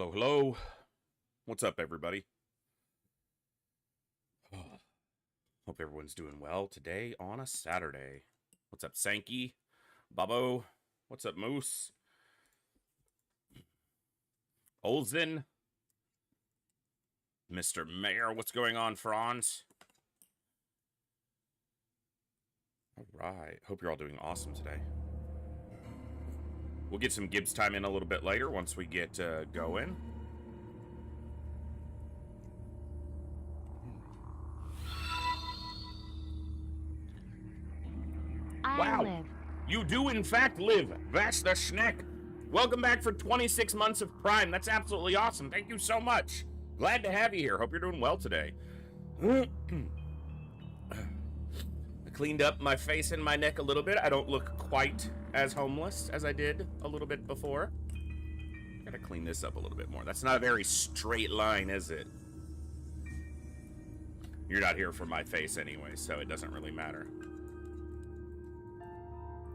Hello, hello. What's up, everybody? Hope everyone's doing well today on a Saturday. What's up, Sankey? Bubbo? What's up, Moose? Olzen? Mr. Mayor, what's going on, Franz? All right. Hope you're all doing awesome today. We'll get some Gibbs time in a little bit later once we get going. I live. You do in fact live. That's the schneck. Welcome back for 26 months of Prime. That's absolutely awesome. Thank you so much. Glad to have you here. Hope you're doing well today. I cleaned up my face and my neck a little bit. I don't look quite as homeless as I did a little bit before. Gotta clean this up a little bit more. That's not a very straight line, is it? You're not here for my face anyway, so it doesn't really matter.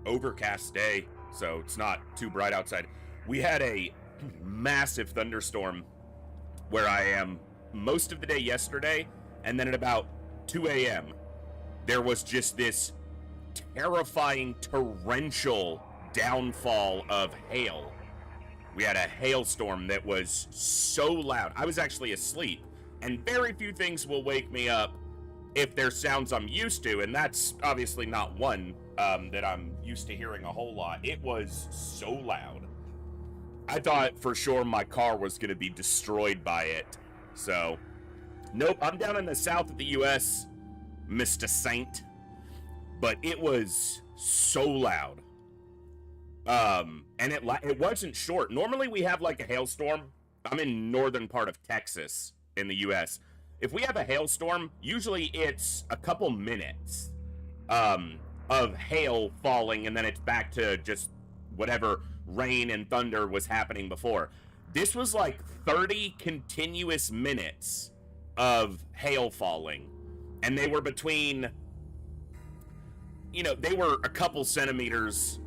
Overcast day, so it's not too bright outside. We had a massive thunderstorm where I am most of the day yesterday, and then at about 2 a.m. there was just this terrifying torrential downfall of hail. We had a hailstorm that was so loud. I was actually asleep, and very few things will wake me up if they're sounds I'm used to, and that's obviously not one that I'm used to hearing a whole lot. It was so loud. I thought for sure my car was going to be destroyed by it. So, nope, I'm down in the south of the U.S., Mr. Saint. But it was so loud. And it wasn't short. Normally we have like a hailstorm. I'm in northern part of Texas in the U.S. If we have a hailstorm, usually it's a couple minutes of hail falling, and then it's back to just whatever rain and thunder was happening before. This was like 30 continuous minutes of hail falling, and they were between, they were a couple centimeters,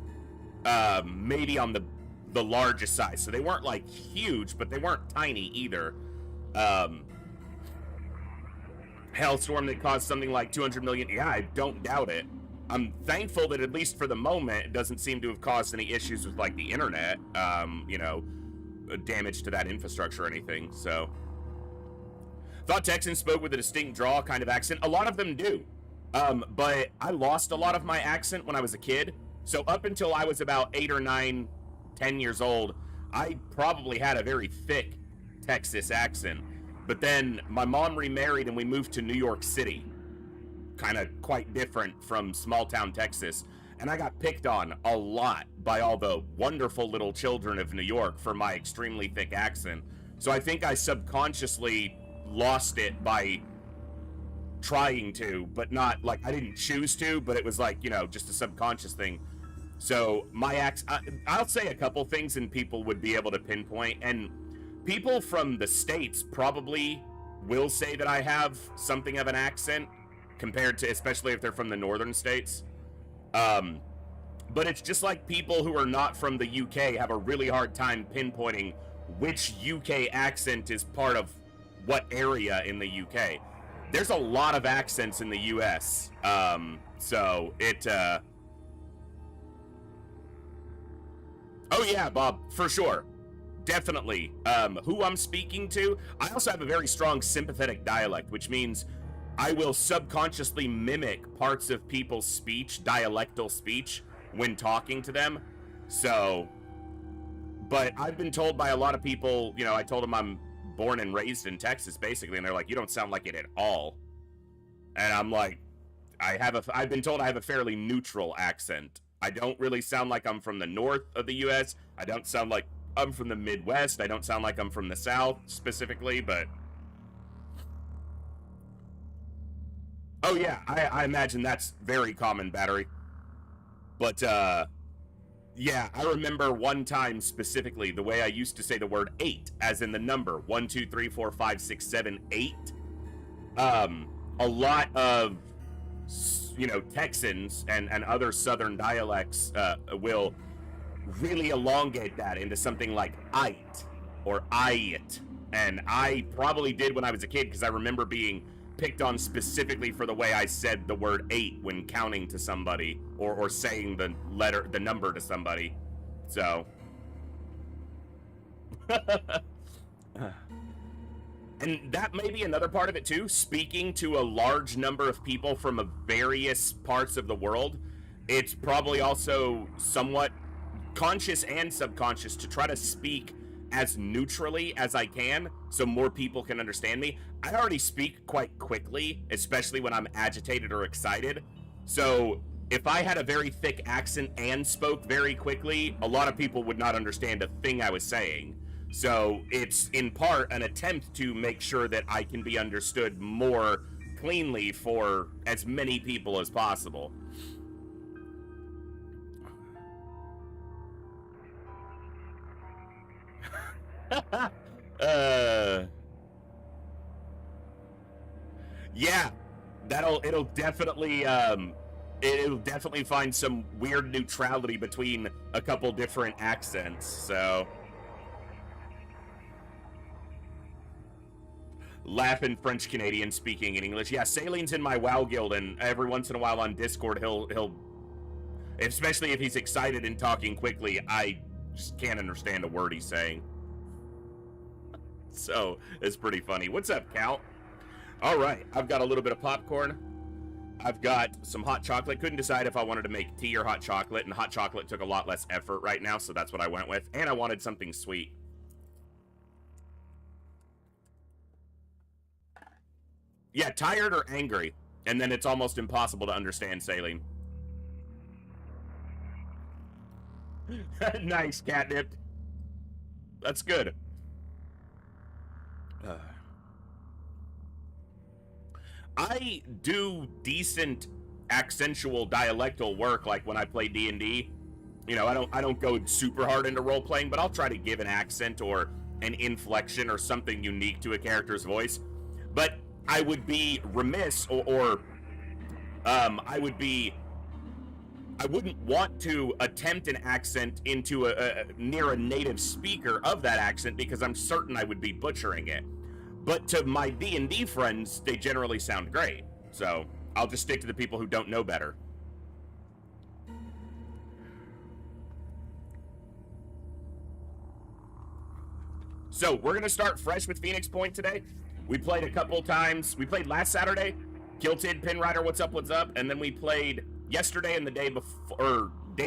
maybe on the largest size. So they weren't like huge, but they weren't tiny either. Hailstorm that caused something like 200 million. Yeah, I don't doubt it. I'm thankful that at least for the moment, it doesn't seem to have caused any issues with like the internet, damage to that infrastructure or anything. So, thought Texans spoke with a distinct draw kind of accent. A lot of them do. But I lost a lot of my accent when I was a kid. So up until I was about 8 or 9, 10 years old, I probably had a very thick Texas accent. But then my mom remarried and we moved to New York City. Kind of quite different from small town Texas. And I got picked on a lot by all the wonderful little children of New York for my extremely thick accent. So I think I subconsciously lost it by trying to, but not like I didn't choose to, but it was like, just a subconscious thing. So my I'll say a couple things and people would be able to pinpoint, and people from the States probably will say that I have something of an accent compared to, especially if they're from the northern states. But it's just like people who are not from the UK have a really hard time pinpointing which UK accent is part of what area in the UK. There's a lot of accents in the US. So it, oh yeah, Bob, for sure. Definitely. Who I'm speaking to, I also have a very strong sympathetic dialect, which means I will subconsciously mimic parts of people's speech, dialectal speech, when talking to them. So, but I've been told by a lot of people, I told them I'm born and raised in Texas, basically, and they're like, you don't sound like it at all. And I'm like, I've been told I have a fairly neutral accent. I don't really sound like I'm from the north of the U.S. I don't sound like I'm from the Midwest. I don't sound like I'm from the South, specifically, but oh yeah, I imagine that's very common, Battery. But, yeah, I remember one time specifically the way I used to say the word 8, as in the number 1, 2, 3, 4, 5, 6, 7, 8. A lot of, Texans and other southern dialects will really elongate that into something like "ite," or it. And I probably did when I was a kid because I remember being picked on specifically for the way I said the word 8 when counting to somebody or saying the number to somebody. So. And that may be another part of it too. Speaking to a large number of people from various parts of the world, it's probably also somewhat conscious and subconscious to try to speak as neutrally as I can so more people can understand me. I already speak quite quickly, especially when I'm agitated or excited. So if I had a very thick accent and spoke very quickly, a lot of people would not understand a thing I was saying. So it's in part an attempt to make sure that I can be understood more cleanly for as many people as possible. Yeah, it'll definitely find some weird neutrality between a couple different accents. So laughing French Canadian speaking in English. Yeah, Saleen's in my WoW guild, and every once in a while on Discord he'll especially if he's excited and talking quickly, I just can't understand a word he's saying. So it's pretty funny. What's up, Cal? All right, I've got a little bit of popcorn. I've got some hot chocolate. Couldn't decide if I wanted to make tea or hot chocolate, and hot chocolate took a lot less effort right now, so that's what I went with. And I wanted something sweet. Yeah, tired or angry, and then it's almost impossible to understand Saline. Nice, catnip. That's good. I do decent accentual dialectal work, like when I play D&D. You know, I don't go super hard into role playing, but I'll try to give an accent or an inflection or something unique to a character's voice. But I would be remiss, I wouldn't want to attempt an accent into near a native speaker of that accent because I'm certain I would be butchering it. But to my D&D friends, they generally sound great. So I'll just stick to the people who don't know better. So we're going to start fresh with Phoenix Point today. We played a couple times. We played last Saturday, Kilted, Pinrider, what's up? And then we played yesterday and the day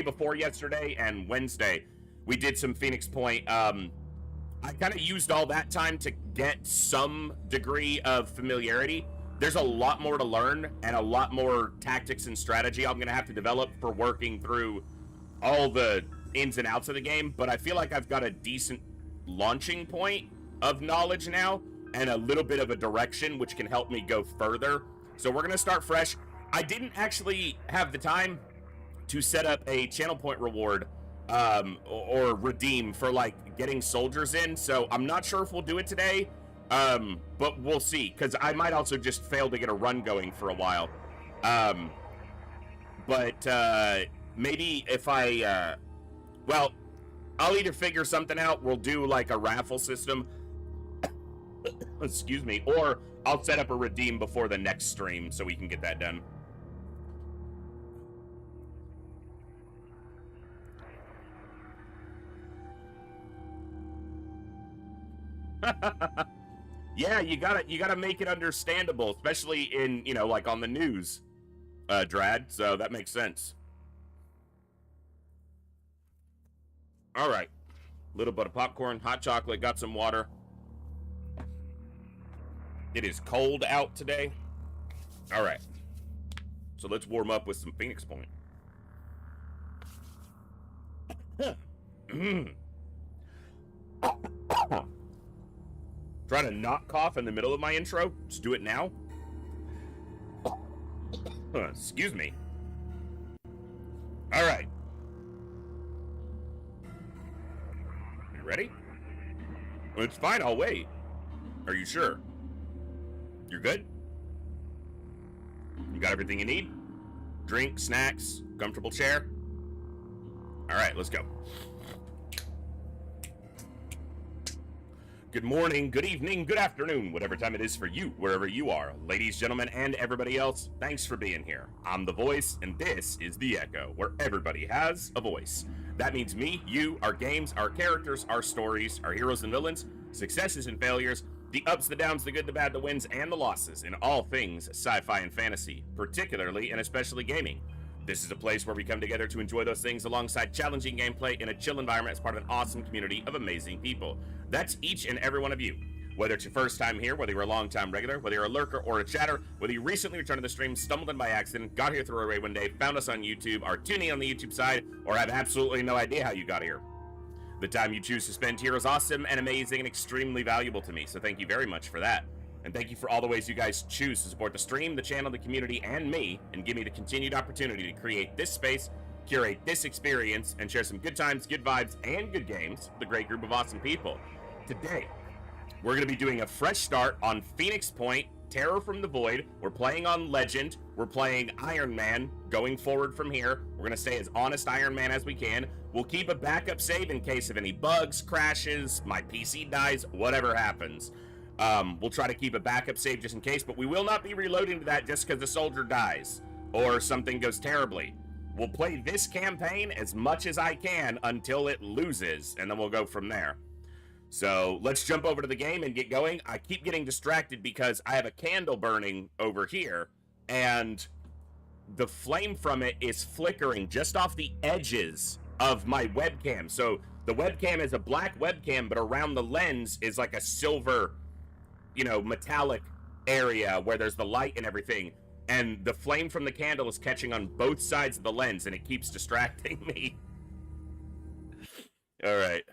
before yesterday and Wednesday. We did some Phoenix Point. I kind of used all that time to get some degree of familiarity. There's a lot more to learn and a lot more tactics and strategy I'm going to have to develop for working through all the ins and outs of the game, but I feel like I've got a decent launching point of knowledge now and a little bit of a direction which can help me go further. So we're going to start fresh. I didn't actually have the time to set up a channel point reward or redeem for like getting soldiers in, so I'm not sure if we'll do it today, but we'll see, because I might also just fail to get a run going for a while. But maybe if well, I'll either figure something out, we'll do like a raffle system, excuse me, or I'll set up a redeem before the next stream so we can get that done. Yeah, you gotta make it understandable, especially in, you know, like on the news, Drad, so that makes sense. All right, little bit of popcorn, hot chocolate, got some water. It is cold out today. All right, so let's warm up with some Phoenix Point. Try to not cough in the middle of my intro. Just do it now. Excuse me. All right. You ready? Well, it's fine. I'll wait. Are you sure? You're good? You got everything you need? Drink, snacks, comfortable chair? All right, let's go. Good morning, good evening, good afternoon, whatever time it is for you, wherever you are. Ladies, gentlemen, and everybody else, thanks for being here. I'm the voice, and this is The Echo, where everybody has a voice. That means me, you, our games, our characters, our stories, our heroes and villains, successes and failures, the ups, the downs, the good, the bad, the wins, and the losses in all things sci-fi and fantasy, particularly and especially gaming. This is a place where we come together to enjoy those things alongside challenging gameplay in a chill environment as part of an awesome community of amazing people. That's each and every one of you. Whether it's your first time here, whether you're a long-time regular, whether you're a lurker or a chatter, whether you recently returned to the stream, stumbled in by accident, got here through a raid one day, found us on YouTube, are tuning on the YouTube side, or have absolutely no idea how you got here. The time you choose to spend here is awesome and amazing and extremely valuable to me, so thank you very much for that. And thank you for all the ways you guys choose to support the stream, the channel, the community, and me, and give me the continued opportunity to create this space, curate this experience, and share some good times, good vibes, and good games with a great group of awesome people. Today, we're going to be doing a fresh start on Phoenix Point, Terror from the Void. We're playing on Legend. We're playing Iron Man going forward from here. We're going to stay as Honest Iron Man as we can. We'll keep a backup save in case of any bugs, crashes, my PC dies, whatever happens. We'll try to keep a backup save just in case, but we will not be reloading to that just because the soldier dies or something goes terribly. We'll play this campaign as much as I can until it loses, and then we'll go from there. So let's jump over to the game and get going. I keep getting distracted because I have a candle burning over here, and the flame from it is flickering just off the edges of my webcam. So the webcam is a black webcam, but around the lens is like a silver, metallic area where there's the light and everything. And the flame from the candle is catching on both sides of the lens, and it keeps distracting me. All right.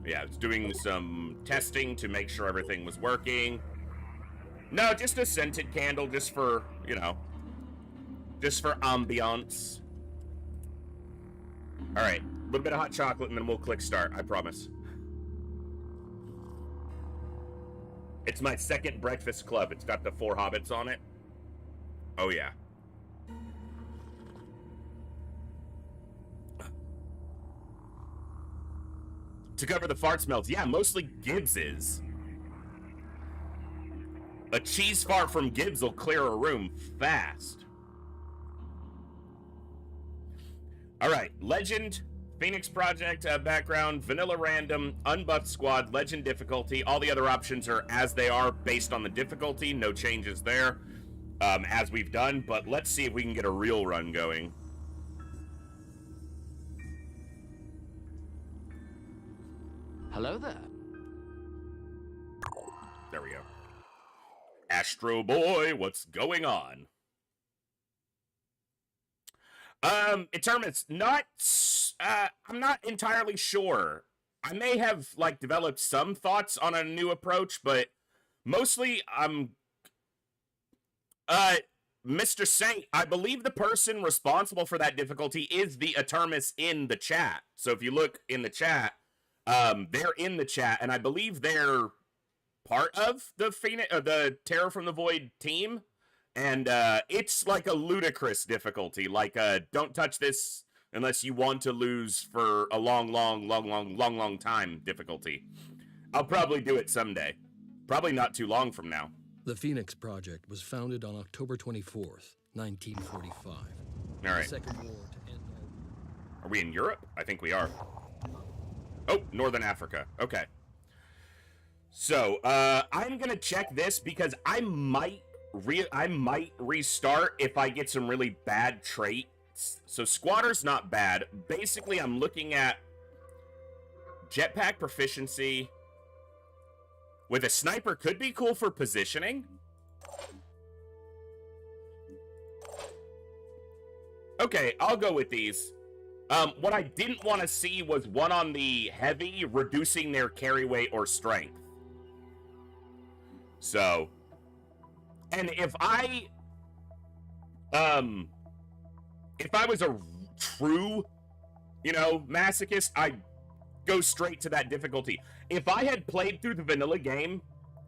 Yeah, I was doing some testing to make sure everything was working. No, just a scented candle, just for, just for ambiance. All right, a little bit of hot chocolate, and then we'll click start, I promise. It's my second breakfast club. It's got the 4 hobbits on it. Oh, yeah. To cover the fart smells. Yeah, mostly Gibbs's. A cheese fart from Gibbs will clear a room fast. Alright, Legend, Phoenix Project, background, vanilla random, unbuffed squad, Legend difficulty. All the other options are as they are based on the difficulty. No changes there, as we've done. But let's see if we can get a real run going. Hello there. There we go. Astro Boy, what's going on? Eternus, I'm not entirely sure. I may have, developed some thoughts on a new approach, but mostly, Mr. Saint, I believe the person responsible for that difficulty is the Eternus in the chat. So if you look in the chat, they're in the chat, and I believe they're part of the Terror from the Void team, and it's like a ludicrous difficulty, don't touch this unless you want to lose for a long time difficulty. I'll probably do it someday, probably not too long from now. The Phoenix Project was founded on October 24th, 1945. All right. The Second War to end all... Are we in Europe? I think we are. Oh, Northern Africa. Okay. So, I'm gonna check this because I might restart if I get some really bad traits. So, squatter's not bad. Basically, I'm looking at jetpack proficiency with a sniper could be cool for positioning. Okay, I'll go with these. What I didn't want to see was one on the heavy, reducing their carry weight or strength. So, and if I was a true, masochist, I'd go straight to that difficulty. If I had played through the vanilla game,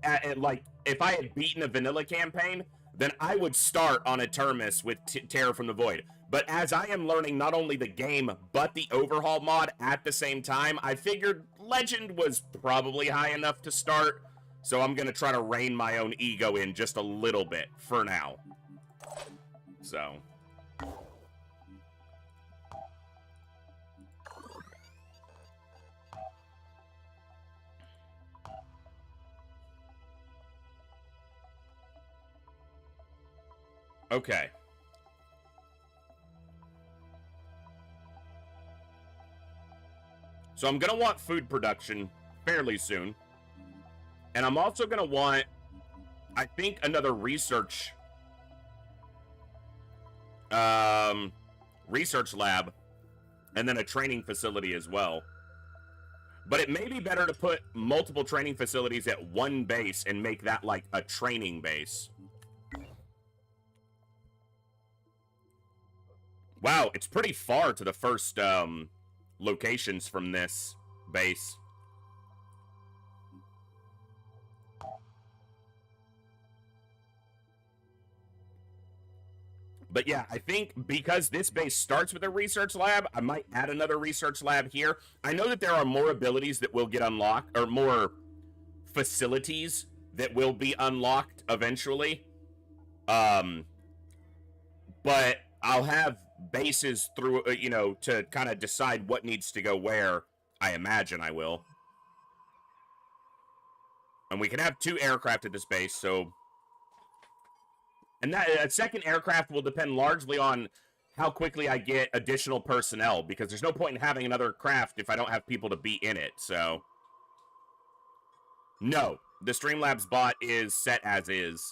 if I had beaten a vanilla campaign, then I would start on Eternus with Terror from the Void. But as I am learning not only the game, but the overhaul mod at the same time, I figured Legend was probably high enough to start. So I'm going to try to rein my own ego in just a little bit for now. So. Okay. So I'm going to want food production fairly soon. And I'm also going to want, I think, another research lab, and then a training facility as well. But it may be better to put multiple training facilities at one base and make that like a training base. Wow, it's pretty far to the first locations from this base. But yeah, I think because this base starts with a research lab, I might add another research lab here. I know that there are more abilities that will get unlocked, or more facilities that will be unlocked eventually. But I'll have bases through, you know, to kind of decide what needs to go where. I imagine I will. And we can have 2 aircraft at this base, so... And that second aircraft will depend largely on how quickly I get additional personnel, because there's no point in having another craft if I don't have people to be in it, so... No, the Streamlabs bot is set as is.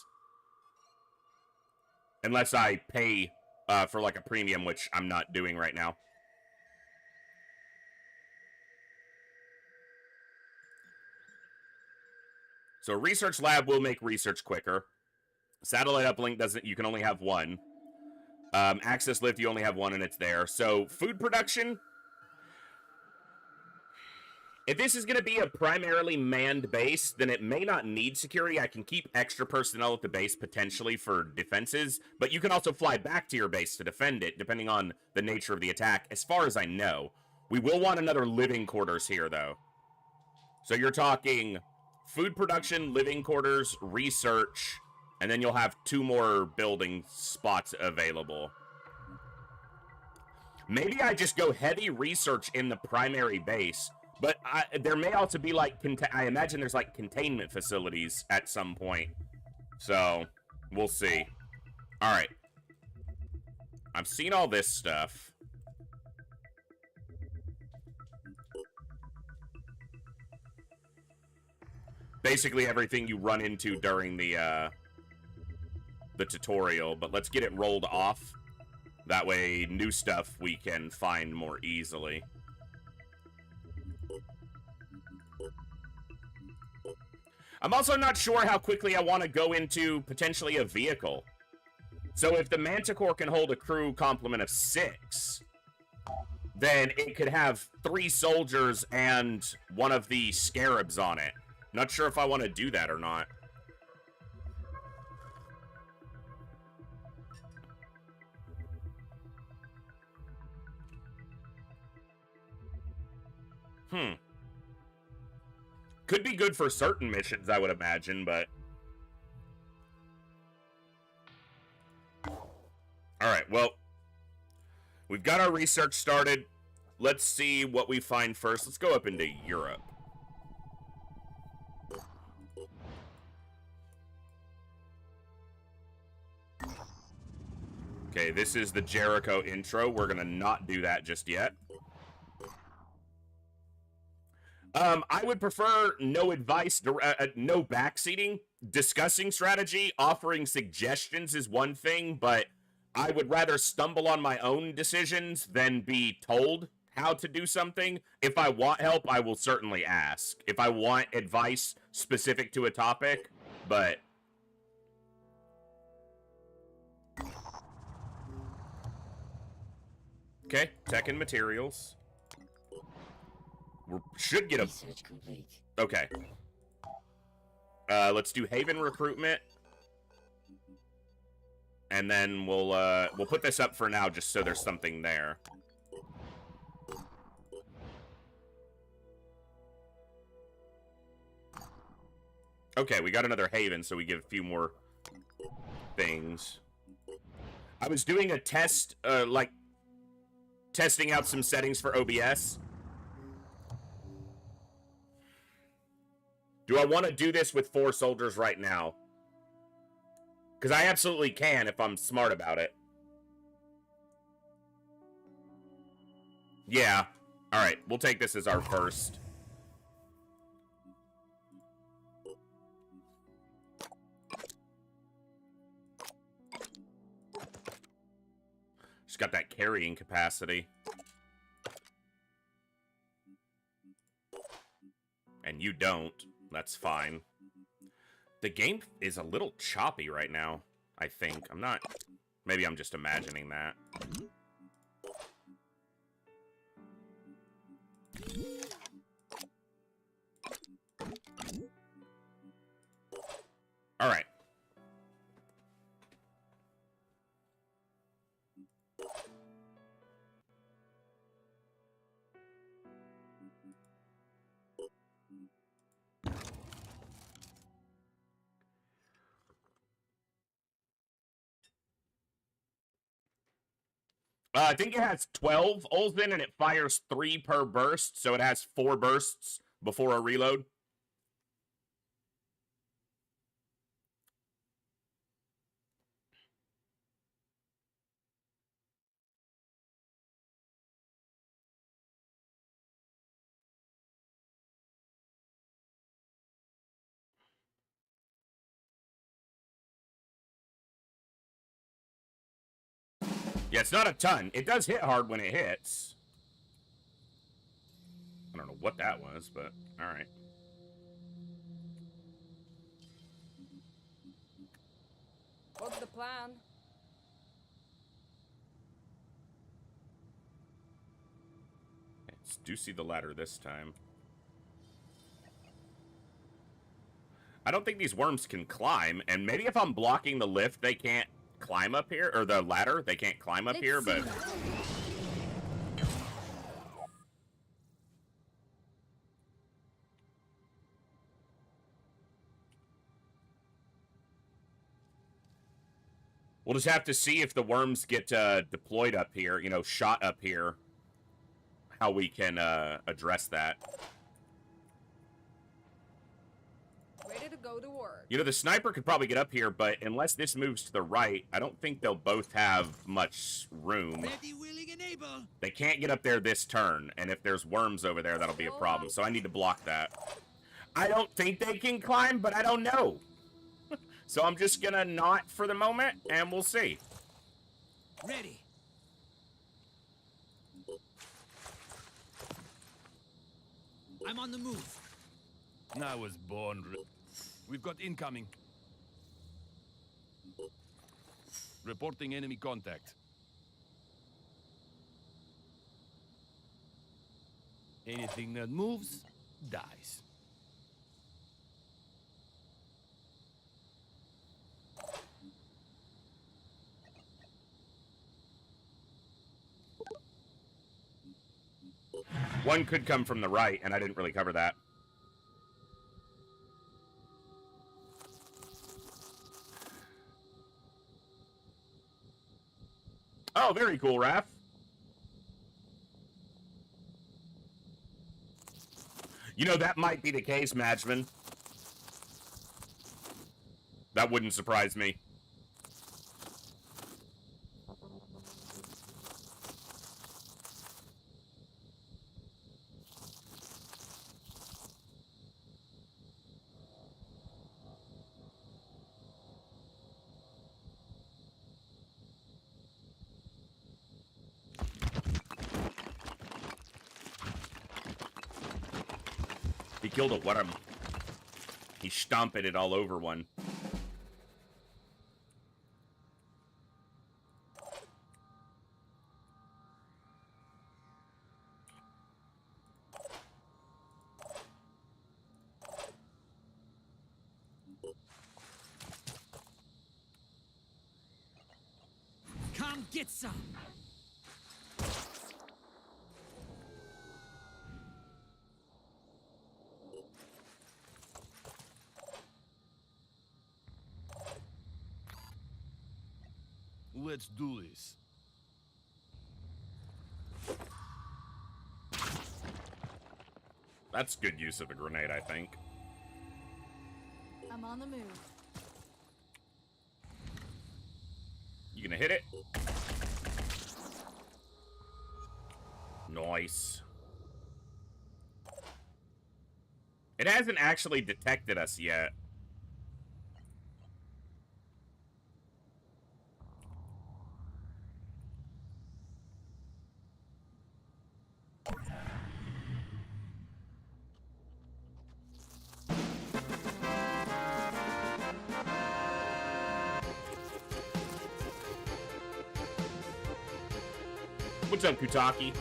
Unless I pay for like a premium, which I'm not doing right now. So research lab will make research quicker. Satellite uplink doesn't, you can only have one. Access lift, you only have one and it's there. So food production, if this is going to be a primarily manned base, then it may not need security. I can keep extra personnel at the base potentially for defenses, but you can also fly back to your base to defend it, depending on the nature of the attack, as far as I know. We will want another living quarters here, though. So you're talking food production, living quarters, research, and then you'll have 2 more building spots available. Maybe I just go heavy research in the primary base. But there may also be, like, I imagine there's, like, containment facilities at some point. So, we'll see. Alright. I've seen all this stuff. Basically everything you run into during the tutorial. But let's get it rolled off. That way, new stuff we can find more easily. I'm also not sure how quickly I want to go into potentially a vehicle. So if the Manticore can hold a crew complement of 6, then it could have 3 soldiers and one of the scarabs on it. Not sure if I want to do that or not. Could be good for certain missions, I would imagine, but... Alright, well... We've got our research started. Let's see what we find first. Let's go up into Europe. Okay, this is the Jericho intro. We're gonna not do that just yet. I would prefer no advice, no backseating. Discussing strategy, offering suggestions is one thing, but I would rather stumble on my own decisions than be told how to do something. If I want help, I will certainly ask. If I want advice specific to a topic, but... Okay, tech and materials. We should get a... Research complete. Okay. Let's do Haven recruitment. And then we'll put this up for now just so there's something there. Okay, we got another haven, so we get a few more things. I was doing a test, like, testing out some settings for OBS. Do I want to do this with 4 soldiers right now? Because I absolutely can if I'm smart about it. Yeah. Alright, we'll take this as our first. She's got that carrying capacity. And you don't. That's fine. The game is a little choppy right now, I think. I'm not... Maybe I'm just imagining that. Alright. I think it has 12 Olsen and it fires 3 per burst, so it has 4 bursts before a reload. Yeah, it's not a ton. It does hit hard when it hits. I don't know what that was, but alright. What's the plan? Let's do see the ladder this time. I don't think these worms can climb, and maybe if I'm blocking the lift, they can't climb up here, or the ladder, they can't climb up here, but... We'll just have to see if the worms get deployed up here, you know, shot up here, how we can address that. Ready to go to work. You know, the sniper could probably get up here, but unless this moves to the right, I don't think they'll both have much room. Ready, willing, and able. They can't get up there this turn, and if there's worms over there, that'll be a problem, so I need to block that. I don't think they can climb, but I don't know. So I'm just gonna not for the moment, and we'll see. Ready. I'm on the move. I was born. We've got incoming. Reporting enemy contact. Anything that moves, dies. One could come from the right, and I didn't really cover that. Oh, very cool, Raph. You know, that might be the case, Matchman. That wouldn't surprise me. He killed a worm. He stomped it all over one. get some. Let's do this. That's good use of a grenade, I think. I'm on the move. You gonna hit it? Nice. It hasn't actually detected us yet. What's up, Kutaki?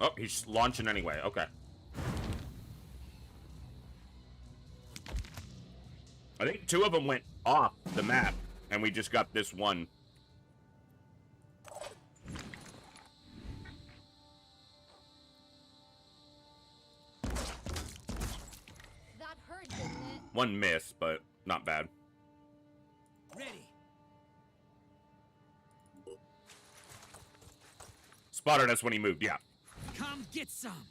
Oh, he's launching anyway. Okay. I think 2 of them went off the map, and we just got this one. That hurt, didn't it? One miss, but not bad. Ready. Spotted us when he moved, yeah. Come get some.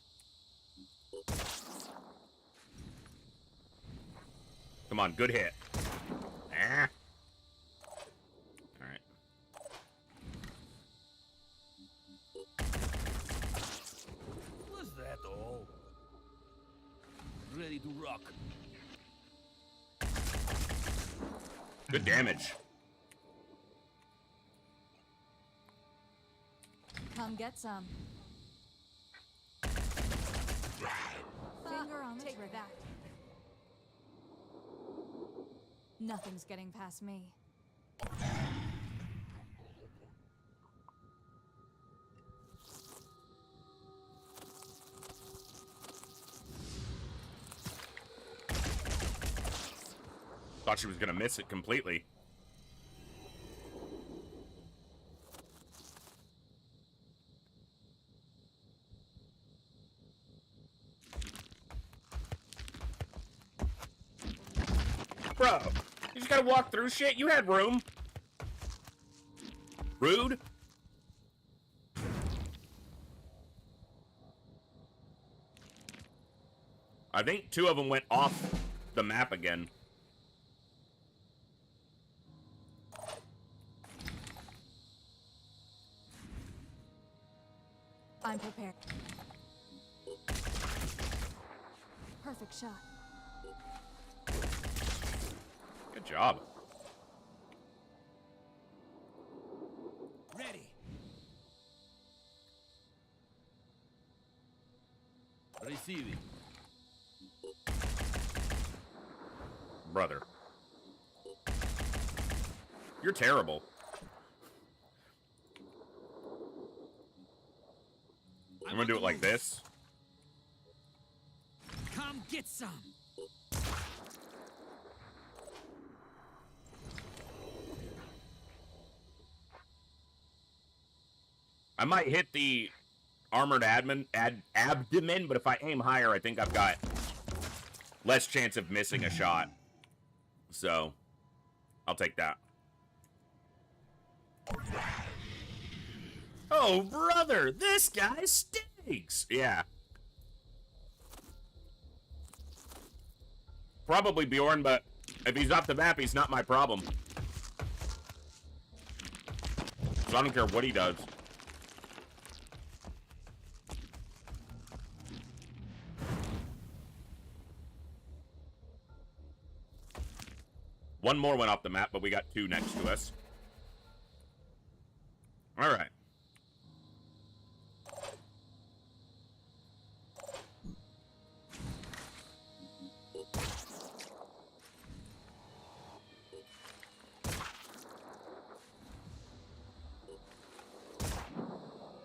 Come on, good hit. Ah. Alright. Was that all? Ready to rock. Good damage. Come get some. Finger on the trigger. That. Nothing's getting past me. Thought she was gonna miss it completely. Bro, you just gotta walk through shit. You had room. Rude. I think 2 of them went off the map again. I'm prepared. Perfect shot. Good job. Ready. Receiving. Brother. You're terrible. I'm gonna do it like this. Come get some. I might hit the armored abdomen, but if I aim higher, I think I've got less chance of missing a shot. So, I'll take that. Oh, brother, this guy stinks. Yeah. Probably Bjorn, but if he's off the map, he's not my problem. So I don't care what he does. One more went off the map, but we got 2 next to us. All right.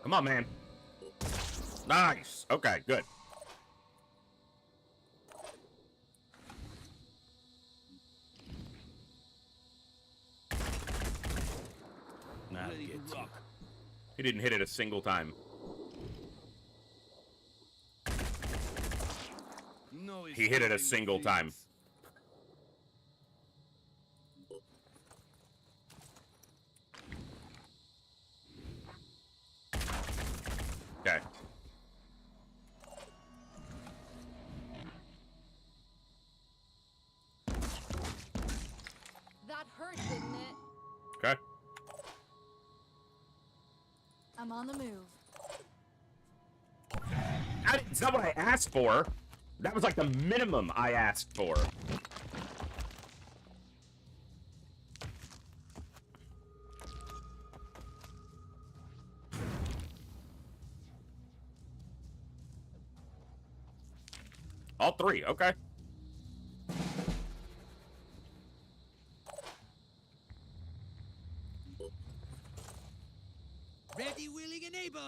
Come on, man. Nice. Okay, good. Now Ready to get you. rock. He didn't hit it a single time. No He hit it a escaping single the time. fields. Okay. That hurt, didn't it? Okay. I'm on the move. It's not what I asked for. That was like the minimum I asked for. All three, okay. Ready, willing, and able.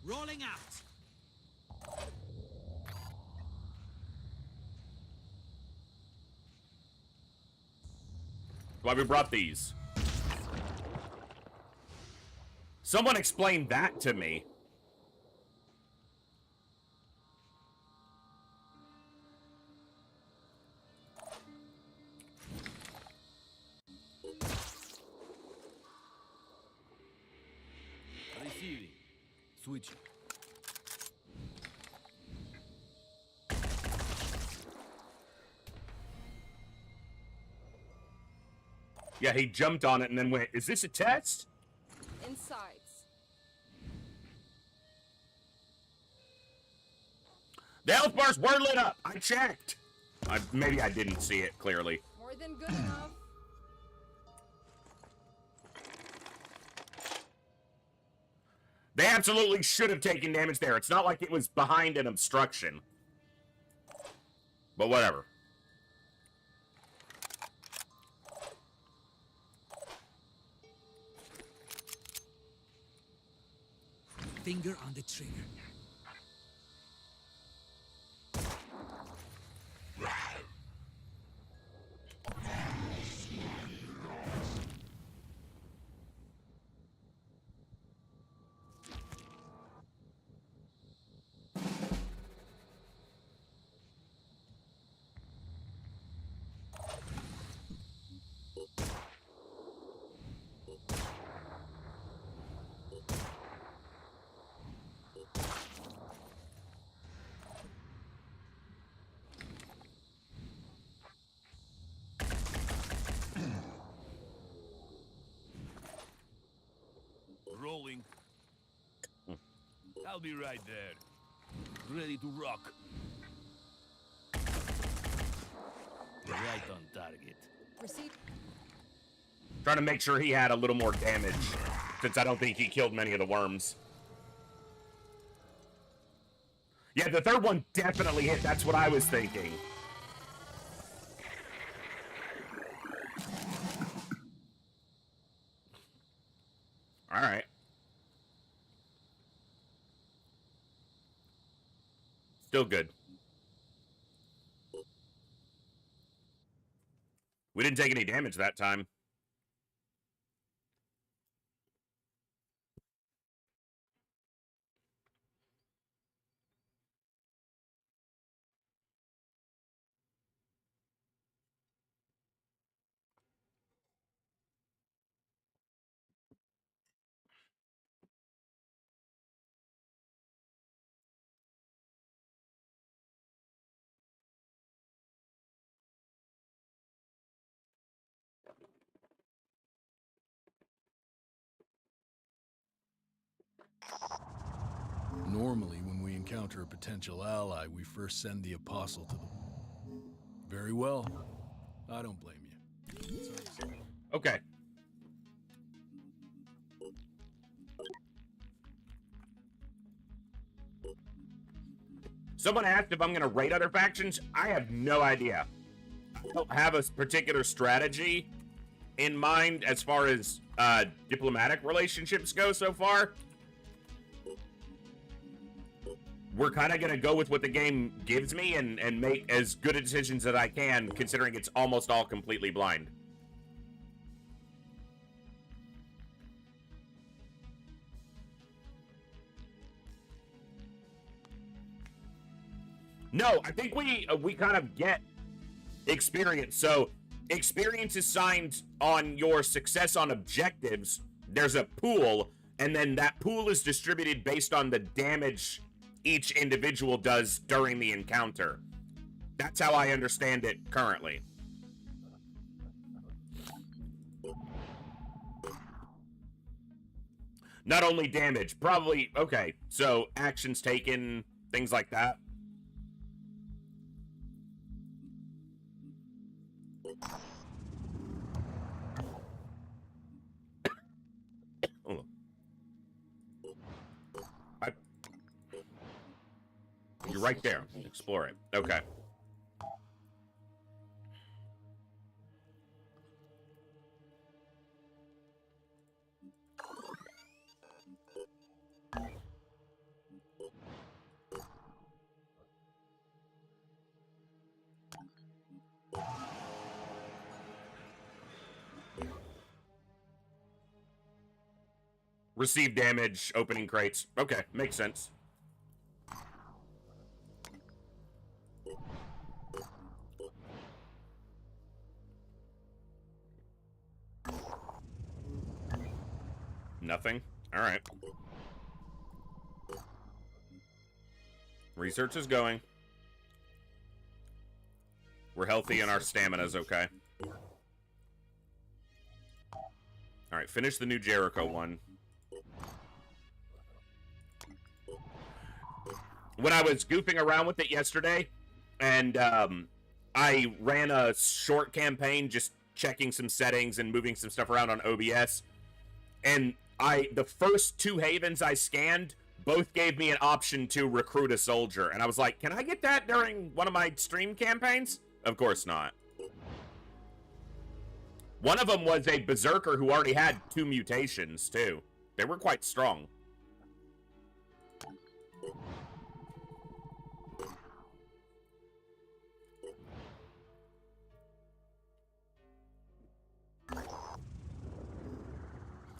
Rolling out. Why we brought these. Someone explain that to me. Receiving. Switching. Yeah, he jumped on it and then went, is this a test? Insights. The health bars were lit up. I checked. Maybe I didn't see it clearly. More than good enough. They absolutely should have taken damage there. It's not like it was behind an obstruction. But whatever. Finger on the trigger. Rolling. I'll be right there. Ready to rock. Right on target. Receipt. Trying to make sure he had a little more damage, since I don't think he killed many of the worms. Yeah, the third one definitely hit. That's what I was thinking. All right. Still good. We didn't take any damage that time. Normally, when we encounter a potential ally, we first send the apostle to them. Very well. I don't blame you. Okay. Someone asked if I'm going to raid other factions. I have no idea. I don't have a particular strategy in mind as far as diplomatic relationships go so far, we're kind of gonna go with what the game gives me and make as good a decisions as I can, considering it's almost all completely blind. No, I think we kind of get experience. So experience is signed on your success on objectives. There's a pool, and then that pool is distributed based on the damage each individual does during the encounter. That's how I understand it currently. Not only damage, probably, okay, so actions taken, things like that. You're right there. Explore it. Okay. Receive damage, opening crates. Okay, makes sense. Nothing? Alright. Research is going. We're healthy and our stamina's okay. Alright, finish the new Jericho one. When I was goofing around with it yesterday, and I ran a short campaign just checking some settings and moving some stuff around on OBS, and the first two havens I scanned both gave me an option to recruit a soldier, and I was like, can I get that during one of my stream campaigns? Of course not. One of them was a berserker who already had 2 mutations, too. They were quite strong.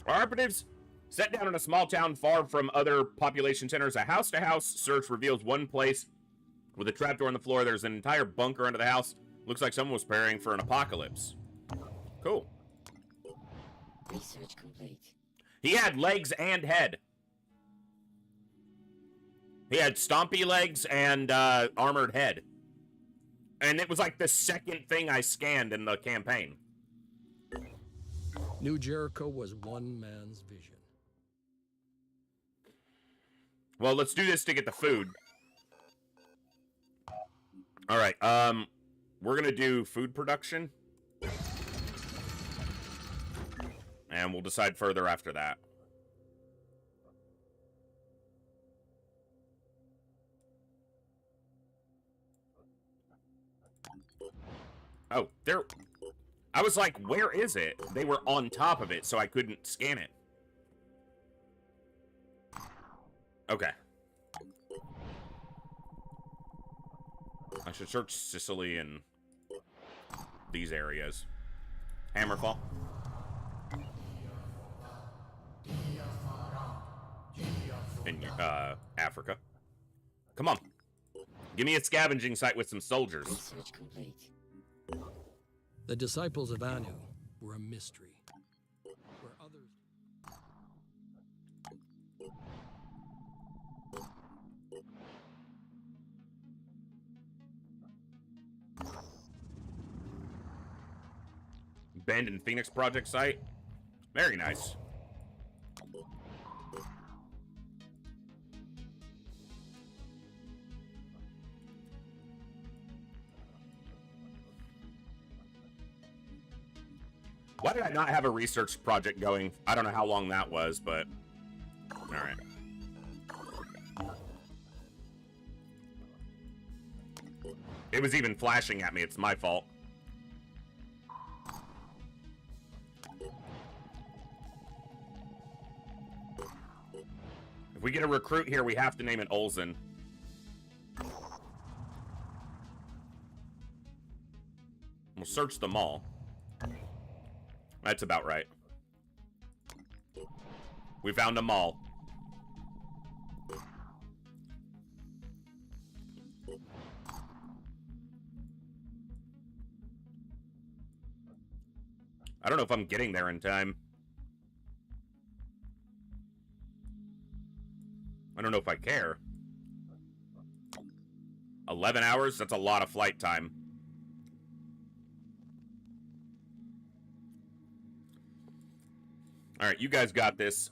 Our operatives set down in a small town far from other population centers. A house-to-house search reveals one place with a trapdoor on the floor. There's an entire bunker under the house. Looks like someone was preparing for an apocalypse. Cool. Research complete. He had legs and head. He had stompy legs and armored head. And it was like the second thing I scanned in the campaign. New Jericho was one man's vision. Well, let's do this to get the food. All right, we're gonna do food production. And we'll decide further after that. Oh, there... I was like, where is it? They were on top of it, so I couldn't scan it. Okay. I should search Sicily and these areas. Hammerfall. In Africa. Come on. Give me a scavenging site with some soldiers. Research complete. The disciples of Anu were a mystery. Where others... Abandoned Phoenix Project site. Very nice. Why did I not have a research project going? I don't know how long that was, but... Alright. It was even flashing at me. It's my fault. we get a recruit here, we have to name it Olsen. We'll search them all. That's about right. We found them all. I don't know if I'm getting there in time. I don't know if I care. 11 hours? That's a lot of flight time. All right, you guys got this.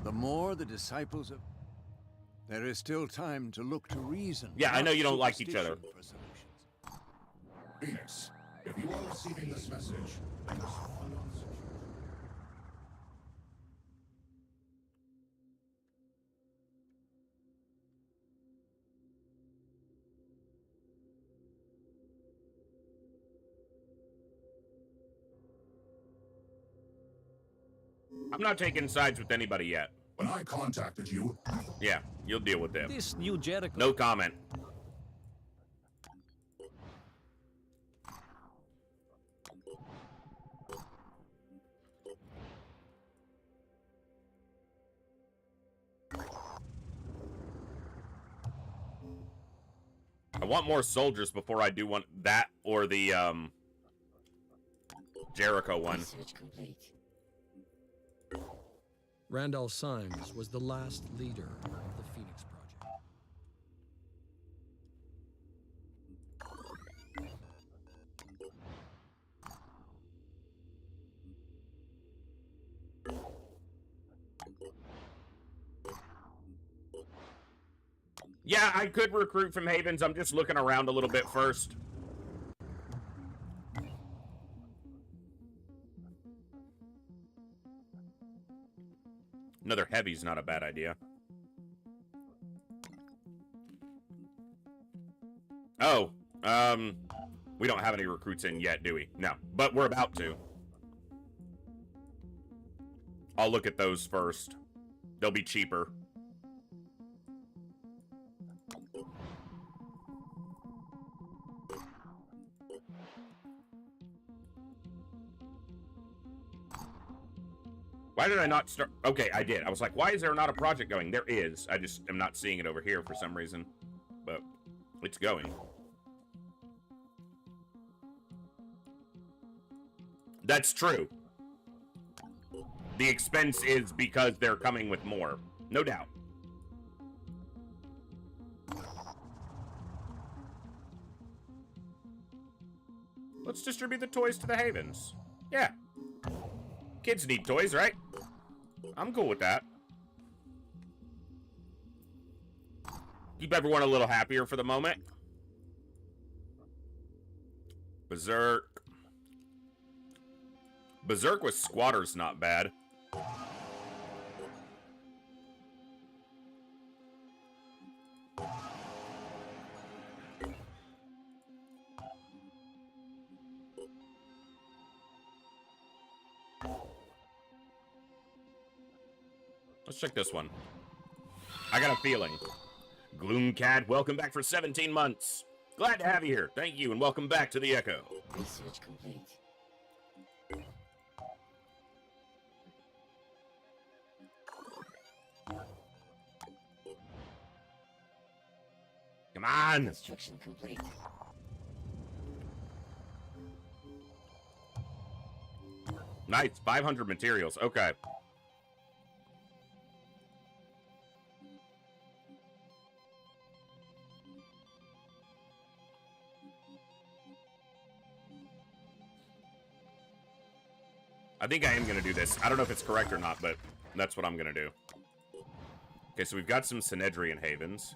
The more the disciples of... There is still time to look to reason. Yeah, I know you don't like each other. Phoenix, if you are receiving this message, you must respond on secure. I'm not taking sides with anybody yet. When I contacted you... Yeah, you'll deal with them. This new Jericho. No comment. I want more soldiers before I do one that or the Jericho one. Randall Symes was the last leader of the Phoenix Project. Yeah, I could recruit from Havens. I'm just looking around a little bit first. Another heavy's not a bad idea. Oh, we don't have any recruits in yet, do we? No, but we're about to. I'll look at those first. They'll be cheaper. Why did I not start? Okay, I did. I was like, why is there not a project going? There is. I just am not seeing it over here for some reason. But it's going. That's true. The expense is because they're coming with more. No doubt. Let's distribute the toys to the Havens. Yeah. Kids need toys, right? I'm cool with that. Keep everyone a little happier for the moment. Berserk. Berserk with squatters, not bad. Let's check this one. I got a feeling. Gloomcat, welcome back for 17 months. Glad to have you here. Thank you, and welcome back to the Echo. Research complete. Come on. Construction complete. Nice, 500 materials. Okay. I think I am going to do this. I don't know if it's correct or not, but that's what I'm going to do. Okay, so we've got some Synedrian Havens.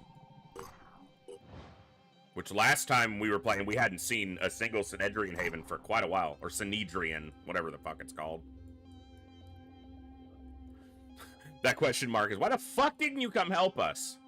Which last time we were playing, we hadn't seen a single Synedrian Haven for quite a while. Or Synedrian, whatever the fuck it's called. That question mark is, why the fuck didn't you come help us?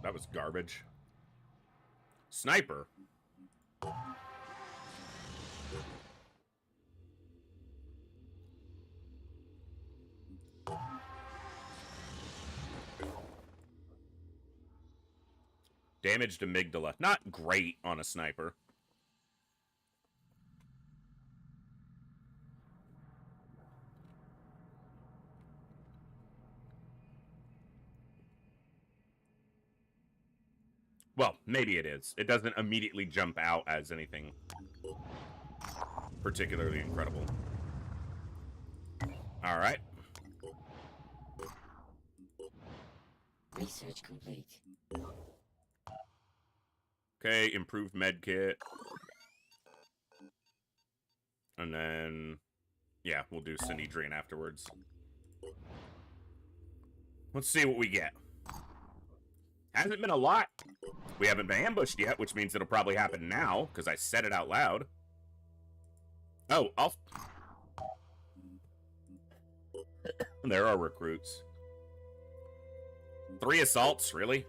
that was garbage. Sniper. Damaged amygdala. Not great on a sniper. Well, maybe it is. It doesn't immediately jump out as anything particularly incredible. All right. Research complete. Okay, improved med kit. And then, yeah, we'll do Cindy Drain afterwards. Let's see what we get. Hasn't been a lot. We haven't been ambushed yet, which means it'll probably happen now, because I said it out loud. Oh, there are recruits. 3 assaults, really?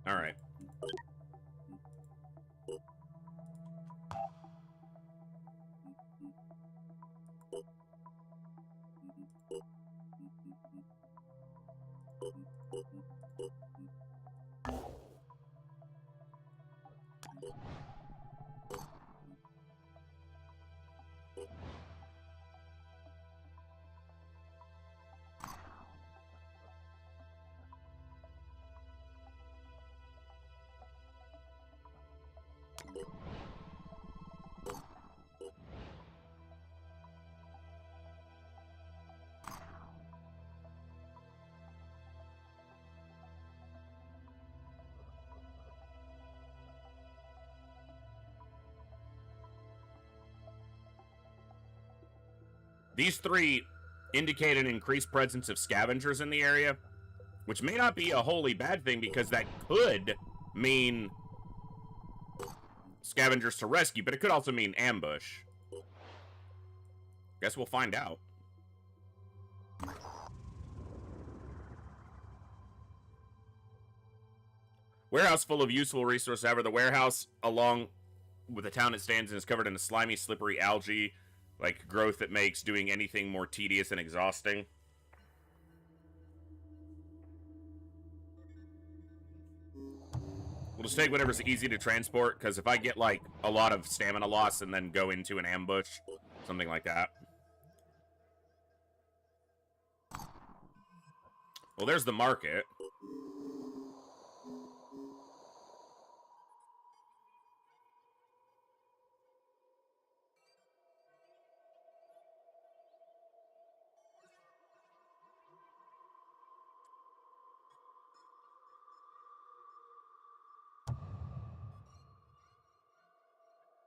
All right. These 3 indicate an increased presence of scavengers in the area, which may not be a wholly bad thing because that could mean scavengers to rescue, but it could also mean ambush. Guess we'll find out. Warehouse full of useful resources. However, the warehouse along with the town it stands in is covered in a slimy, slippery algae like growth that makes doing anything more tedious and exhausting. We'll just take whatever's easy to transport, because if I get, like, a lot of stamina loss and then go into an ambush, something like that. Well, there's the market.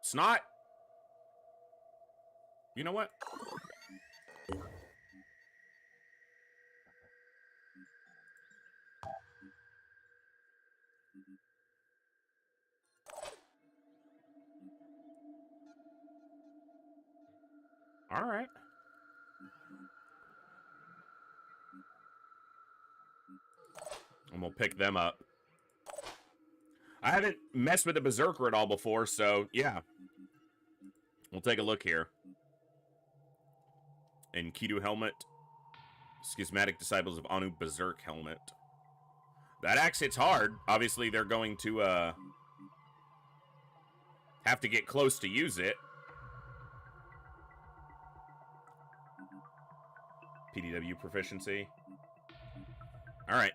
It's not... You know what? All right. And we'll pick them up. I haven't messed with a berserker at all before, so yeah. We'll take a look here. Enkidu helmet. Schismatic disciples of Anu berserk helmet. That axe hits hard. Obviously, they're going to have to get close to use it. PDW proficiency. All right.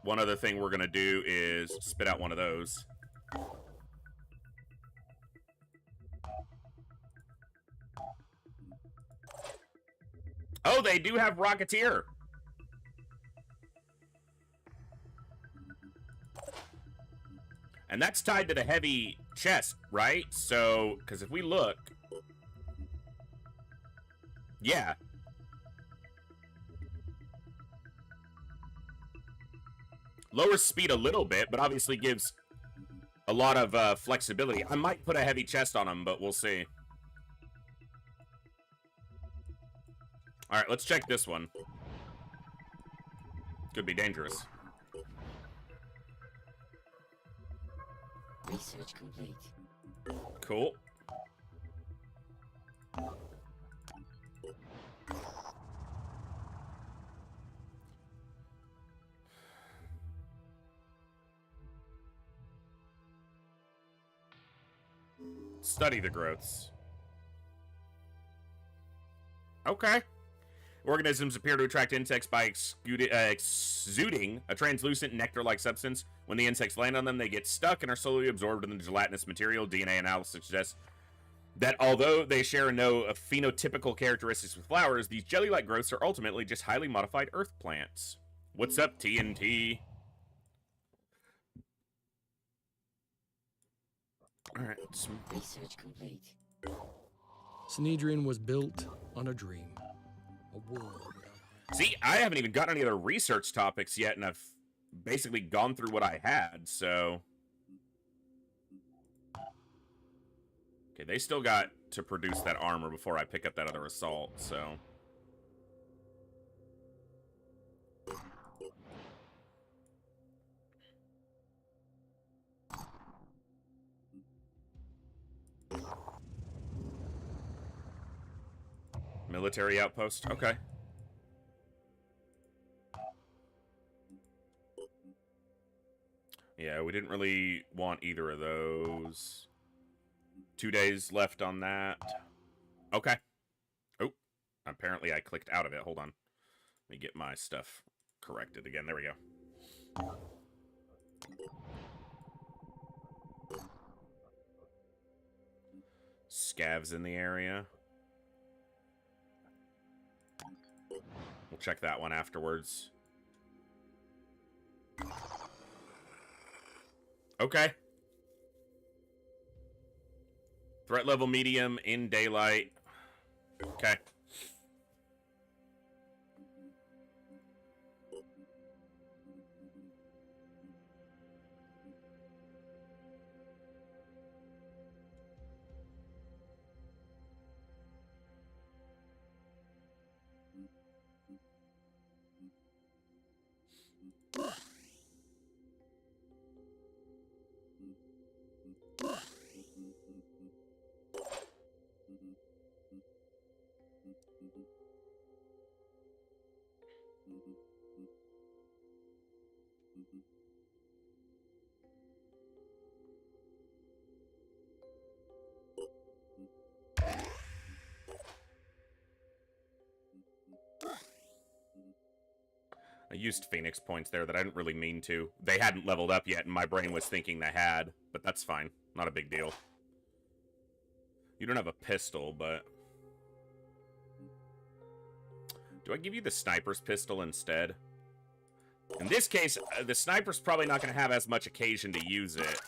One other thing we're going to do is spit out one of those. Oh, they do have Rocketeer. And that's tied to the heavy chest, right? So, because if we look... Yeah. Lowers speed a little bit, but obviously gives a lot of flexibility. I might put a heavy chest on him, but we'll see. Alright, let's check this one. Could be dangerous. Research complete. Cool. Study the growths. Okay. Organisms appear to attract insects by exuding a translucent nectar-like substance. When the insects land on them, they get stuck and are slowly absorbed in the gelatinous material. DNA analysis suggests that although they share no phenotypical characteristics with flowers, these jelly-like growths are ultimately just highly modified earth plants. What's up, TNT? Alright. Research complete. Synedrian was built on a dream. A world without... See, I haven't even got any other research topics yet, and I've basically gone through what I had, so... Okay, they still got to produce that armor before I pick up that other assault, so... Military outpost, okay. Yeah, we didn't really want either of those. 2 days left on that. Okay. Oh, apparently I clicked out of it. Hold on. Let me get my stuff corrected again. There we go. Scavs in the area. We'll check that one afterwards. Okay. Threat level medium in daylight. Okay. I used Phoenix points there that I didn't really mean to. They hadn't leveled up yet, and my brain was thinking they had. But that's fine. Not a big deal. You don't have a pistol, but... Do I give you the sniper's pistol instead? In this case, the sniper's probably not going to have as much occasion to use it.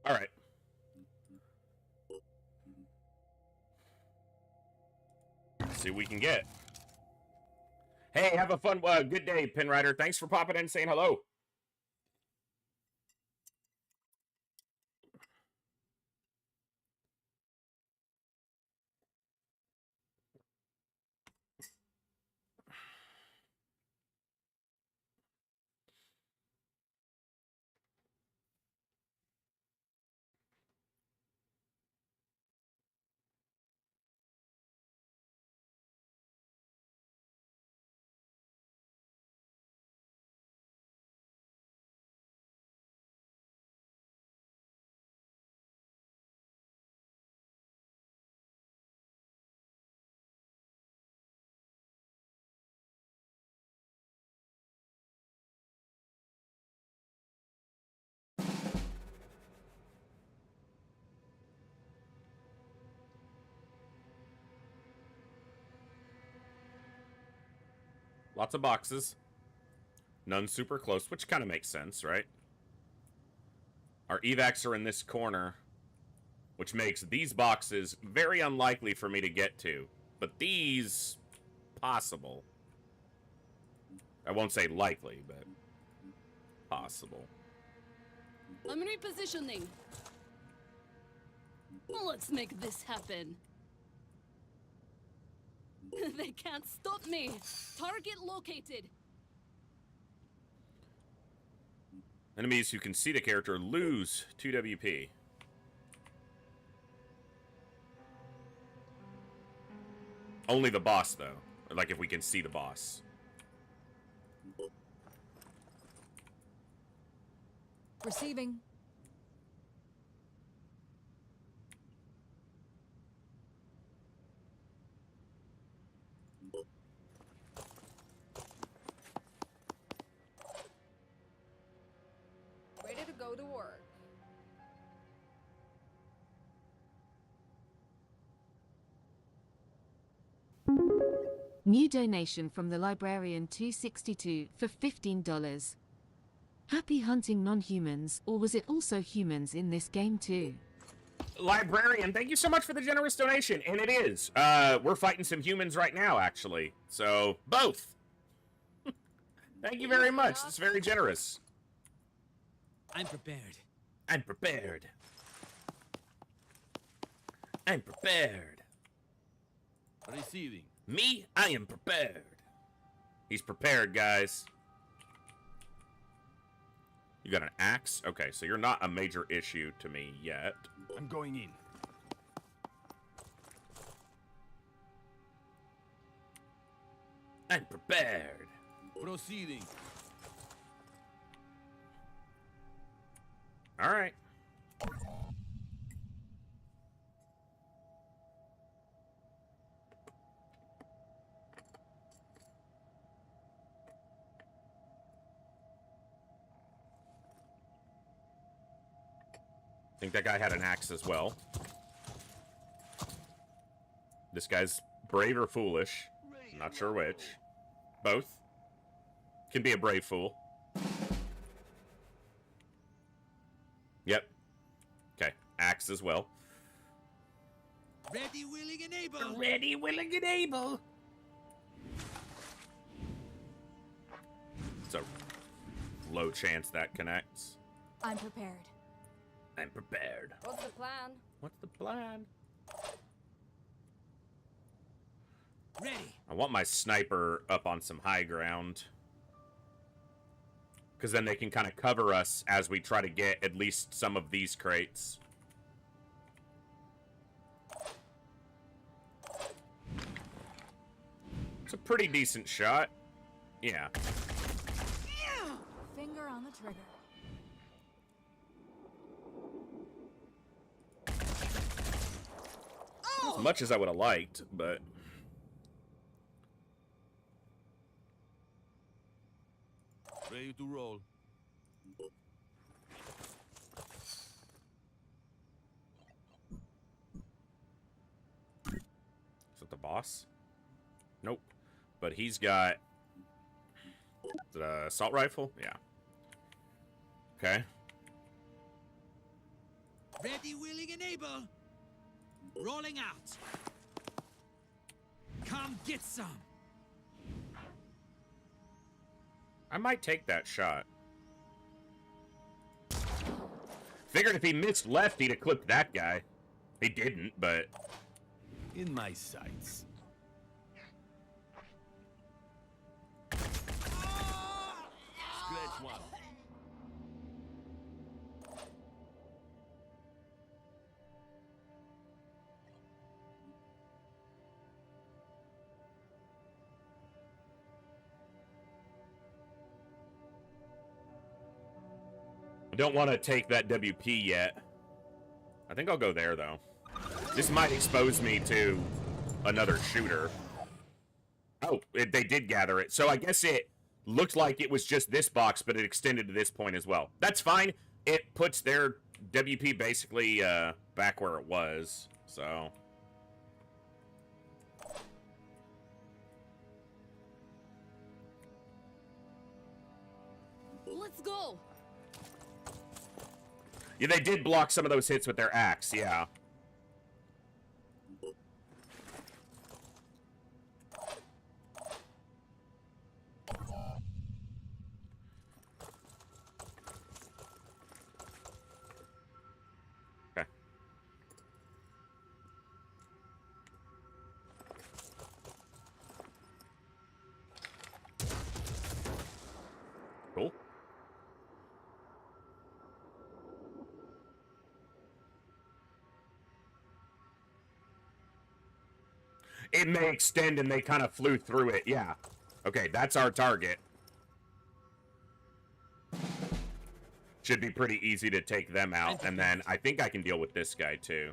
All right. Let's see what we can get. Hey, have a fun, good day, Pinrider. Thanks for popping in and saying hello. Lots of boxes. None super close, which kind of makes sense, right? Our evacs are in this corner, which makes these boxes very unlikely for me to get to. But these, possible. I won't say likely, but possible. I'm repositioning. Let's make this happen. They can't stop me. Target located. Enemies who can see the character lose 2 WP. Only the boss, though. Like, if we can see the boss. Receiving. Ready to go to work. New donation from the librarian 262 for $15. Happy hunting non-humans, or was it also humans in this game too? Librarian, thank you so much for the generous donation, and it is. We're fighting some humans right now, actually. So, both. Thank you very much. It's very generous. I'm prepared. I'm prepared. I'm prepared. Receiving. Me, I am prepared. He's prepared, guys. You got an axe? Okay, so you're not a major issue to me yet. I'm going in. I'm prepared. Proceeding. All right. I think that guy had an axe as well. This guy's brave or foolish. I'm not sure which. Both. Can be a brave fool. Yep. Okay. Axe as well. Ready, willing, and able. Ready, willing, and able. It's a low chance that connects. I'm prepared. I'm prepared. What's the plan? What's the plan? Ready. I want my sniper up on some high ground. Because then they can kind of cover us as we try to get at least some of these crates. It's a pretty decent shot. Yeah. Finger on the trigger. As much as I would have liked, but... Ready to roll. Is it the boss? Nope. But he's got... the assault rifle? Yeah. Okay. Ready, willing, and able. Rolling out. Come get some. I might take that shot. Figured if he missed left, he'd have clipped that guy. He didn't, but... In my sights. Scratch one. I don't want to take that WP yet. I think I'll go there, though. This might expose me to another shooter. Oh, they did gather it. So I guess it looked like it was just this box, but it extended to this point as well. That's fine. It puts their WP basically back where it was, so... go. Yeah, they did block some of those hits with their axe, yeah. Okay. Cool. It may extend and they kind of flew through it, yeah. Okay, that's our target. Should be pretty easy to take them out, and then I think I can deal with this guy too.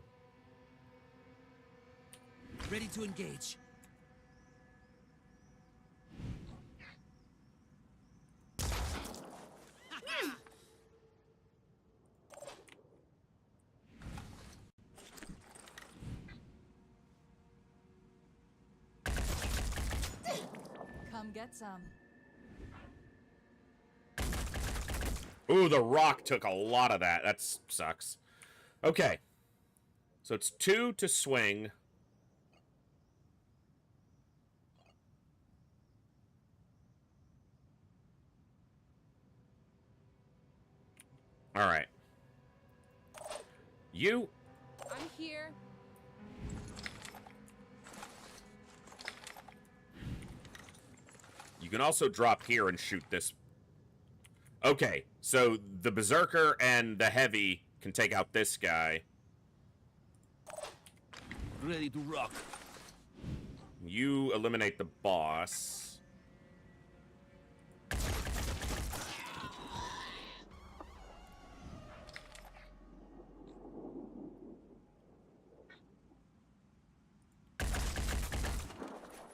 Ready to engage. Come get some. Ooh, the rock took a lot of that. That sucks. Okay. So it's 2 to swing. All right. You. I'm here. You can also drop here and shoot this. Okay, so the Berserker and the Heavy can take out this guy. Ready to rock. You eliminate the boss.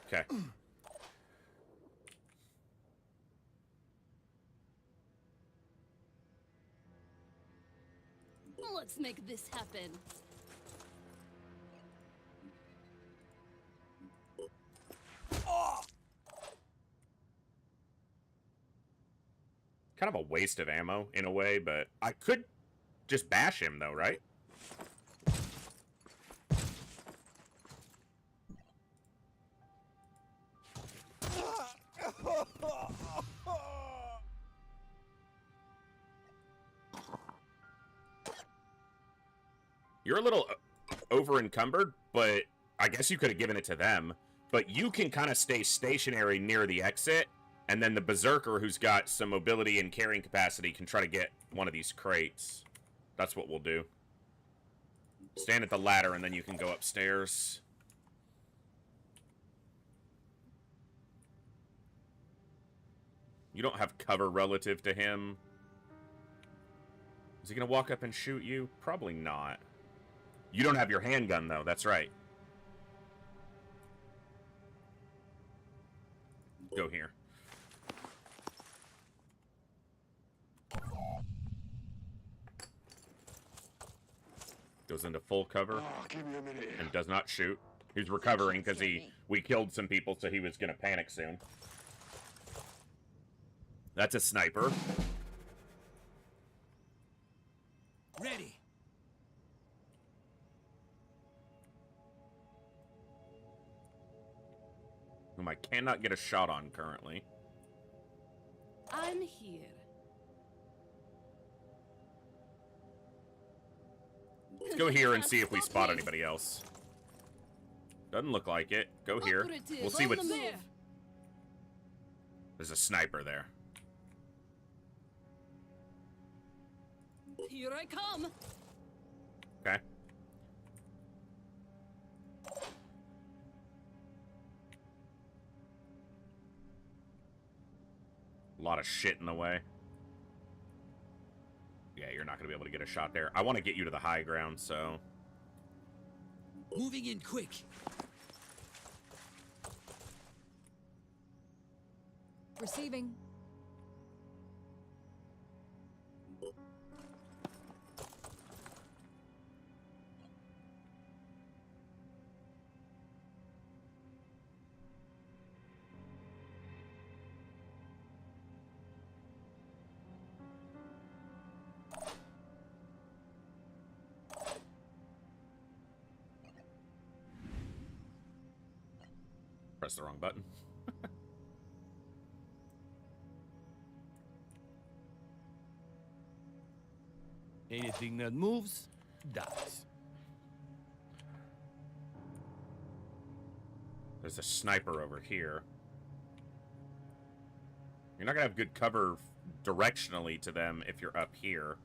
Okay. Let's make this happen. Kind of a waste of ammo in a way, but I could just bash him though, right? You're a little over encumbered, but I guess you could have given it to them. But you can kind of stay stationary near the exit, and then the Berserker, who's got some mobility and carrying capacity, can try to get one of these crates. That's what we'll do. Stand at the ladder, and then you can go upstairs. You don't have cover relative to him. Is he going to walk up and shoot you? Probably not. You don't have your handgun, though. That's right. Go here. Goes into full cover and does not shoot. He's recovering because we killed some people, so he was going to panic soon. That's a sniper. Ready. Whom I cannot get a shot on currently. I'm here. Let's go here and see if we spot anybody else. Doesn't look like it. Go here. We'll see what's... There's a sniper there. Here I come. Okay. A lot of shit in the way. Yeah, you're not going to be able to get a shot there. I want to get you to the high ground, so... Moving in quick. Receiving. Press the wrong button. Anything that moves, dies. There's a sniper over here. You're not gonna have good cover directionally to them if you're up here.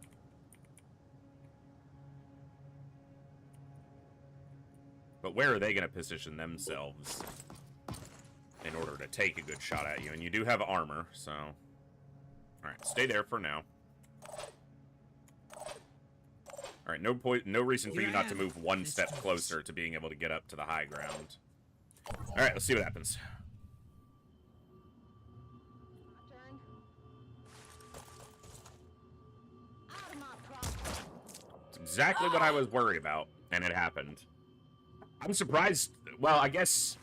But where are they gonna position themselves in order to take a good shot at you? And you do have armor, so... Alright, stay there for now. Alright, no reason for you not to move one step closer to being able to get up to the high ground. Alright, let's see what happens. It's exactly what I was worried about, and it happened. I'm surprised. Well, I guess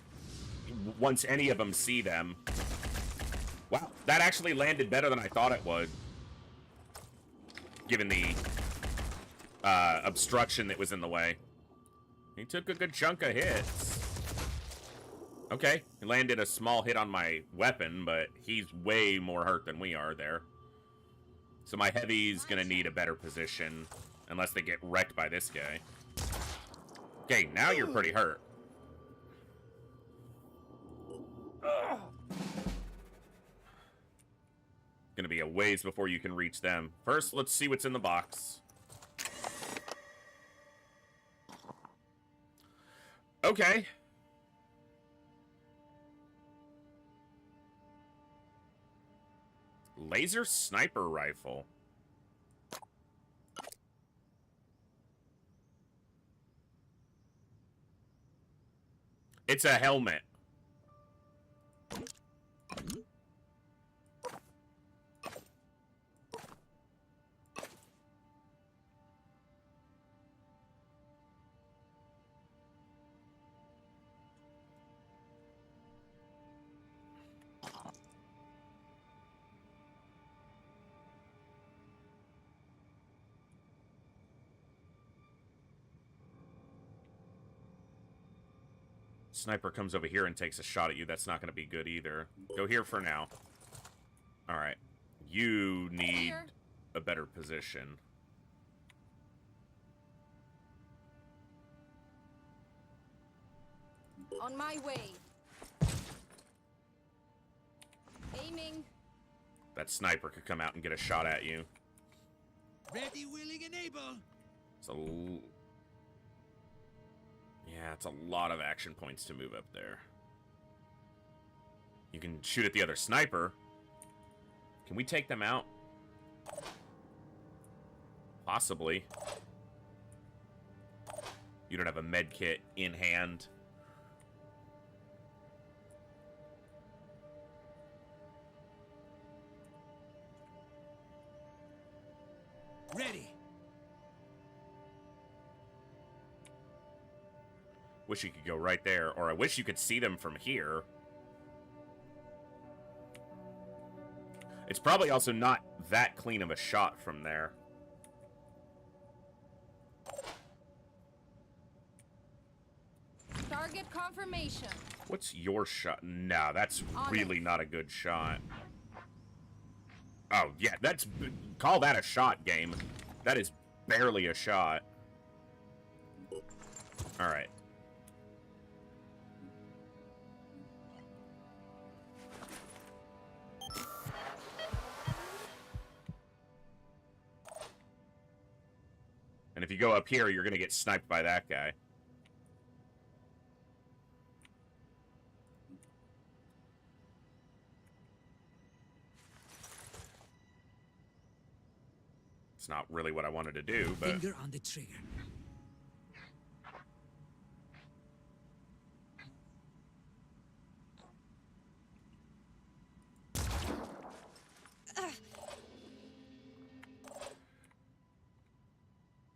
once any of them see them. Wow, that actually landed better than I thought it would, given the obstruction that was in the way. He took a good chunk of hits. Okay, he landed a small hit on my weapon, but he's way more hurt than we are there. So my heavy's gonna need a better position, unless they get wrecked by this guy. Okay, now you're pretty hurt. Gonna be a ways before you can reach them. First, let's see what's in the box. Okay. Laser sniper rifle. It's a helmet. Sniper comes over here and takes a shot at you. That's not going to be good either. Go here for now. All right. You need a better position. On my way. Aiming. That sniper could come out and get a shot at you. Ready, willing, and able. It's yeah, it's a lot of action points to move up there. You can shoot at the other sniper. Can we take them out? Possibly. You don't have a med kit in hand. Ready. Wish you could go right there, or I wish you could see them from here. It's probably also not that clean of a shot from there. Target confirmation. What's your shot? Nah, that's really not a good shot. Oh, yeah, call that a shot, game. That is barely a shot. Alright. And if you go up here, you're going to get sniped by that guy. It's not really what I wanted to do, but... Finger on the trigger.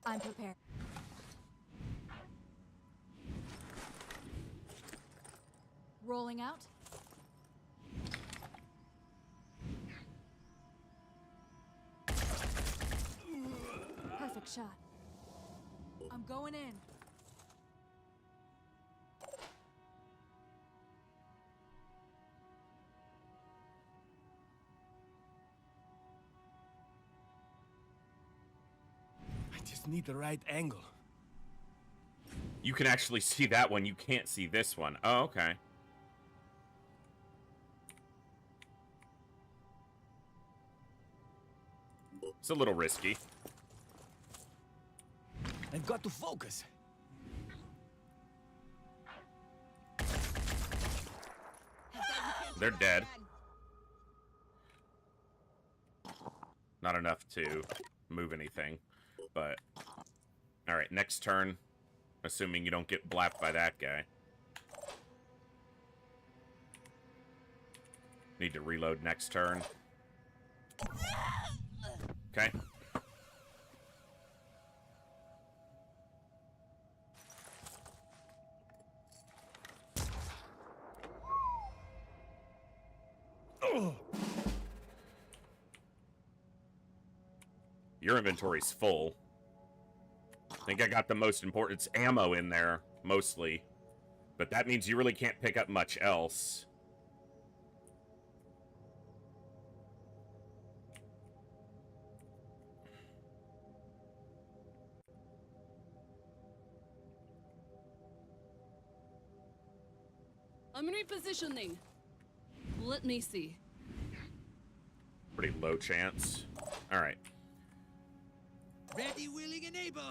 I'm prepared. Rolling out. Perfect shot. I'm going in. just need the right angle. You can actually see that one. You can't see this one. Oh, okay. It's a little risky. I've got to focus. They're dead. Not enough to move anything, but... Alright, next turn. Assuming you don't get blapped by that guy. Need to reload next turn. Okay. Your inventory's full. I think I got the most important ammo in there, mostly. But that means you really can't pick up much else. I'm repositioning. Let me see. Pretty low chance. Alright. Ready, willing, and able.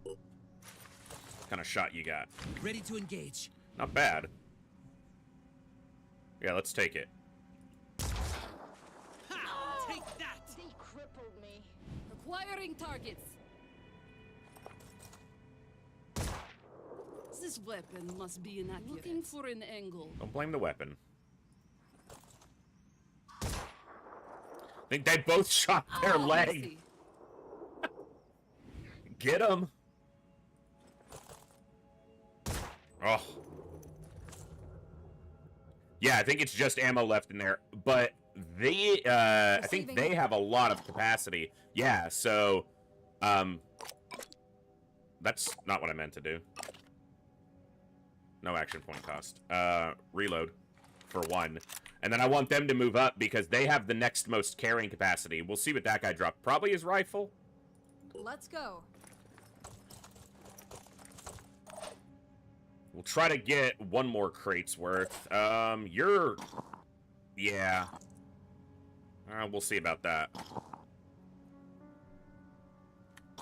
What kind of shot you got? Ready to engage. Not bad. Yeah, let's take it. Ha! Take that! They crippled me. Acquiring targets. This weapon must be inaccurate. Looking for an angle. Don't blame the weapon. I think they both shot their leg. Get him. Oh. Yeah, I think it's just ammo left in there, but they, I think they have a lot of capacity. Yeah, so, that's not what I meant to do. No action point cost. Reload for one. And then I want them to move up because they have the next most carrying capacity. We'll see what that guy dropped. Probably his rifle. Let's go. We'll try to get one more crate's worth. You're... Yeah. We'll see about that.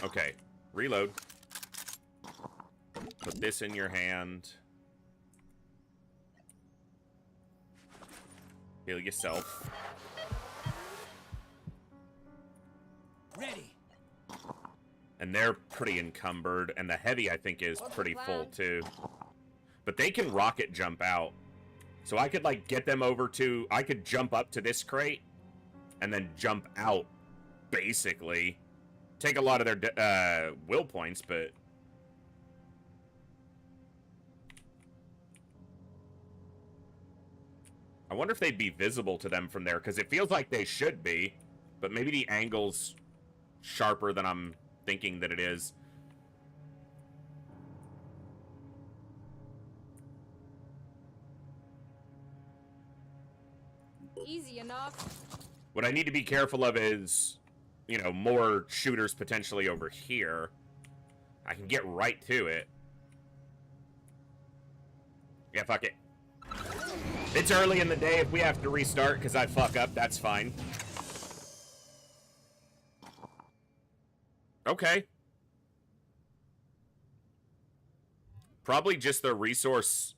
Okay. Reload. Put this in your hand. Heal yourself. Ready. And they're pretty encumbered, and the heavy, I think, is pretty full, too. But they can rocket jump out. So I could, like, get them over to... I could jump up to this crate, and then jump out, basically. Take a lot of their will points, but... I wonder if they'd be visible to them from there, because it feels like they should be. But maybe the angle's sharper than I'm thinking that it is. Easy enough. What I need to be careful of is, you know, more shooters potentially over here. I can get right to it. Yeah, fuck it. It's early in the day. If we have to restart because I fuck up, that's fine. Okay. Probably just the resource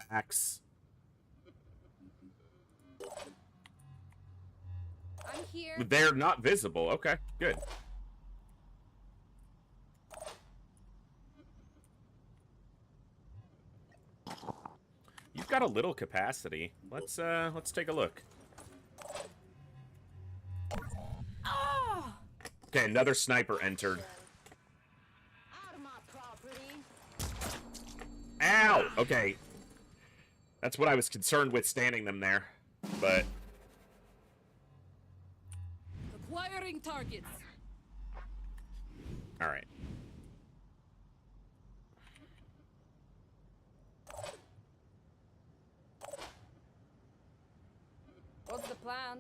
packs. I'm here. They're not visible. Okay, good. You've got a little capacity. Let's take a look. Okay, another sniper entered. Out of my property. Ow! Okay. That's what I was concerned with, standing them there. But... Acquiring targets. Alright. plan.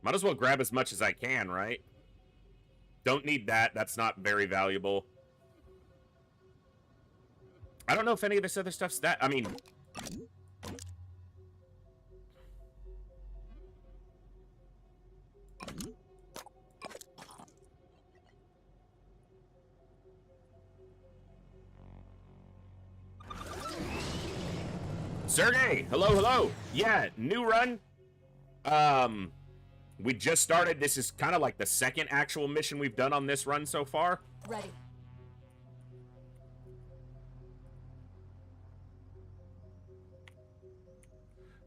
Might as well grab as much as I can, right? Don't need that. That's not very valuable. I don't know if any of this other stuff's that... I mean... Sergey! Hello, hello! Yeah, new run. We just started. This is kind of like the second actual mission we've done on this run so far. Ready.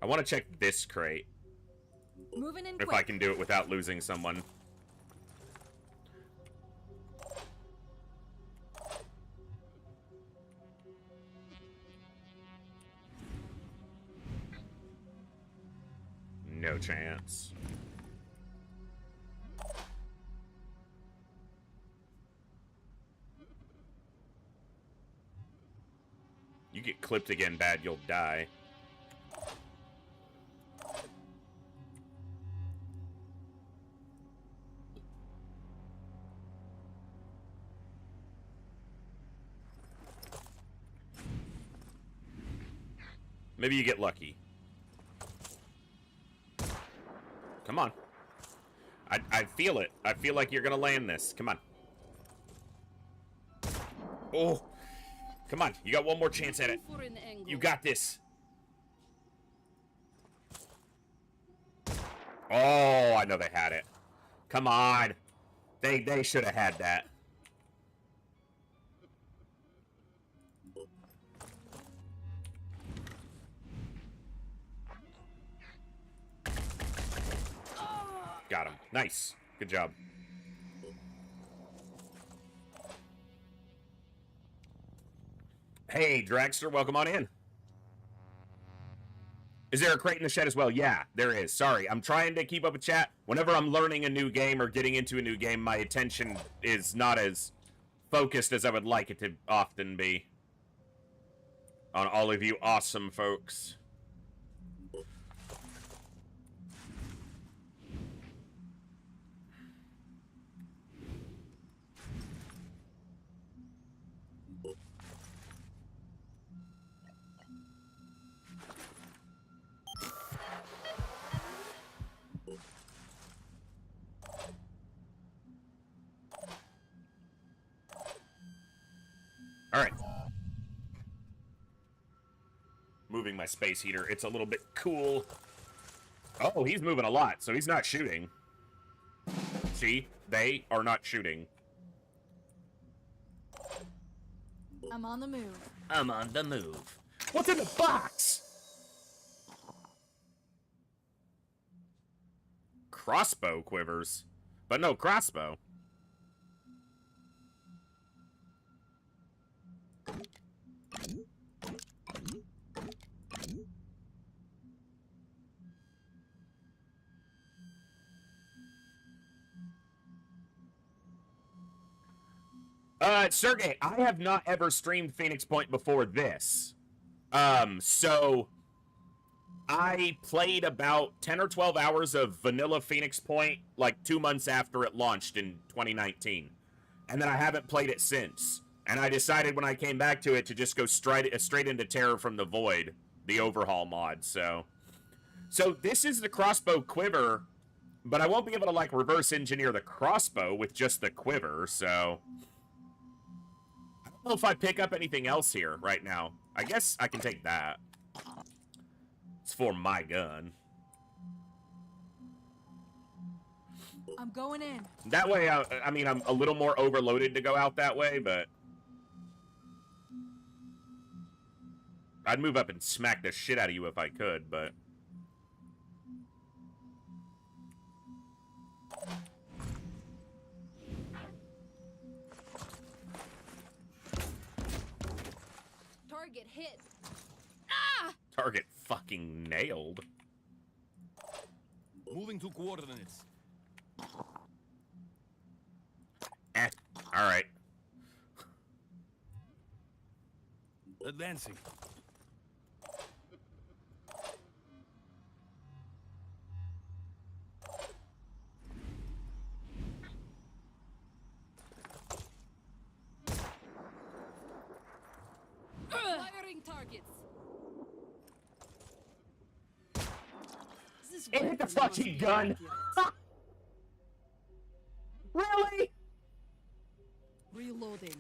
I want to check this crate. Moving in If quick. I can do it without losing someone. No chance. You get clipped again bad, you'll die. Maybe you get lucky. Come on. I feel it. I feel like you're gonna land this. Come on. Oh. Come on. You got one more chance at it. You got this. Oh, I know they had it. Come on. They should have had that. Got him. Nice. Good job. Hey, Dragster, welcome on in. Is there a crate in the shed as well? Yeah, there is. Sorry, I'm trying to keep up with chat. Whenever I'm learning a new game or getting into a new game, my attention is not as focused as I would like it to often be. On all of you awesome folks. All right. Moving my space heater. It's a little bit cool. Oh, he's moving a lot, so he's not shooting. See? They are not shooting. I'm on the move. I'm on the move. What's in the box? Crossbow quivers. But no crossbow. Sergey, I have not ever streamed Phoenix Point before this. So I played about 10 or 12 hours of vanilla Phoenix Point like 2 months after it launched in 2019. And then I haven't played it since. And I decided when I came back to it to just go straight into Terror from the Void, the overhaul mod, so this is the crossbow quiver, but I won't be able to like reverse engineer the crossbow with just the quiver, so I don't know if I pick up anything else here right now. I guess I can take that. It's for my gun. I'm going in. That way, I mean, I'm a little more overloaded to go out that way, but I'd move up and smack the shit out of you if I could, but Target hit. target fucking nailed. Moving to coordinates. All right. Advancing. Firing targets. This It hit the weapon must fucking be gun. accurate. Really? Reloading.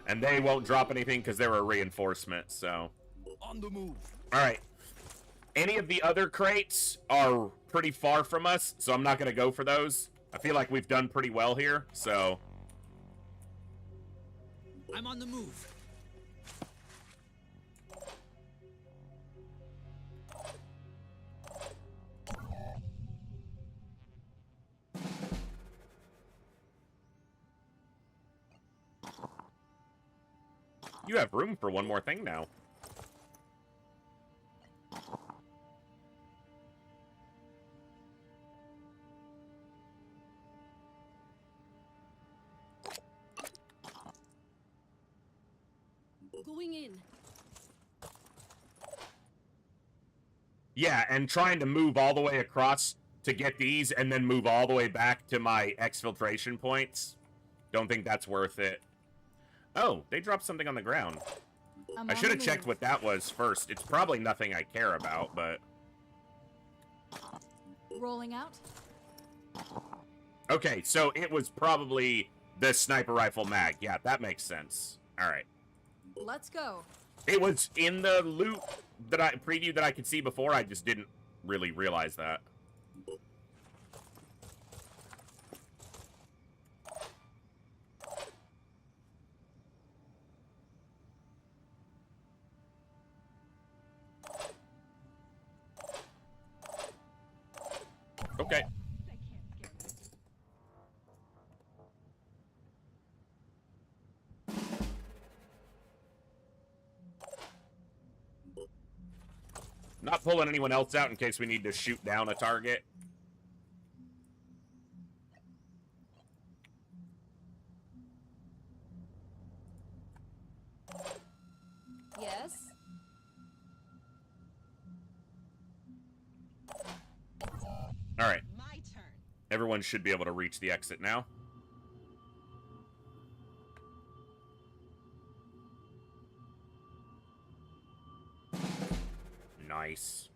And they won't drop anything because they're a reinforcement, so. On the move. Alright. Any of the other crates are pretty far from us, so I'm not going to go for those. I feel like we've done pretty well here, so. I'm on the move. You have room for one more thing now. Going in. Yeah, and trying to move all the way across to get these and then move all the way back to my exfiltration points. Don't think that's worth it. Oh, they dropped something on the ground. I should have checked what that was first. It's probably nothing I care about, but... Rolling out. Okay, so it was probably the sniper rifle mag. Yeah, that makes sense. Alright. Let's go. It was in the loot that preview that I could see before. I just didn't really realize that. Okay. Not pulling anyone else out in case we need to shoot down a target. Yes. All right. My turn. Everyone should be able to reach the exit now. Nice.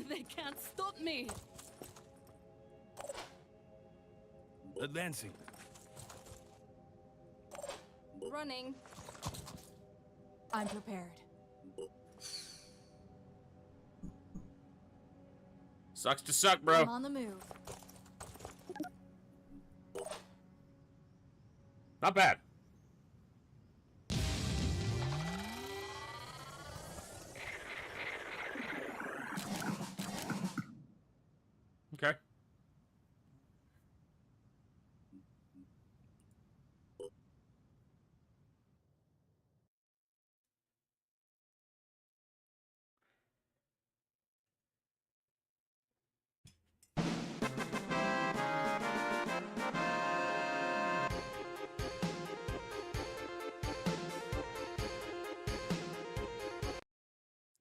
They can't stop me. Advancing. Running. I'm prepared. Sucks to suck, bro. I'm on the move. Not bad. Okay.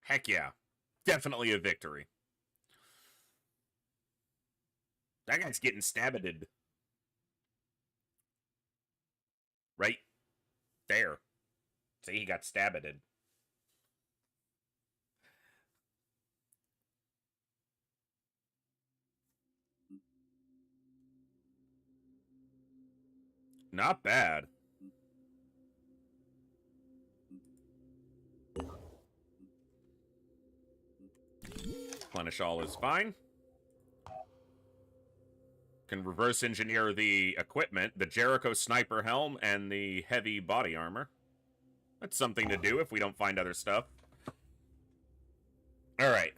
Heck yeah. Definitely a victory. That guy's getting stabbed. Right there. See, he got stabbed. Not bad. Replenish all is fine. Can reverse engineer the equipment, the Jericho sniper helm, and the heavy body armor. That's something to do if we don't find other stuff. Alright.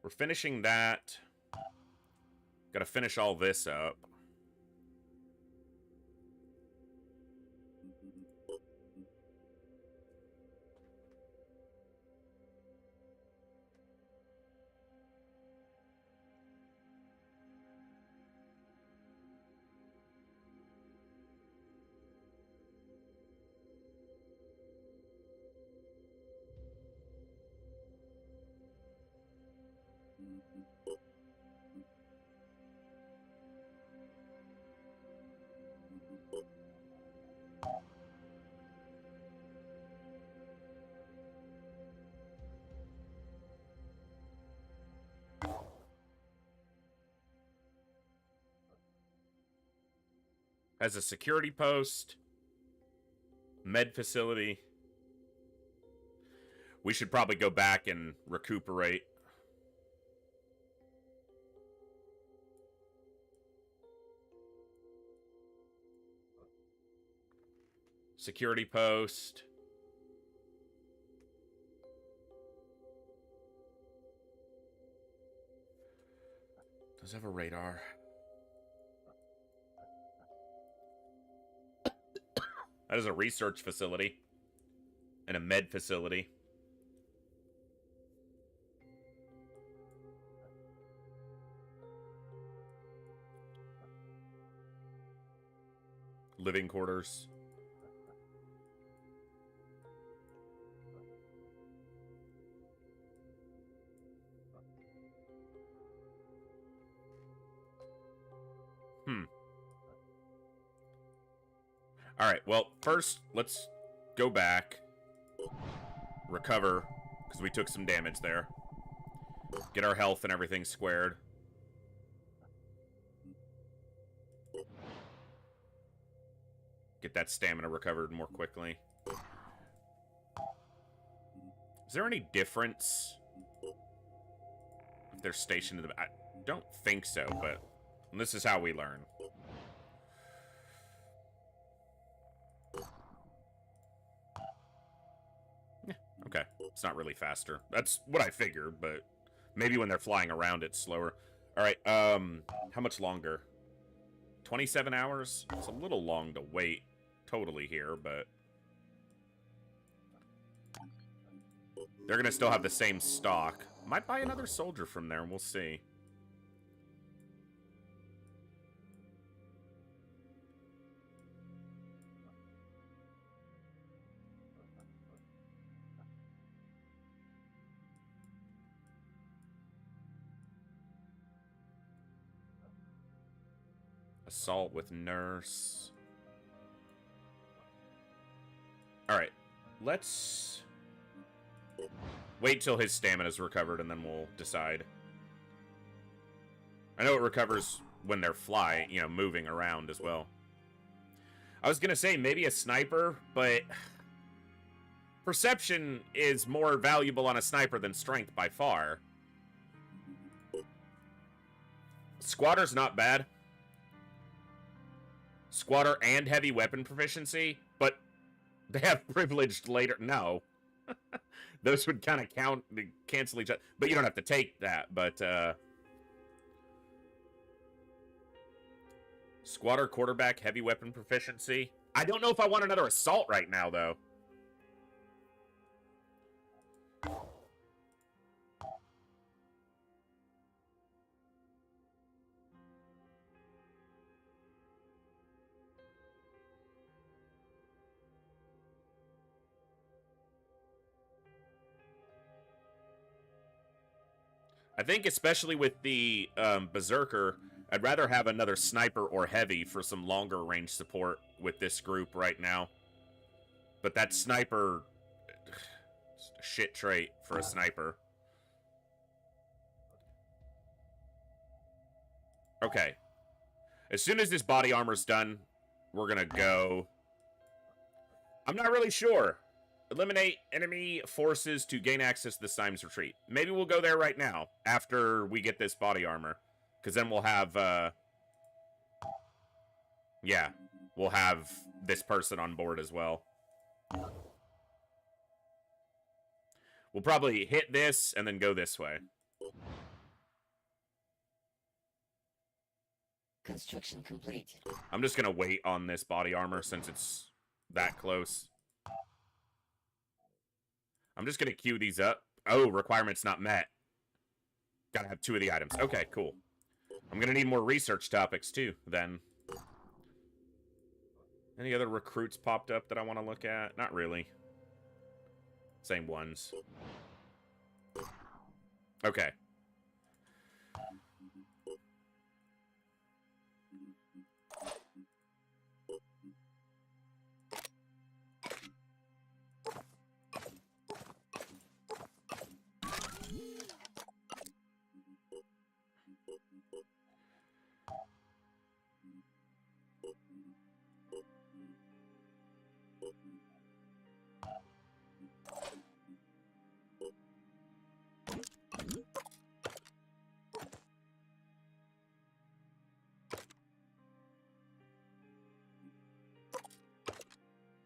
We're finishing that. Gotta finish all this up. Has a security post, med facility. We should probably go back and recuperate. Security post. Does it have a radar? That is a research facility and a med facility. Living quarters. Alright, well, first, let's go back. Recover, because we took some damage there. Get our health and everything squared. Get that stamina recovered more quickly. Is there any difference if they're stationed in the... I don't think so, but this is how we learn. Okay, it's not really faster. That's what I figured, but maybe when they're flying around, it's slower. All right, how much longer? 27 hours? It's a little long to wait totally here, but... They're going to still have the same stock. Might buy another soldier from there, we'll see. Assault with nurse. Alright, let's wait till his stamina's recovered and then we'll decide. I know it recovers when they're flying, you know, moving around as well. I was gonna say maybe a sniper, but perception is more valuable on a sniper than strength by far. Squatter's not bad. Squatter and heavy weapon proficiency, but they have privileged later. No. Those would kind of cancel each other. But you don't have to take that, but, Squatter, quarterback, heavy weapon proficiency. I don't know if I want another assault right now, though. I think especially with the Berserker, I'd rather have another sniper or heavy for some longer range support with this group right now. But that sniper, it's a shit trait for a sniper. Okay. As soon as this body armor's done, we're gonna go. I'm not really sure. Eliminate enemy forces to gain access to the Simon's retreat. Maybe we'll go there right now, after we get this body armor. Because then we'll have, yeah, we'll have this person on board as well. We'll probably hit this, and then go this way. Construction complete. I'm just gonna wait on this body armor since it's that close. I'm just gonna queue these up. Oh, requirements not met. Gotta have 2 of the items. Okay, cool. I'm gonna need more research topics too, then. Any other recruits popped up that I want to look at? Not really. Same ones. Okay.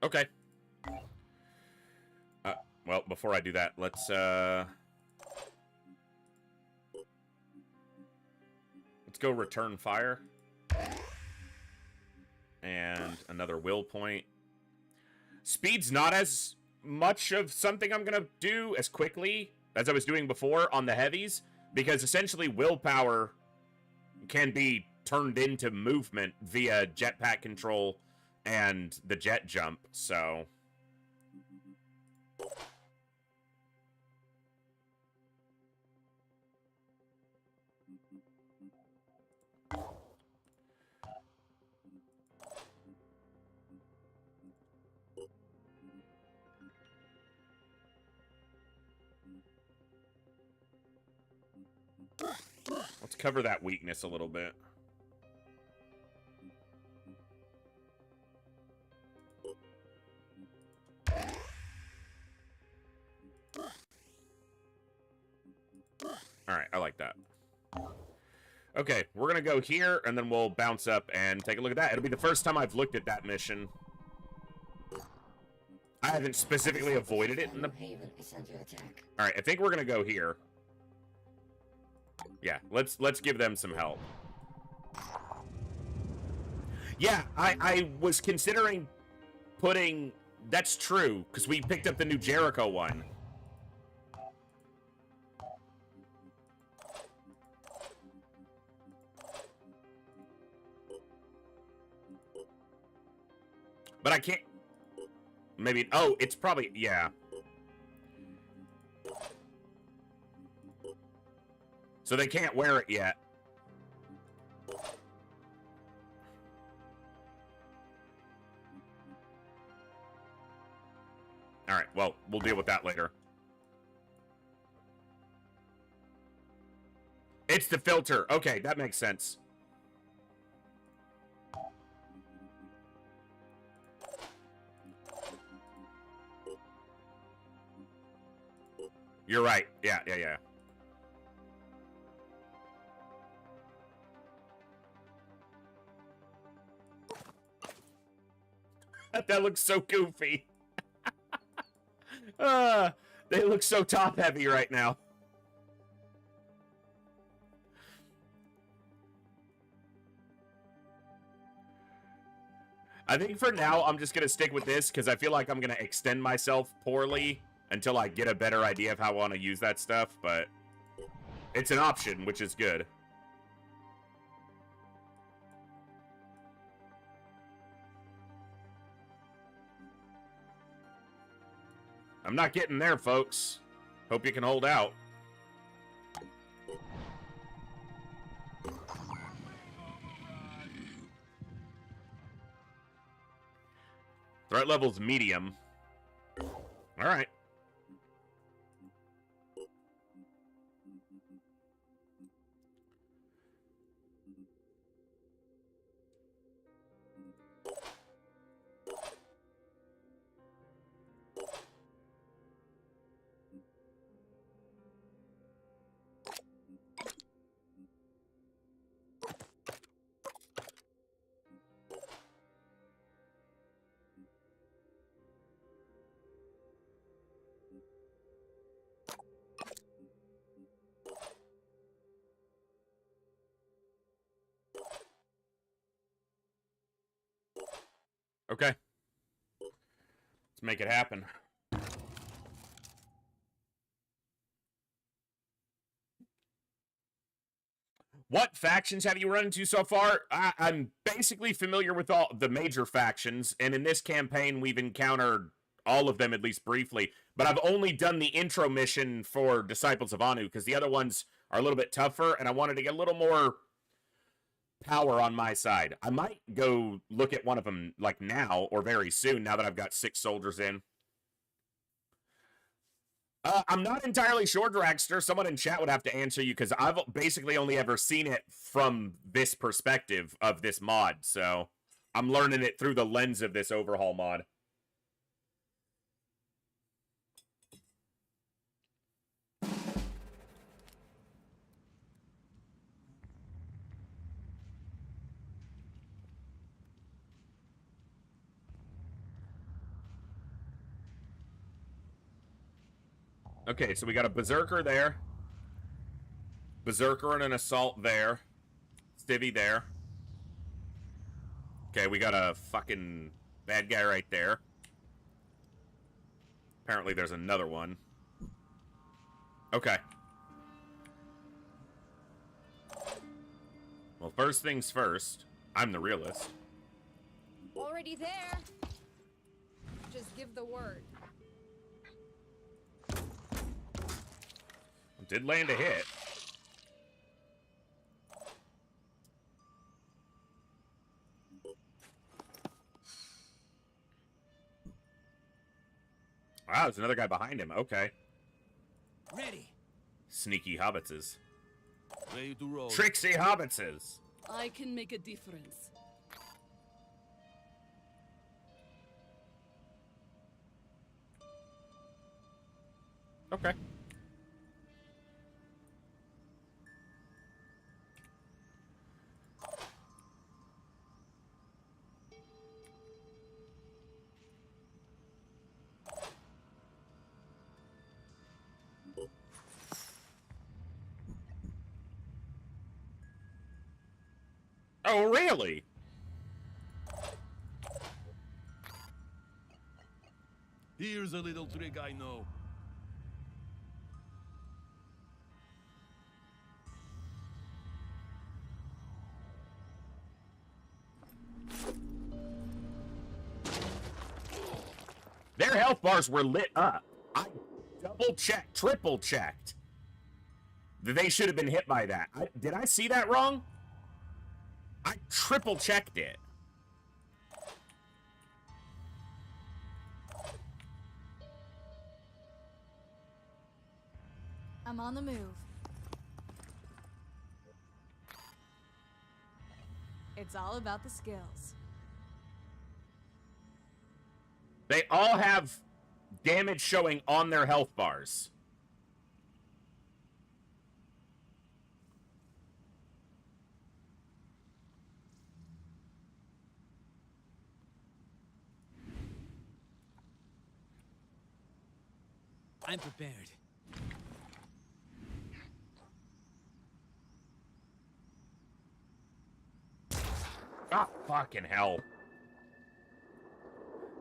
Okay. Well, before I do that, let's go return fire. And another will point. Speed's not as much of something I'm gonna do as quickly as I was doing before on the heavies, because essentially willpower can be turned into movement via jetpack control and the jet jump, so... Let's cover that weakness a little bit. Alright, I like that. Okay, we're gonna go here, and then we'll bounce up and take a look at that. It'll be the first time I've looked at that mission. I haven't specifically avoided it in the... Alright, I think we're gonna go here. Yeah, let's give them some help. Yeah, I was considering putting... That's true, because we picked up the new Jericho one. But I can't... Maybe... Oh, it's probably... Yeah. So they can't wear it yet. Alright, well, we'll deal with that later. It's the filter. Okay, that makes sense. You're right. Yeah. That looks so goofy. They look so top heavy right now. I think for now, I'm just going to stick with this because I feel like I'm going to extend myself poorly until I get a better idea of how I want to use that stuff, but it's an option, which is good. I'm not getting there, folks. Hope you can hold out. Threat level's medium. All right. Okay. Let's make it happen. What factions have you run into so far? I'm basically familiar with all the major factions, and in this campaign, we've encountered all of them, at least briefly. But I've only done the intro mission for Disciples of Anu, because the other ones are a little bit tougher, and I wanted to get a little more power on my side. I might go look at one of them, like, now, or very soon, now that I've got 6 soldiers in. I'm not entirely sure, Dragster. Someone in chat would have to answer you, because I've basically only ever seen it from this perspective of this mod, so I'm learning it through the lens of this overhaul mod. Okay, so we got a Berserker there. Berserker and an Assault there. Stivy there. Okay, we got a fucking bad guy right there. Apparently there's another one. Okay. Well, first things first. I'm the realist. Already there. Just give the word. Did land a hit. Wow, there's another guy behind him. Okay. Ready. Sneaky hobbitses. Ready to roll. Tricksy hobbitses. I can make a difference. Okay. Oh, really? Here's a little trick I know. Their health bars were lit up. I double-checked, triple-checked. They should have been hit by that. Did I see that wrong? I triple-checked it. I'm on the move. It's all about the skills. They all have damage showing on their health bars. I'm prepared. Ah, fucking hell.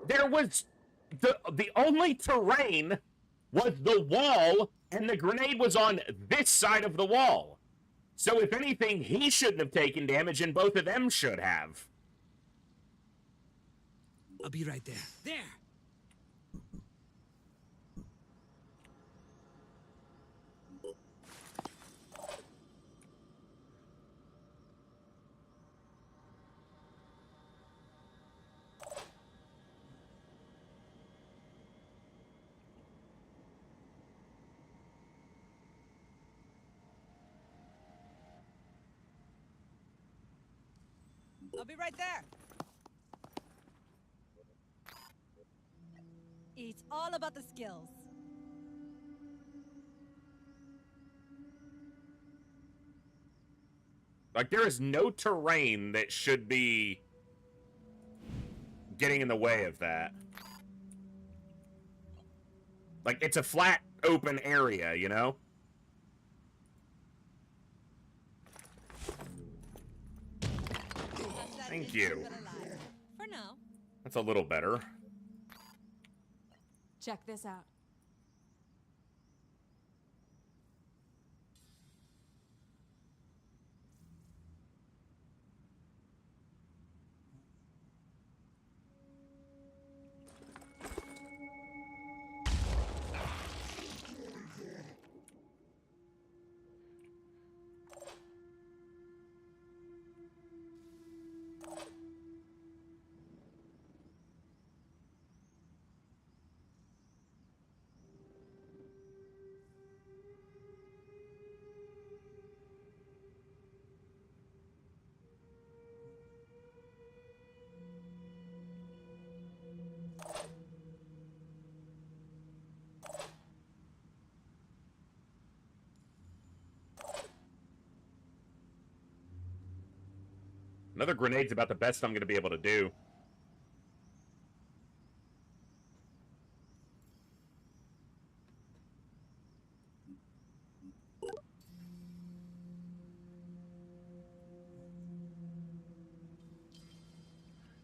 There was... The only terrain was the wall, and the grenade was on this side of the wall. So if anything, he shouldn't have taken damage, and both of them should have. I'll be right there. There! I'll be right there. It's all about the skills. Like, there is no terrain that should be getting in the way of that. Like, it's a flat, open area, you know? Thank you. For now. That's a little better. Check this out. Another grenade's about the best I'm going to be able to do.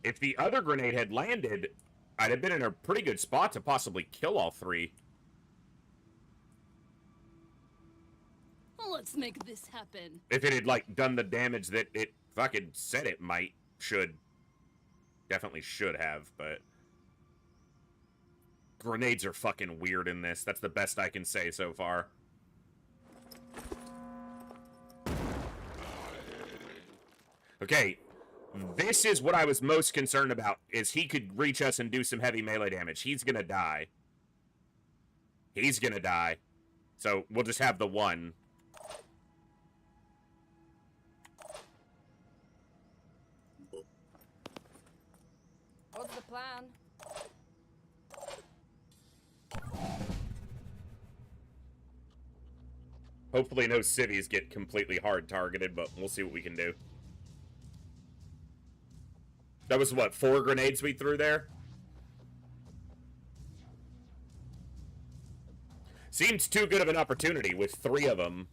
If the other grenade had landed, I'd have been in a pretty good spot to possibly kill all three. Let's make this happen. If it had, like, done the damage that it fucking said it might, definitely should have, but... Grenades are fucking weird in this. That's the best I can say so far. Okay, this is what I was most concerned about, is he could reach us and do some heavy melee damage. He's gonna die. He's gonna die. So, we'll just have the one. What's the plan? Hopefully no civvies get completely hard targeted, but we'll see what we can do. That was, what, 4 grenades we threw there? Seems too good of an opportunity with 3 of them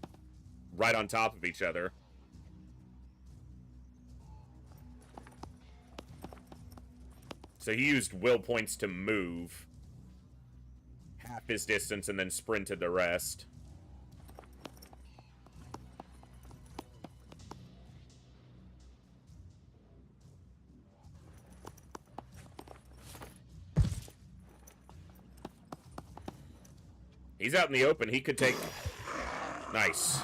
right on top of each other. So he used will points to move half his distance and then sprinted the rest. He's out in the open. He could take... Nice.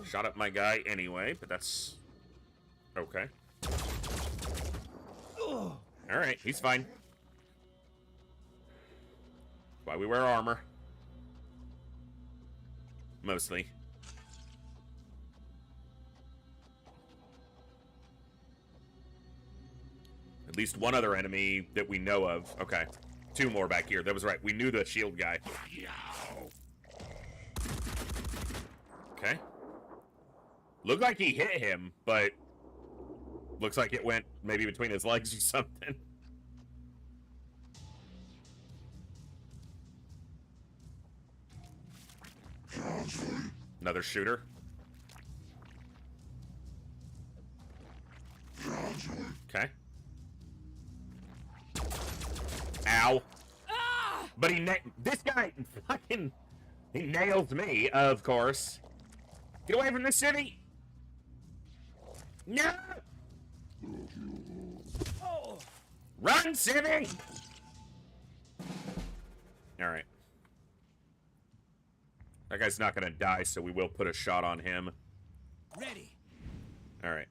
Shot up my guy anyway, but that's... okay. Alright, he's fine. Why we wear armor. Mostly. At least one other enemy that we know of. Okay. 2 more back here. That was right. We knew the shield guy. Okay. Looked like he hit him, but looks like it went maybe between his legs or something. Another shooter. Okay. Ow. Ah! But this guy fucking, he nails me, of course. Get away from the city. No! Oh. Run, city! Alright. That guy's not gonna die, so we will put a shot on him. Ready. Alright.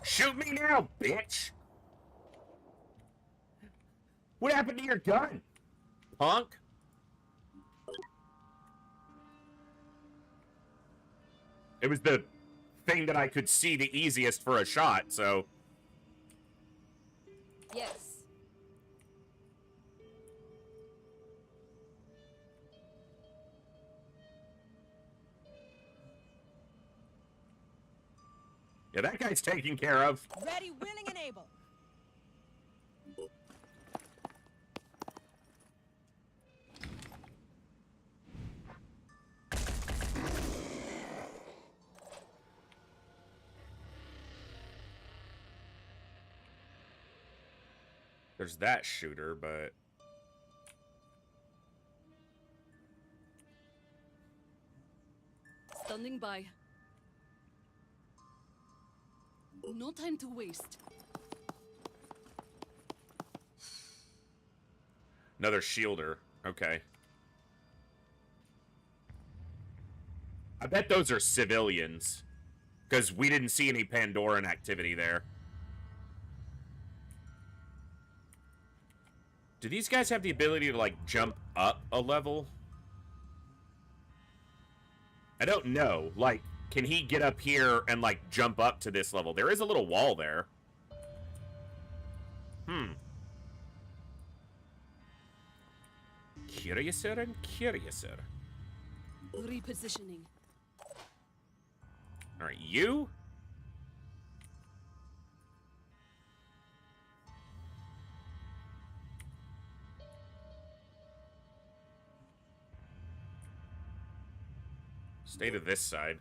Shoot me now, bitch! What happened to your gun, punk? It was the thing that I could see the easiest for a shot, so... Yes. Yeah, that guy's taken care of. Ready, willing, and able. There's that shooter, but... Standing by. No time to waste. Another shielder. Okay. I bet those are civilians. Because we didn't see any Pandoran activity there. Do these guys have the ability to, like, jump up a level? I don't know. Like, can he get up here and, like, jump up to this level? There is a little wall there. Curiouser and curiouser. Repositioning. Alright, you? Stay to this side.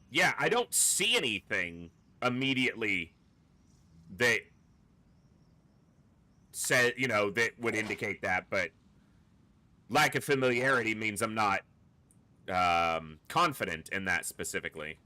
Yeah, I don't see anything immediately that said, you know, that would indicate that, but lack of familiarity means I'm not confident in that specifically.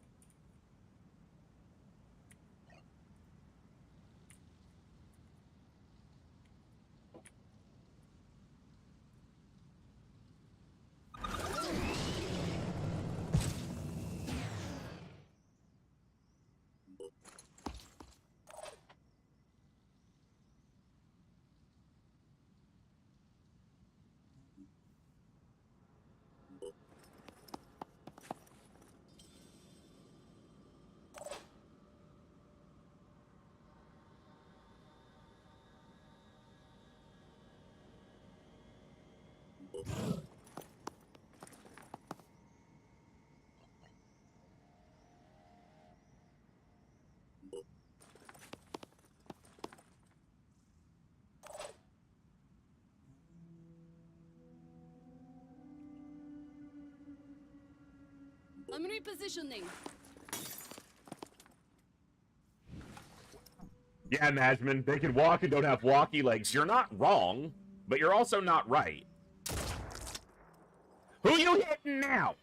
I'm repositioning. Yeah, Madman, they can walk and don't have walkie legs. You're not wrong, but you're also not right. Who you hitting now?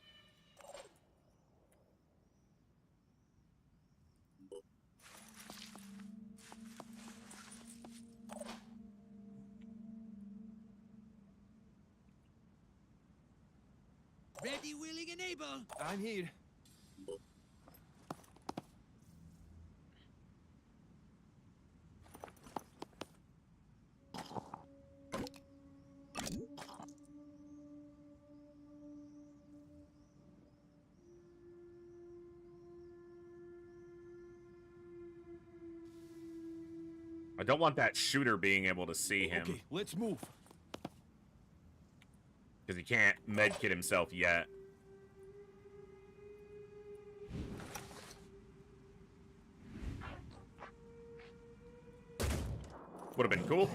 Ready, willing, and able. I'm here. I don't want that shooter being able to see him. Okay, let's move. Because he can't medkit himself yet. Would have been cool.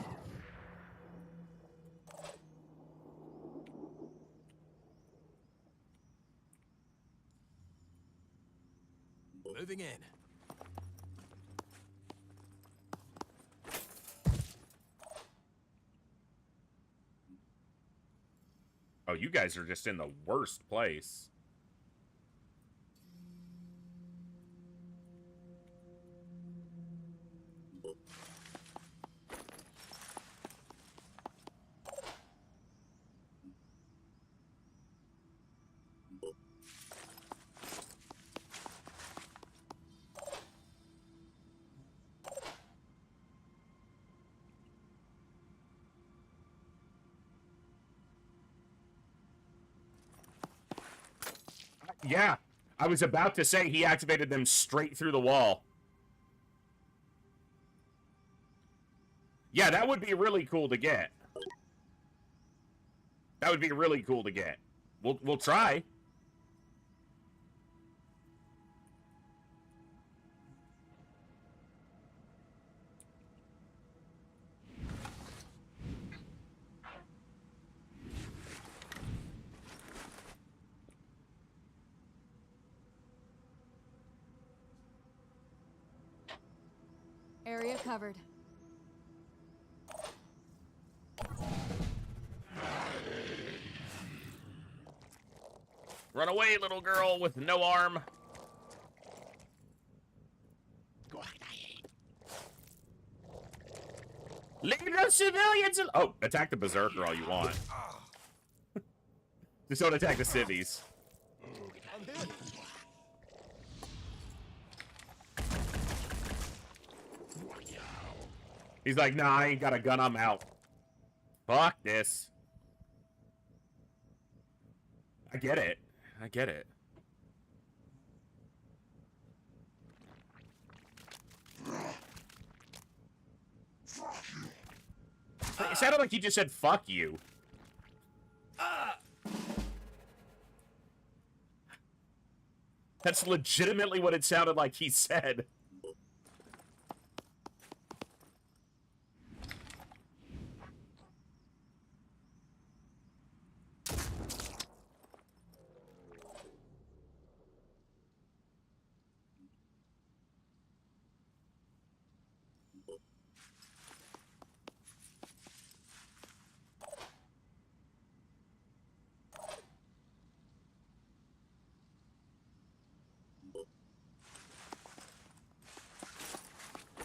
Moving in. Oh, you guys are just in the worst place. Yeah, I was about to say he activated them straight through the wall. Yeah, that would be really cool to get. That would be really cool to get. We'll try. Area covered. Run away, little girl with no arm. Leave the civilians alone. Oh, attack the berserker all you want. Just don't attack the civvies. He's like, nah, I ain't got a gun, I'm out. Fuck this. I get it. I get it. It sounded like he just said, fuck you. That's legitimately what it sounded like he said.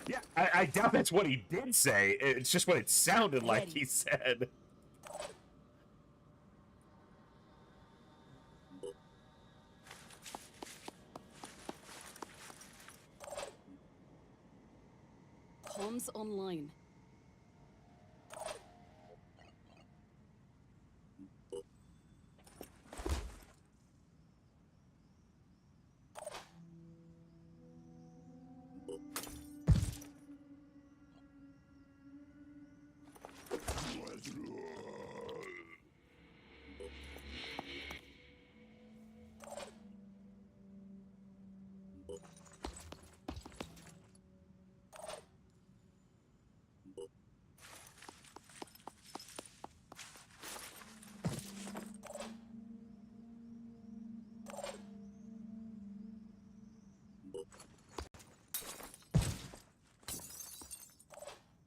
Yeah, I doubt that's what he did say. It's just what it sounded like he said. Comms online.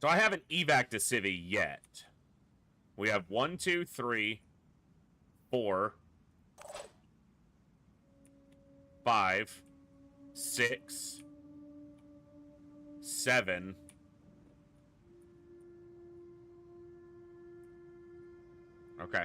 So I haven't evac to civvy yet. We have 1, 2, 3, 4, 5, 6, 7. Okay.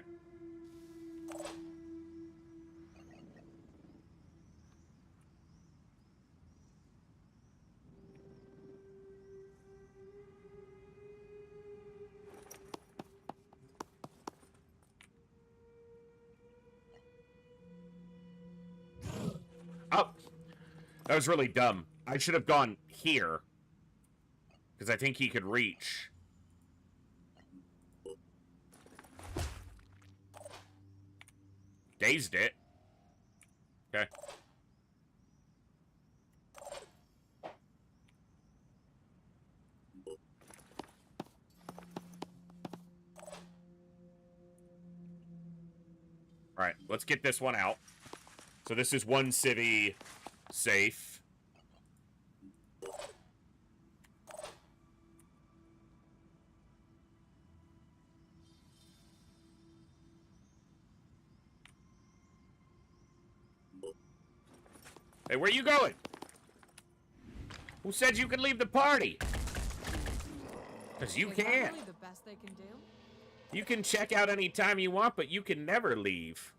Oh, that was really dumb. I should have gone here. Because I think he could reach. Dazed it. Okay. Alright, let's get this one out. So this is one civvy safe. Hey, where you going? Who said you could leave the party? Because you can't. The best they can do. You can check out any time you want, but you can never leave.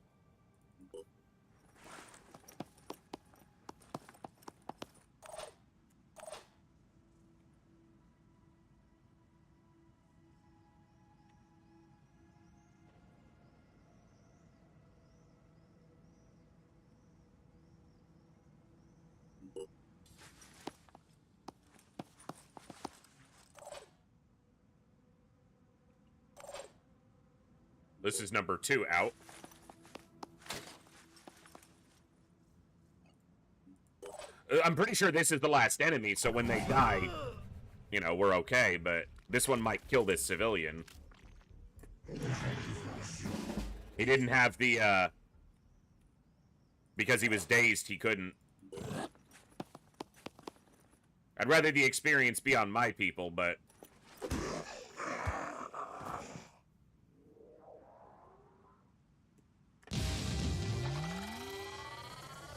This is number 2 out. I'm pretty sure this is the last enemy, so when they die, you know, we're okay, but this one might kill this civilian. He didn't have the, because he was dazed, he couldn't. I'd rather the experience be on my people, but...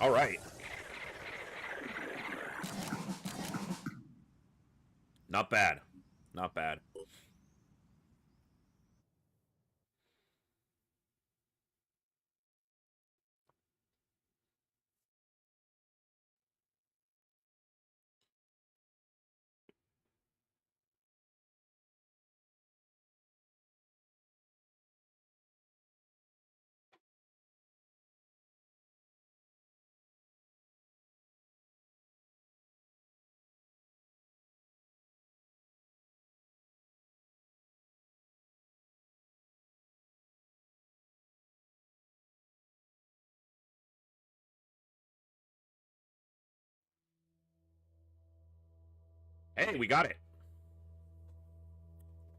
Alright. Not bad. Not bad. Hey, we got it.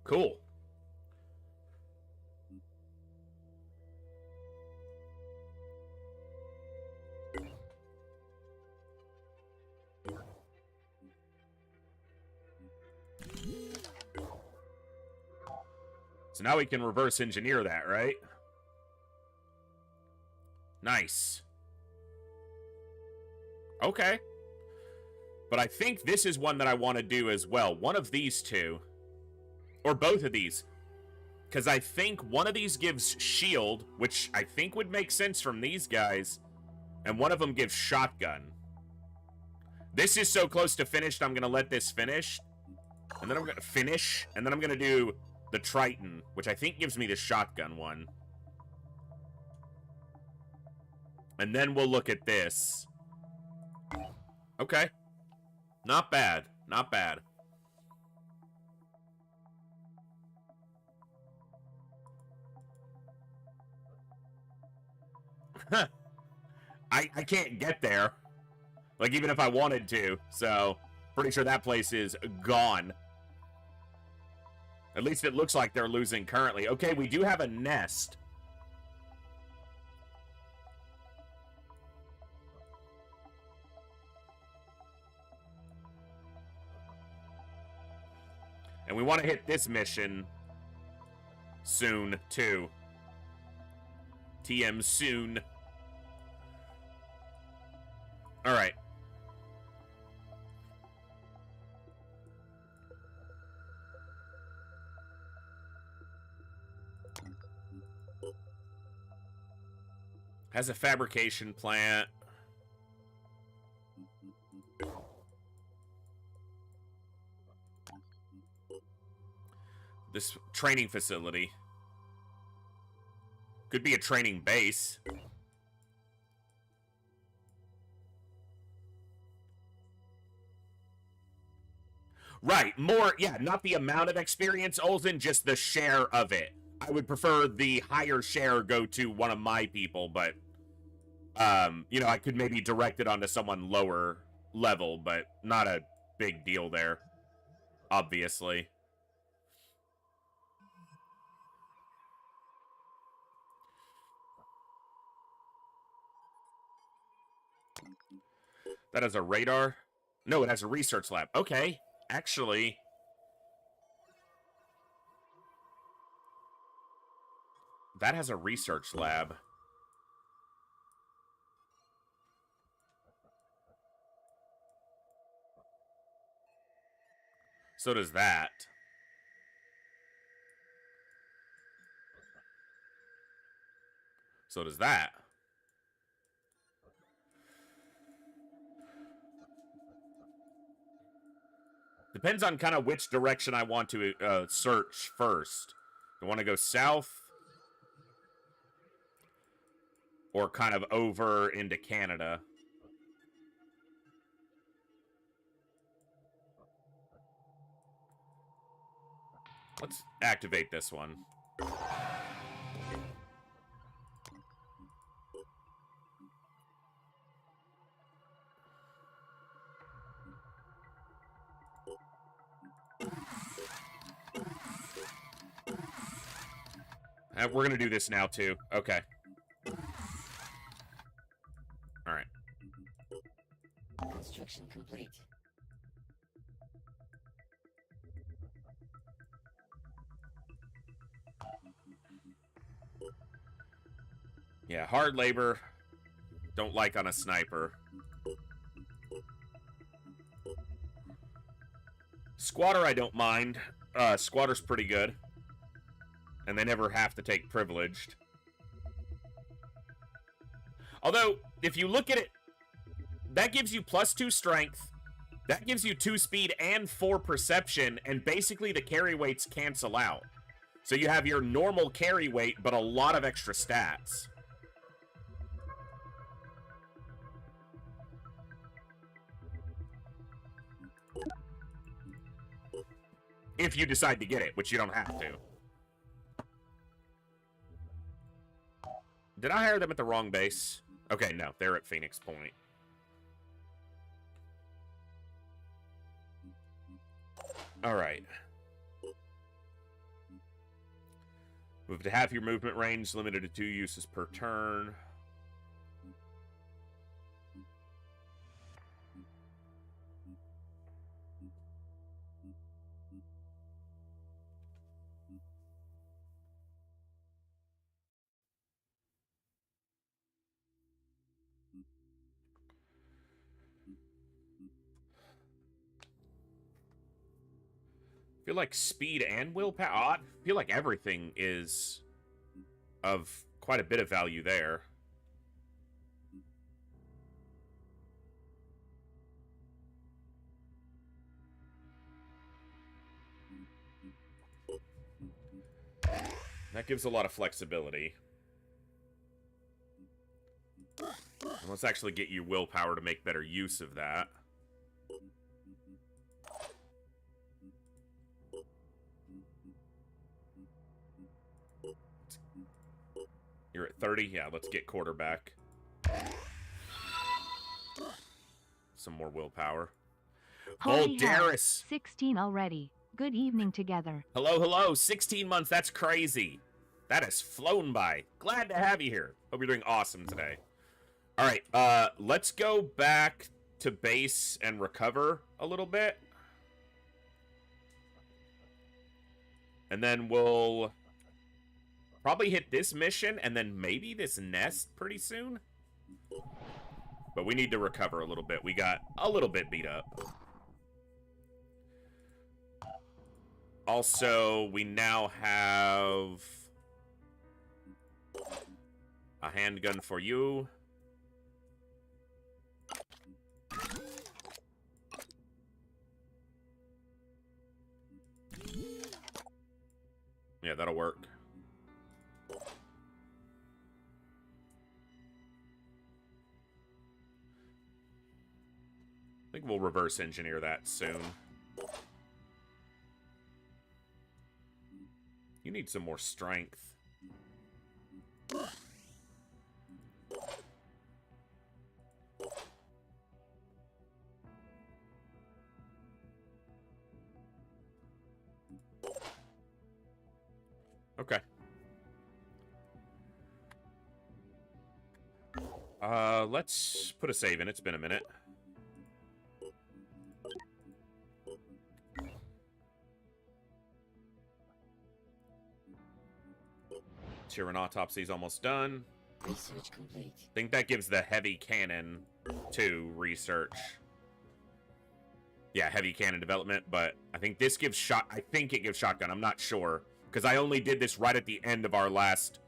Cool. So now we can reverse engineer that, right? Nice. Okay. But I think this is one that I want to do as well. One of these two. Or both of these. Because I think one of these gives shield, which I think would make sense from these guys. And one of them gives shotgun. This is so close to finished, I'm going to let this finish. And then I'm going to finish. And then I'm going to do the Triton, which I think gives me the shotgun one. And then we'll look at this. Okay. Not bad. Not bad. I can't get there. Like, even if I wanted to. So, pretty sure that place is gone. At least it looks like they're losing currently. Okay, we do have a nest. And we want to hit this mission soon, too. TM soon. All right. Has a fabrication plant. This training facility. Could be a training base. Right, more, yeah, not the amount of experience, Olsen, just the share of it. I would prefer the higher share go to one of my people, but, you know, I could maybe direct it onto someone lower level, but not a big deal there, obviously. That has a radar? No, it has a research lab. Okay, actually... that has a research lab. So does that. So does that. Depends on kind of which direction I want to search first. Do I want to go south? Or kind of over into Canada? Let's activate this one. We're gonna do this now, too. Okay. Alright. Construction complete. Yeah, hard labor. Don't like on a sniper. Squatter, I don't mind. Squatter's pretty good. And they never have to take privileged. Although, if you look at it, that gives you +2 strength, that gives you 2 speed and 4 perception, and basically the carry weights cancel out. So you have your normal carry weight, but a lot of extra stats. If you decide to get it, which you don't have to. Did I hire them at the wrong base? Okay, no, they're at Phoenix Point. Alright. Move to half your movement range, limited to 2 uses per turn. I feel like speed and willpower. I feel like everything is of quite a bit of value there. That gives a lot of flexibility. And let's actually get you willpower to make better use of that. You're at 30? Yeah, let's get quarterback. Some more willpower. Holy hell, Darius! 16 already. Good evening together. Hello, hello. 16 months. That's crazy. That has flown by. Glad to have you here. Hope you're doing awesome today. All right, let's go back to base and recover a little bit. And then we'll probably hit this mission and then maybe this nest pretty soon. But we need to recover a little bit. We got a little bit beat up. Also, we now have a handgun for you. Yeah, that'll work. I think we'll reverse engineer that soon. You need some more strength. Okay. Let's put a save in. It's been a minute. Tyrann autopsy is almost done. Research complete. I think that gives the heavy cannon to research. Yeah, heavy cannon development, but I think this gives shot. I think it gives shotgun. I'm not sure because I only did this right at the end of our last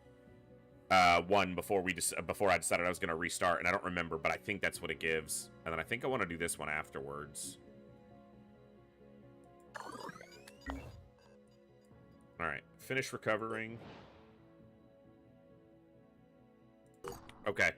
one before I decided I was going to restart, and I don't remember, but I think that's what it gives. And then I think I want to do this one afterwards. All right, finish recovering. Okay.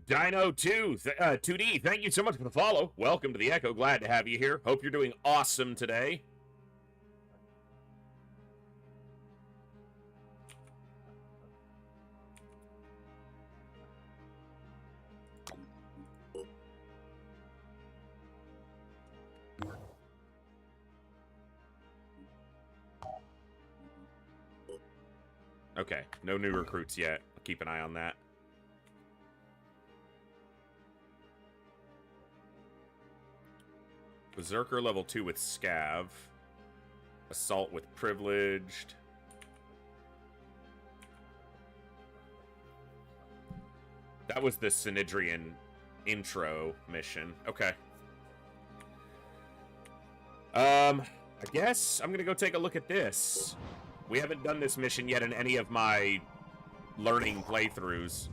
Dino 2D, thank you so much for the follow. Welcome to the Echo. Glad to have you here. Hope you're doing awesome today. Okay, no new recruits yet. I'll keep an eye on that. Berserker level 2 with Scav. Assault with Privileged. That was the Synedrian intro mission. Okay. I guess I'm gonna go take a look at this. We haven't done this mission yet in any of my learning playthroughs.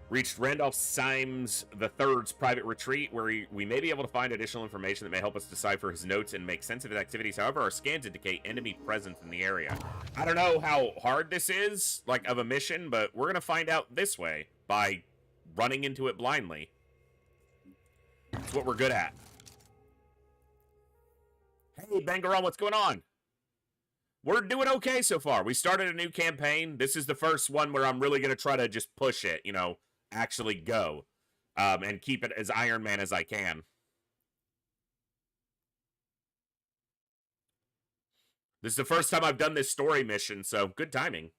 Reached Randolph Symes III's private retreat, where we may be able to find additional information that may help us decipher his notes and make sense of his activities. However, our scans indicate enemy presence in the area. I don't know how hard this is, like, of a mission, but we're going to find out this way, by running into it blindly. It's what we're good at. Hey, Bangaron, what's going on? We're doing okay so far. We started a new campaign. This is the first one where I'm really going to try to just push it, you know, actually go, and keep it as Iron Man as I can. This is the first time I've done this story mission, so good timing.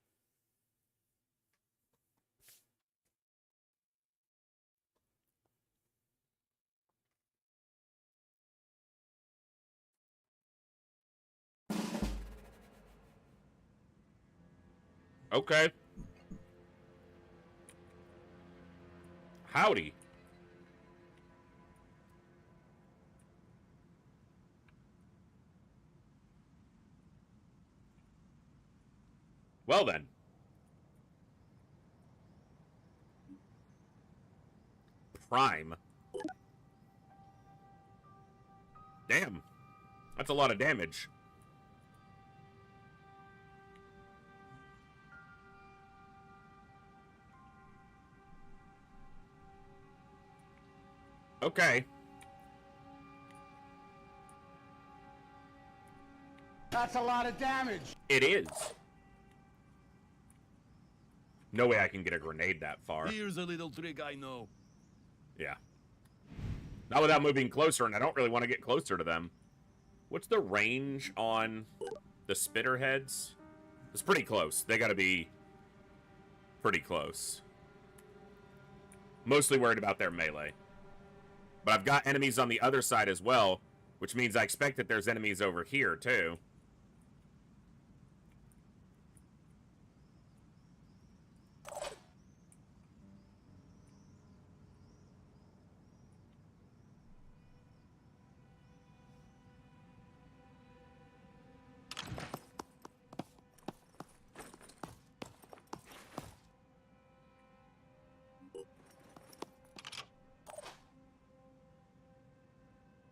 Okay. Howdy. Well then. Prime. Damn. That's a lot of damage. Okay. That's a lot of damage. It is. No way I can get a grenade that far. Here's a little trick I know. Yeah. Not without moving closer, and I don't really want to get closer to them. What's the range on the spitter heads? It's pretty close. They gotta be pretty close. Mostly worried about their melee. But I've got enemies on the other side as well, which means I expect that there's enemies over here, too.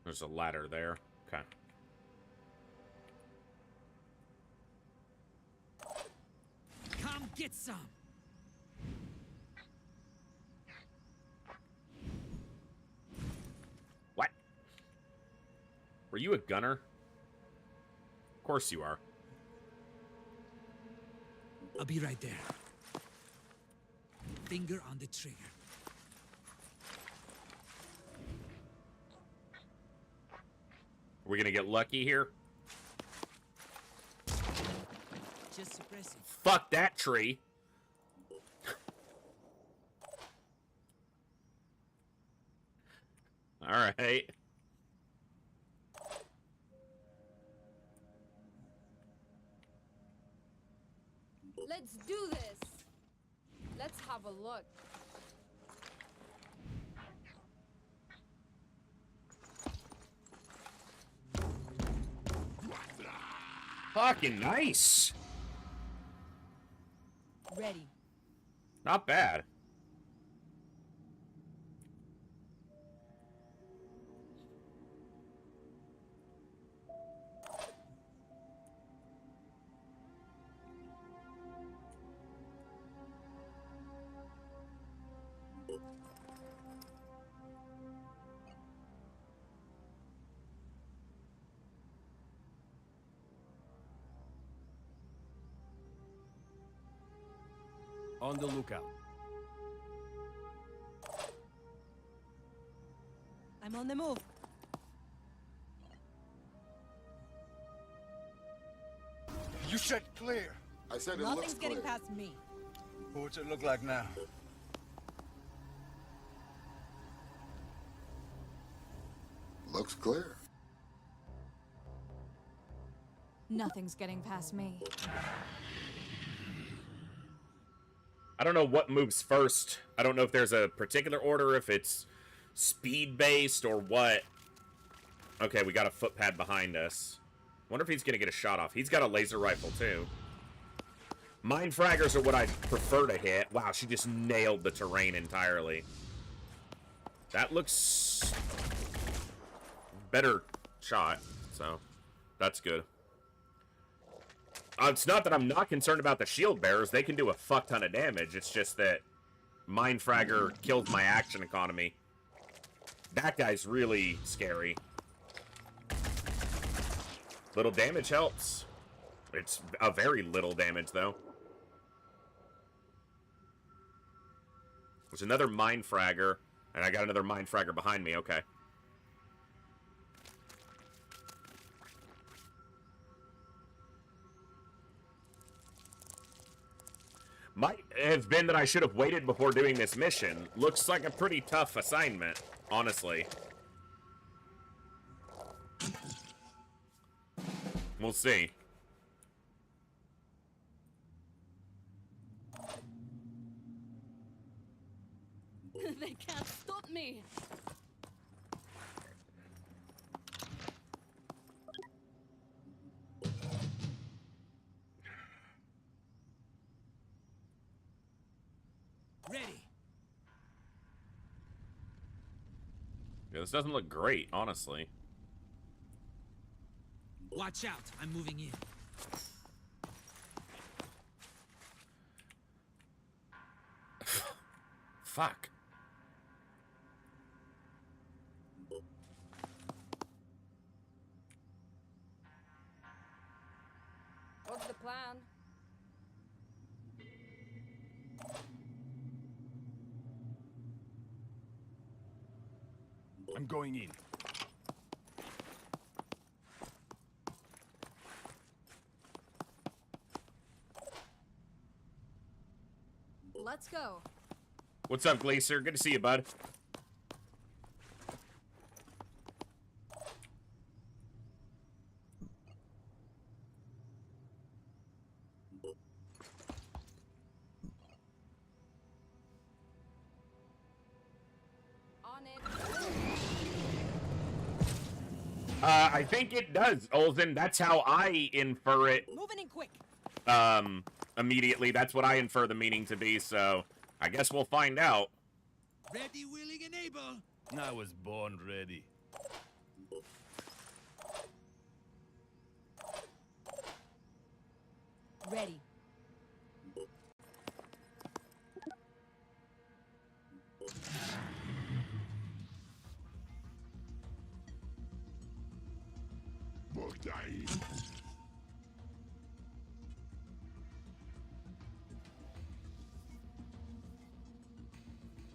There's a ladder there. Okay. Come get some. What? Were you a gunner? Of course you are. I'll be right there. Finger on the trigger. Are we gonna get lucky here? Just suppressing. Fuck that tree. Alright. Let's do this. Let's have a look. Fucking nice. Ready. Not bad. On the lookout. I'm on the move. You said clear. I said it Nothing's looks getting clear. past me. What's it look like now? Looks clear. Nothing's getting past me. I don't know what moves first. I don't know if there's a particular order, if it's speed-based or what. Okay, we got a footpad behind us. Wonder if he's gonna get a shot off. He's got a laser rifle, too. Mine fraggers are what I prefer to hit. Wow, she just nailed the terrain entirely. That looks... better shot, so that's good. It's not that I'm not concerned about the shield bearers. They can do a fuck ton of damage. It's just that Mine Fragger kills my action economy. That guy's really scary. Little damage helps. It's a very little damage, though. There's another Mine Fragger, and I got another Mine Fragger behind me. Okay. Might have been that I should have waited before doing this mission. Looks like a pretty tough assignment, honestly. We'll see. They can't stop me. Ready. Yeah, this doesn't look great, honestly. Watch out. I'm moving in. Fuck. What's the plan? I'm going in. Let's go. What's up, Glacier? Good to see you, bud. On it. I think it does, Olsen. That's how I infer it. Moving in quick. Immediately. That's what I infer the meaning to be, so I guess we'll find out. Ready, willing, and able. I was born ready. Ready.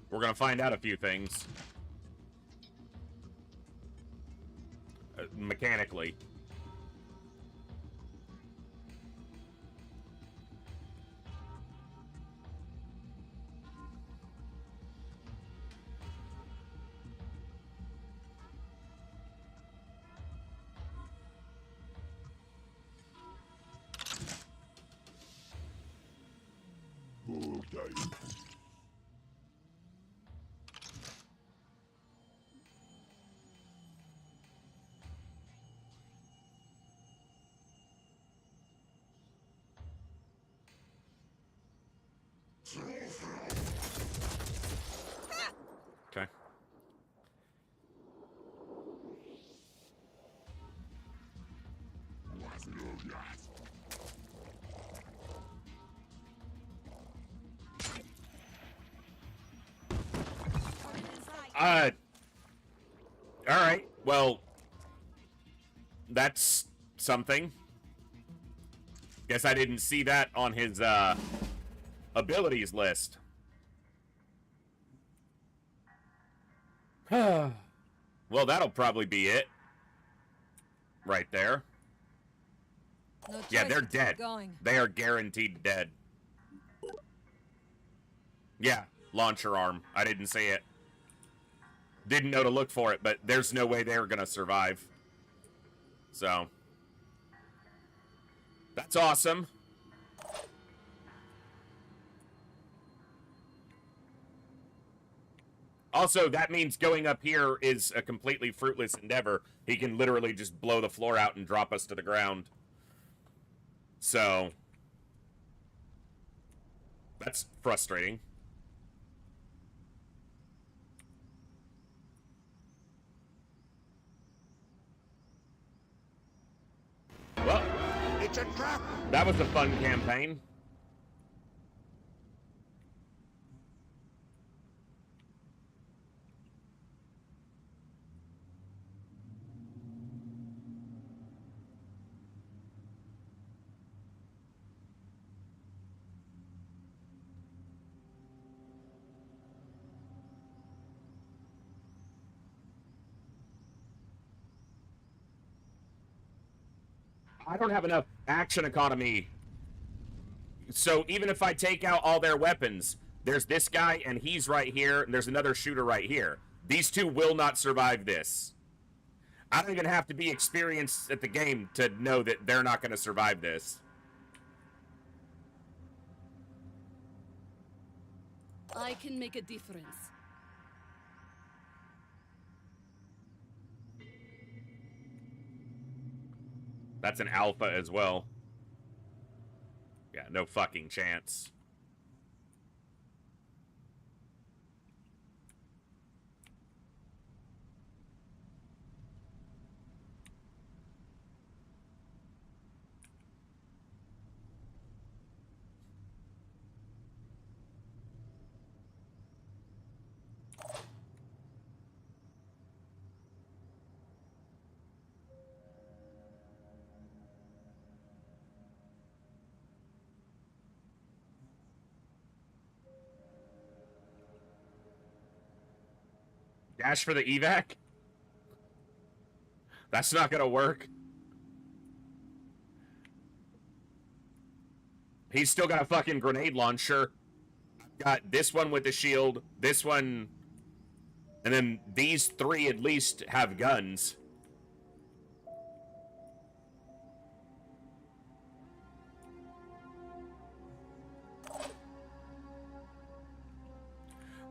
We're gonna find out a few things. Mechanically. Okay. Alright, well, that's something. Guess I didn't see that on his, abilities list. Well, that'll probably be it. Right there. No Yeah, choice they're but to keep dead. Going. They are guaranteed dead. Yeah, launcher arm. I didn't see it. Didn't know to look for it, but there's no way they're gonna survive. So, that's awesome. Also, that means going up here is a completely fruitless endeavor. He can literally just blow the floor out and drop us to the ground. So, that's frustrating. Well, It's a trap! that was a fun campaign. I don't have enough action economy. So even if I take out all their weapons, there's this guy and he's right here, and there's another shooter right here. These two will not survive this. I don't even have to be experienced at the game to know that they're not going to survive this. I can make a difference. That's an alpha as well. Yeah, no fucking chance. Dash for the evac? That's not gonna work. He's still got a fucking grenade launcher. I've got this one with the shield, this one, and then these three at least have guns.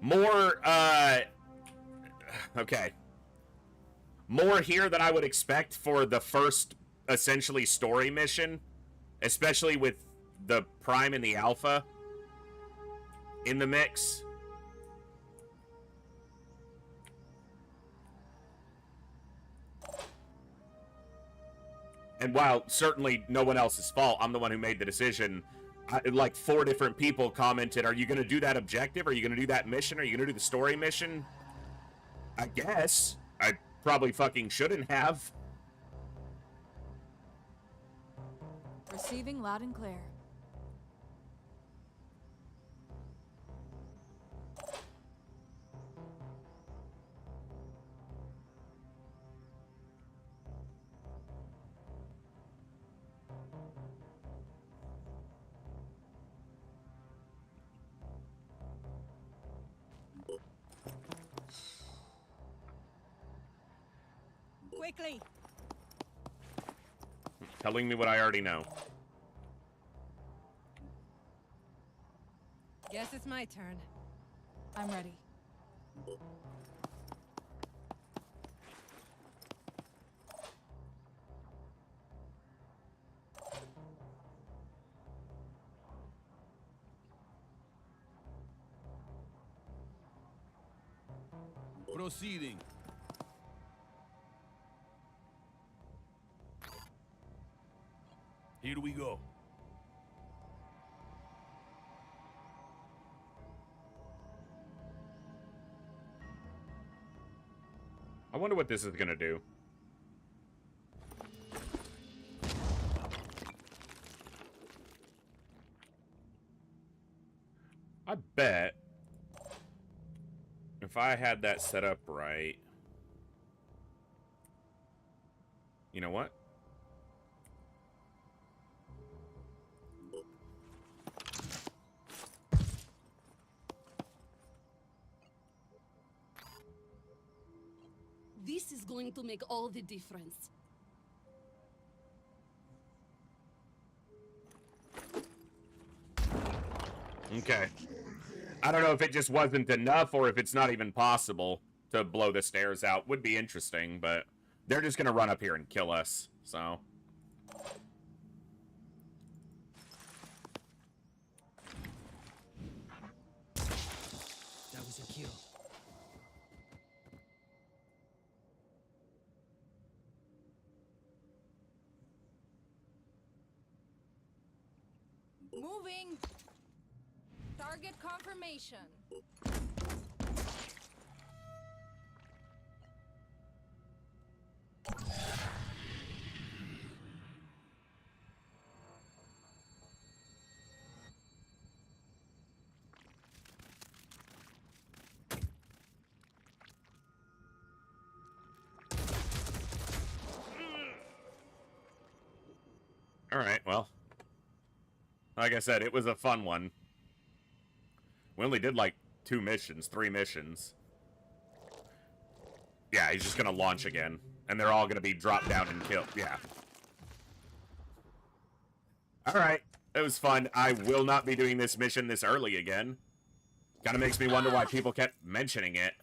More, okay. More here than I would expect for the first, essentially, story mission. Especially with the Prime and the Alpha in the mix. And while certainly no one else's fault, I'm the one who made the decision. Like 4 different people commented, are you going to do that objective? Are you going to do that mission? Are you going to do the story mission? I guess. I probably fucking shouldn't have. Receiving loud and clear. Quickly! Telling me what I already know. Guess it's my turn. I'm ready. Proceeding. Here we go. I wonder what this is gonna do. I bet if I had that set up right. You know what? This is going to make all the difference. Okay. I don't know if it just wasn't enough or if it's not even possible to blow the stairs out. Would be interesting, but they're just gonna run up here and kill us, so. That was a kill. Moving. Target confirmation. All right, well. Like I said, it was a fun one. We only did like 3 missions. Yeah, he's just gonna launch again. And they're all gonna be dropped down and killed. Yeah. Alright, it was fun. I will not be doing this mission this early again. Kinda makes me wonder why people kept mentioning it.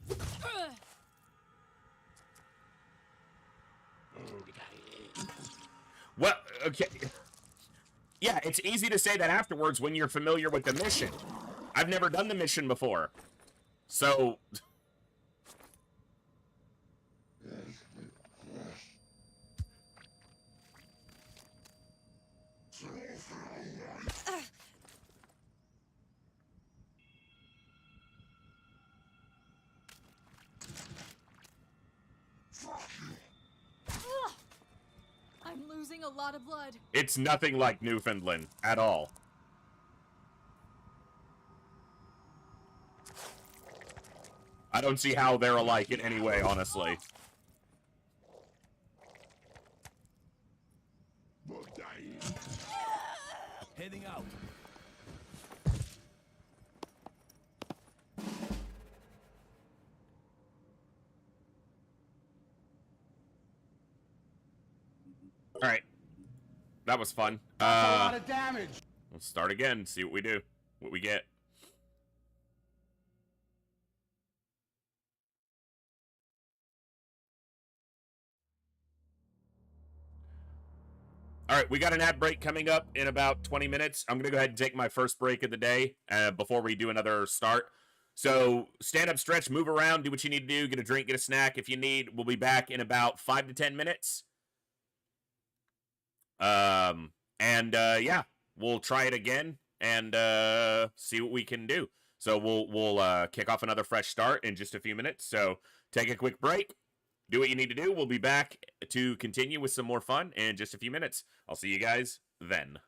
Well, okay. Yeah, it's easy to say that afterwards when you're familiar with the mission. I've never done the mission before. So... I'm losing a lot of blood. It's nothing like Newfoundland at all. I don't see how they're alike in any way, honestly. Heading out. All right. That was fun. A lot of damage. Let's start again, see what we do, what we get. All right, we got an ad break coming up in about 20 minutes. I'm going to go ahead and take my first break of the day before we do another start. So stand up, stretch, move around, do what you need to do, get a drink, get a snack if you need. We'll be back in about 5 to 10 minutes. Yeah, we'll try it again and see what we can do. So we'll kick off another fresh start in just a few minutes. So take a quick break. Do what you need to do. We'll be back to continue with some more fun in just a few minutes. I'll see you guys then.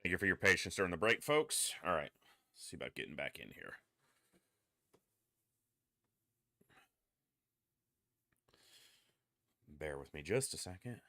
Thank you for your patience during the break, folks. All right, let's see about getting back in here. Bear with me just a second.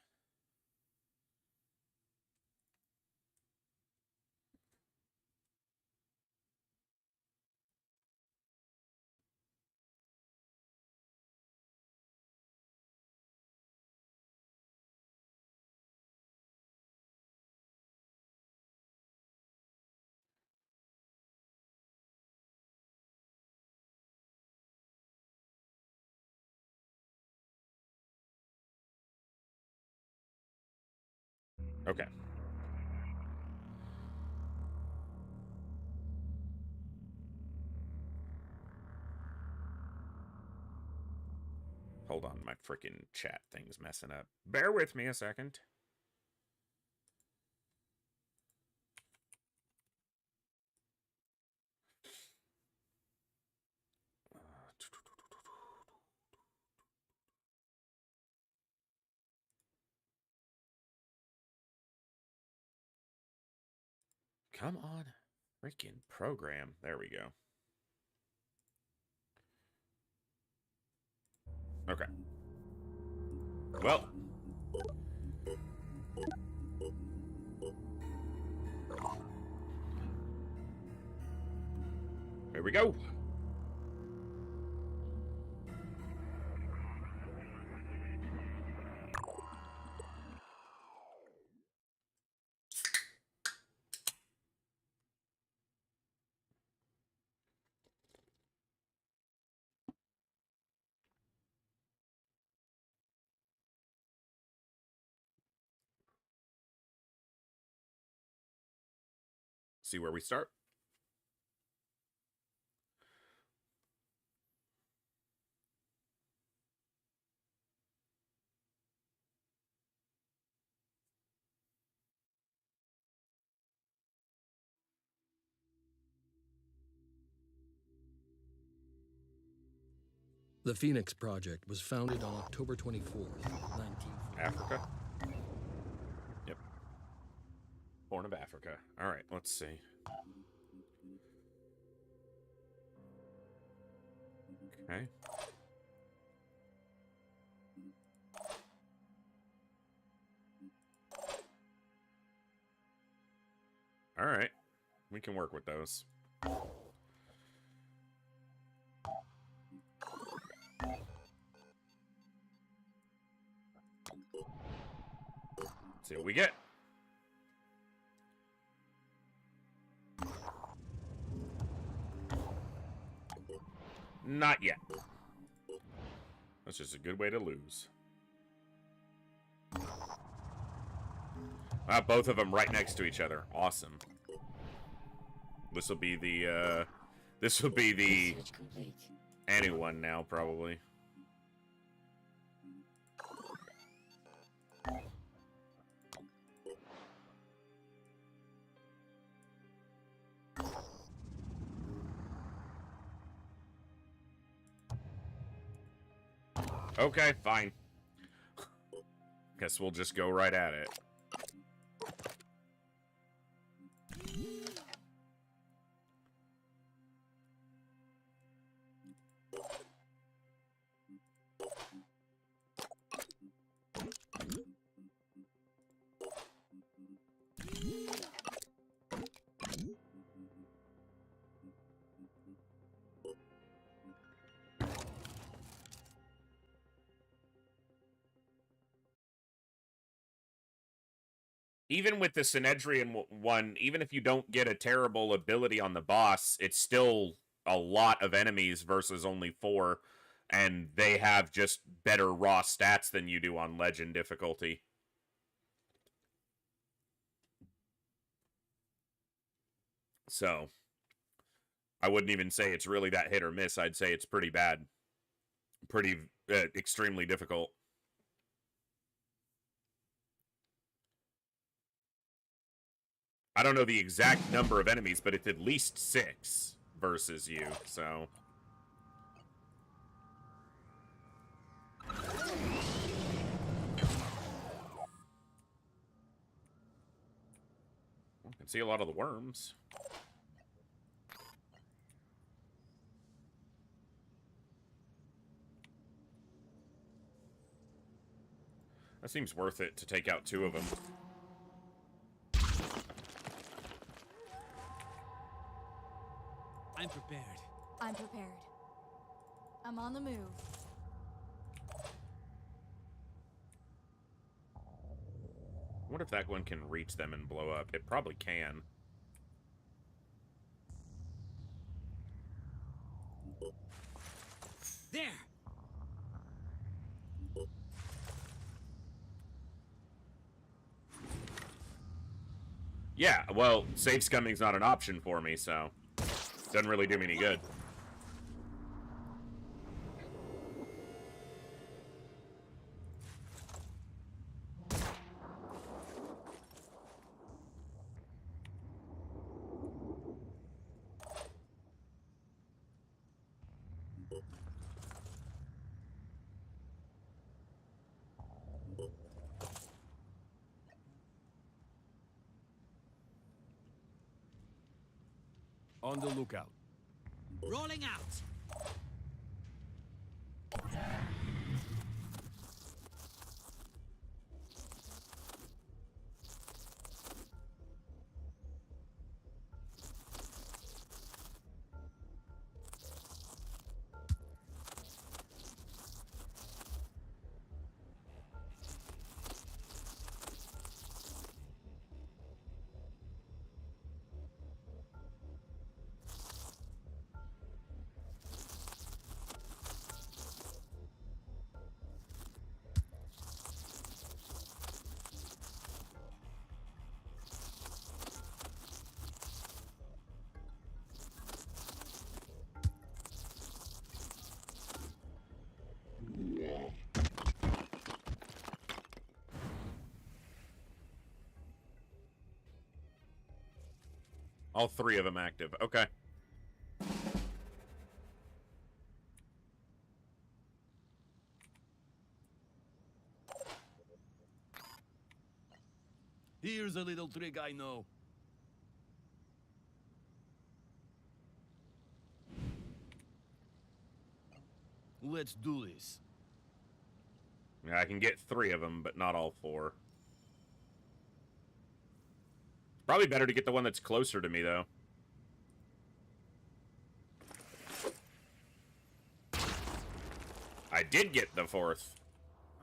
Okay. Hold on, my freaking chat thing's messing up. Bear with me a second. Come on. Freaking program. There we go. Okay. Well. Here we go. See where we start. The Phoenix Project was founded on October 24th, 1940. Africa? Yep. Horn of Africa. All right, let's see. Okay. All right. We can work with those. See what we get. Not yet. That's just a good way to lose. Both of them right next to each other. Awesome. This will be the, anyone now, probably. Okay, fine. Guess we'll just go right at it. Even with the Synedrian one, even if you don't get a terrible ability on the boss, it's still a lot of enemies versus only 4, and they have just better raw stats than you do on Legend difficulty. So, I wouldn't even say it's really that hit or miss. I'd say it's pretty bad. Pretty, extremely difficult. I don't know the exact number of enemies, but it's at least 6 versus you, so... can see a lot of the worms. That seems worth it to take out 2 of them. I'm prepared. I'm prepared. I'm on the move. I wonder if that one can reach them and blow up. It probably can. There! Yeah, well, safe scumming's not an option for me, so doesn't really do me any good. On the lookout. Rolling out! All 3 of them active. Okay. Here's a little trick I know. Let's do this. Yeah, I can get 3 of them, but not all 4. Probably better to get the one that's closer to me, though. I did get the 4th.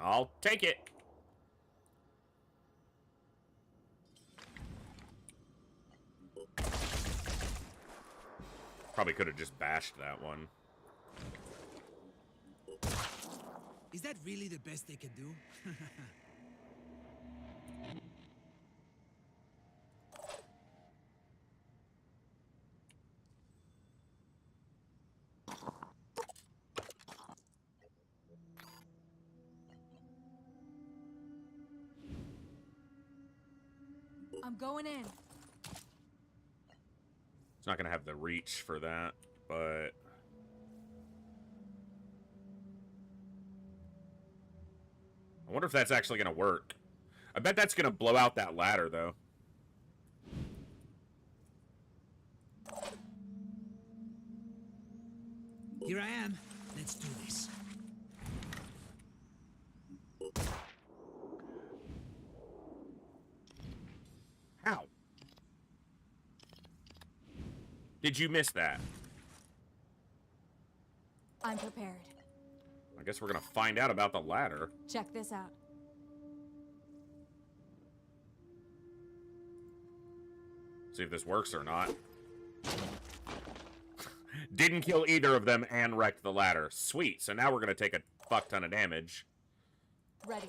I'll take it. Probably could have just bashed that one. Is that really the best they can do? I'm going in. It's not going to have the reach for that, but... I wonder if that's actually going to work. I bet that's going to blow out that ladder, though. Here I am. Let's do this. How? Did you miss that? I'm prepared. I guess we're going to find out about the ladder. Check this out. See if this works or not. Didn't kill either of them and wrecked the ladder. Sweet. So now we're going to take a fuck ton of damage. Ready.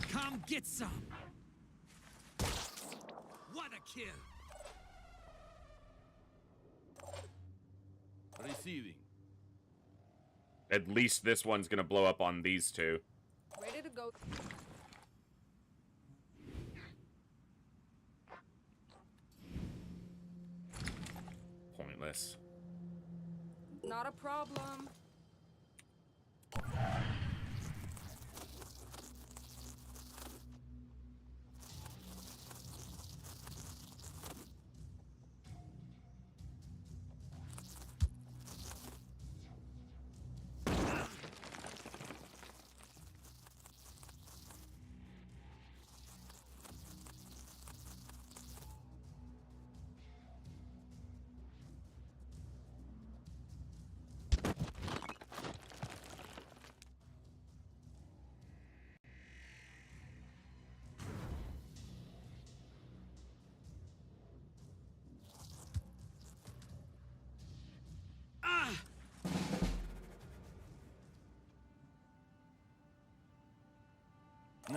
Come get some. What a kill. Receiving. At least this one's going to blow up on these 2. Ready to go. this. Not a problem.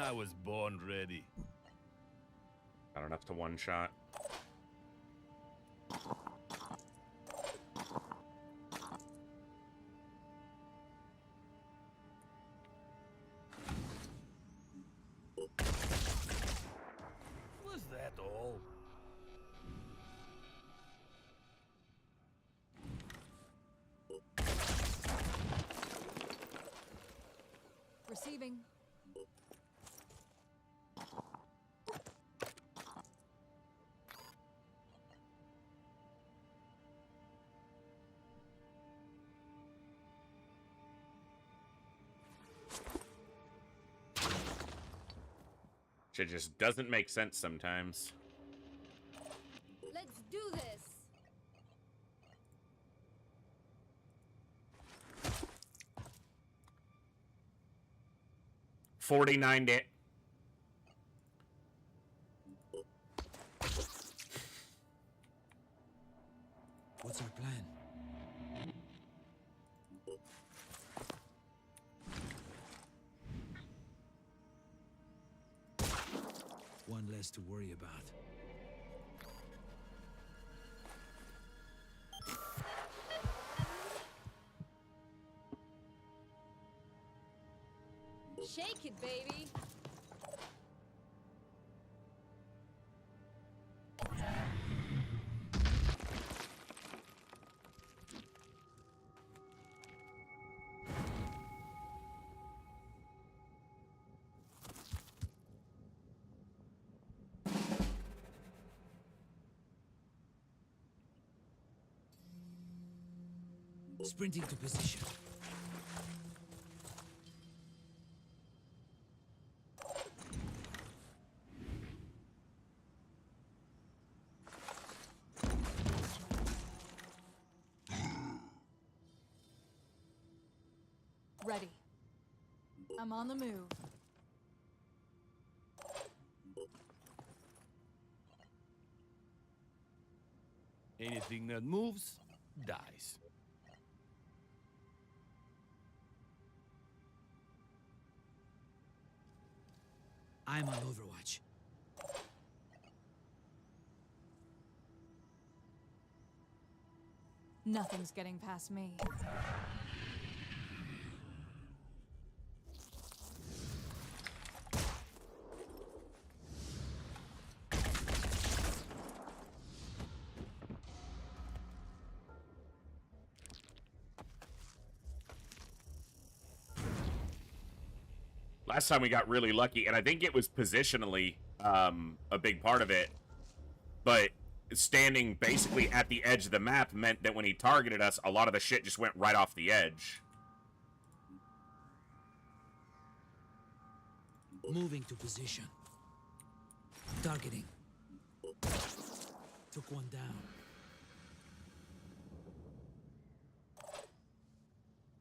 I was born ready. Not enough to one shot. Was that all? Receiving. Shit just doesn't make sense sometimes. Let's do this. $49. What's our plan? One less to worry about. Shake it, baby. Sprinting to position. Ready. I'm on the move. Anything that moves, dies. I'm on Overwatch. Nothing's getting past me. Last time we got really lucky, and I think it was positionally a big part of it, but standing basically at the edge of the map meant that when he targeted us, a lot of the shit just went right off the edge. Moving to position. Targeting. Took one down.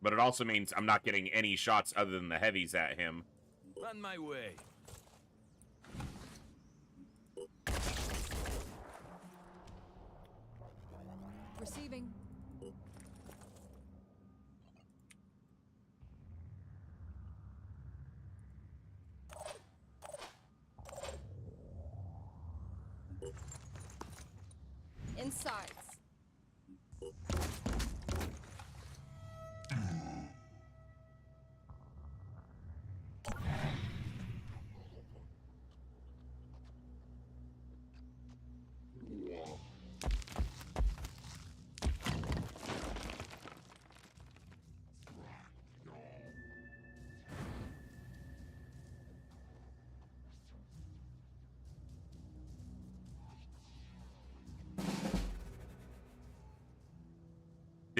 But it also means I'm not getting any shots other than the heavies at him. On my way. Receiving. Insides.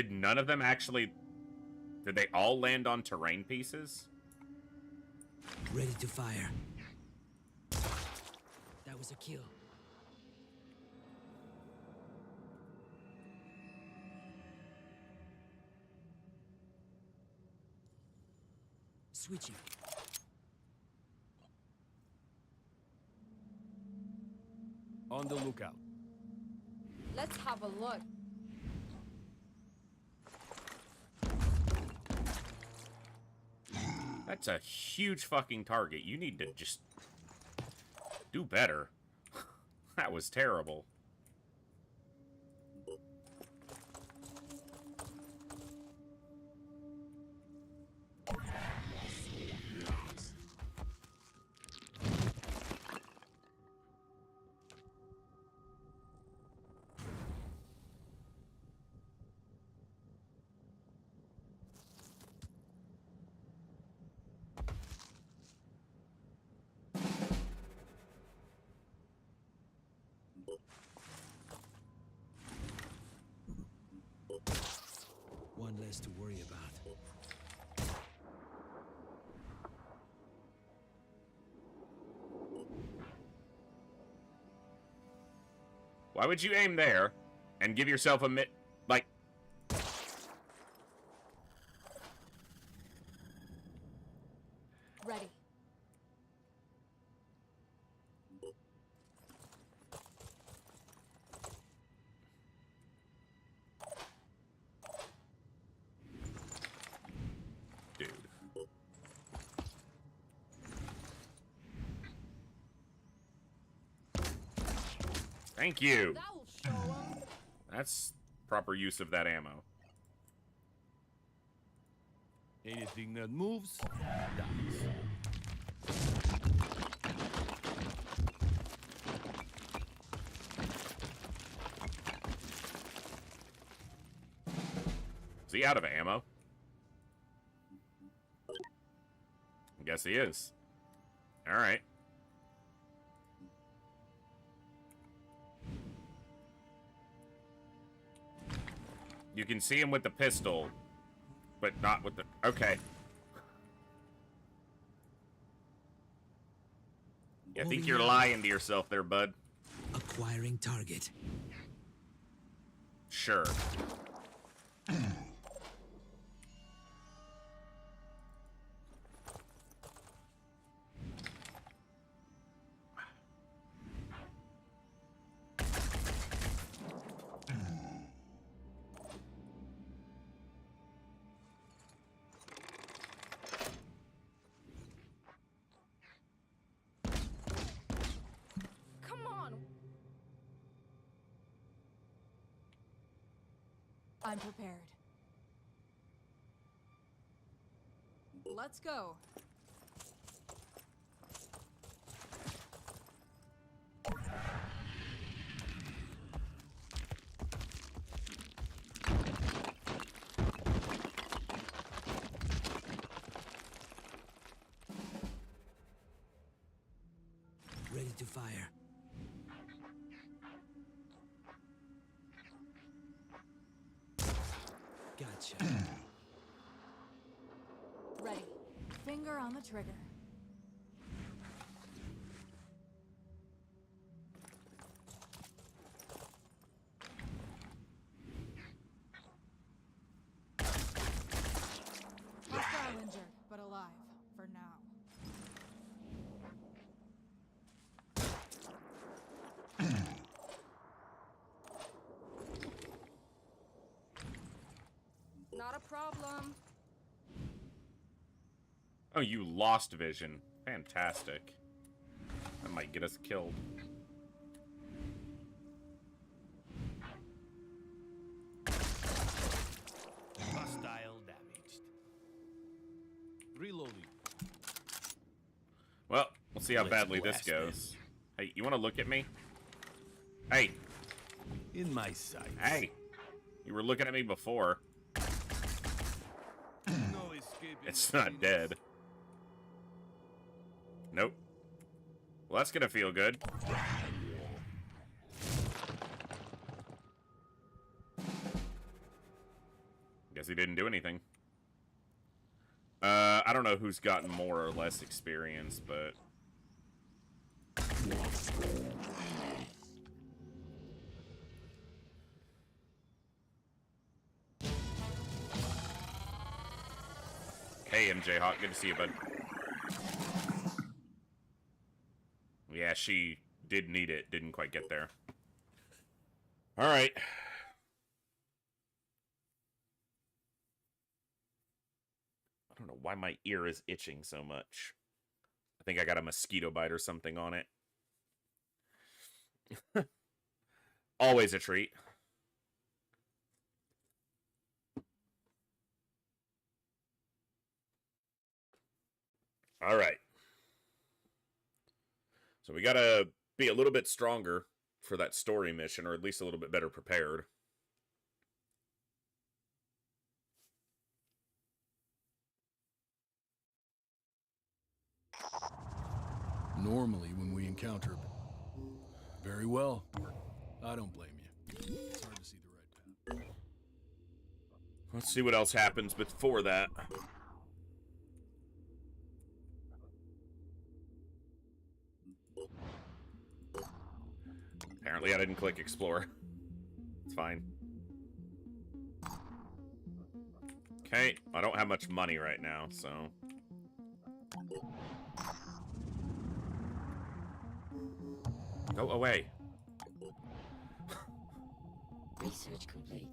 Did none of them actually... Did they all land on terrain pieces? Ready to fire. That was a kill. Switching. On the lookout. Let's have a look. That's a huge fucking target. You need to just do better. That was terrible. One less to worry about. Why would you aim there and give yourself a like... Ready. Dude. Thank you. That will show 'em. That's proper use of that ammo. Anything that moves, dies. Is he out of ammo? I guess he is. Alright. You can see him with the pistol, but not with the... Okay. I think you're lying to yourself there, bud. Acquiring target. Sure. Come on. I'm prepared. Let's go. Ready to fire. Gotcha. Ready. Finger on the trigger. Hostile injured, but alive for now. Not a problem. Oh, you lost vision. Fantastic. That might get us killed. Hostile damaged. Reloading. Well, we'll see how Let's badly this blast them. goes. Hey, you want to look at me? Hey. In my sights. Hey. You were looking at me before. No escaping It's the not Venus. dead. Nope. Well, that's gonna feel good. Guess he didn't do anything. I don't know who's gotten more or less experience, but... Hey, MJ Hawk, good to see you, bud. Yeah, she did need it, didn't quite get there. Alright. I don't know why my ear is itching so much. I think I got a mosquito bite or something on it. Always a treat. All right. So we gotta be a little bit stronger for that story mission, or at least a little bit better prepared. Normally, when we encounter... Very well. I don't blame you. It's hard to see the right path. Let's see what else happens before that. Apparently I didn't click explore. It's fine. Okay, I don't have much money right now, so... Go away. Research complete.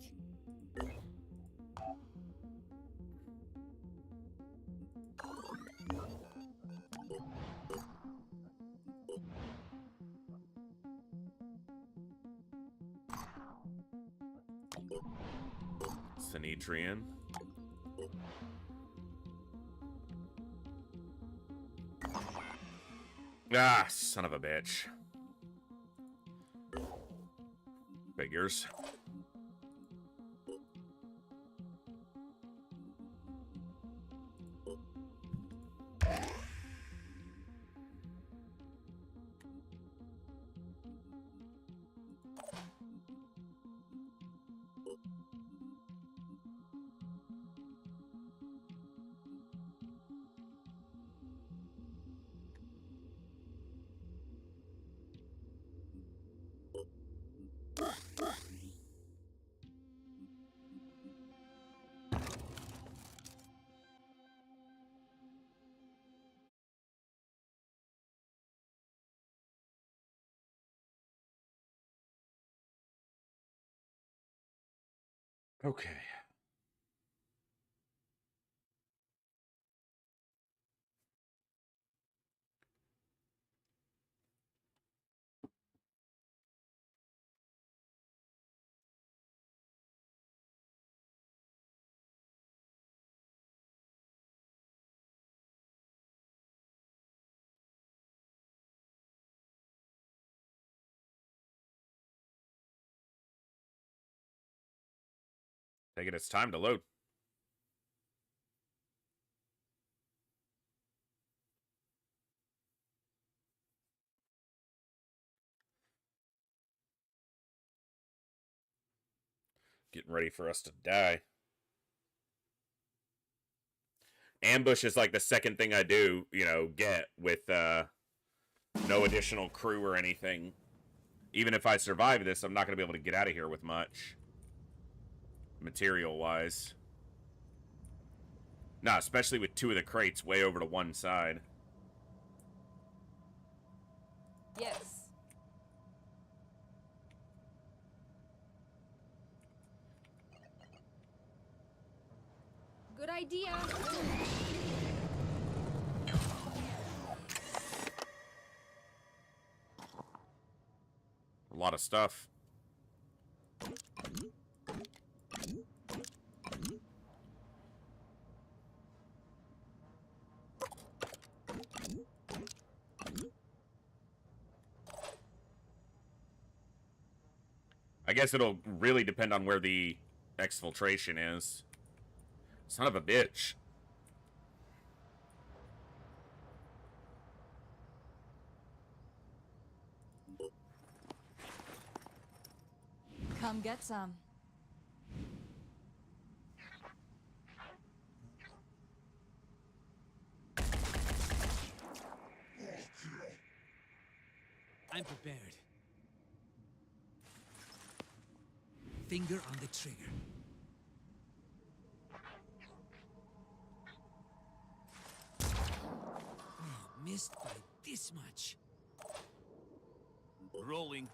Sinedrian. Ah, son of a bitch. Figures. Okay. Take it, it's time to load. Getting ready for us to die. Ambush is like the second thing I do, you know, get with no additional crew or anything. Even if I survive this, I'm not going to be able to get out of here with much. Material-wise. Nah, especially with two of the crates way over to one side. Yes. Good idea. A lot of stuff. I guess it'll really depend on where the exfiltration is. Son of a bitch. Come get some. I'm prepared. Finger on the trigger. Oh, missed by this much. Rolling.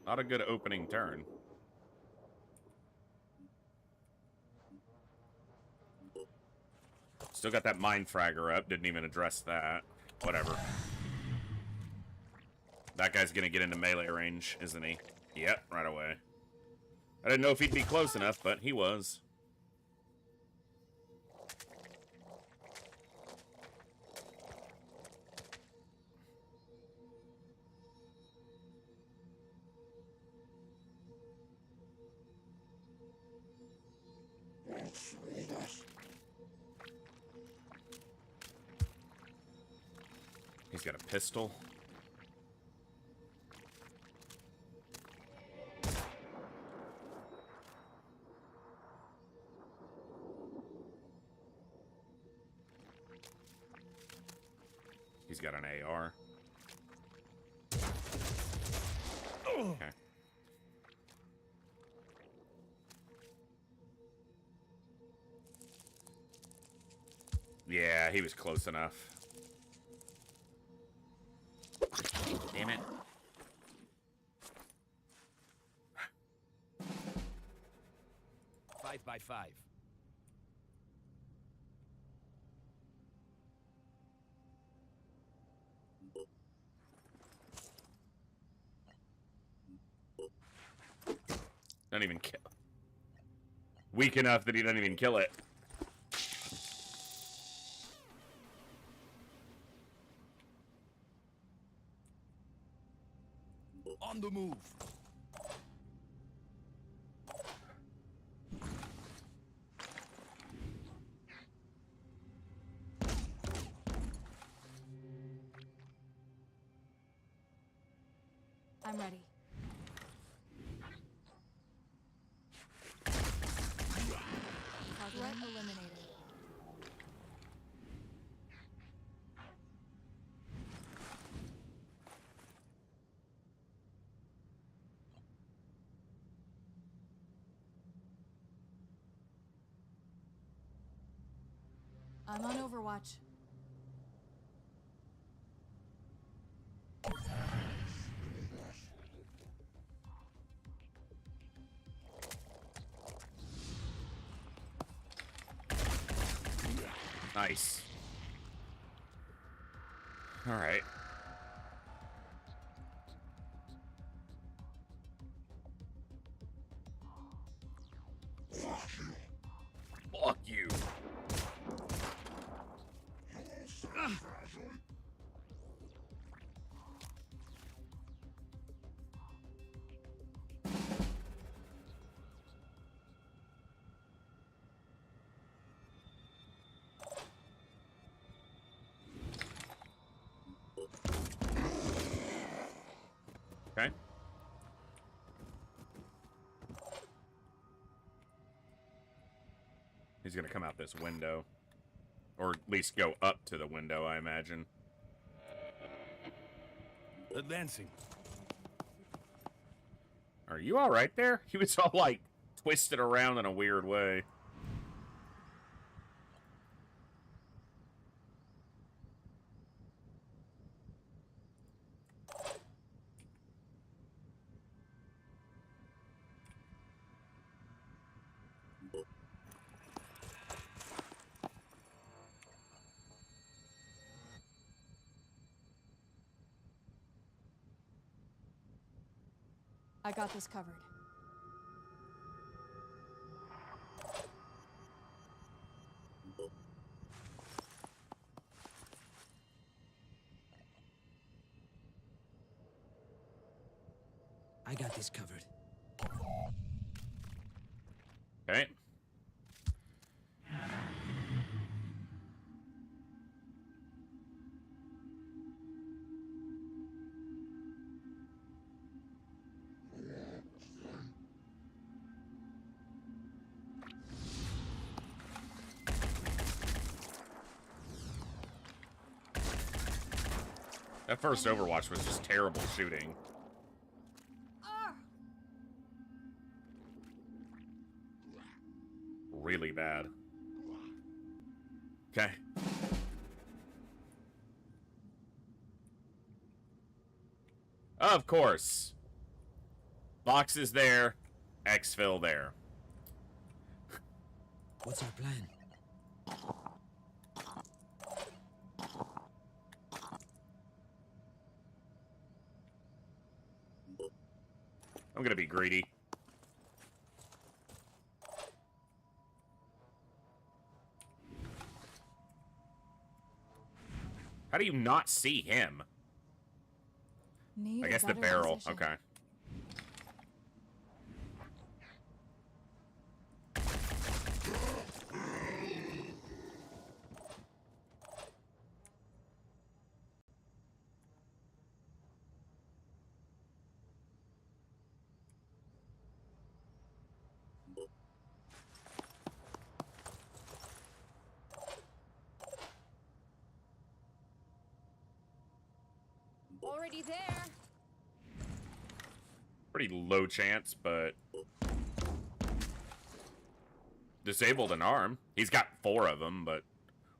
Not a good opening turn. Still got that mind fragger up. Didn't even address that. Whatever. That guy's gonna get into melee range, isn't he? Yep, right away. I didn't know if he'd be close enough, but he was. He's got a pistol. He's got an AR. Okay. Yeah, he was close enough. Damn it. Five by five. Don't even kill. Weak enough that he doesn't even kill it. On the move. I'm ready. Threat eliminated. I'm on Overwatch. Nice. All right. Fuck you. Okay. He's gonna come out this window. Or at least go up to the window, I imagine. Advancing. Are you alright there? He was all, like, twisted around in a weird way. I got this covered. I got this covered. Okay. That first Overwatch was just terrible shooting. Really bad. Okay. Of course. Boxes there. Exfil there. What's our plan? I'm gonna be greedy. How do you not see him? Need I a guess the better barrel. position. Okay. Already there. Pretty low chance, but... Disabled an arm. He's got 4 of them, but...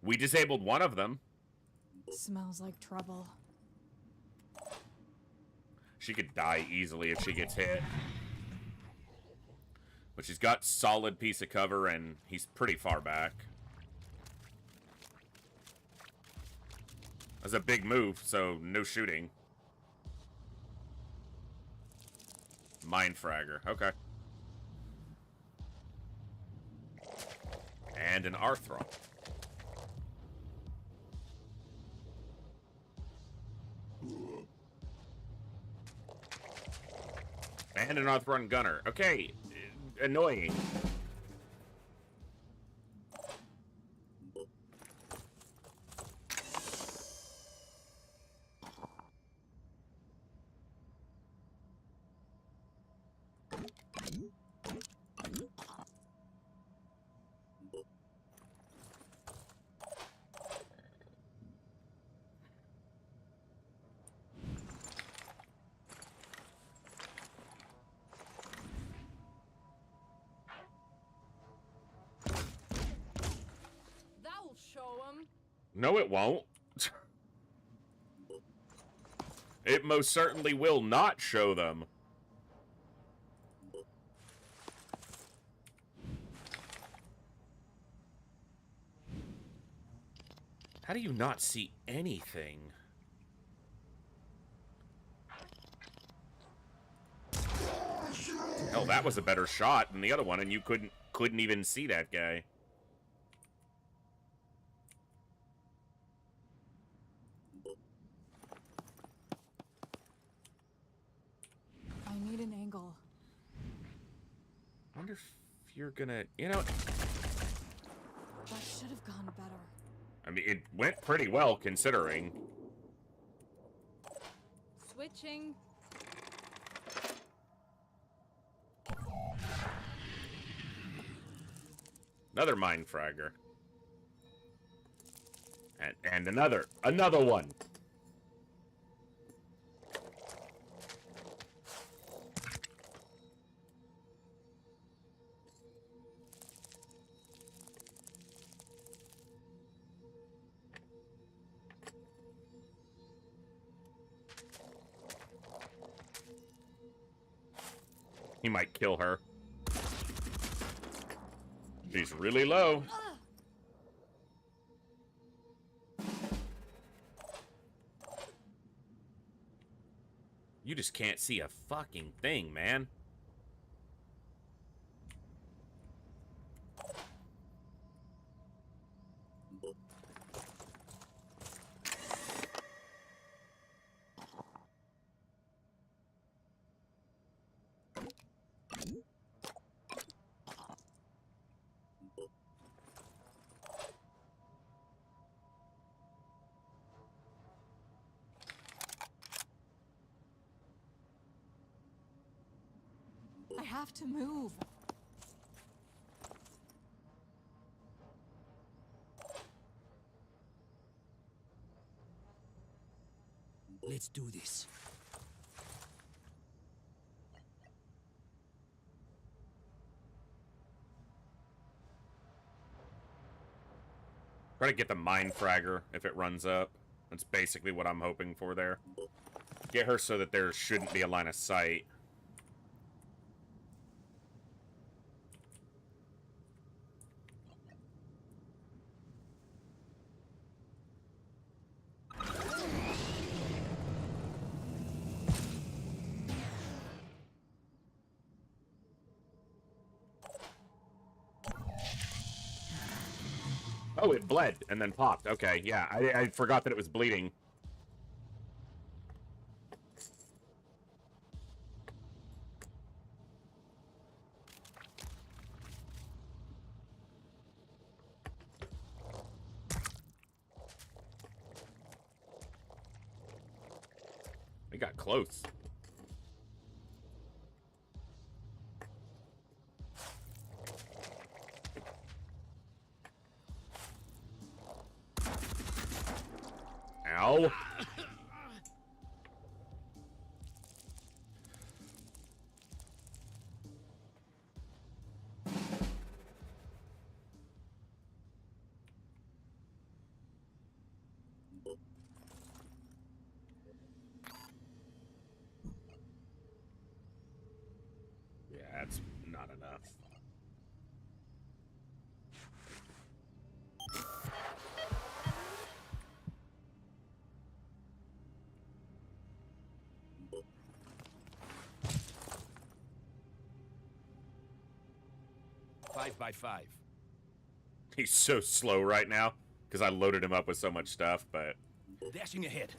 We disabled one of them. Smells like trouble. She could die easily if she gets hit. But she's got solid piece of cover, and he's pretty far back. That's a big move, so no shooting. Mind fragger. Okay. And an Arthro. And an Arthron gunner. Okay. Annoying. That'll show him. No, it won't. It most certainly will not show them. How do you not see anything? Hell, that was a better shot than the other one, and you couldn't even see that guy. I need an angle. I wonder if you're gonna, you know... That should have gone better. I mean, it went pretty well, considering. Switching. Another mind fragger. And another one. He might kill her. She's really low. You just can't see a fucking thing, man. I have to move. Let's do this. Try to get the mine fragger if it runs up. That's basically what I'm hoping for there. Get her so that there shouldn't be a line of sight. Oh, it bled and then popped. Okay, yeah, I forgot that it was bleeding. We got close. Ow. Yeah, that's not enough. Five by 5. He's so slow right now because I loaded him up with so much stuff, but Dashing ahead.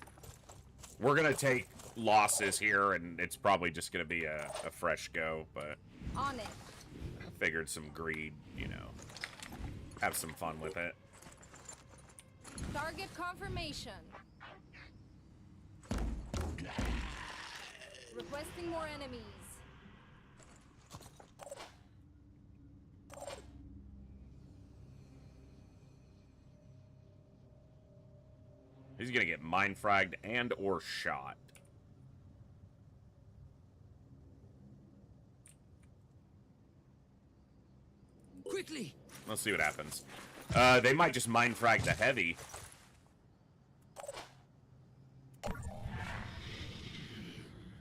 we're gonna take losses here, and it's probably just gonna be a fresh go, but On it. I figured some greed, you know, have some fun with it. Target confirmation. Requesting more enemies. He's gonna get mine fragged and or shot. Quickly! Let's see what happens. They might just mine frag the heavy.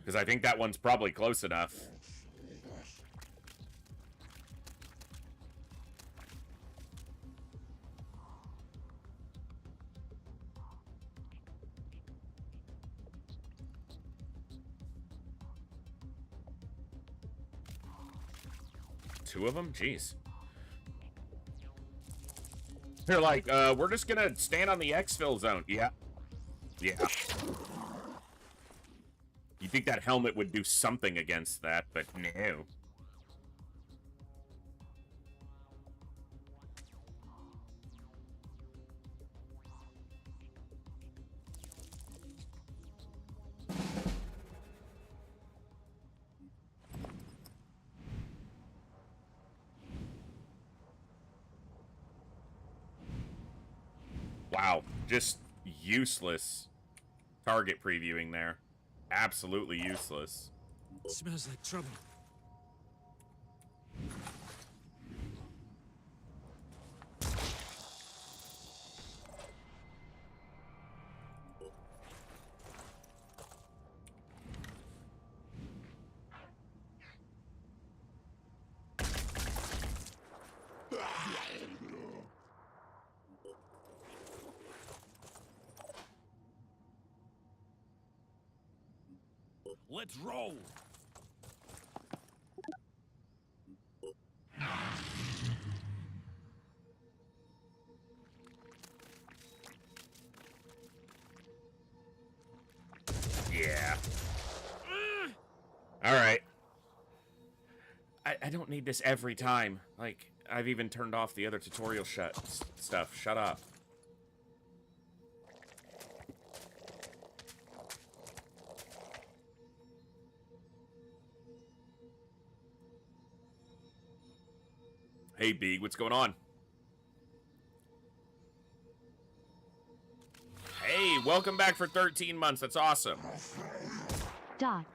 Because I think that one's probably close enough. Two of them? Jeez. They're like, we're just gonna stand on the exfil zone. Yeah. Yeah. You think that helmet would do something against that, but no. Wow, just useless target previewing there. Absolutely useless. Smells like trouble. Let's roll. Yeah. Alright. I don't need this every time. Like, I've even turned off the other tutorial stuff. Shut up. Hey, Beeg, what's going on? Hey, welcome back for 13 months. That's awesome. Dot.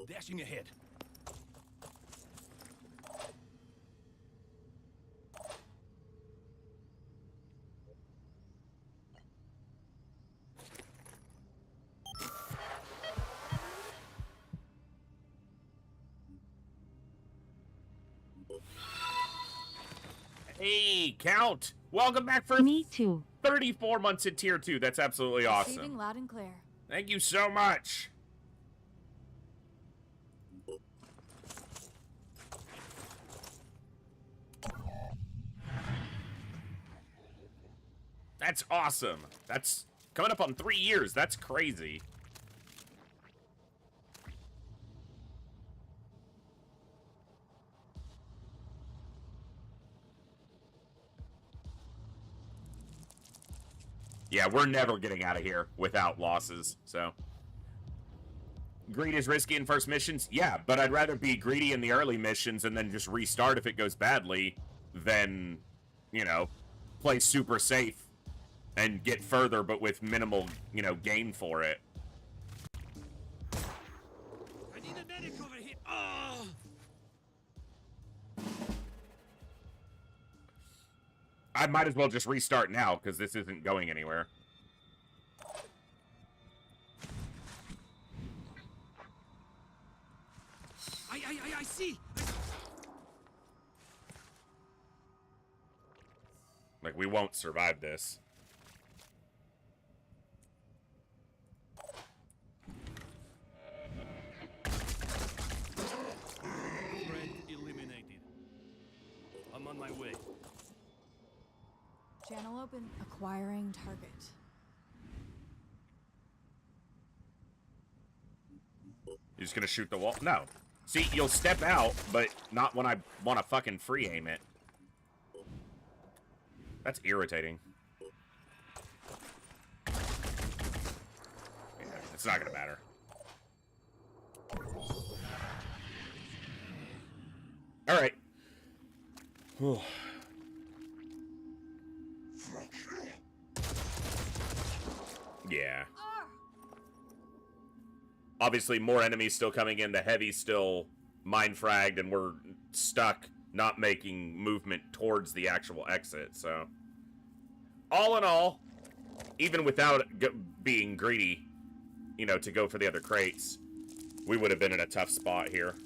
Dashing ahead. Hey, Count. Welcome back for Me too. 34 months in Tier 2. That's absolutely Receiving awesome. loud and clear. Thank you so much. That's awesome. That's coming up on 3 years. That's crazy. Yeah, we're never getting out of here without losses, so. Greed is risky in first missions? Yeah, but I'd rather be greedy in the early missions and then just restart if it goes badly than, you know, play super safe and get further but with minimal, you know, gain for it. I need a medic over here. Oh! I might as well just restart now, because this isn't going anywhere. I see. Like, we won't survive this. Threat eliminated. I'm on my way. Channel open. Acquiring target. You're just gonna shoot the wall? No. See, you'll step out, but not when I want to fucking free aim it. That's irritating. Yeah, it's not gonna matter. All right. Whew. Yeah. Obviously, more enemies still coming in. The heavy's still mind-fragged, and we're stuck not making movement towards the actual exit, so. All in all, even without being greedy, you know, to go for the other crates, we would have been in a tough spot here.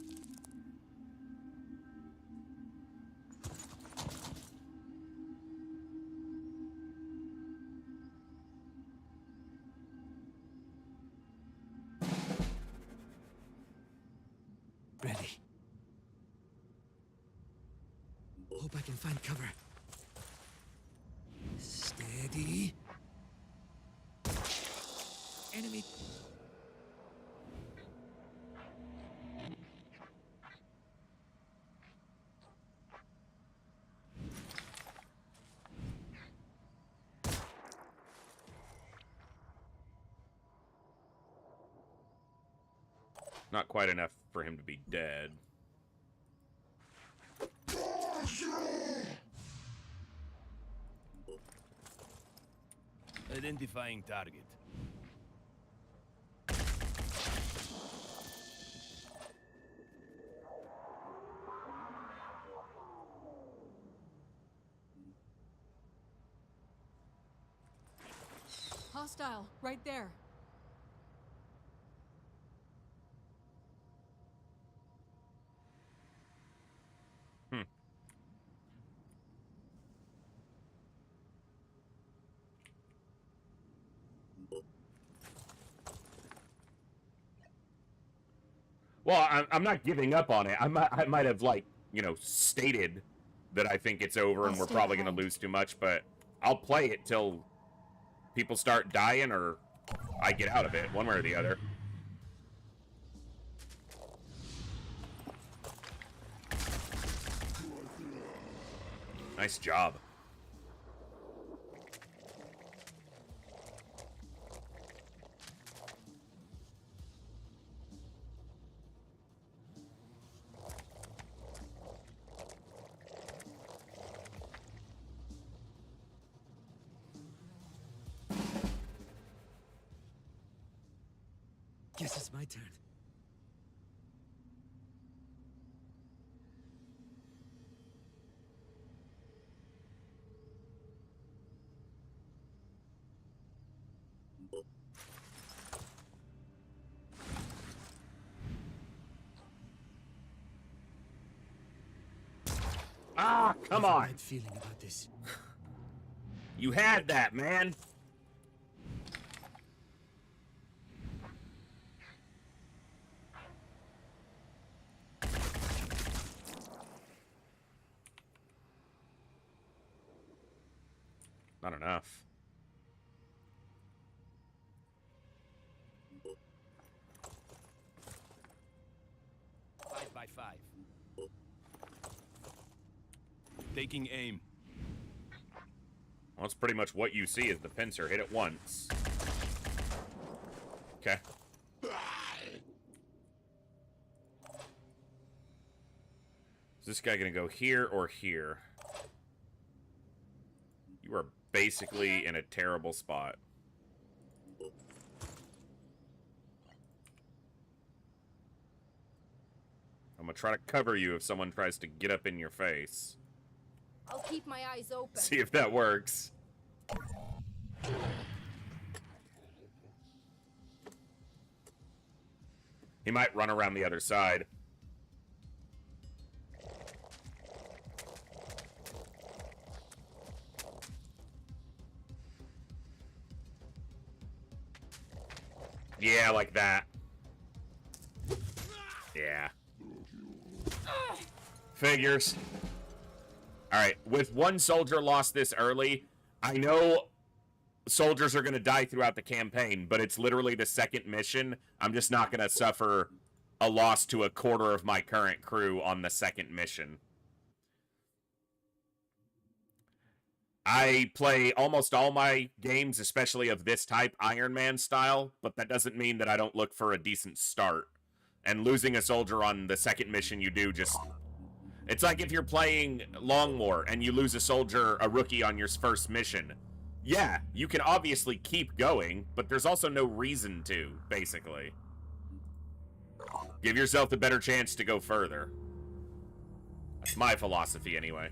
Ready. Hope I can find cover. Steady. Enemy. Not quite enough for him to be dead. Identifying target. Hostile, right there. Well, I'm not giving up on it. I might have, like, you know, stated that I think it's over and we're probably going to lose too much, but I'll play it till people start dying or I get out of it, one way or the other. Nice job. Guess it's my turn. Ah, come on. Bad feeling about this. You had that, man. Not enough. Five by five. Taking aim. Well, that's pretty much what you see as the pincer. Hit it once. Okay. Is this guy gonna go here or here? You are basically in a terrible spot. I'm gonna try to cover you if someone tries to get up in your face. I'll keep my eyes open. See if that works. He might run around the other side. Yeah, like that. Yeah. Figures. Alright, with one soldier lost this early, I know soldiers are going to die throughout the campaign, but it's literally the second mission. I'm just not going to suffer a loss to a quarter of my current crew on the second mission. I play almost all my games, especially of this type, Ironman style, but that doesn't mean that I don't look for a decent start. And losing a soldier on the second mission you do just... It's like if you're playing Long War and you lose a soldier, a rookie, on your first mission. Yeah, you can obviously keep going, but there's also no reason to, basically. Give yourself the better chance to go further. That's my philosophy, anyway.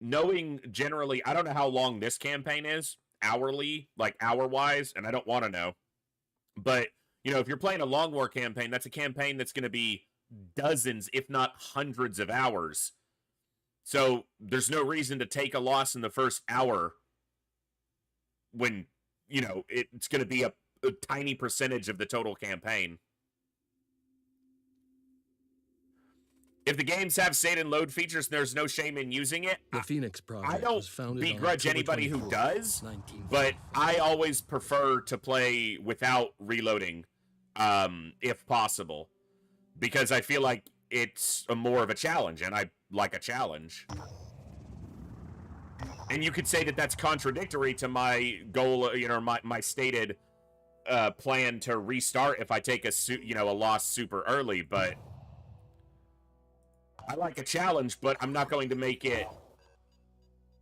Knowing generally, I don't know how long this campaign is, hourly, like hour-wise, and I don't want to know. But, you know, if you're playing a Long War campaign, that's a campaign that's going to be dozens, if not hundreds of hours. So there's no reason to take a loss in the first hour when, you know, it's going to be a tiny percentage of the total campaign. If the games have save and load features, there's no shame in using it. The Phoenix Project I don't was founded begrudge on anybody who 24th, does, 1945. but I always prefer to play without reloading, if possible, because I feel like it's more of a challenge, and I like a challenge. And you could say that that's contradictory to my goal, you know, my stated plan to restart if I take a loss super early, but I like a challenge, but I'm not going to make it,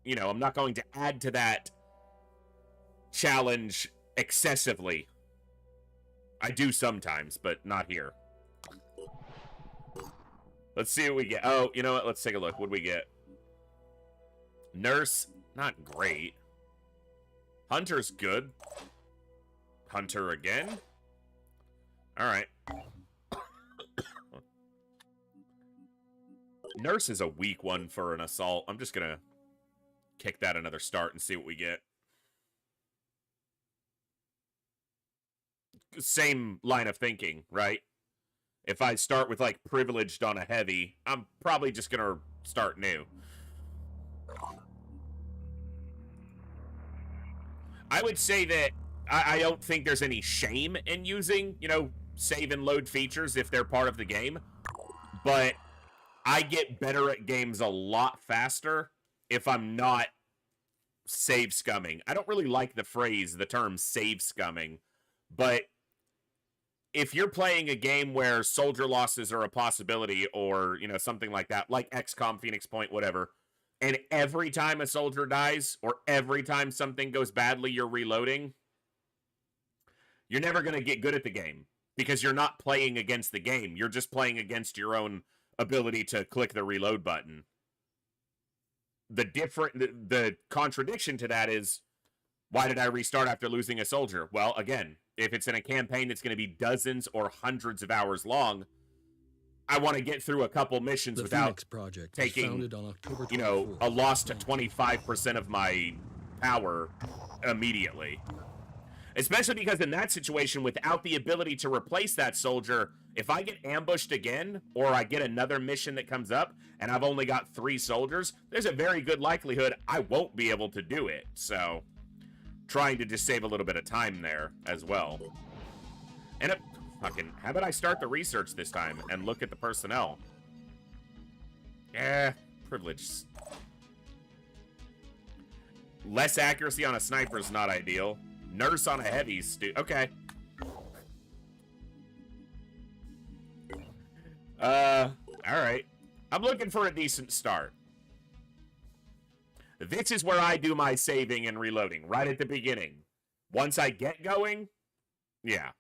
you know, I'm not going to add to that challenge excessively. I do sometimes, but not here. Let's see what we get. Oh, you know what? Let's take a look. What do we get? Nurse, not great. Hunter's good. Hunter again? Alright. Nurse is a weak one for an assault. I'm just gonna kick that another start and see what we get. Same line of thinking, right? If I start with, like, privileged on a heavy, I'm probably just gonna start new. I would say that I don't think there's any shame in using, you know, save and load features if they're part of the game. But I get better at games a lot faster if I'm not save scumming. I don't really like the term save scumming, but if you're playing a game where soldier losses are a possibility or, something like that, like XCOM, Phoenix Point, whatever, and every time a soldier dies or every time something goes badly, you're reloading, you're never going to get good at the game because you're not playing against the game. You're just playing against your own ability to click the reload button. The contradiction to that is, why did I restart after losing a soldier? Well, again, if it's in a campaign that's going to be dozens or hundreds of hours long, I want to get through a couple missions the without Phoenix Project taking, founded on October 24th, a loss to 25% of my power immediately. Especially because in that situation, without the ability to replace that soldier, if I get ambushed again, or I get another mission that comes up, and I've only got 3 soldiers, there's a very good likelihood I won't be able to do it. So, trying to just save a little bit of time there as well. And how about I start the research this time and look at the personnel? Privilege. Less accuracy on a sniper is not ideal. Nurse on a heavy okay. Alright. I'm looking for a decent start. This is where I do my saving and reloading, right at the beginning. Once I get going, yeah.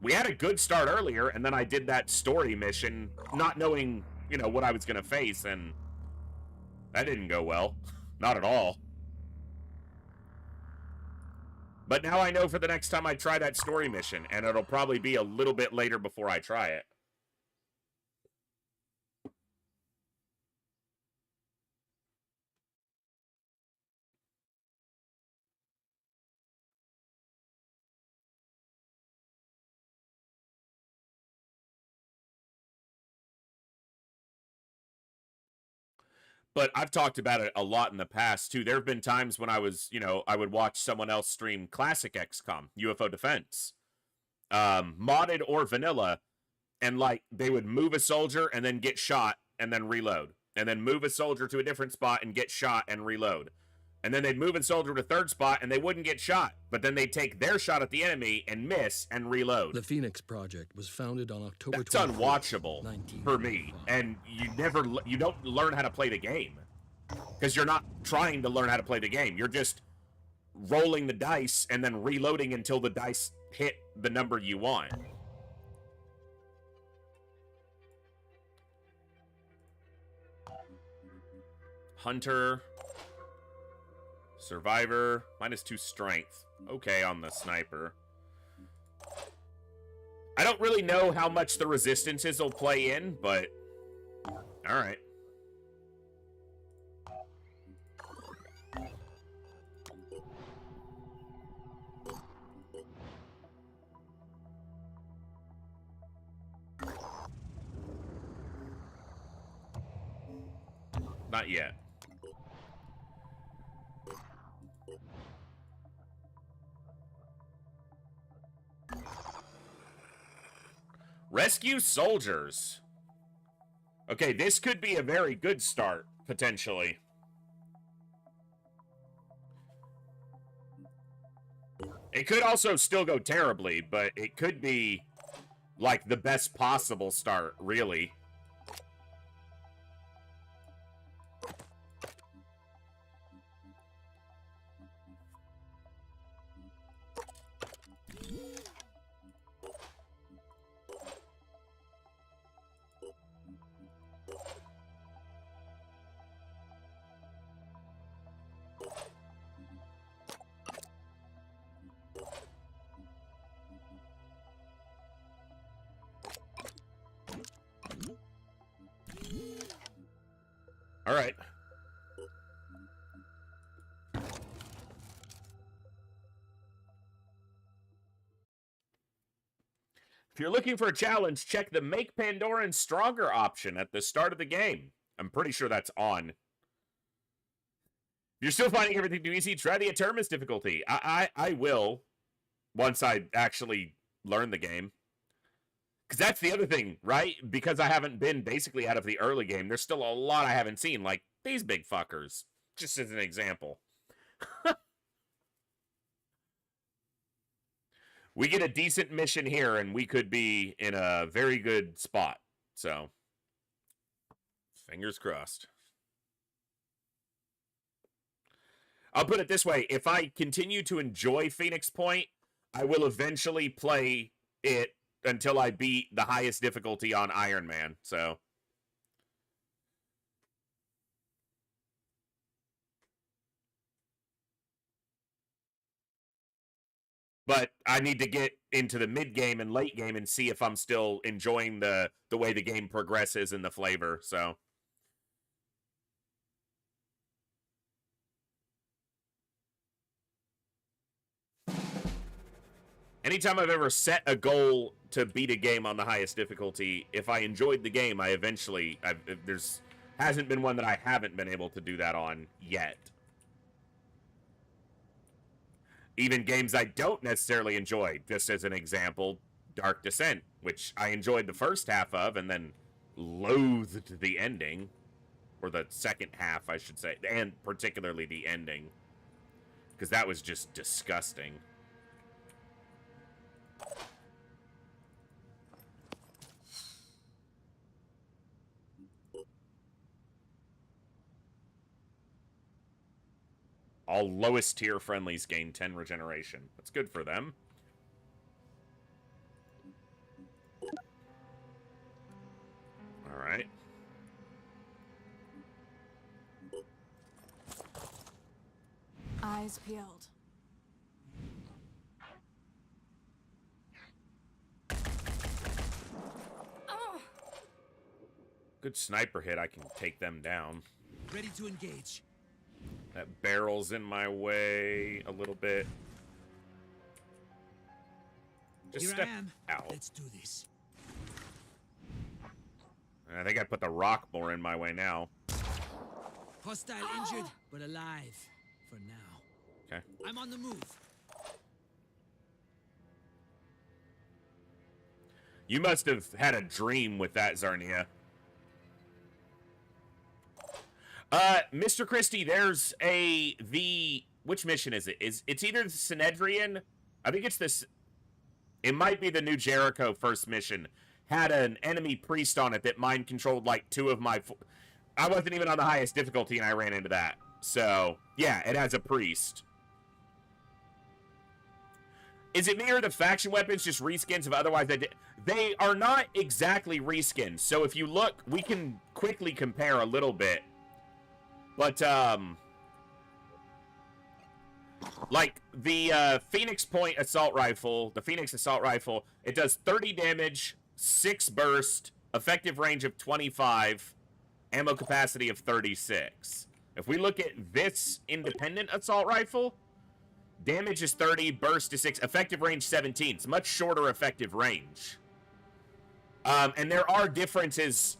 We had a good start earlier, and then I did that story mission, not knowing, what I was going to face, and that didn't go well. Not at all. But now I know for the next time I try that story mission, and it'll probably be a little bit later before I try it. But I've talked about it a lot in the past, too. There have been times when I was, I would watch someone else stream classic XCOM, UFO Defense, modded or vanilla, and, they would move a soldier and then get shot and then reload. And then move a soldier to a different spot and get shot and reload. And then they'd move a soldier to a third spot and they wouldn't get shot. But then they'd take their shot at the enemy and miss and reload. The Phoenix Project was founded on October 24th. That's unwatchable for me. And you don't learn how to play the game. Because you're not trying to learn how to play the game. You're just rolling the dice and then reloading until the dice hit the number you want. Hunter. Survivor. -2 strength. Okay, on the sniper. I don't really know how much the resistances will play in, but... Alright. Not yet. Rescue soldiers. Okay, this could be a very good start, potentially. It could also still go terribly, but it could be, the best possible start, really. All right. If you're looking for a challenge, check the Make Pandorans Stronger option at the start of the game. I'm pretty sure that's on. If you're still finding everything too easy, try the Etermus difficulty. I will, once I actually learn the game. Because that's the other thing, right? Because I haven't been basically out of the early game, there's still a lot I haven't seen, like these big fuckers, just as an example. We get a decent mission here, and we could be in a very good spot. So, fingers crossed. I'll put it this way. If I continue to enjoy Phoenix Point, I will eventually play it until I beat the highest difficulty on Ironman. So, but I need to get into the mid game and late game and see if I'm still enjoying the way the game progresses and the flavor. So, anytime I've ever set a goal to beat a game on the highest difficulty, if I enjoyed the game, I eventually there's hasn't been one that I haven't been able to do that on yet. Even games I don't necessarily enjoy, just as an example, Dark Descent, which I enjoyed the first half of and then loathed the ending, or the second half, I should say, and particularly the ending, because that was just disgusting. All lowest tier friendlies gain 10 regeneration. That's good for them. All right. Eyes peeled. Good sniper hit. I can take them down. Ready to engage. That barrel's in my way a little bit. Just Here step I am. out. Let's do this. I think I put the rock more in my way now. Hostile injured, but alive. For now. Okay. I'm on the move. You must have had a dream with that, Zarnia. Mr. Christie, there's which mission is it? It's either the Synedrian, I think it's this, it might be the New Jericho first mission, had an enemy priest on it that mind controlled like two of my, I wasn't even on the highest difficulty and I ran into that. So, yeah, it has a priest. Is it me or the faction weapons just reskins of otherwise they are not exactly reskins. So if you look, we can quickly compare a little bit. But, like, the Phoenix Point Assault Rifle, the Phoenix Assault Rifle, it does 30 damage, 6 burst, effective range of 25, ammo capacity of 36. If we look at this independent Assault Rifle, damage is 30, burst is 6, effective range 17. It's much shorter effective range. And there are differences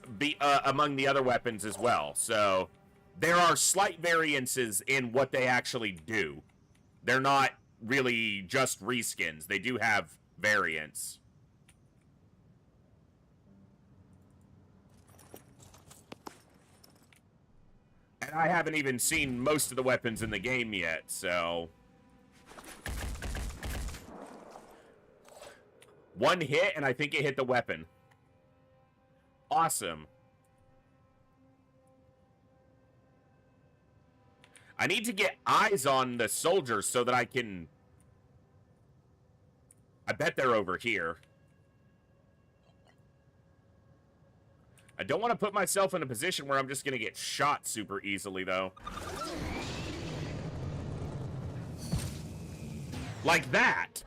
among the other weapons as well, so there are slight variances in what they actually do. They're not really just reskins. They do have variants. And I haven't even seen most of the weapons in the game yet, so one hit, and I think it hit the weapon. Awesome. I need to get eyes on the soldiers so that I can... I bet they're over here. I don't want to put myself in a position where I'm just going to get shot super easily, though. Like that.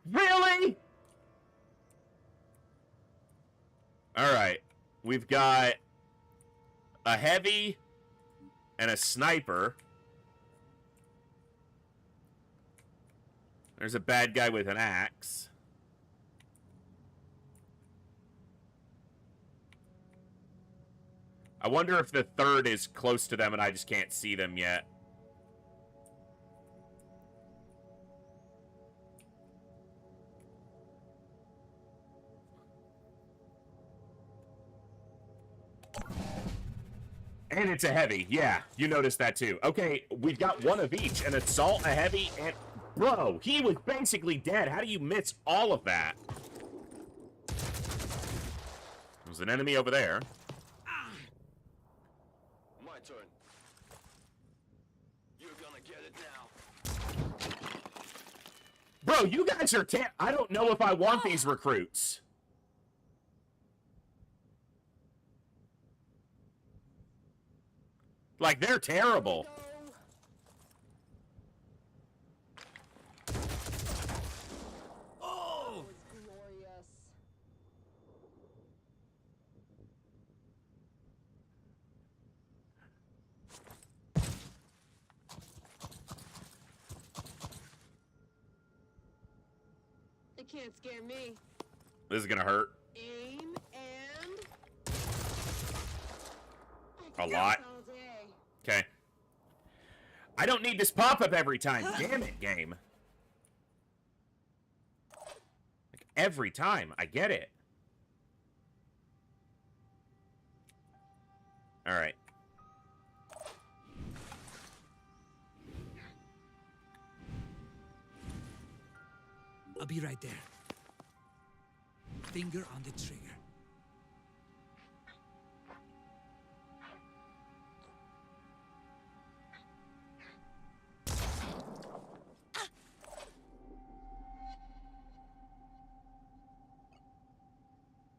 Really? Alright. We've got a heavy and a sniper. There's a bad guy with an axe. I wonder if the third is close to them and I just can't see them yet. And it's a heavy. Yeah, you noticed that too. Okay, we've got one of each. An assault, a heavy, and... Bro, he was basically dead. How do you miss all of that? There's an enemy over there. My turn. You're gonna get it now. Bro, you guys are I don't know if I want these recruits. Like, they're terrible. Oh! That was glorious. It can't scare me. This is gonna hurt. Aim and... A lot. Okay. I don't need this pop-up every time. Damn it, game. Like, every time. I get it. Alright. I'll be right there. Finger on the trigger.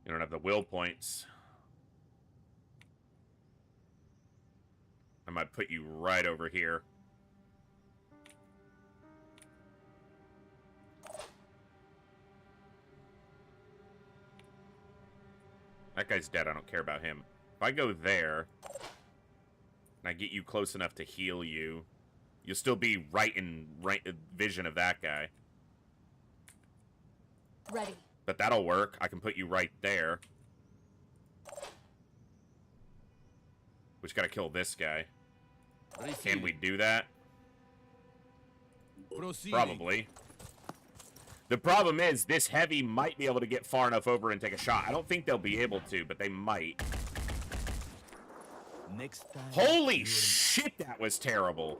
You don't have the will points. I might put you right over here. That guy's dead. I don't care about him. If I go there, and I get you close enough to heal you, you'll still be right in vision of that guy. Ready. But that'll work. I can put you right there. We just gotta kill this guy. Can we do that? Probably. The problem is, this heavy might be able to get far enough over and take a shot. I don't think they'll be able to, but they might. Next time. Holy shit, that was terrible.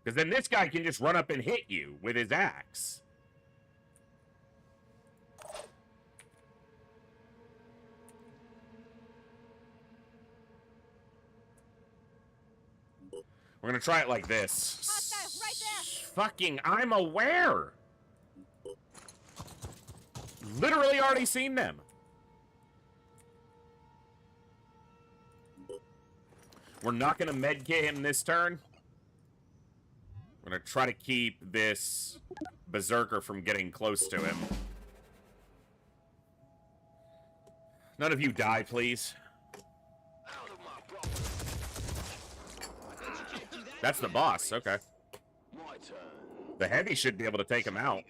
Because then this guy can just run up and hit you with his axe. We're gonna try it like this. Right there. Fucking, I'm aware. Literally already seen them. We're not gonna medkit him this turn. We're gonna try to keep this berserker from getting close to him. None of you die, please. That's the boss, okay. The heavy should be able to take him out.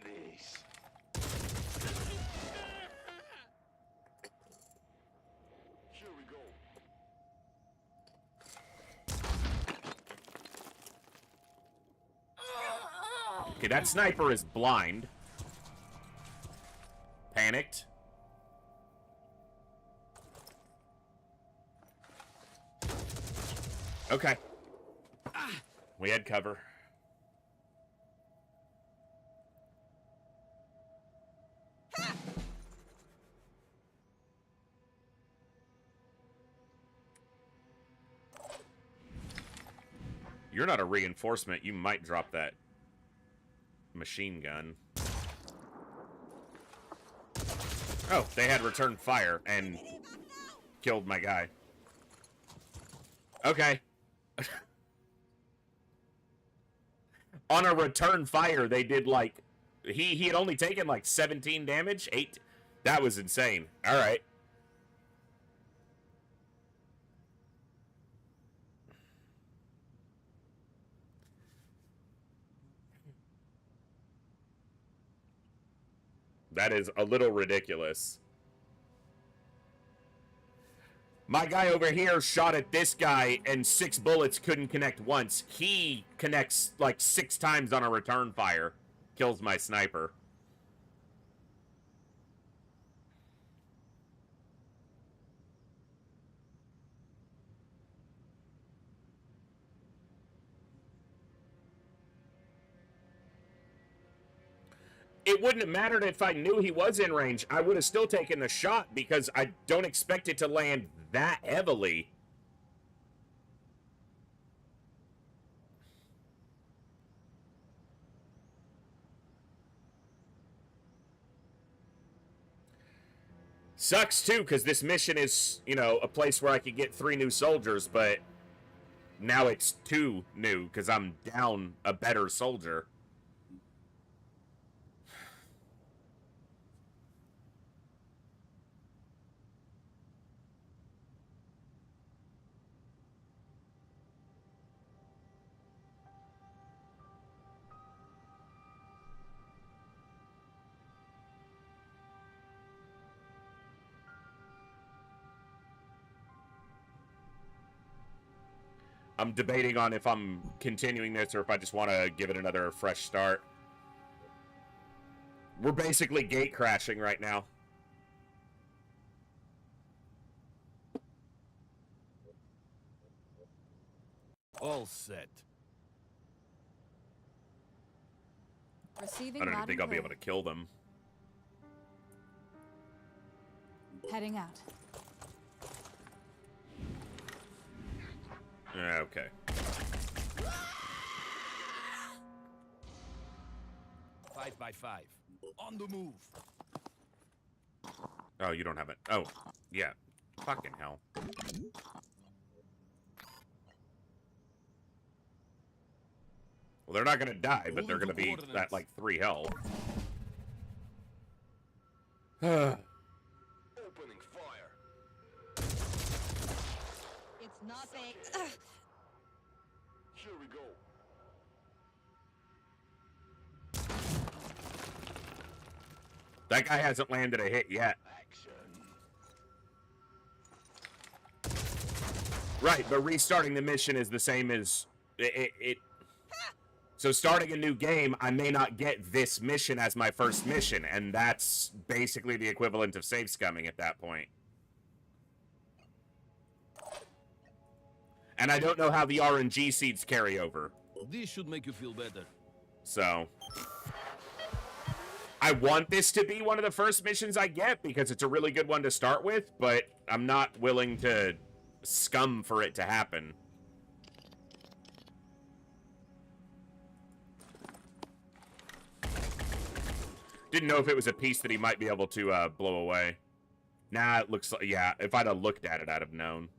Okay, that sniper is blind. Panicked. Okay. We had cover. You're not a reinforcement. You might drop that machine gun. Oh, they had return fire and killed my guy. Okay. On a return fire, they did like... He had only taken like 17 damage? 8? That was insane. Alright. That is a little ridiculous. My guy over here shot at this guy and 6 bullets couldn't connect once. He connects like 6 times on a return fire. Kills my sniper. It wouldn't have mattered if I knew he was in range. I would have still taken the shot because I don't expect it to land that heavily. Sucks too, because this mission is, you know, a place where I could get 3 new soldiers, but now it's 2 new because I'm down a better soldier. I'm debating on if I'm continuing this or if I just want to give it another fresh start. We're basically gate crashing right now. All set. Receiving I don't even loud think and I'll be clear. able to kill them. Heading out. Okay. 5 by 5. On the move. Oh, you don't have it. Oh, yeah. Fucking hell. Well, they're not gonna die, but they're gonna be at like 3 health. Opening fire. It's nothing. Here we go. That guy hasn't landed a hit yet. Right, but restarting the mission is the same as it. So starting a new game, I may not get this mission as my first mission, and that's basically the equivalent of save scumming at that point. And I don't know how the RNG seeds carry over. This should make you feel better. So I want this to be one of the first missions I get because it's a really good one to start with, but I'm not willing to scum for it to happen. Didn't know if it was a piece that he might be able to blow away. Nah, it looks like, yeah, if I'd have looked at it, I'd have known.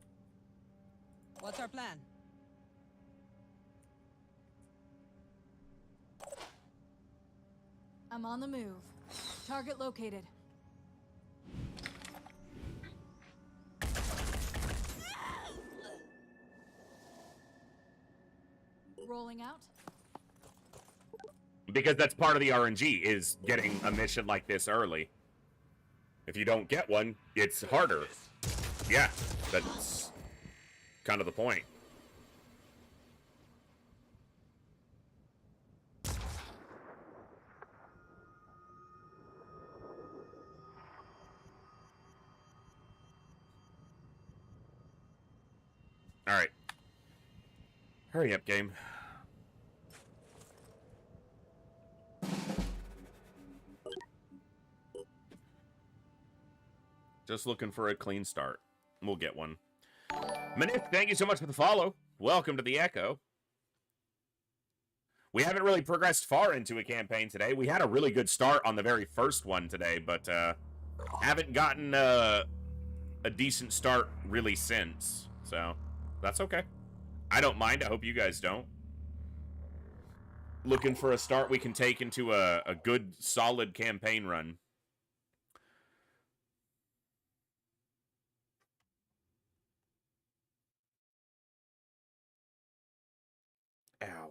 What's our plan? I'm on the move. Target located. Rolling out. Because that's part of the RNG, is getting a mission like this early. If you don't get one, it's harder. Yeah, that's kind of the point. Alright. Hurry up, game. Just looking for a clean start. We'll get one. Manith, thank you so much for the follow. Welcome to the Echo. We haven't really progressed far into a campaign today. We had a really good start on the very first one today, but haven't gotten a decent start really since. So, that's okay. I don't mind. I hope you guys don't. Looking for a start we can take into a good, solid campaign run. Ow.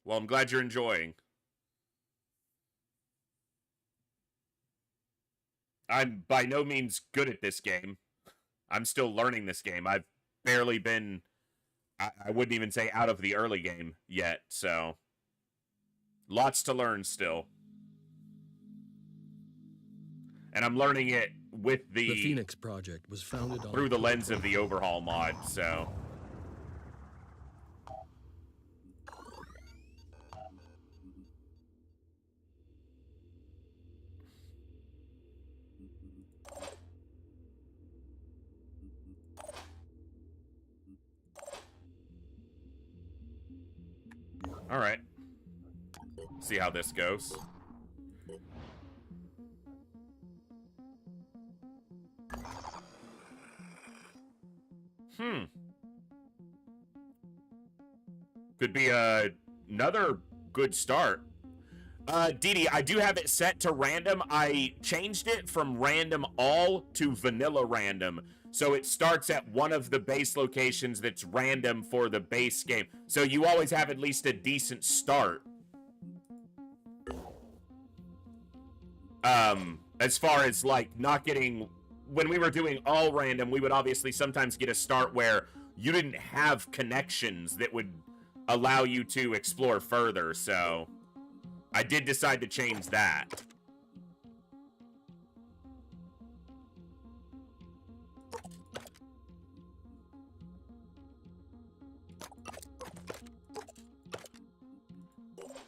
Well, I'm glad you're enjoying. I'm by no means good at this game. I'm still learning this game. I've barely been, I wouldn't even say out of the early game yet, so lots to learn still. And I'm learning it with The Phoenix Project was founded on through the lens of the overhaul mod, so. All right. See how this goes. Could be another good start. Didi, I do have it set to random. I changed it from random all to vanilla random. So it starts at one of the base locations that's random for the base game. So you always have at least a decent start. As far as like not getting, when we were doing all random, we would obviously sometimes get a start where you didn't have connections that would allow you to explore further. So I did decide to change that.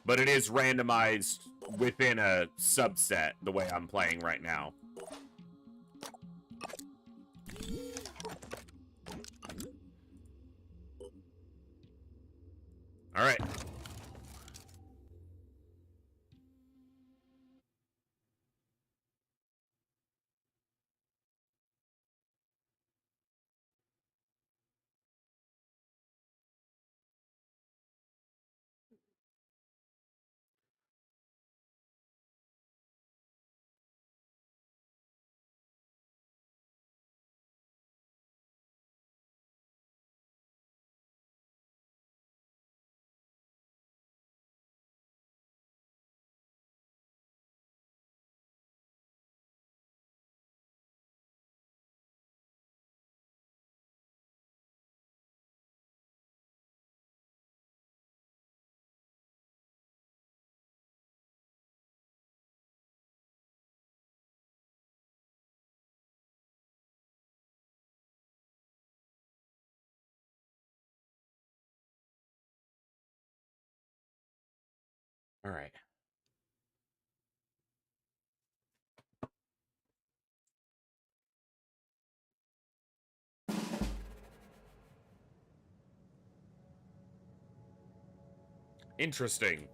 But it is randomized within a subset, the way I'm playing right now. All right. All right. Interesting.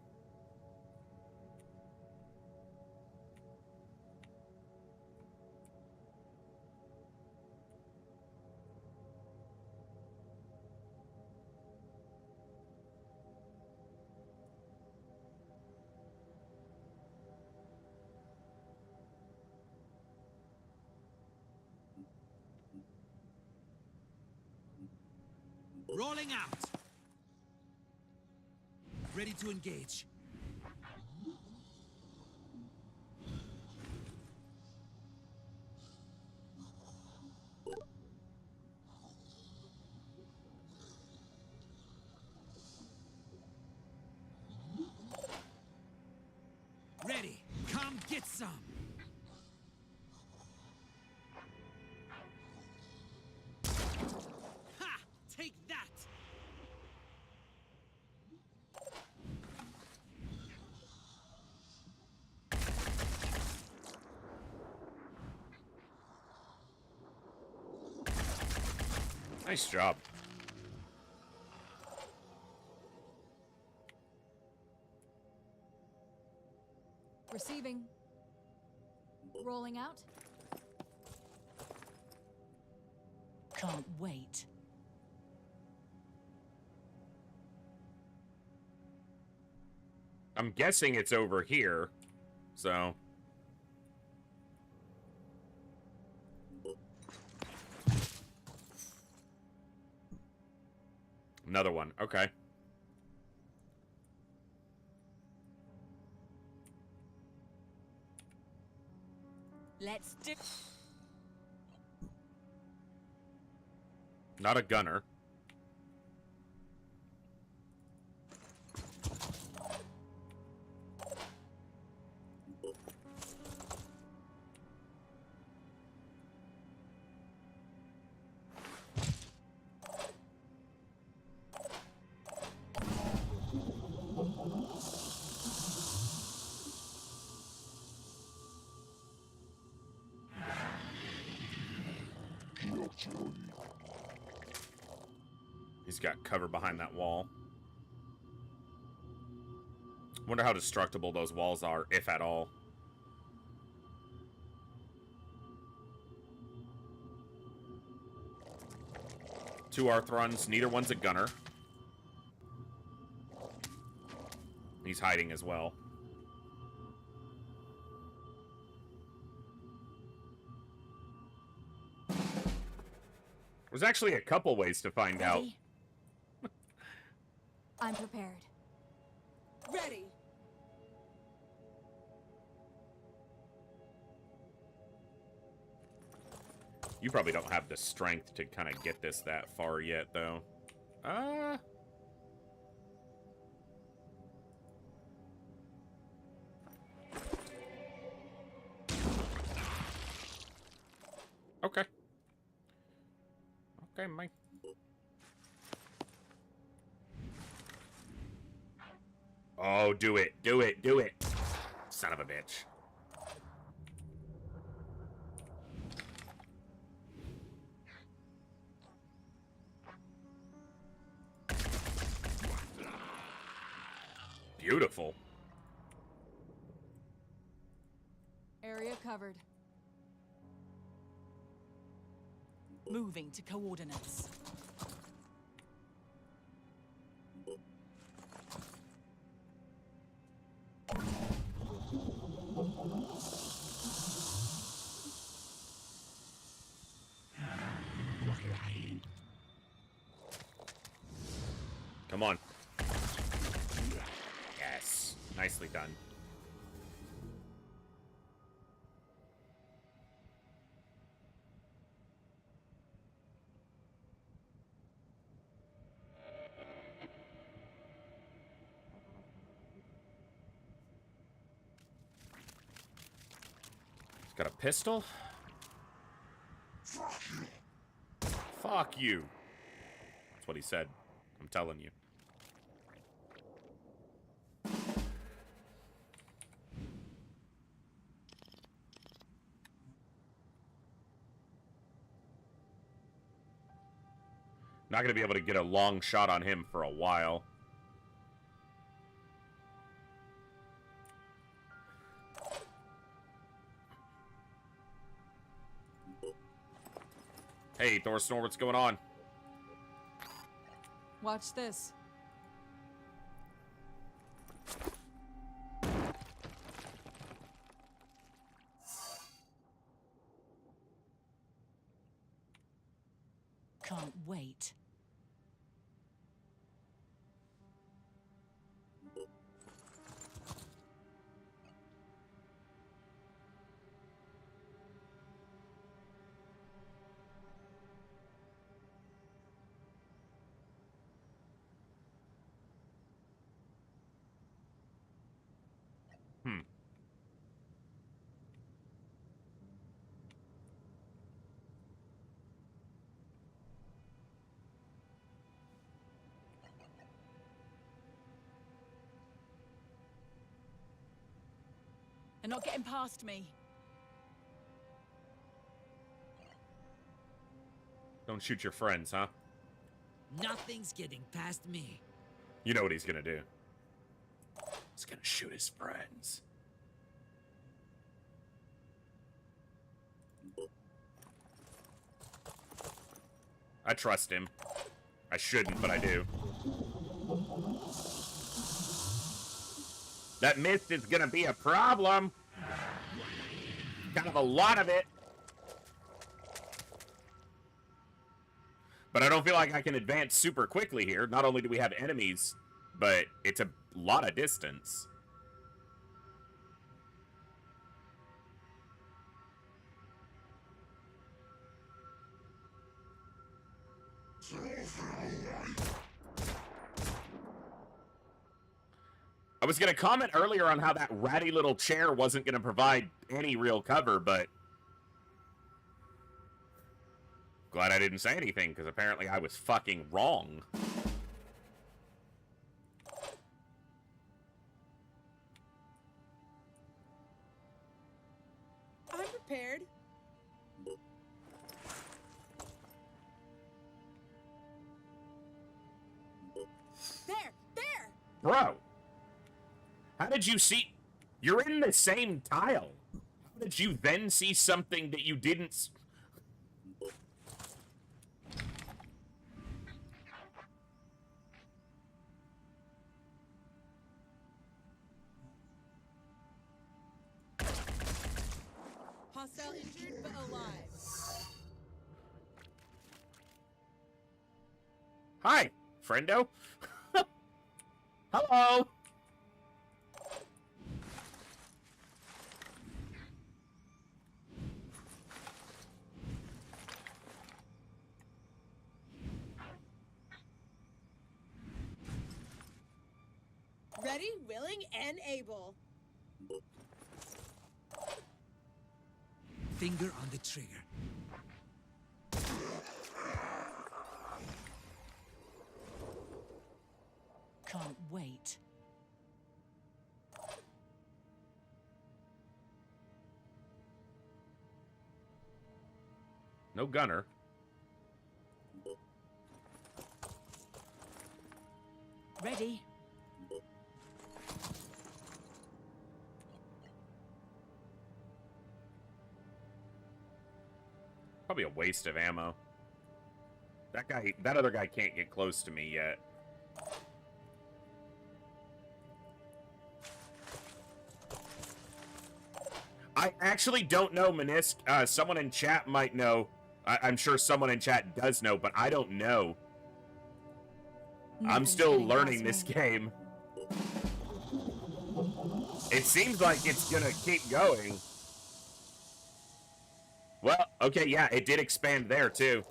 Rolling out. Ready to engage. Ready. Come get some. Ha! Take that. Nice job. Receiving. Rolling out. Can't wait. I'm guessing it's over here, so. Another one, okay. Let's do. Not a gunner. He's got cover behind that wall. Wonder how destructible those walls are, if at all. Two Arthrons, neither one's a gunner. He's hiding as well. There's actually a couple ways to find out. I'm prepared. Ready. You probably don't have the strength to kind of get this that far yet, though. Okay. Okay, Mike. Oh, do it. Do it. Do it. Son of a bitch. Beautiful. Area covered. Moving to coordinates. Come on. Yes. Nicely done. He's got a pistol? Fuck you. That's what he said. I'm telling you. Not going to be able to get a long shot on him for a while. Hey, Thorsnor, what's going on? Watch this. Can't wait. They're not getting past me. Don't shoot your friends, huh? Nothing's getting past me. You know what he's gonna do. He's gonna shoot his friends. I trust him. I shouldn't, but I do. That mist is gonna be a problem. Kind of a lot of it. But I don't feel like I can advance super quickly here. Not only do we have enemies, but it's a lot of distance. I was going to comment earlier on how that ratty little chair wasn't going to provide any real cover, but glad I didn't say anything, because apparently I was fucking wrong. I'm prepared. There! Bro, how did you see? You're in the same tile. How did you then see something that you didn't? Hostile injured but alive. Hi, friendo. Hello. Ready, willing, and able. Finger on the trigger. Can't wait. No gunner. Ready. Probably a waste of ammo. That other guy can't get close to me yet. I actually don't know, Menisk. Someone in chat might know. I'm sure someone in chat does know, but I don't know. I'm still learning this game. It seems like it's gonna keep going. Well, okay, yeah, it did expand there, too.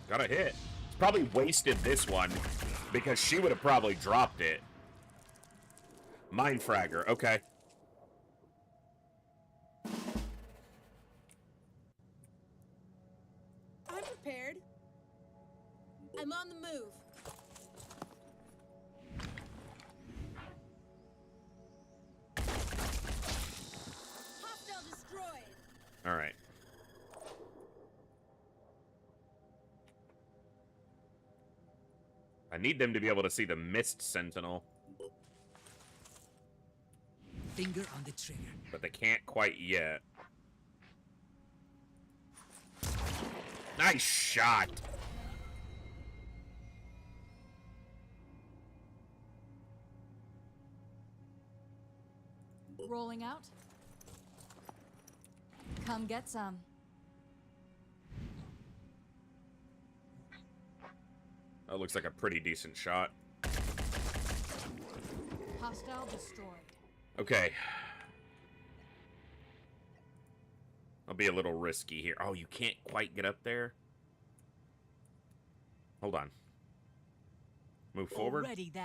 Got a hit. It's probably wasted this one, because she would have probably dropped it. Mind fragger, okay. I'm prepared. I'm on the move. Hostile destroyed. All right. I need them to be able to see the Mist Sentinel. Finger on the trigger. But they can't quite yet. Nice shot. Rolling out. Come get some. That looks like a pretty decent shot. Hostile destroyed. Okay. I'll be a little risky here. Oh, you can't quite get up there? Hold on. Move forward. Already there.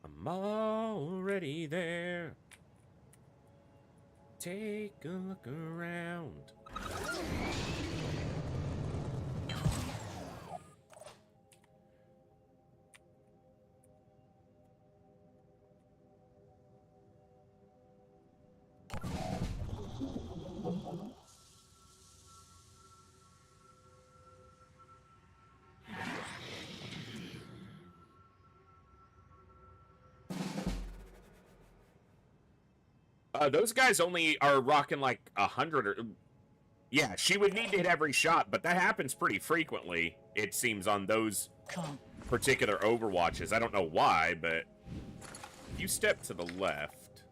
I'm already there. Take a look around. Those guys only are rocking like 100 or... Yeah, she would need to hit every shot, but that happens pretty frequently, it seems, on those particular Overwatches. I don't know why, but... You step to the left.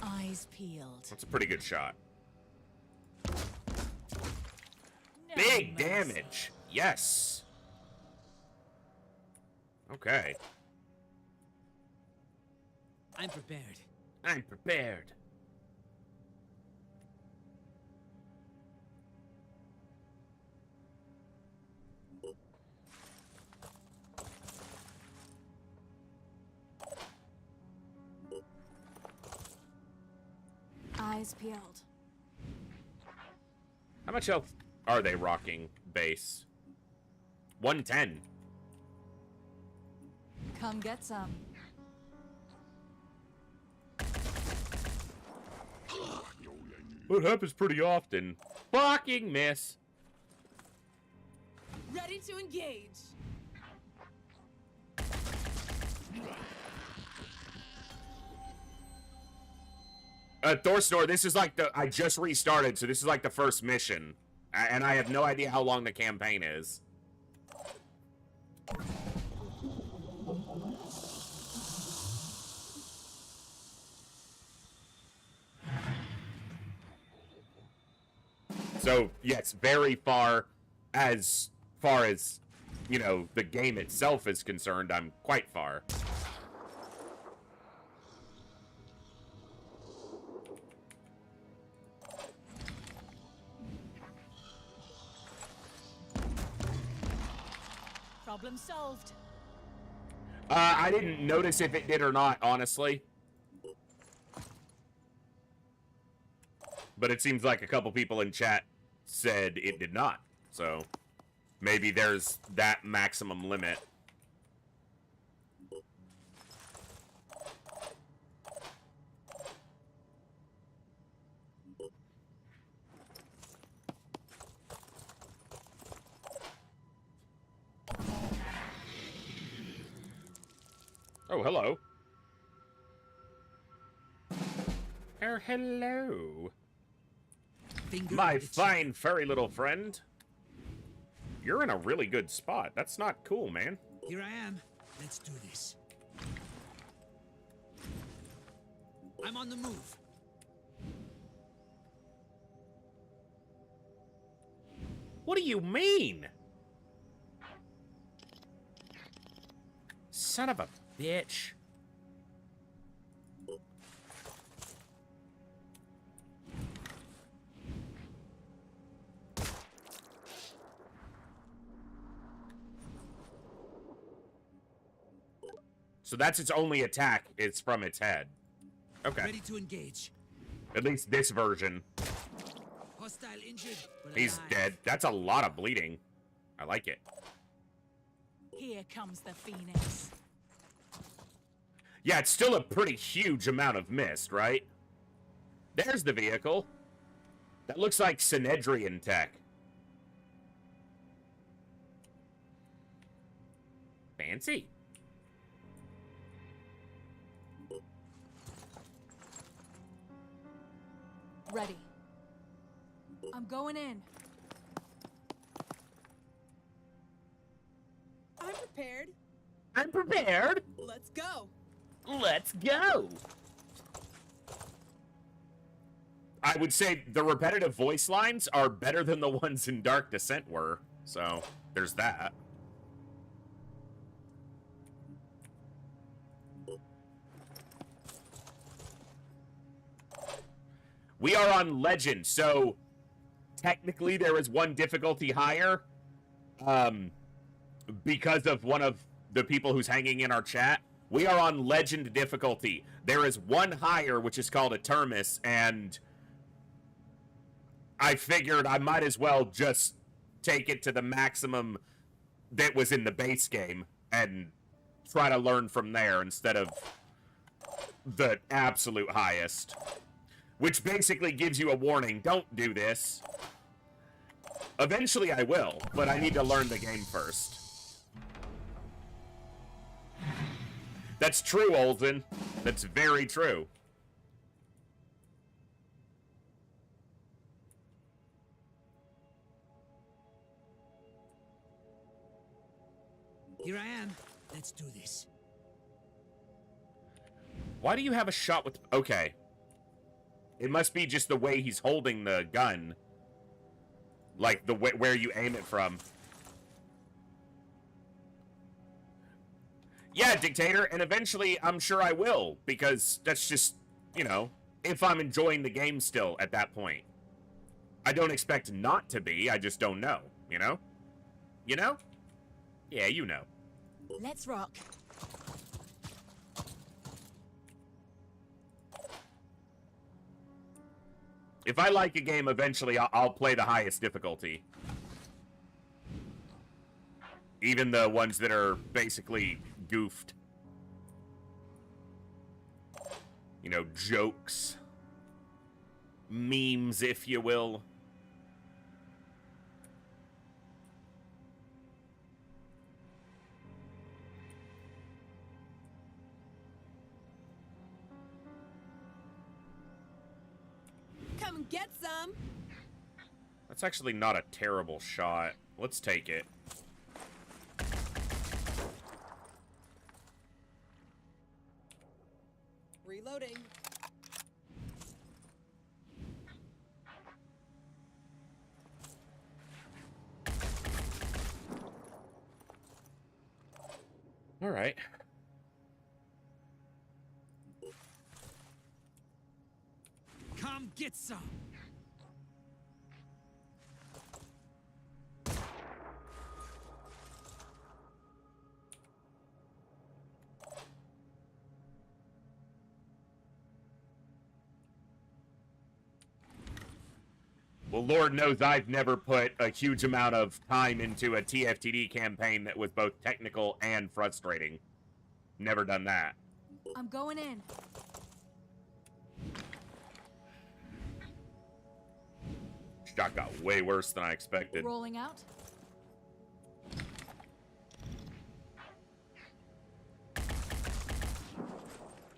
Eyes peeled. That's a pretty good shot. Big damage. Yes. Okay. I'm prepared. I'm prepared. Eyes peeled. How much health are they rocking base? 110. Come get some. What happens pretty often. Fucking miss. Ready to engage. Thorsnor, this is like I just restarted, so this is like the first mission. And I have no idea how long the campaign is. So, yes, very far as, you know, the game itself is concerned, I'm quite far. Problem solved. I didn't notice if it did or not, honestly. But it seems like a couple people in chat said it did not. So, maybe there's that maximum limit. Oh, hello. Oh, hello. My fine, furry little friend. You're in a really good spot. That's not cool, man. Here I am. Let's do this. I'm on the move. What do you mean? Son of a bitch. So that's its only attack, it's from its head. Okay. Ready to engage. At least this version. Hostile injured. He's dead. That's a lot of bleeding. I like it. Here comes the Phoenix. Yeah, it's still a pretty huge amount of mist, right? There's the vehicle. That looks like Synedrian tech. Fancy. Ready. I'm going in. I'm prepared. I'm prepared. Let's go. Let's go. I would say the repetitive voice lines are better than the ones in Dark Descent were. So, there's that. We are on Legend, so technically there is one difficulty higher because of one of the people who's hanging in our chat. We are on Legend difficulty. There is one higher, which is called a Termis, and I figured I might as well just take it to the maximum that was in the base game and try to learn from there instead of the absolute highest. Which basically gives you a warning, don't do this. Eventually I will, but I need to learn the game first. That's true, Olden. That's very true. Here I am. Let's do this. Why do you have a shot with... Okay. It must be just the way he's holding the gun. Like, where you aim it from. Yeah, Dictator, and eventually I'm sure I will, because that's just, you know, if I'm enjoying the game still at that point. I don't expect not to be, I just don't know, you know? You know? Yeah, you know. Let's rock. If I like a game, eventually I'll play the highest difficulty. Even the ones that are basically goofed. You know, jokes. Memes, if you will. Come get some. That's actually not a terrible shot. Let's take it. Reloading. All right. Come get some. Well, Lord knows I've never put a huge amount of time into a TFTD campaign that was both technical and frustrating. Never done that. I'm going in. Shot got way worse than I expected. Rolling out.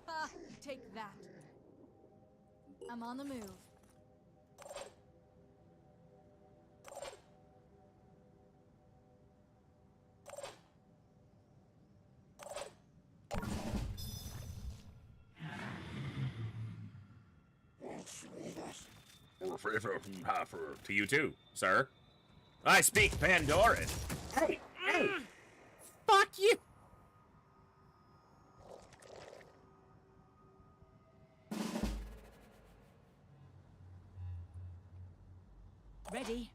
Ah, take that. I'm on the move. To you too, sir. I speak Pandoran. Hey, hey! Fuck you! Ready.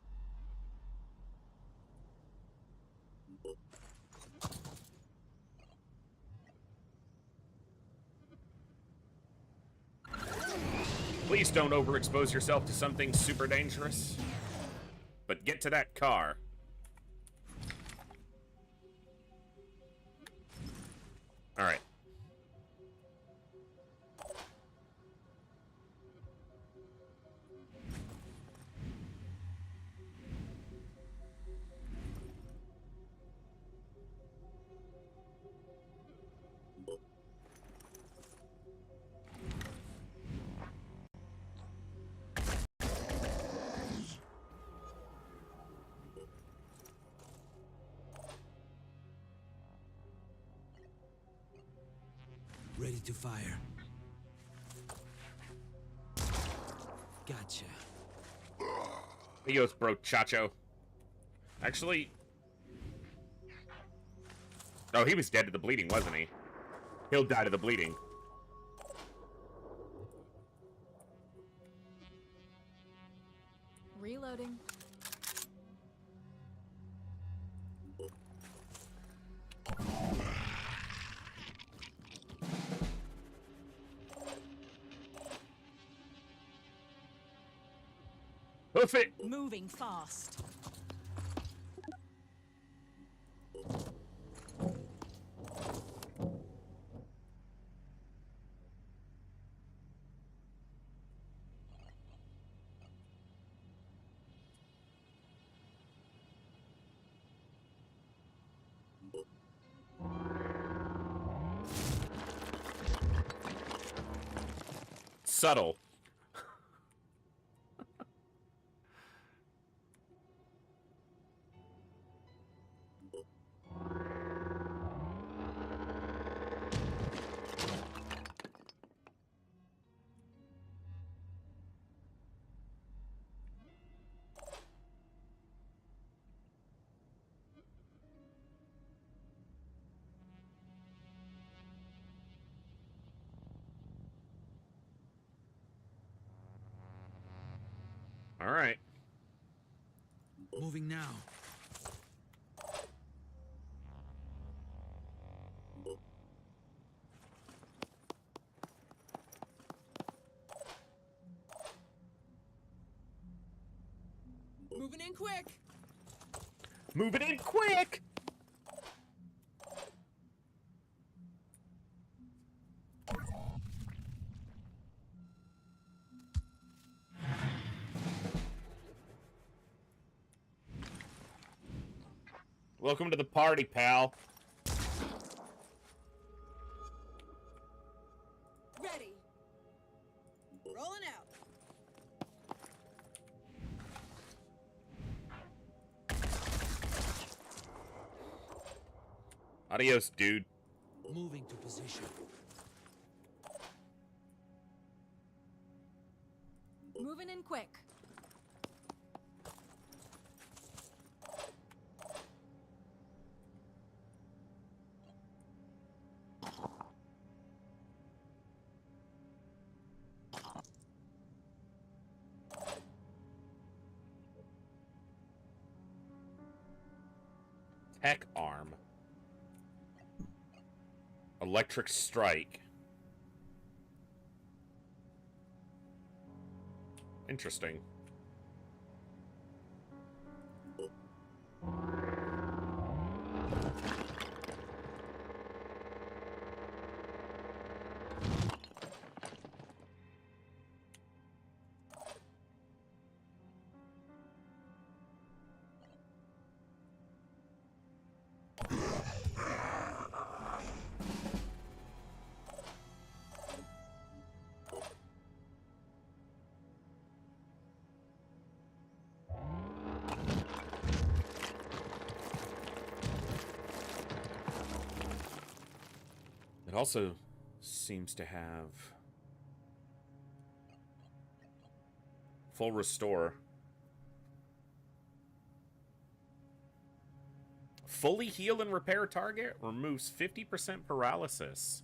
Please don't overexpose yourself to something super dangerous. But get to that car. All right. Ready to fire. Gotcha. Adios, bro, Chacho. Actually... Oh, he was dead to the bleeding, wasn't he? He'll die to the bleeding. Reloading. Hoof it! Moving fast. Subtle. All right. Moving now. Moving in quick. Moving in quick! Welcome to the party, pal. Ready. Rolling out. Adios, dude. Moving to position. Moving in quick. Tech arm. Electric strike. Interesting. It also seems to have full restore. Fully heal and repair target removes 50% paralysis.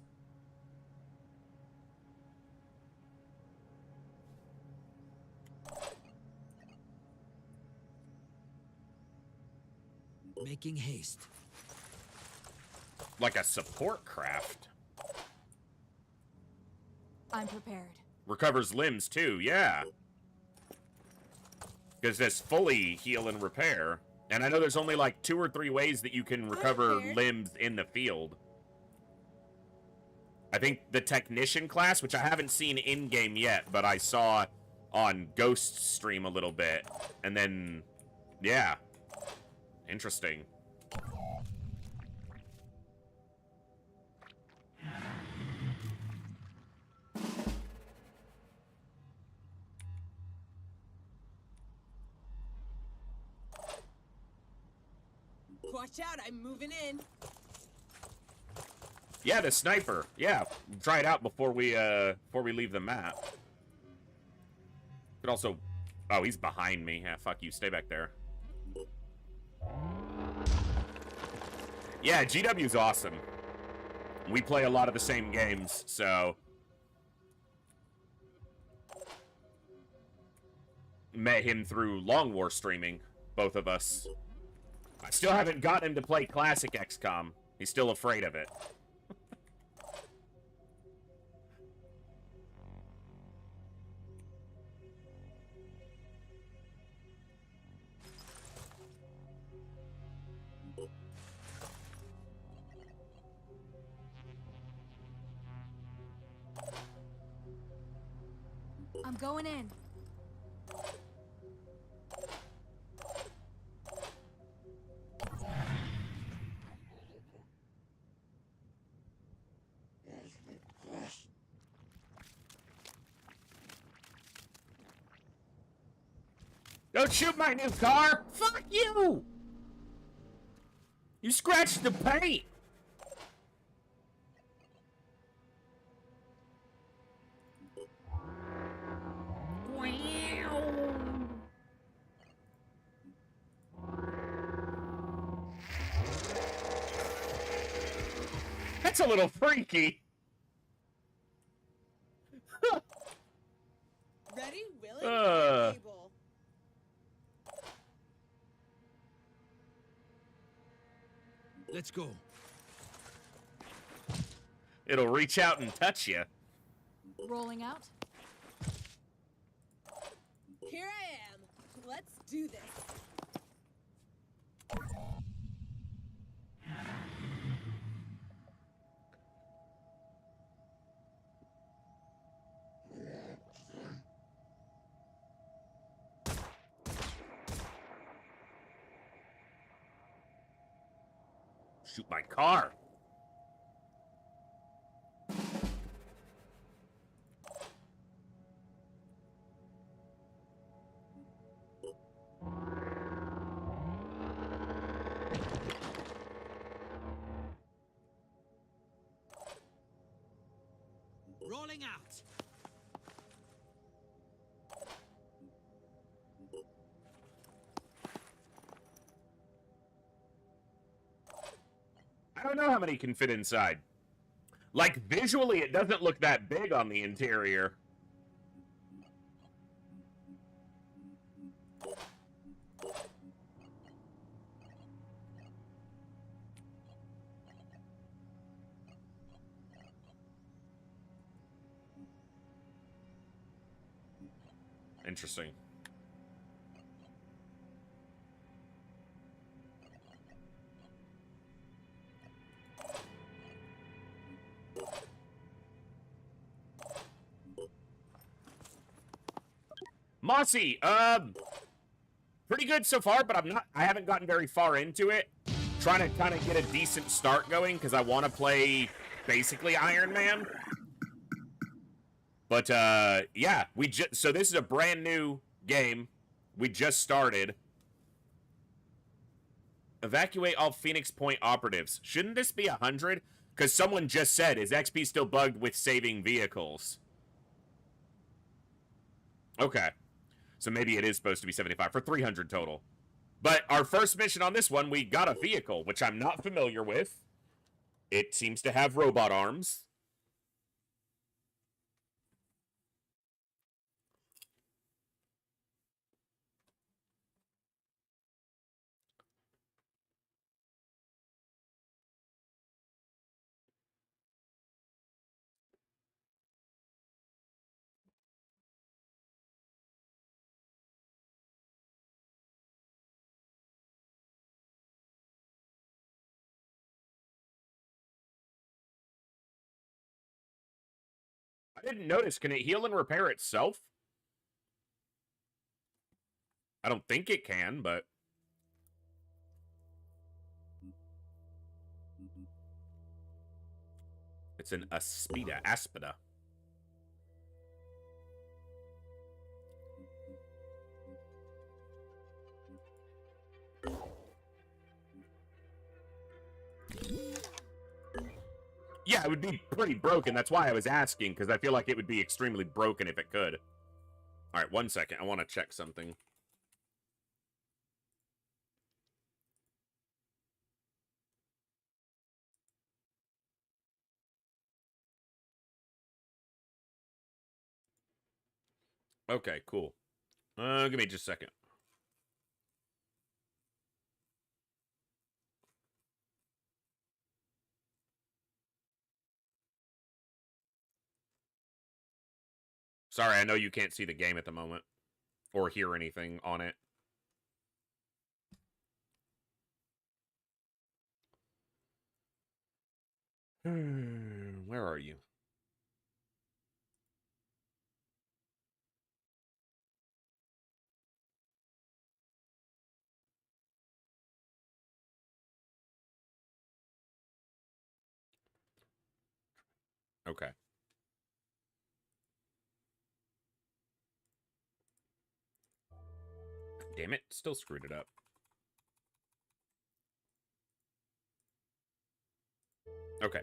Making haste. Like a support craft. I'm prepared. Recovers limbs too, yeah. Because this fully heal and repair. And I know there's only like 2 or 3 ways that you can recover limbs in the field. I think the technician class, which I haven't seen in-game yet, but I saw on Ghost's stream a little bit. And then, yeah. Interesting. Watch out, I'm moving in. Yeah, the sniper. Yeah, try it out before we leave the map. Could also... Oh, he's behind me. Yeah, fuck you. Stay back there. Yeah, GW's awesome. We play a lot of the same games, so... Met him through Long War streaming, both of us. I still haven't gotten him to play Classic XCOM. He's still afraid of it. I'm going in. Don't shoot my new car! Fuck you! You scratched the paint! That's a little freaky. Ready, willing, able. Let's go. It'll reach out and touch you. Rolling out. Here I am. Let's do this. Shoot my car. Rolling out. I don't know how many can fit inside. Like, visually, it doesn't look that big on the interior. Interesting. Mossy, pretty good so far, but I haven't gotten very far into it. Trying to kind of get a decent start going, because I want to play, basically, Iron Man. But, yeah, so this is a brand new game. We just started. Evacuate all Phoenix Point operatives. Shouldn't this be 100? Because someone just said, is XP still bugged with saving vehicles? Okay. So maybe it is supposed to be 75 for 300 total. But our first mission on this one, we got a vehicle, which I'm not familiar with. It seems to have robot arms. I didn't notice. Can it heal and repair itself? I don't think it can, but... It's an Aspida. Yeah, it would be pretty broken. That's why I was asking, because I feel like it would be extremely broken if it could. Alright, 1 second. I want to check something. Okay, cool. Give me just a second. Sorry, I know you can't see the game at the moment. Or hear anything on it. Where are you? Okay. Damn it, still screwed it up. Okay.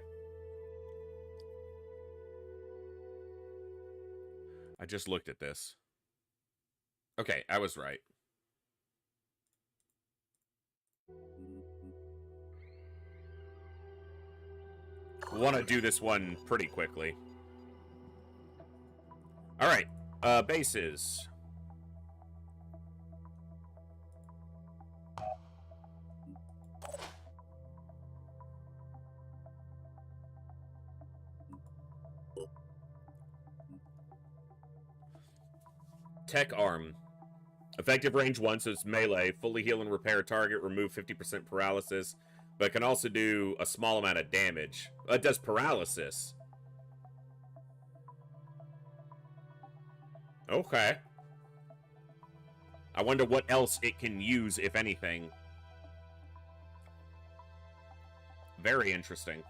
I just looked at this. Okay, I was right. Want to do this one pretty quickly. Alright, bases. Tech Arm. Effective range 1, so it's melee. Fully heal and repair target. Remove 50% paralysis. But it can also do a small amount of damage. It does paralysis. Okay. I wonder what else it can use, if anything. Very interesting.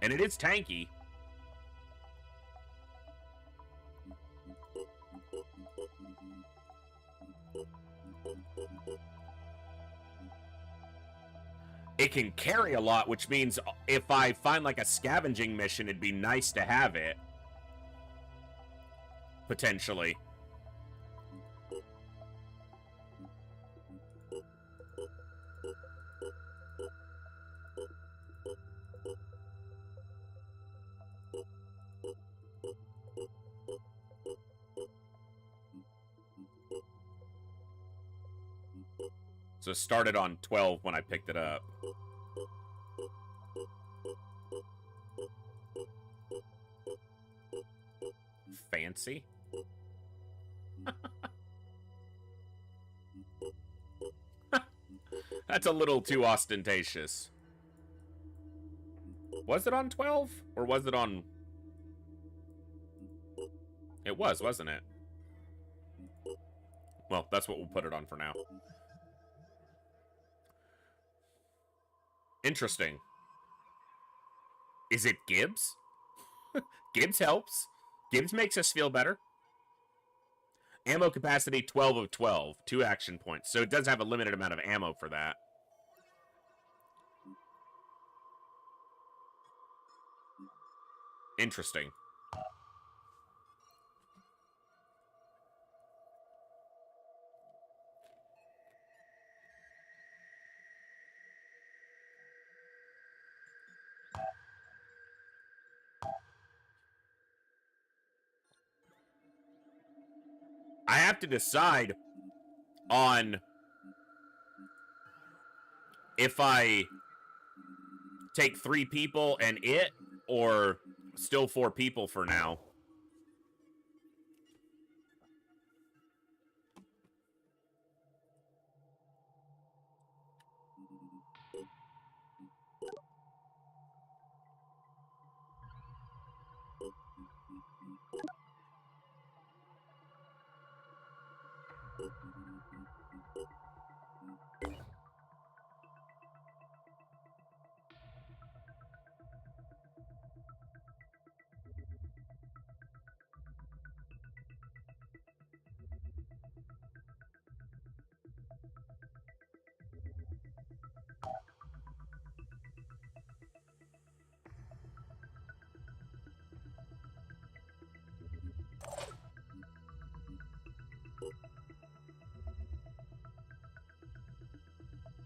And it is tanky. It can carry a lot, which means if I find like a scavenging mission, it'd be nice to have it. Potentially. So it started on 12 when I picked it up. Fancy? That's a little too ostentatious. Was it on 12? Or was it on... It was, wasn't it? Well, that's what we'll put it on for now. Interesting. Is it Gibbs? Gibbs helps. Gibbs makes us feel better. Ammo capacity 12 of 12. 2 action points. So it does have a limited amount of ammo for that. Interesting. I have to decide on if I take 3 people and it, or still 4 people for now.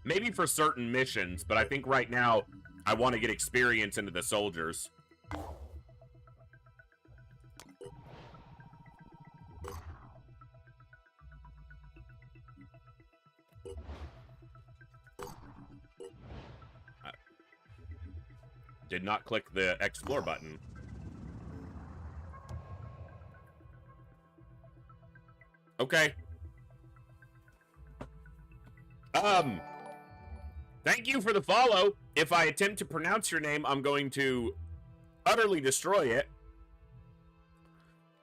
Maybe for certain missions, but I think right now I want to get experience into the soldiers. Did not click the explore button. Okay. Thank you for the follow. If I attempt to pronounce your name, I'm going to utterly destroy it.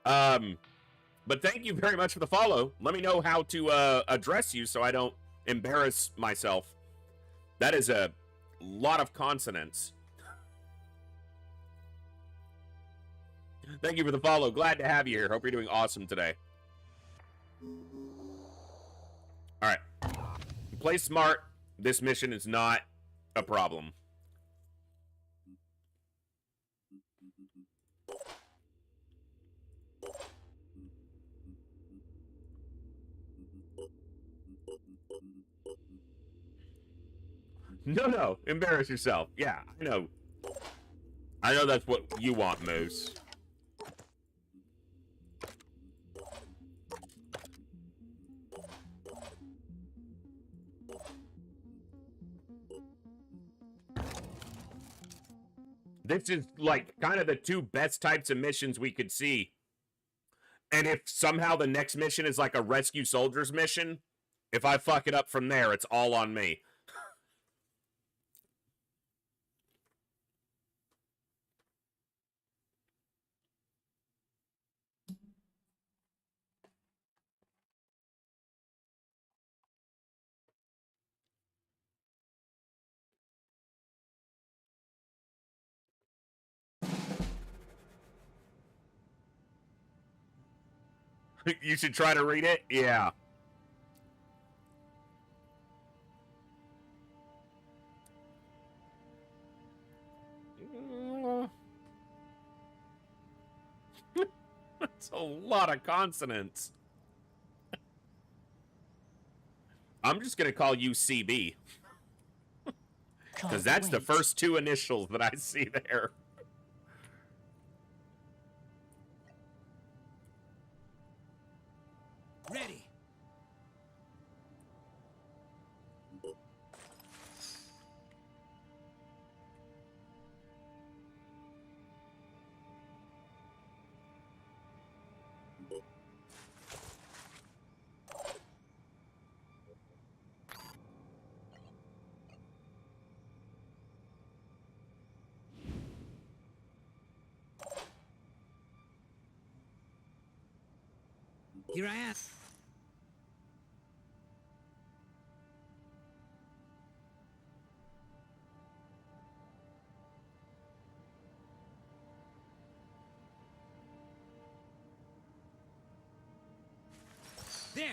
But thank you very much for the follow. Let me know how to address you so I don't embarrass myself. That is a lot of consonants. Thank you for the follow. Glad to have you here. Hope you're doing awesome today. All right. Play smart. This mission is not a problem. No. Embarrass yourself. Yeah, I know. I know that's what you want, Moose. This is like kind of the 2 best types of missions we could see And if somehow the next mission is like a rescue soldiers mission, if I fuck it up from there, it's all on me. You should try to read it? Yeah. That's a lot of consonants. I'm just going to call you CB. Because that's the first two initials that I see there. Ready. Here I am. There.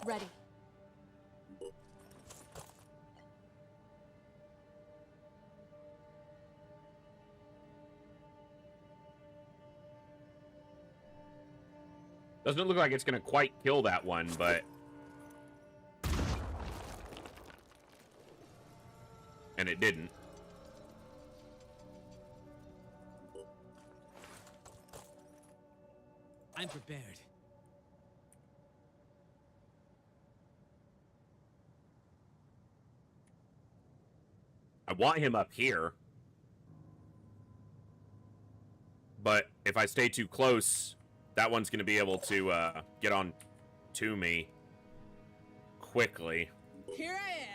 Ready. Doesn't look like it's going to quite kill that one, but... And it didn't. I'm prepared. I want him up here. But if I stay too close, that one's going to be able to get on to me quickly. Here I am.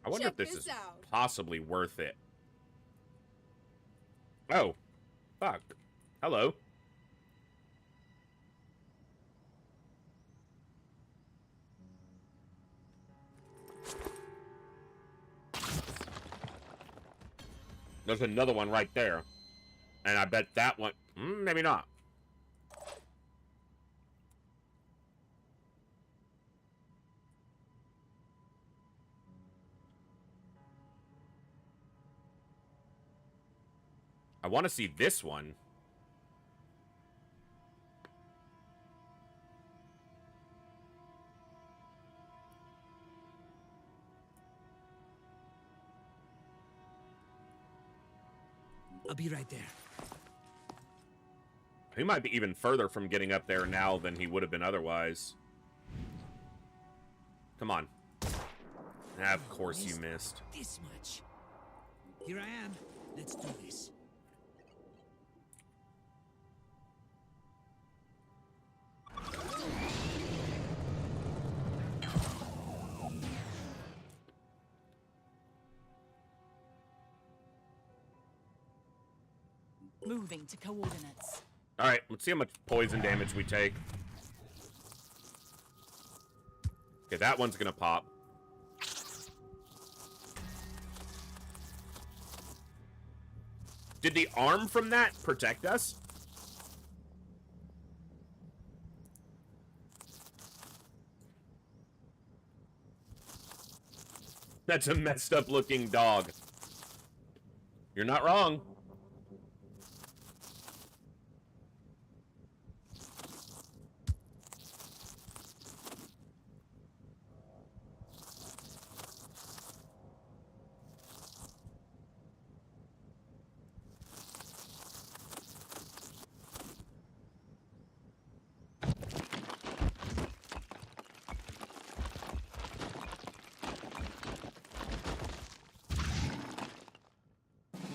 I wonder Check if this this is out. possibly worth it. Oh, fuck. Hello. There's another one right there. And I bet that one... maybe not. I want to see this one. I'll be right there. He might be even further from getting up there now than he would have been otherwise. Come on. Ah, of course you missed. This much. Here I am. Let's do this. Moving to coordinates. Alright, let's see how much poison damage we take. Okay, that one's gonna pop. Did the arm from that protect us? That's a messed up looking dog. You're not wrong.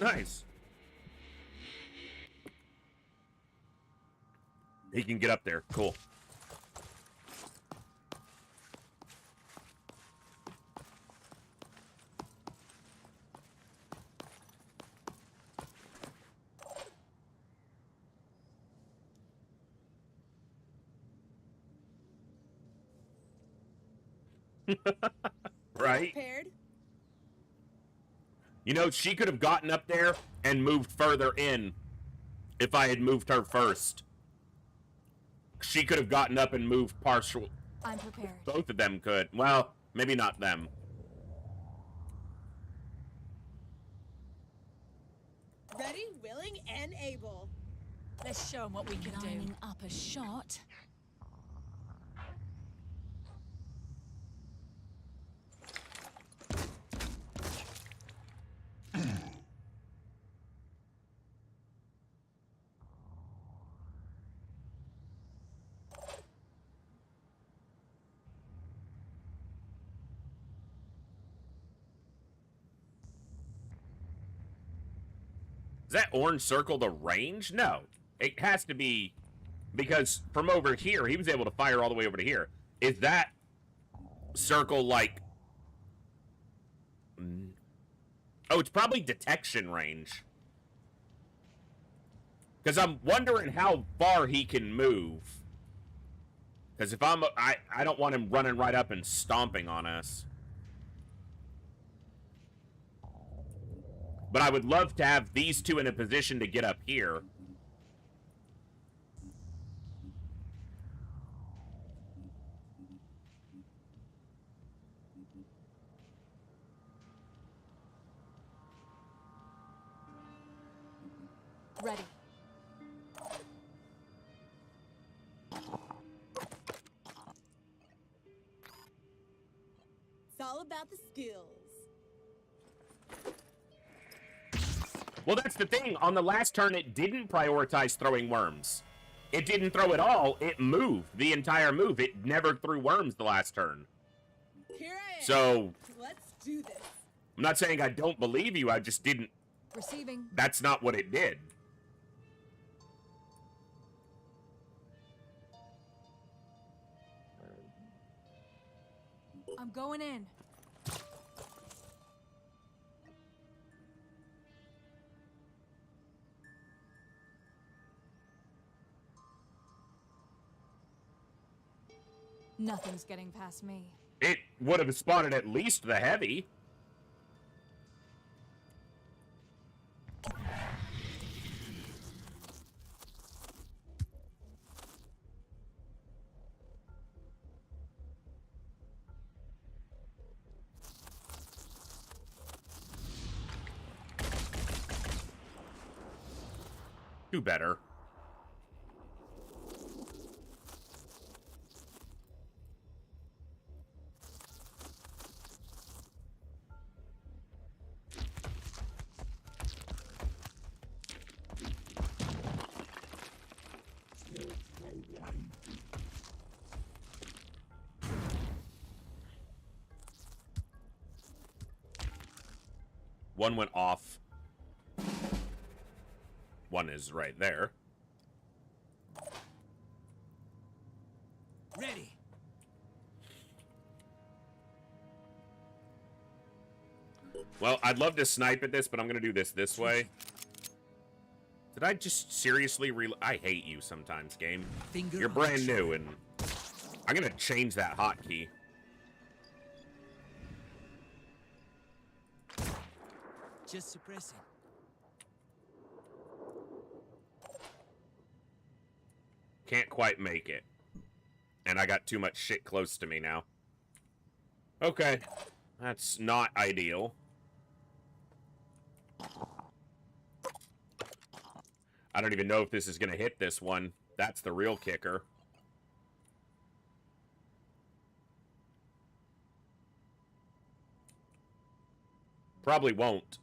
Nice. He can get up there. Cool. Right? Prepared? You know, she could have gotten up there and moved further in if I had moved her first. She could have gotten up and moved partial. I'm prepared. Both of them could. Well, maybe not them. Ready, willing, and able. Let's show 'em what we can Lining do. up a shot. Is that orange circle the range? No. It has to be, because from over here, he was able to fire all the way over to here. Is that circle like... Oh, it's probably detection range. Because I'm wondering how far he can move. Because if I don't want him running right up and stomping on us. But I would love to have these two in a position to get up here. Ready. It's all about the skills. Well, that's the thing. On the last turn, it didn't prioritize throwing worms. It didn't throw at all. It moved the entire move. It never threw worms the last turn. Here I am. So, Let's do this. I'm not saying I don't believe you. I just didn't. Receiving. That's not what it did. I'm going in. Nothing's getting past me. It would have spotted at least the heavy. Do better. One went off. One is right there. Ready. Well, I'd love to snipe at this, but I'm going to do this way. Did I just seriously I hate you sometimes, game. You're brand new, and I'm going to change that hotkey. Just suppressing. Can't quite make it. And I got too much shit close to me now. Okay. That's not ideal. I don't even know if this is going to hit this one. That's the real kicker. Probably won't.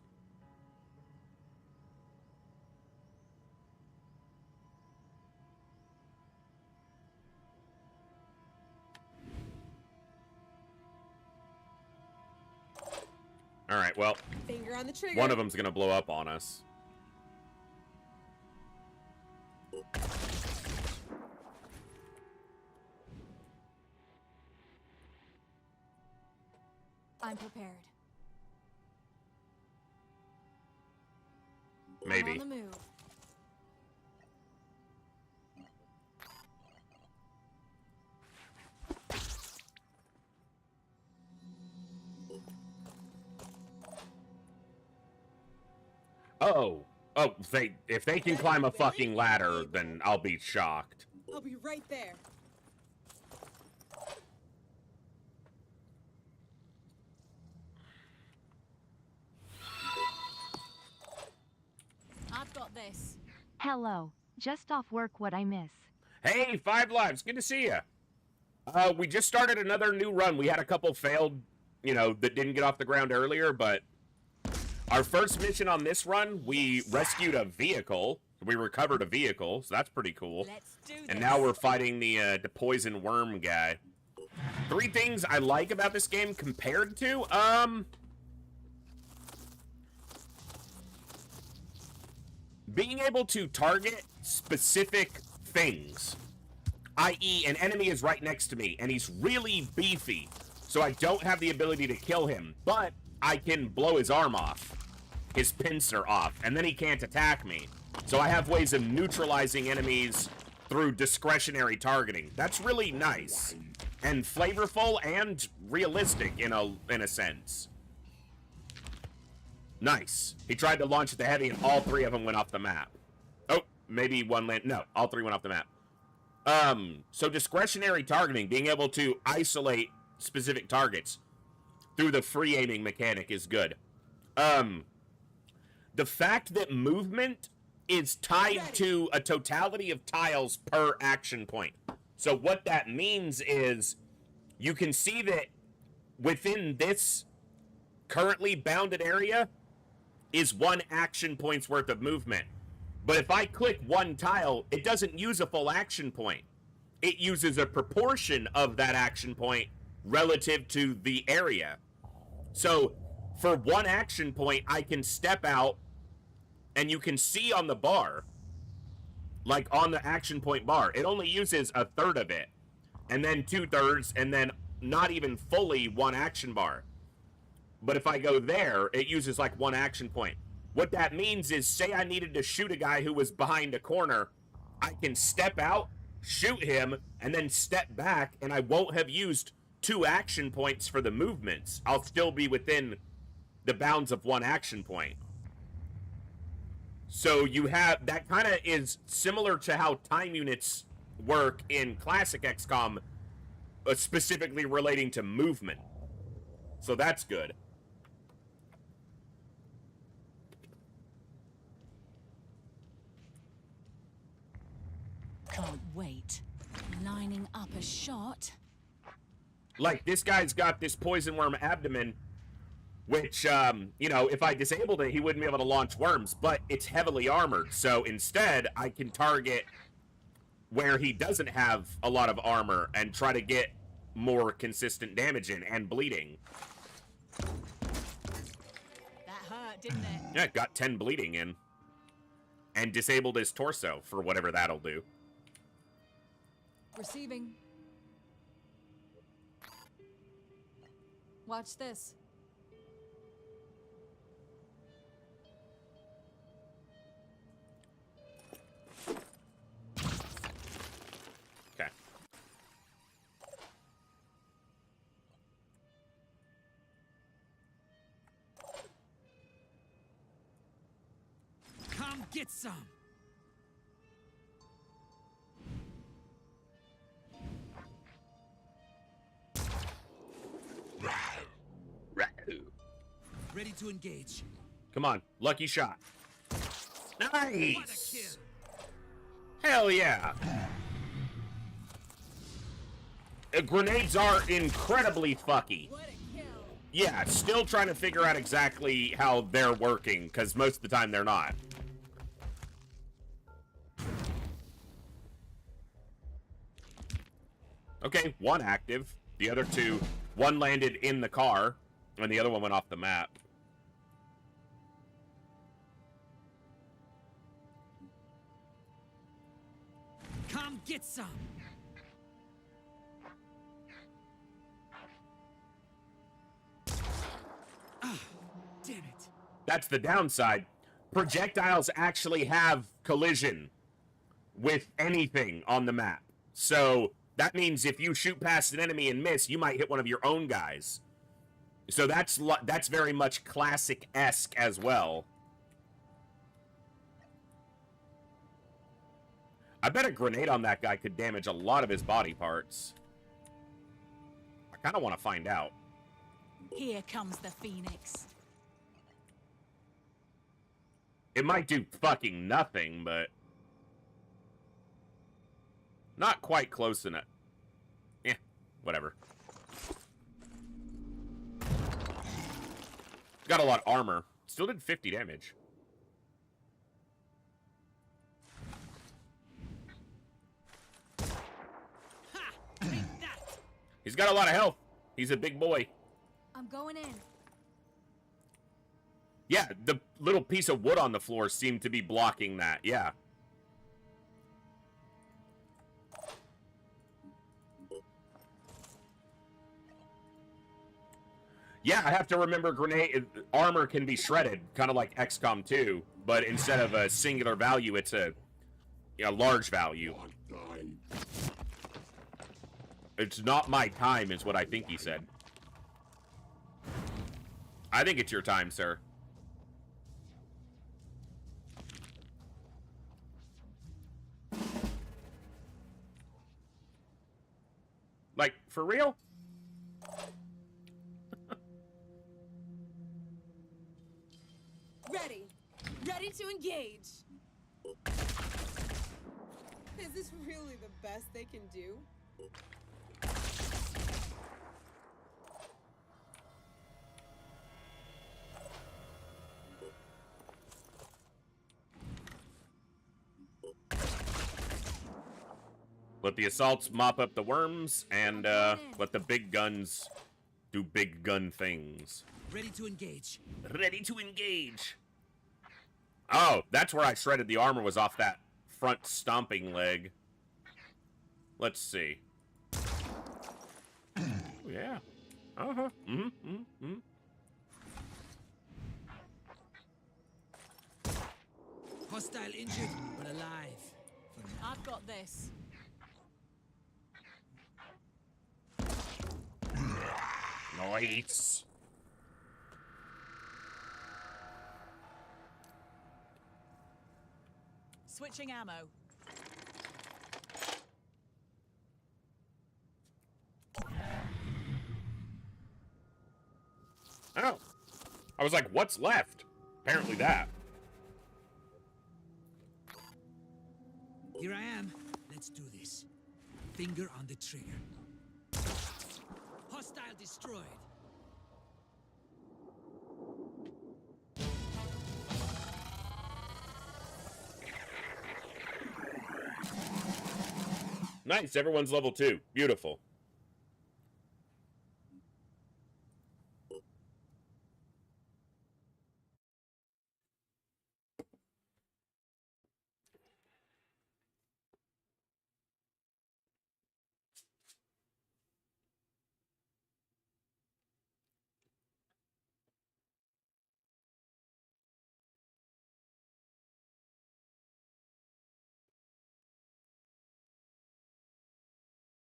Alright, well, Finger on the trigger. one of them's gonna blow up on us. I'm prepared. Maybe. I'm on the move. Oh, if they can climb a fucking ladder, then I'll be shocked. I'll be right there. I've got this. Hello. Just off work, what I miss. Hey, 5 Lives, good to see you. We just started another new run. We had a couple failed, that didn't get off the ground earlier, but our first mission on this run, we rescued a vehicle. We recovered a vehicle, so that's pretty cool. Let's do this. And now we're fighting the poison worm guy. 3 things I like about this game compared to, being able to target specific things. I.e., an enemy is right next to me, and he's really beefy, so I don't have the ability to kill him, but I can blow his arm off, his pincer off, and then he can't attack me. So I have ways of neutralizing enemies through discretionary targeting. That's really nice, and flavorful, and realistic in a sense. Nice. He tried to launch at the heavy, and all 3 of them went off the map. Oh, maybe one land. No, all 3 went off the map. So discretionary targeting, being able to isolate specific targets through the free aiming mechanic is good. The fact that movement is tied to a totality of tiles per action point. So what that means is you can see that within this currently bounded area is 1 action point's worth of movement. But if I click 1 tile, it doesn't use a full action point. It uses a proportion of that action point relative to the area. So for 1 action point, I can step out, and you can see on the bar, like on the action point bar, it only uses 1/3 of it, and then 2/3, and then not even fully 1 action bar. But if I go there, it uses like 1 action point. What that means is, say I needed to shoot a guy who was behind a corner, I can step out, shoot him, and then step back, and I won't have used 2 action points for the movements. I'll still be within the bounds of 1 action point. So you have, that kind of is similar to how time units work in classic XCOM, specifically relating to movement. So that's good. Can't wait. Lining up a shot. Like, this guy's got this poison worm abdomen, which, if I disabled it, he wouldn't be able to launch worms, but it's heavily armored. So instead, I can target where he doesn't have a lot of armor and try to get more consistent damage in and bleeding. That hurt, didn't it? Yeah, got 10 bleeding in. And disabled his torso for whatever that'll do. Receiving. Watch this. Okay. Come get some. Ready to engage. Come on, lucky shot. Nice! Hell yeah! Grenades are incredibly fucky. Yeah, still trying to figure out exactly how they're working, because most of the time they're not. Okay, 1 active. The other 2, 1 landed in the car, and the other one went off the map. Come get some. Ah, damn it. That's the downside. Projectiles actually have collision with anything on the map. So that means if you shoot past an enemy and miss, you might hit one of your own guys. So that's very much classic-esque as well. I bet a grenade on that guy could damage a lot of his body parts. I kind of want to find out. Here comes the Phoenix. It might do fucking nothing, but not quite close enough. Eh, whatever. Got a lot of armor. Still did 50 damage. Ha! Take that! He's got a lot of health. He's a big boy. I'm going in. Yeah, the little piece of wood on the floor seemed to be blocking that. Yeah. Yeah, I have to remember grenade armor can be shredded, kind of like XCOM 2, but instead of a singular value, it's a large value. It's not my time, is what I think he said. I think it's your time, sir. Like, for real? Ready. Ready to engage. Is this really the best they can do? Let the assaults mop up the worms, and let the big guns do big gun things. Ready to engage. Ready to engage. Oh, that's where I shredded the armor, was off that front stomping leg. Let's see. Yeah. Uh-huh. Hostile injured, but alive. I've got this. Nice. Switching ammo. Oh. I was like, what's left? Apparently that. Here I am. Let's do this. Finger on the trigger. Hostile destroyed. Nice, everyone's level 2. Beautiful.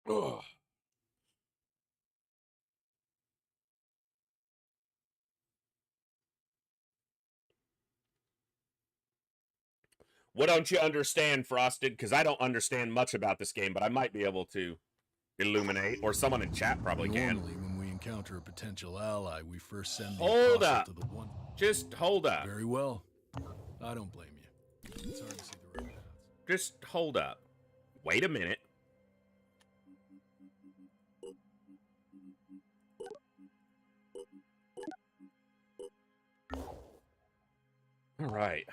Ugh. What don't you understand, Frosted? Because I don't understand much about this game, but I might be able to illuminate, or someone in chat probably can. Normally, when we encounter a potential ally, we first send the Hold apostle up. to the one. Just hold up. Very well. I don't blame you. It's hard to see the right paths. Just hold up. Wait a minute. All right.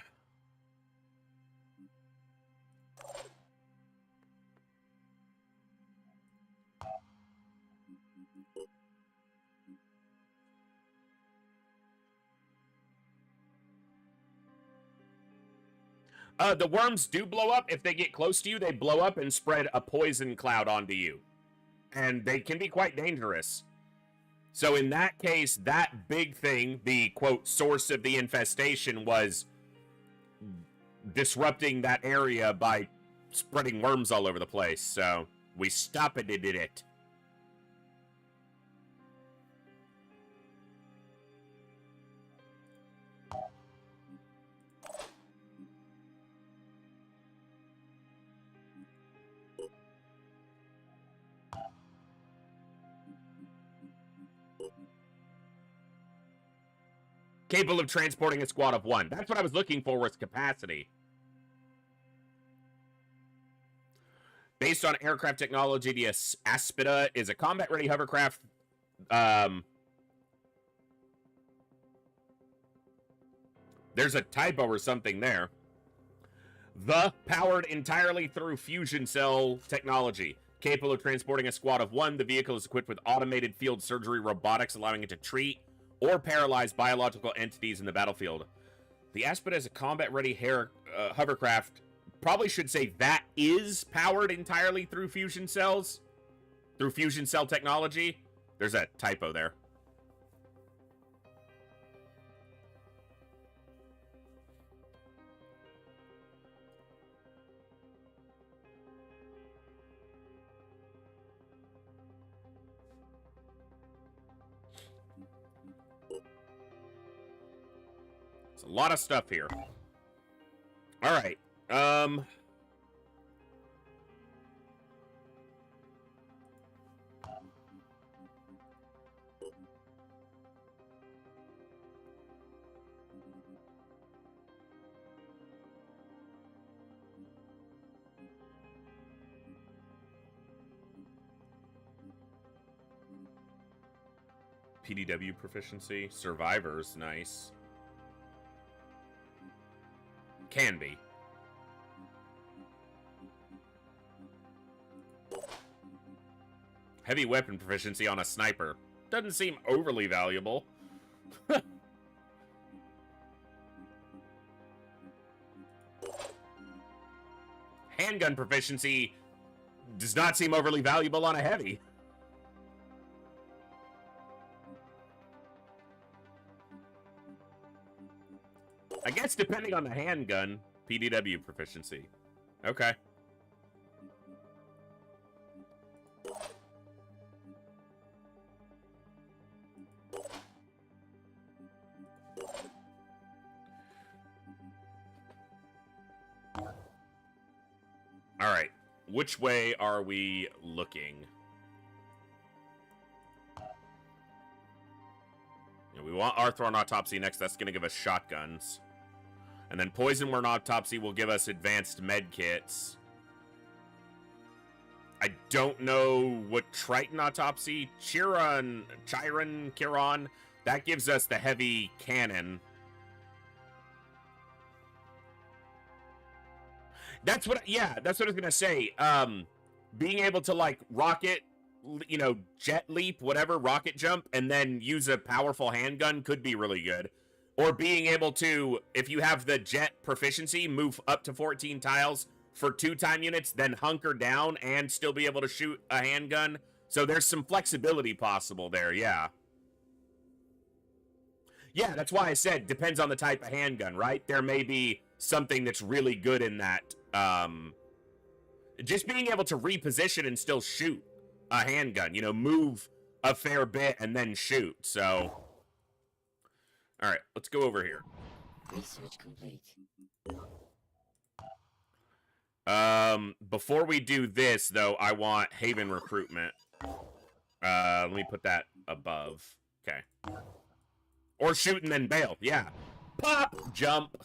The worms do blow up. If they get close to you, they blow up and spread a poison cloud onto you. And they can be quite dangerous. So in that case, that big thing, the, quote, source of the infestation, was disrupting that area by spreading worms all over the place. So we stopped it. Capable of transporting a squad of 1. That's what I was looking for, was capacity. Based on aircraft technology, the Aspida is a combat-ready hovercraft. There's a typo or something there. Powered entirely through fusion cell technology. Capable of transporting a squad of 1, the vehicle is equipped with automated field surgery robotics, allowing it to treat or paralyze biological entities in the battlefield. The Aspida is a combat-ready hovercraft. Probably should say that is powered entirely through fusion cells. Through fusion cell technology. There's a typo there. A lot of stuff here. All right. PDW proficiency. Survivors, nice. Can be. Heavy weapon proficiency on a sniper. Doesn't seem overly valuable. Handgun proficiency does not seem overly valuable on a heavy. I guess depending on the handgun, PDW proficiency. Okay. All right. Which way are we looking? We want Arthron Autopsy next. That's going to give us shotguns. And then Poison Worm Autopsy will give us advanced med kits. I don't know what Triton Autopsy, Chiron, that gives us the heavy cannon. That's what, yeah, that's what I was going to say. Being able to, like, rocket, you know, jet leap, whatever, rocket jump, and then use a powerful handgun could be really good. Or being able to, if you have the jet proficiency, move up to 14 tiles for 2 time units, then hunker down and still be able to shoot a handgun. So there's some flexibility possible there, yeah. Yeah, that's why I said depends on the type of handgun, right? There may be something that's really good in that. Just being able to reposition and still shoot a handgun, you know, move a fair bit and then shoot, so... All right, let's go over here. Research complete. Before we do this, though, I want Haven recruitment. Let me put that above. Okay. Or shoot and then bail. Yeah. Pop! Jump.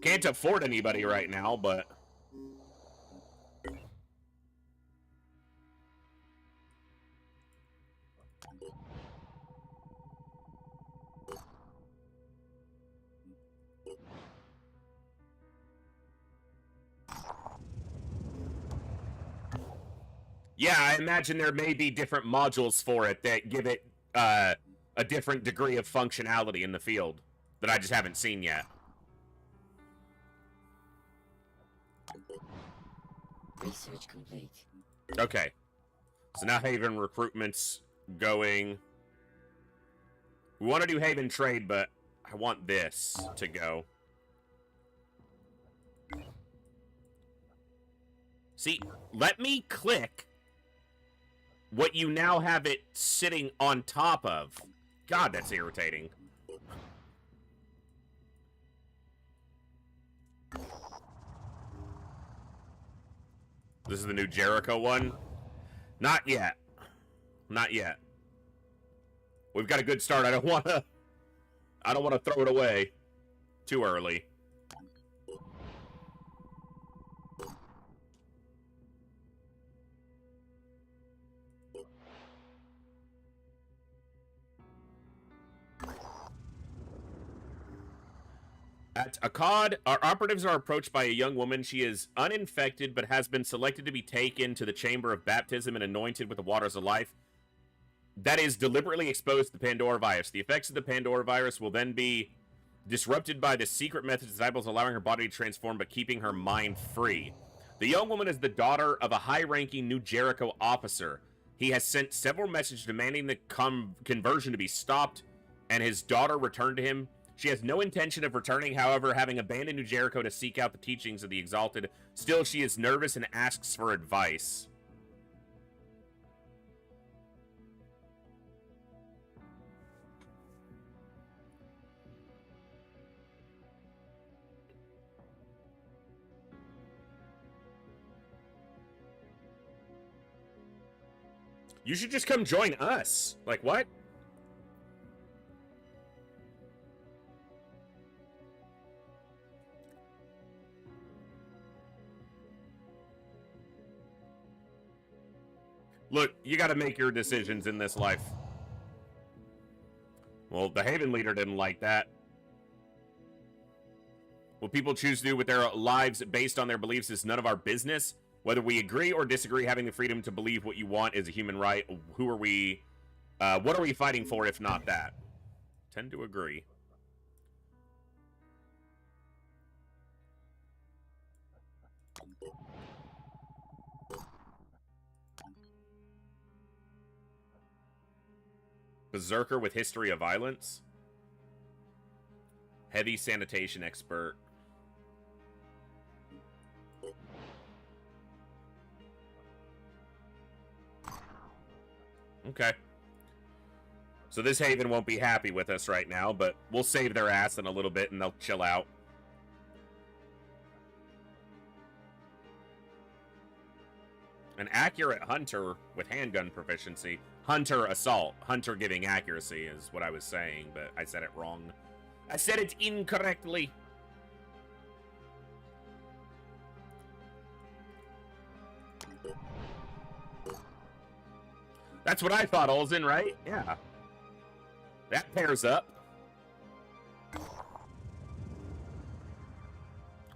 Can't afford anybody right now, but... Yeah, I imagine there may be different modules for it that give it a different degree of functionality in the field that I just haven't seen yet. Research complete. Okay. So now Haven recruitment's going. We want to do Haven trade, but I want this to go. See, let me click what you now have it sitting on top of. God, that's irritating. This is the new Jericho one? Not yet. Not yet. We've got a good start. I don't want to throw it away too early. At Akkad, our operatives are approached by a young woman. She is uninfected, but has been selected to be taken to the chamber of baptism and anointed with the waters of life. That is deliberately exposed to the Pandora virus. The effects of the Pandora virus will then be disrupted by the secret method disciples, allowing her body to transform but keeping her mind free. The young woman is the daughter of a high-ranking New Jericho officer. He has sent several messages demanding the conversion to be stopped and his daughter returned to him. She has no intention of returning, however, having abandoned New Jericho to seek out the teachings of the Exalted. Still, she is nervous and asks for advice. You should just come join us. Like, what? Look, you gotta make your decisions in this life. Well, the Haven leader didn't like that. What people choose to do with their lives based on their beliefs is none of our business. Whether we agree or disagree, having the freedom to believe what you want is a human right. Who are we? What are we fighting for if not that? Tend to agree. Berserker with history of violence. Heavy sanitation expert. Okay. So this Haven won't be happy with us right now, but we'll save their ass in a little bit and they'll chill out. An accurate hunter with handgun proficiency. Hunter assault. Hunter giving accuracy is what I was saying, but I said it wrong. I said it incorrectly. That's what I thought, Olsen, right? Yeah. That pairs up.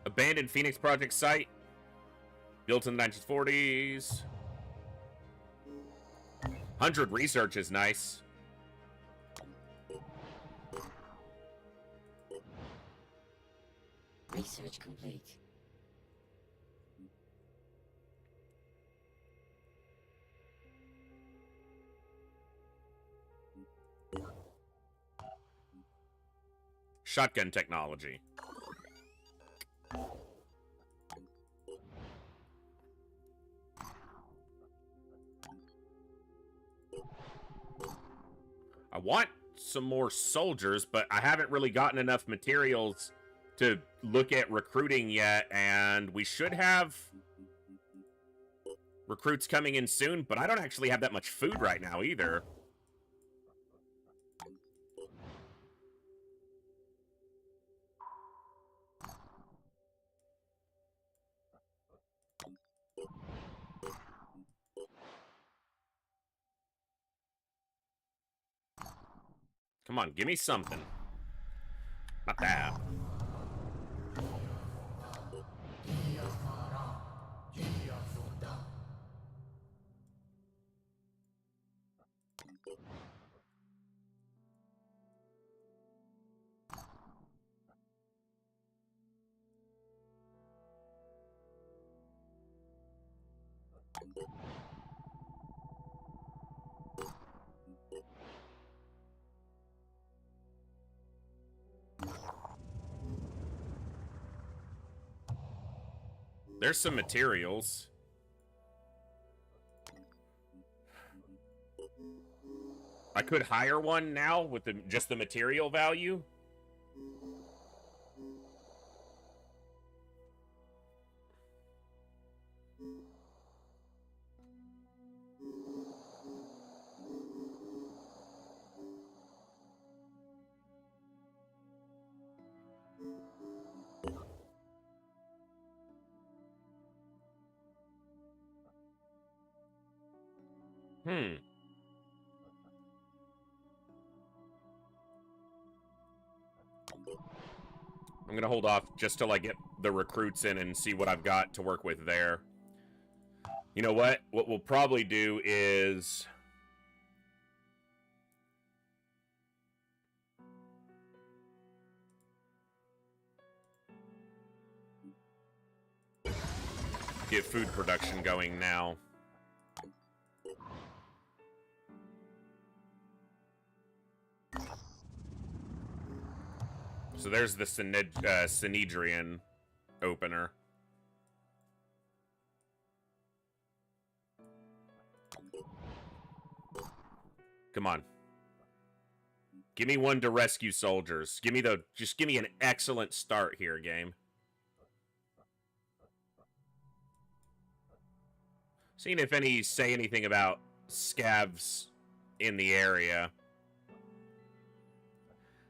Abandoned Phoenix Project site. Built in the 1940s. 100 research is nice. Research complete. Shotgun technology. I want some more soldiers, but I haven't really gotten enough materials to look at recruiting yet, and we should have recruits coming in soon, but I don't actually have that much food right now either. Come on, give me something. Not that. There's some materials. I could hire one now with just the material value. I'm gonna hold off just till I get the recruits in and see what I've got to work with there. You know what? What we'll probably do is... get food production going now. So there's the Synedrian opener. Come on. Give me one to rescue soldiers. Just give me an excellent start here, game. Seeing if any say anything about scavs in the area.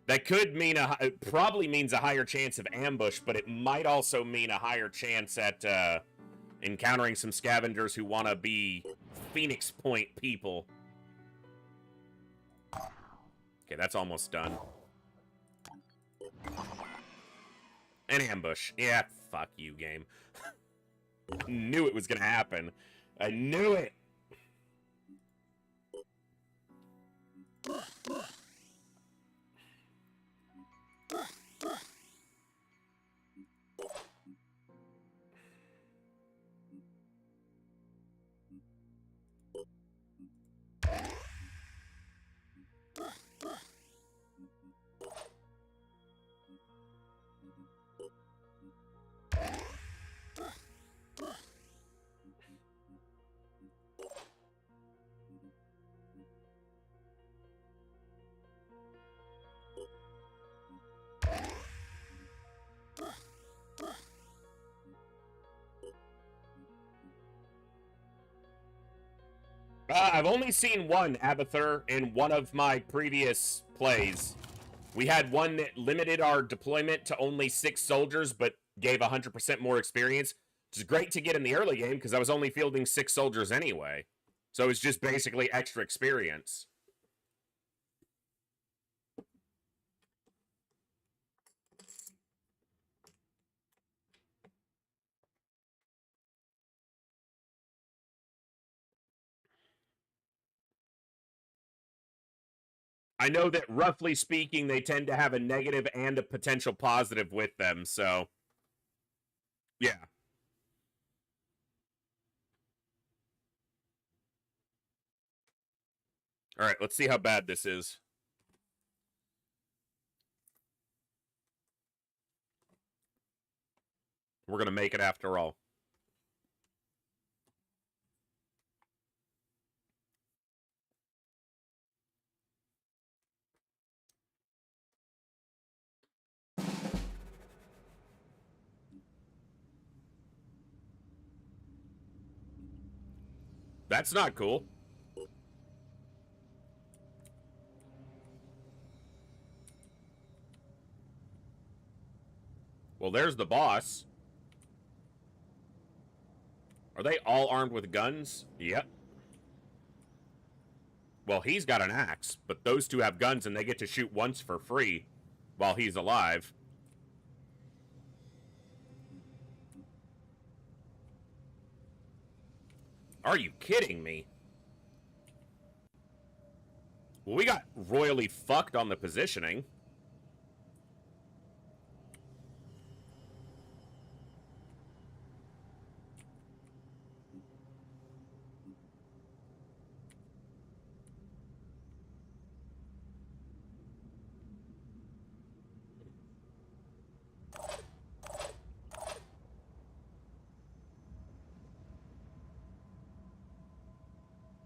That could mean it probably means a higher chance of ambush, but it might also mean a higher chance at encountering some scavengers who want to be Phoenix Point people. Okay, that's almost done. An ambush. Yeah, fuck you, game. Knew it was gonna happen. I knew it! I've only seen one Abathur in one of my previous plays. We had one that limited our deployment to only 6 soldiers, but gave 100% more experience, which is great to get in the early game, because I was only fielding 6 soldiers anyway. So it was just basically extra experience. I know that, roughly speaking, they tend to have a negative and a potential positive with them, so... yeah. Alright, let's see how bad this is. We're gonna make it after all. That's not cool. Well, there's the boss. Are they all armed with guns? Yep. Well, he's got an axe, but those two have guns and they get to shoot once for free while he's alive. Are you kidding me? Well, we got royally fucked on the positioning.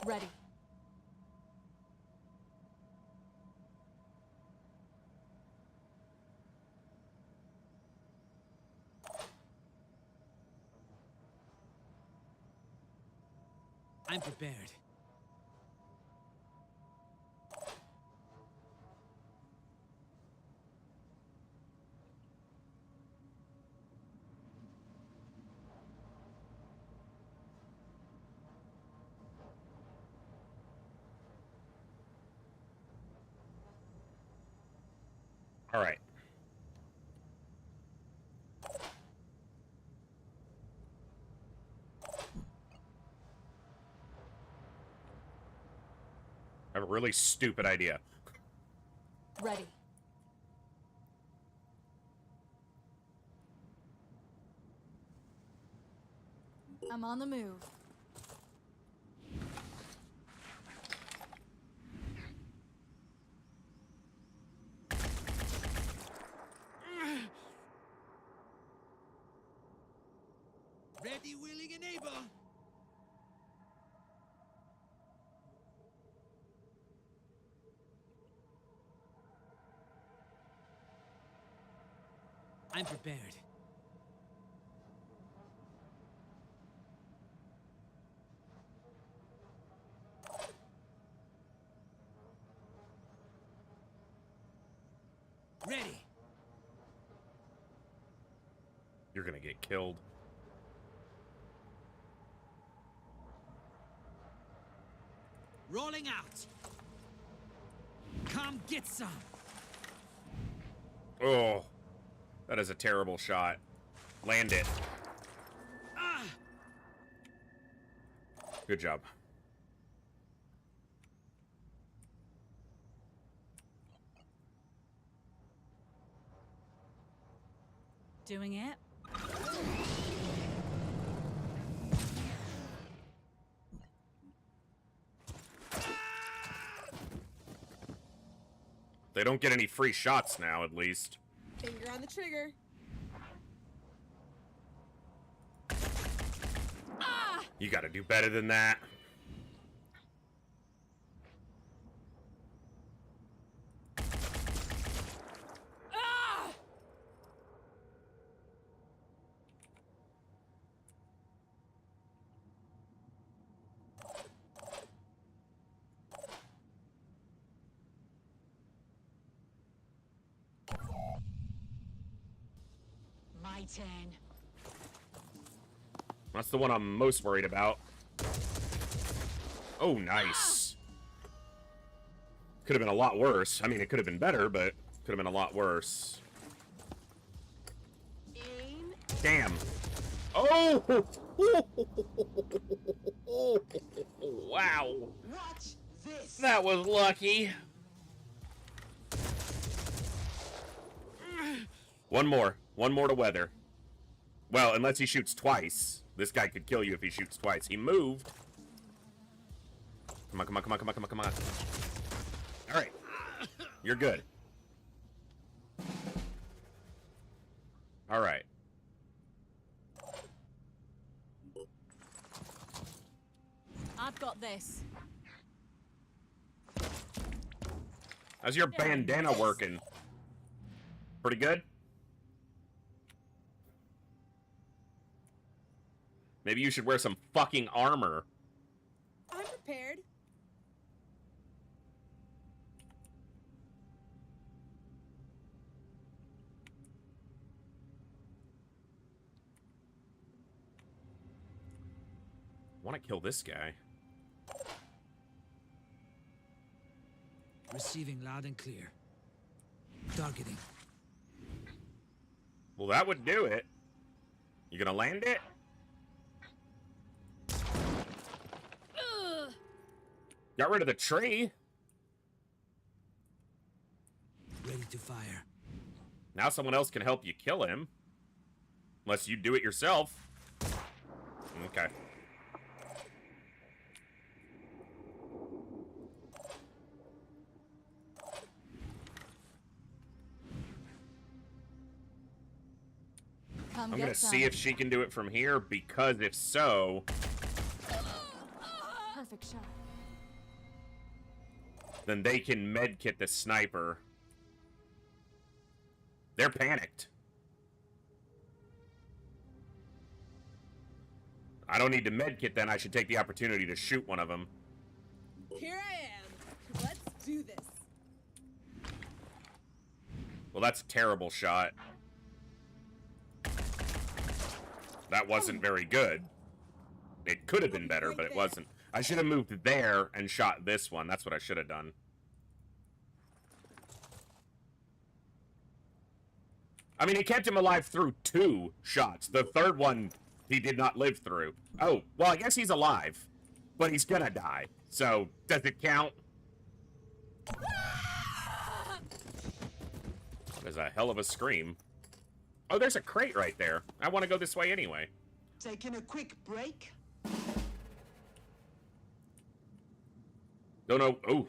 Ready. I'm prepared. All right. I have a really stupid idea. Ready. I'm on the move. Ready, willing, and able. I'm prepared. Ready. You're gonna get killed. Rolling out. Come get some. Oh, that is a terrible shot. Land it. Ah! Good job. Doing it. They don't get any free shots now, at least. Finger on the trigger. You gotta do better than that. My turn. That's the one I'm most worried about. Oh, nice. Could have been a lot worse. I mean, it could have been better, but could have been a lot worse. Aim. Damn. Oh! Wow. Watch this. That was lucky. One more. One more to weather. Well, unless he shoots twice. This guy could kill you if he shoots twice. He moved. Come on, come on, come on, come on, come on, come on. All right. You're good. All right. I've got this. How's your bandana working? Pretty good? Maybe you should wear some fucking armor. I'm prepared. I want to kill this guy. Receiving loud and clear. Targeting. Well, that would do it. You gonna land it? Got rid of the tree. Ready to fire. Now someone else can help you kill him. Unless you do it yourself. Okay. I'm gonna see if she can do it from here, because if so... Perfect shot. then they can medkit the sniper. They're panicked. I don't need to medkit then. I should take the opportunity to shoot one of them. Here I am. Let's do this. Well, that's a terrible shot. That wasn't very good. It could have been better, but it wasn't. I should have moved there and shot this one. That's what I should have done. I mean, he kept him alive through 2 shots. The third one, he did not live through. Oh, well, I guess he's alive. But he's gonna die. So, does it count? There's a hell of a scream. Oh, there's a crate right there. I want to go this way anyway. Taking a quick break? Don't know. Oh,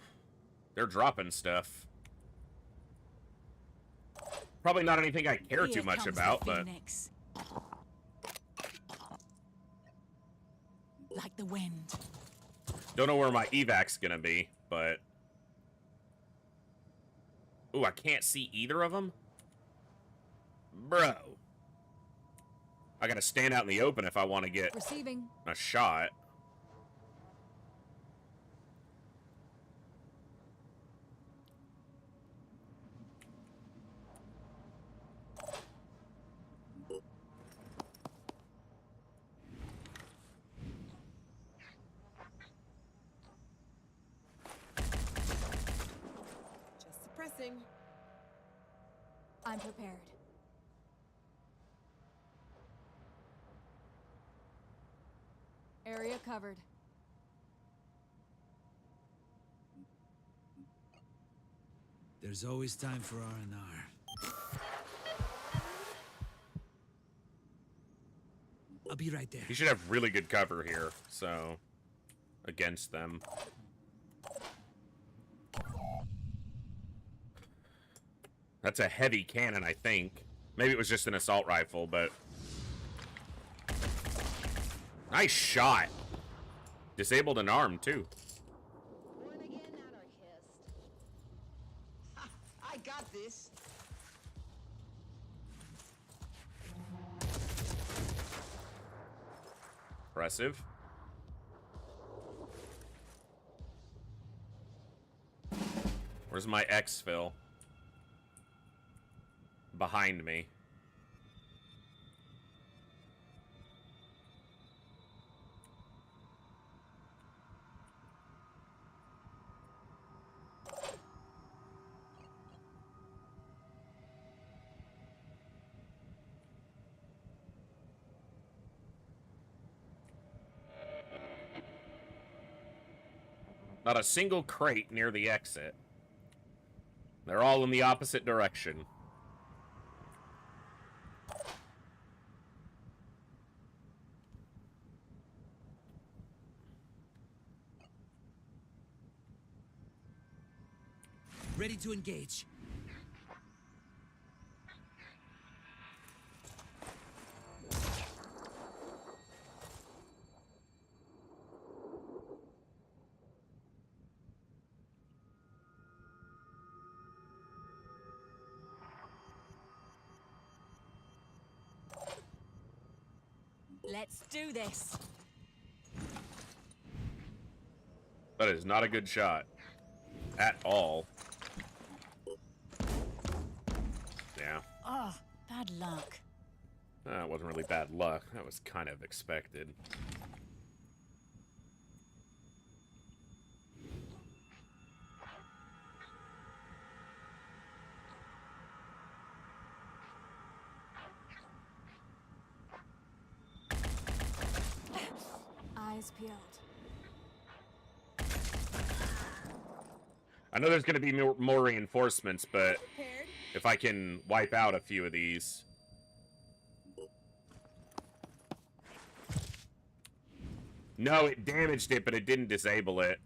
they're dropping stuff. Probably not anything I care too much about, but... Like the wind. Don't know where my evac's gonna be, but... Ooh, I can't see either of them? Bro. I gotta stand out in the open if I want to get Receiving. a shot. Just suppressing. I'm prepared. Area covered. There's always time for R&R. I'll be right there. He should have really good cover here, so... Against them. That's a heavy cannon, I think. Maybe it was just an assault rifle, but... Nice shot! Disabled an arm, too. Born again anarchist. I got this. Impressive. Where's my exfil? Behind me. Not a single crate near the exit. They're all in the opposite direction. Ready to engage. Let's do this. That is not a good shot. At all. Yeah. Oh, bad luck. It wasn't really bad luck. That was kind of expected. Eyes peeled. I know there's going to be more reinforcements, but if I can wipe out a few of these... No, it damaged it, but it didn't disable it.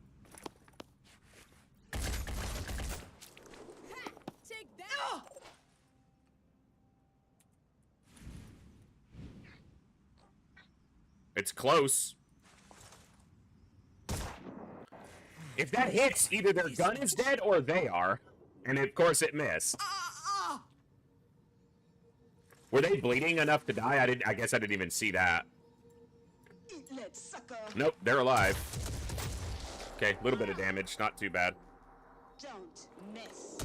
Take that! It's close. If that hits, either their gun is dead or they are. And of course it missed. Were they bleeding enough to die? I guess I didn't even see that. Nope, they're alive. Okay, a little bit of damage, not too bad. Don't miss.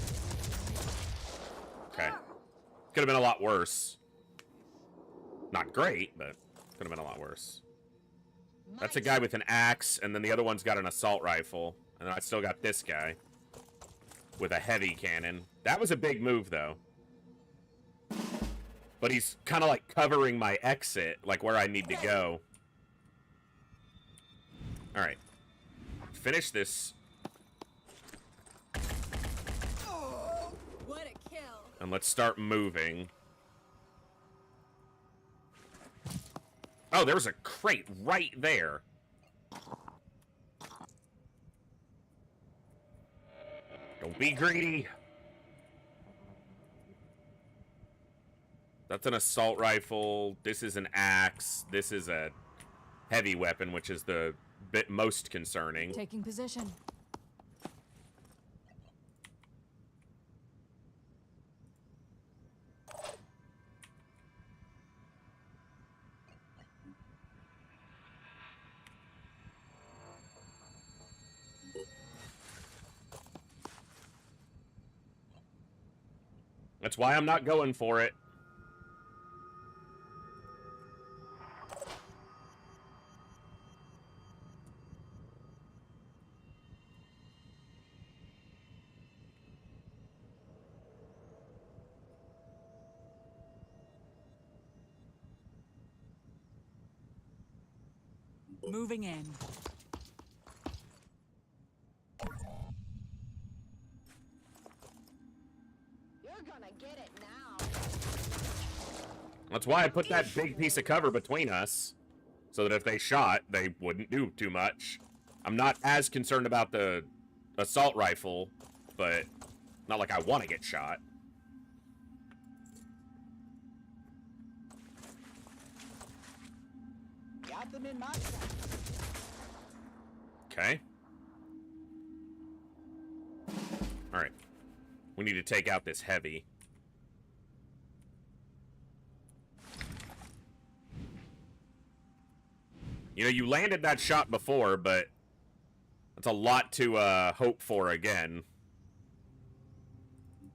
Okay. Could have been a lot worse. Not great, but could have been a lot worse. That's a guy with an axe, and then the other one's got an assault rifle. And then I still got this guy with a heavy cannon. That was a big move, though. But he's kind of like covering my exit, like where I need to go. All right. Finish this. What a kill. And let's start moving. Oh, there was a crate right there. Don't be greedy. That's an assault rifle. This is an axe. This is a heavy weapon, which is the bit most concerning. Taking position. That's why I'm not going for it. Moving in. You're gonna get it now. That's why I put that big piece of cover between us, so that if they shot, they wouldn't do too much. I'm not as concerned about the assault rifle, but not like I want to get shot. Got them in my sight. Okay. Alright. We need to take out this heavy. You know, you landed that shot before, but that's a lot to hope for again.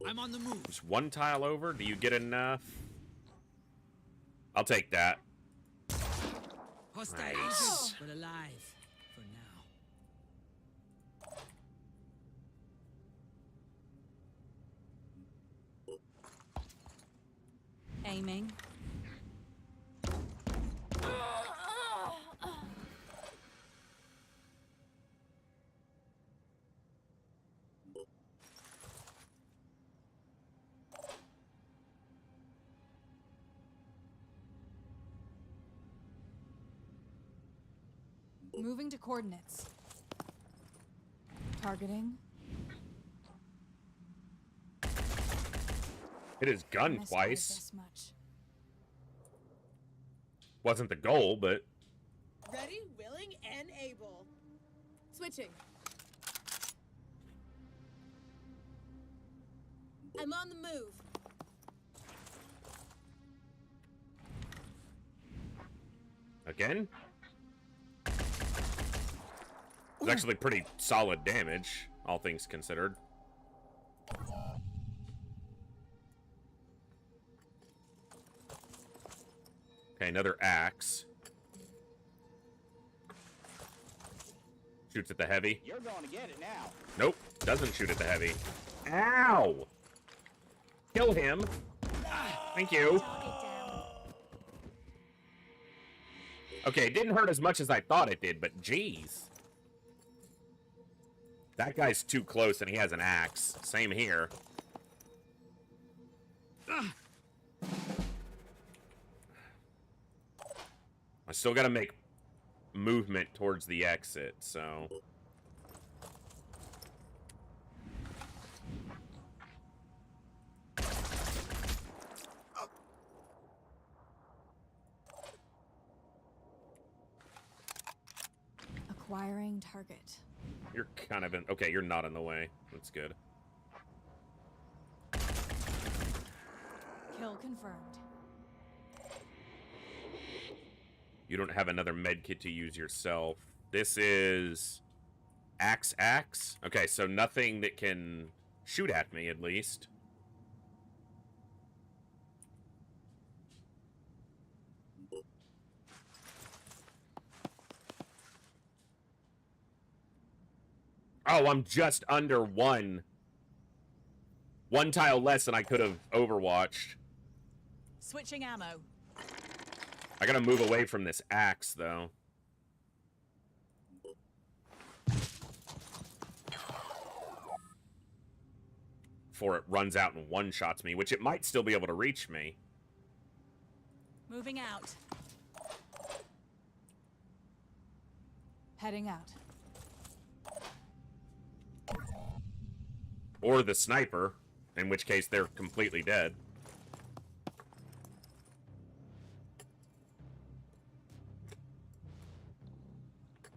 I'm on the move. Just one tile over? Do you get enough? I'll take that. Hostile Nice. agent, but alive for now. Aiming. Moving to coordinates. Targeting. Hit his gun Missed by twice. this much. Wasn't the goal, but... Ready, willing, and able. Switching. I'm on the move. Again? It's actually pretty solid damage, all things considered. Okay, another axe. Shoots at the heavy. You're going to get it now. Nope, doesn't shoot at the heavy. Ow! Kill him. Thank you. Okay, it didn't hurt as much as I thought it did, but jeez. That guy's too close and he has an axe. Same here. I still gotta make movement towards the exit, so... Acquiring target. You're kind of in... Okay, you're not in the way. That's good. Kill confirmed. You don't have another med kit to use yourself. This is... Axe? Okay, so nothing that can shoot at me, at least. Oh, I'm just under one. One tile less than I could have overwatched. Switching ammo. I gotta move away from this axe, though. Before it runs out and one-shots me, which it might still be able to reach me. Moving out. Heading out. Or the sniper, in which case they're completely dead.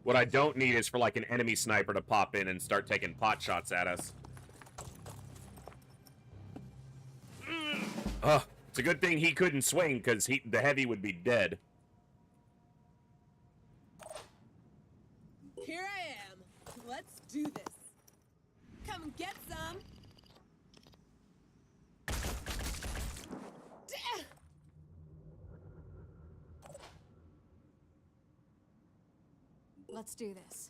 What I don't need is for, like, an enemy sniper to pop in and start taking pot shots at us. Ugh, it's a good thing he couldn't swing, because the heavy would be dead. Here I am. Let's do this. Come get some. Let's do this.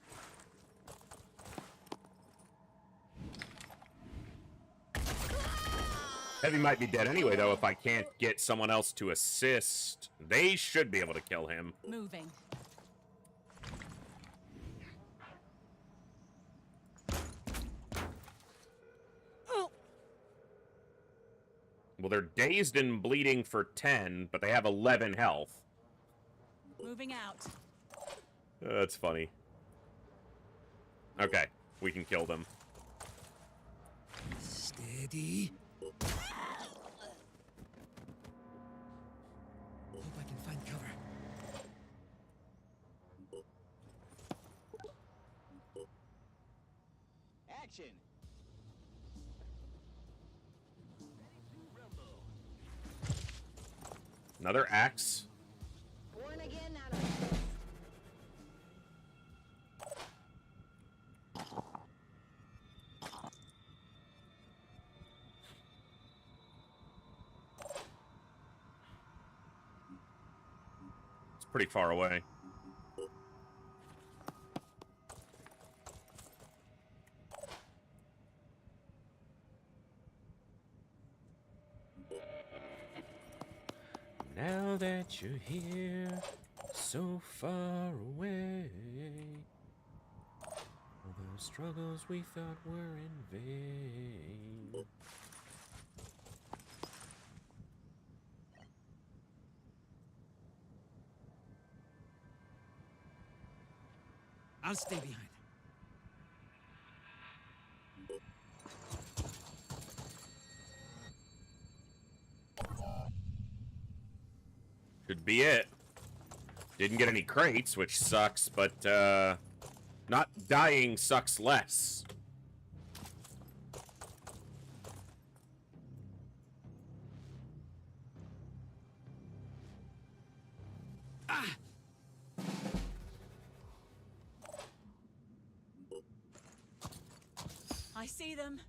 Heavy might be dead anyway, though, if I can't get someone else to assist. They should be able to kill him. Moving. Well, they're dazed and bleeding for 10, but they have 11 health. Moving out. That's funny. Okay, we can kill them. Steady. Hope I can find cover. Action. Another axe. Born again out of It's pretty far away. Now that you're here, so far away, all those struggles we thought were in vain. I'll stay behind. Should be it. Didn't get any crates, which sucks, but, not dying sucks less. Ah! I see them.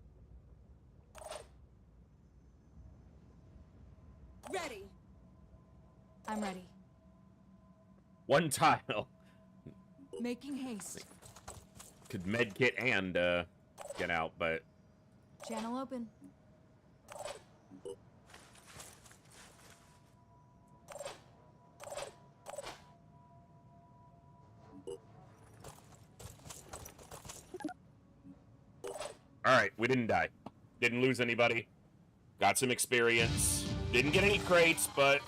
ready. I'm ready. One tile. Making haste. Could medkit and, get out, but... Channel open. Alright, we didn't die. Didn't lose anybody. Got some experience. Didn't get any crates, but...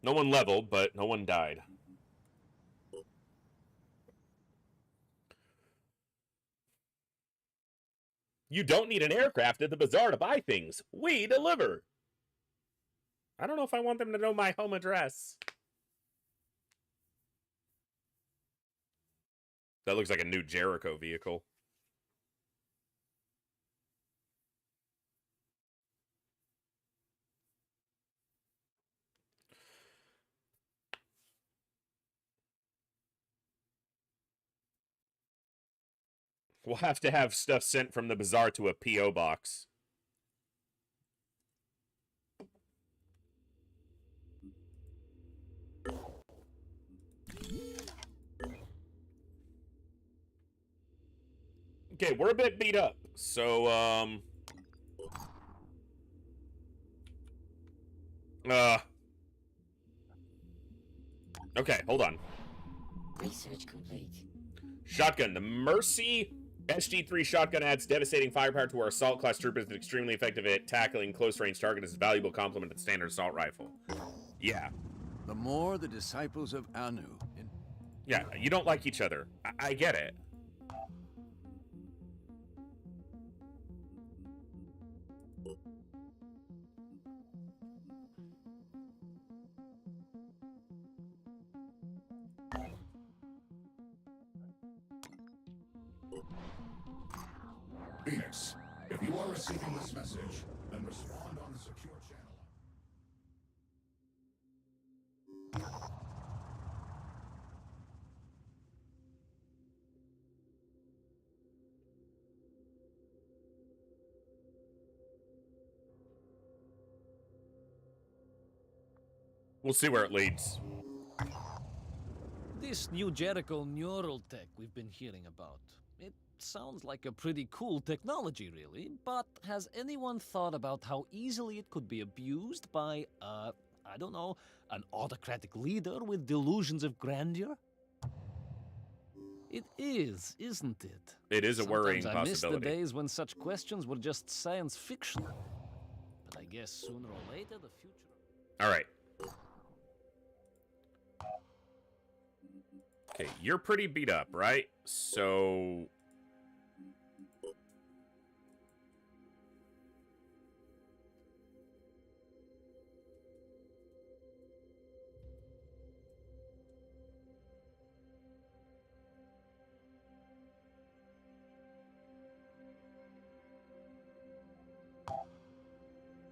No one leveled, but no one died. You don't need an aircraft at the bazaar to buy things. We deliver. I don't know if I want them to know my home address. That looks like a new Jericho vehicle. We'll have to have stuff sent from the bazaar to a P.O. box. Okay, we're a bit beat up, so, okay, hold on. Research complete. Shotgun. The Mercy SG-3 shotgun adds devastating firepower to our assault class troopers and is extremely effective at tackling close-range targets as a valuable complement to the standard assault rifle. Yeah. The more the disciples of Anu... Yeah, you don't like each other. I get it. Phoenix, if you are receiving this message, then respond on a secure channel. We'll see where it leads. This new Jericho neural tech we've been hearing about. It sounds like a pretty cool technology, really, but has anyone thought about how easily it could be abused by, I don't know, an autocratic leader with delusions of grandeur? It is, isn't it? It is a worrying Sometimes I miss possibility. the days when such questions were just science fiction. But I guess sooner or later the future... All right. Okay, you're pretty beat up, right? So...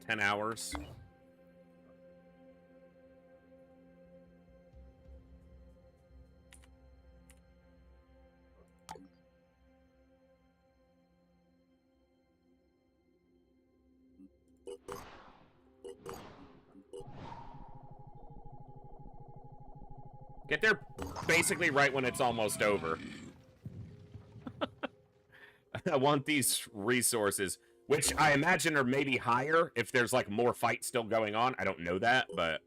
$10 hours. Get there basically right when it's almost over. I want these resources, which I imagine are maybe higher if there's like more fight still going on. I don't know that, but...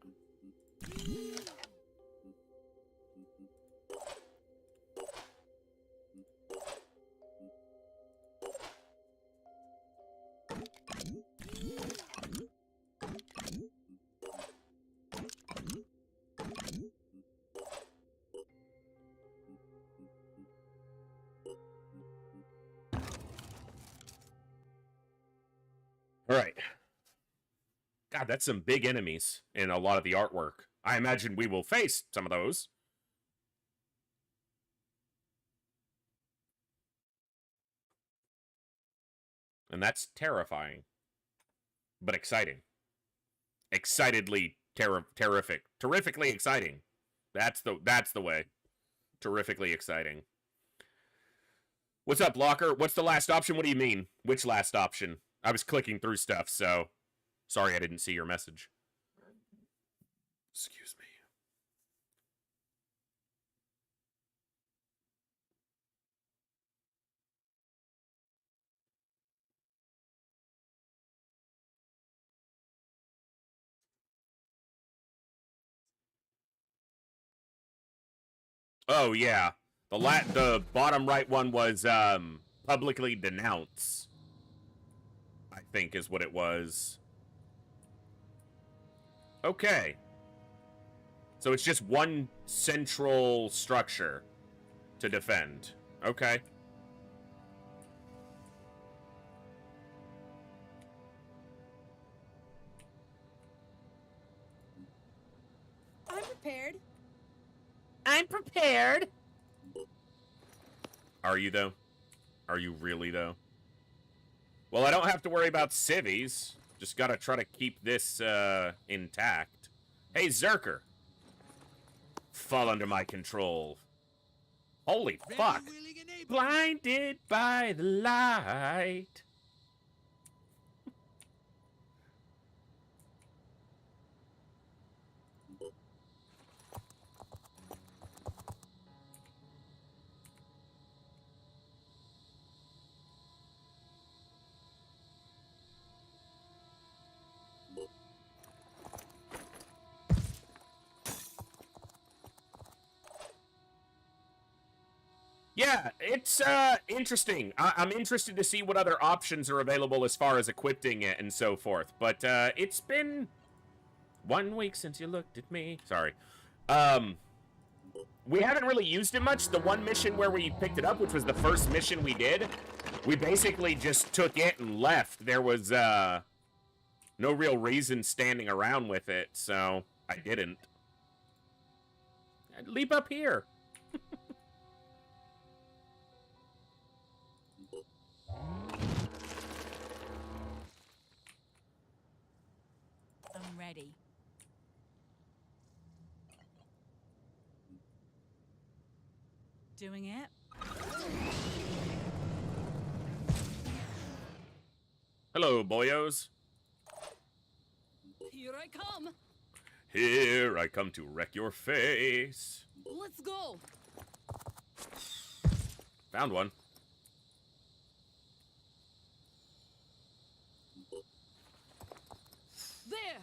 All right. God, that's some big enemies in a lot of the artwork. I imagine we will face some of those. And that's terrifying. But exciting. Excitedly terrific. Terrifically exciting. That's the way. Terrifically exciting. What's up, Locker? What's the last option? What do you mean? Which last option? I was clicking through stuff, so sorry I didn't see your message. Excuse me. Oh yeah. The bottom right one was publicly denounce. I think is what it was. Okay. So it's just one central structure to defend. Okay. I'm prepared. I'm prepared. Are you, though? Are you really, though? Well, I don't have to worry about civvies. Just gotta try to keep this, intact. Hey, Zerker. Fall under my control. Holy fuck. Blinded by the light. Yeah, it's interesting. I'm interested to see what other options are available as far as equipping it and so forth. But it's been 1 week since you looked at me. Sorry. We haven't really used it much. The one mission where we picked it up, which was the first mission we did, we basically just took it and left. There was no real reason standing around with it, so I didn't. I'd leap up here. I'm ready. Doing it? Hello, boyos. Here I come. Here I come to wreck your face. Let's go. Found one. There.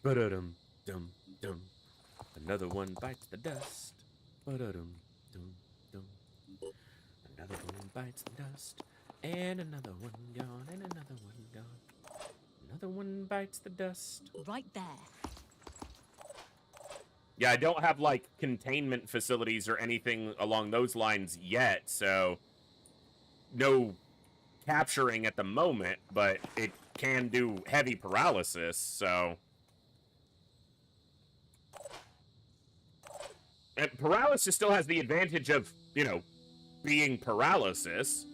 Ba-da-dum, dum, dum. Another one bites the dust. Ba-da-dum, dum, dum. Another one bites the dust. And another one gone, and another one gone. Another one bites the dust. Right there. Yeah, I don't have, like, containment facilities or anything along those lines yet, so no capturing at the moment, but it can do heavy paralysis, so... And paralysis still has the advantage of, you know, being paralysis.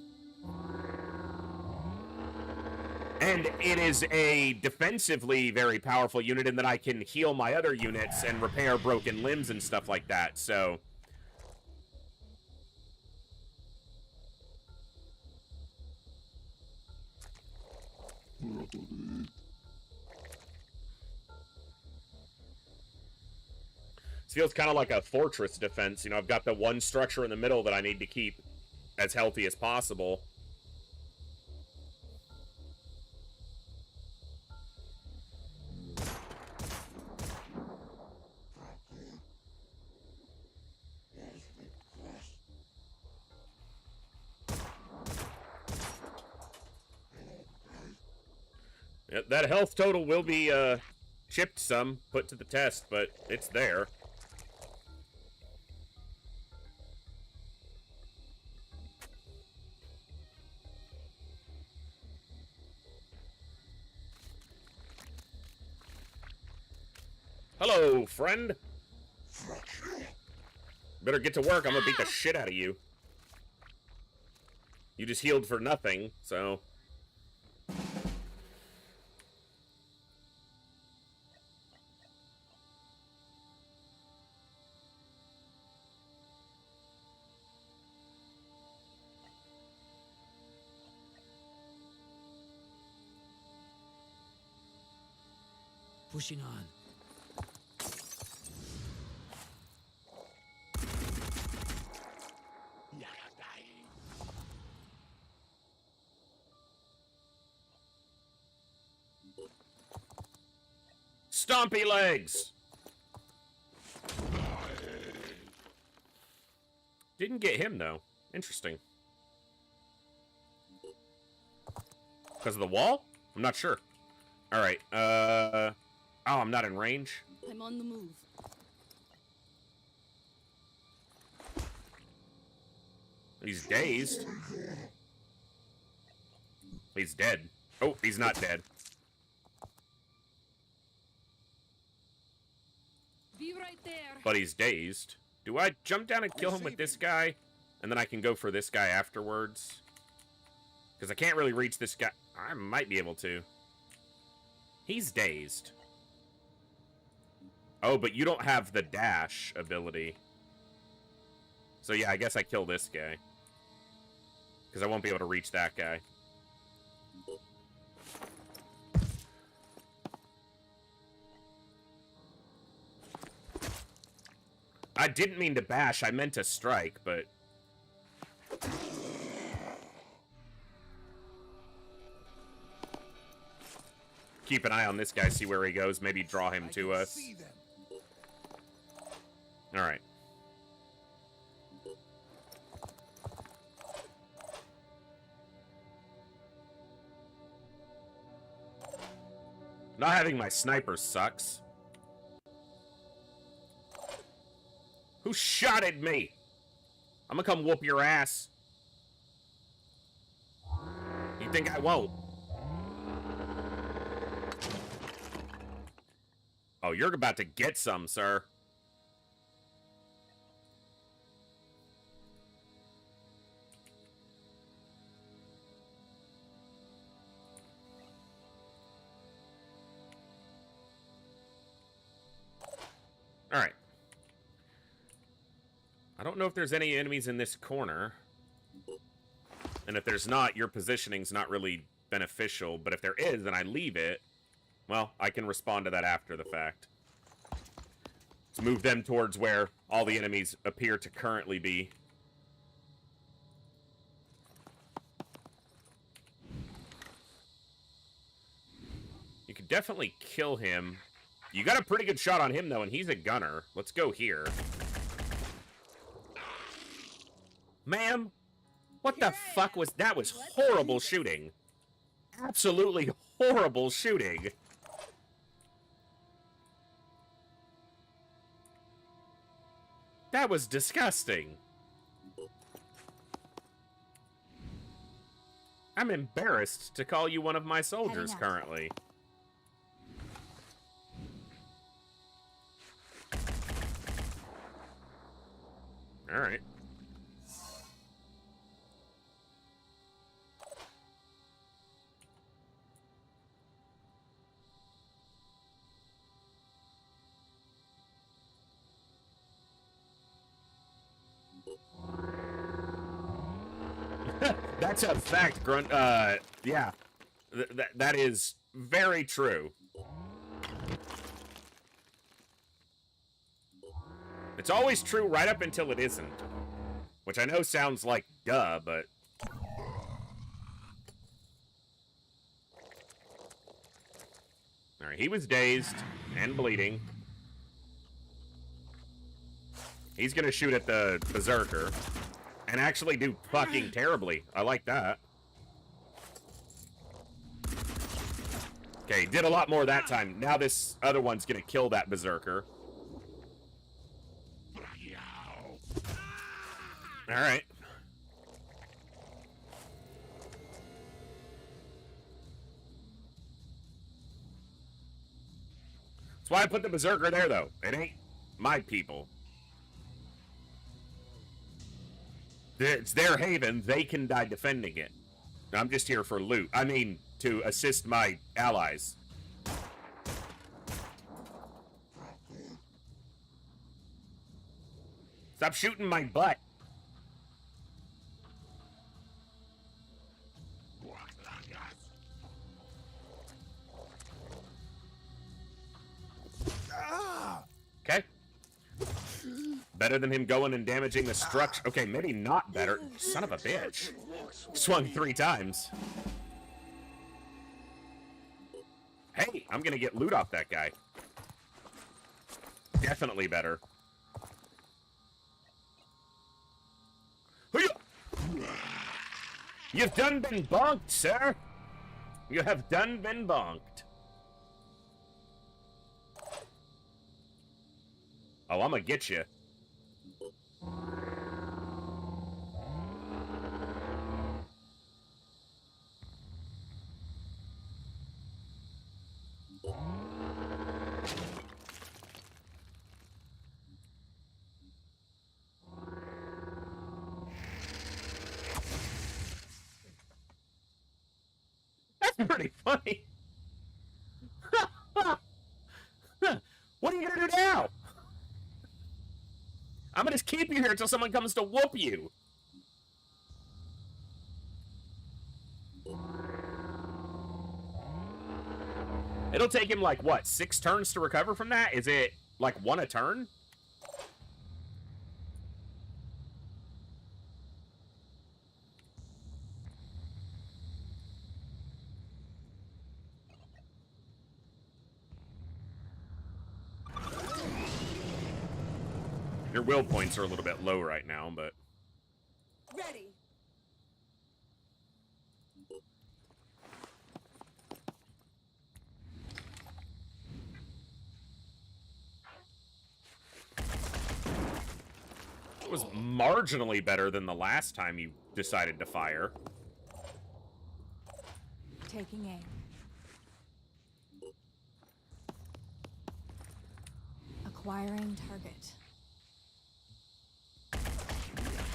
And it is a defensively very powerful unit in that I can heal my other units and repair broken limbs and stuff like that, so... This feels kind of like a fortress defense. You know, I've got the one structure in the middle that I need to keep as healthy as possible. Yep, that health total will be chipped some, put to the test, but it's there. Hello, friend. Better get to work. I'm gonna beat the shit out of you. You just healed for nothing, so... Pushing on. Stompy legs! Didn't get him, though. Interesting. Because of the wall? I'm not sure. Alright, oh, I'm not in range. I'm on the move. He's dazed. He's dead. Oh, he's not dead. Be right there. But he's dazed. Do I jump down and kill him with this guy? And then I can go for this guy afterwards. Because I can't really reach this guy. I might be able to. He's dazed. Oh, but you don't have the dash ability. So yeah, I guess I kill this guy. Because I won't be able to reach that guy. I didn't mean to bash, I meant to strike, but... Keep an eye on this guy, see where he goes, maybe draw him to us. Alright. Not having my sniper sucks. Who shot at me? I'm gonna come whoop your ass. You think I won't? Oh, you're about to get some, sir. Alright. I don't know if there's any enemies in this corner. And if there's not, your positioning's not really beneficial. But if there is, and I leave it, well, I can respond to that after the fact. Let's move them towards where all the enemies appear to currently be. You could definitely kill him. You got a pretty good shot on him, though, and he's a gunner. Let's go here. Ma'am, what the fuck was that? Was horrible shooting. Absolutely horrible shooting. That was disgusting. I'm embarrassed to call you one of my soldiers currently. All right. That's a fact, Grunt. Yeah. That is very true. It's always true right up until it isn't. Which I know sounds like duh, but... Alright, he was dazed and bleeding. He's gonna shoot at the Berserker. And actually do fucking terribly. I like that. Okay, did a lot more that time. Now this other one's gonna kill that Berserker. Alright. That's why I put the Berserker there, though. It ain't my people. It's their haven. They can die defending it. I'm just here for loot. I mean, to assist my allies. Stop shooting my butt. Okay. Better than him going and damaging the structure. Okay, maybe not better. Son of a bitch. Swung 3 times. Hey, I'm gonna get loot off that guy. Definitely better. You've done been bonked, sir. You have done been bonked. Oh, I'm gonna get you. pretty funny. What are you gonna do now? I'm gonna just keep you here until someone comes to whoop you. It'll take him, like, what, 6 turns to recover from that? Is it, like, 1 a turn? Your will points are a little bit low right now, but... Ready. It was marginally better than the last time you decided to fire. Taking aim. Acquiring target.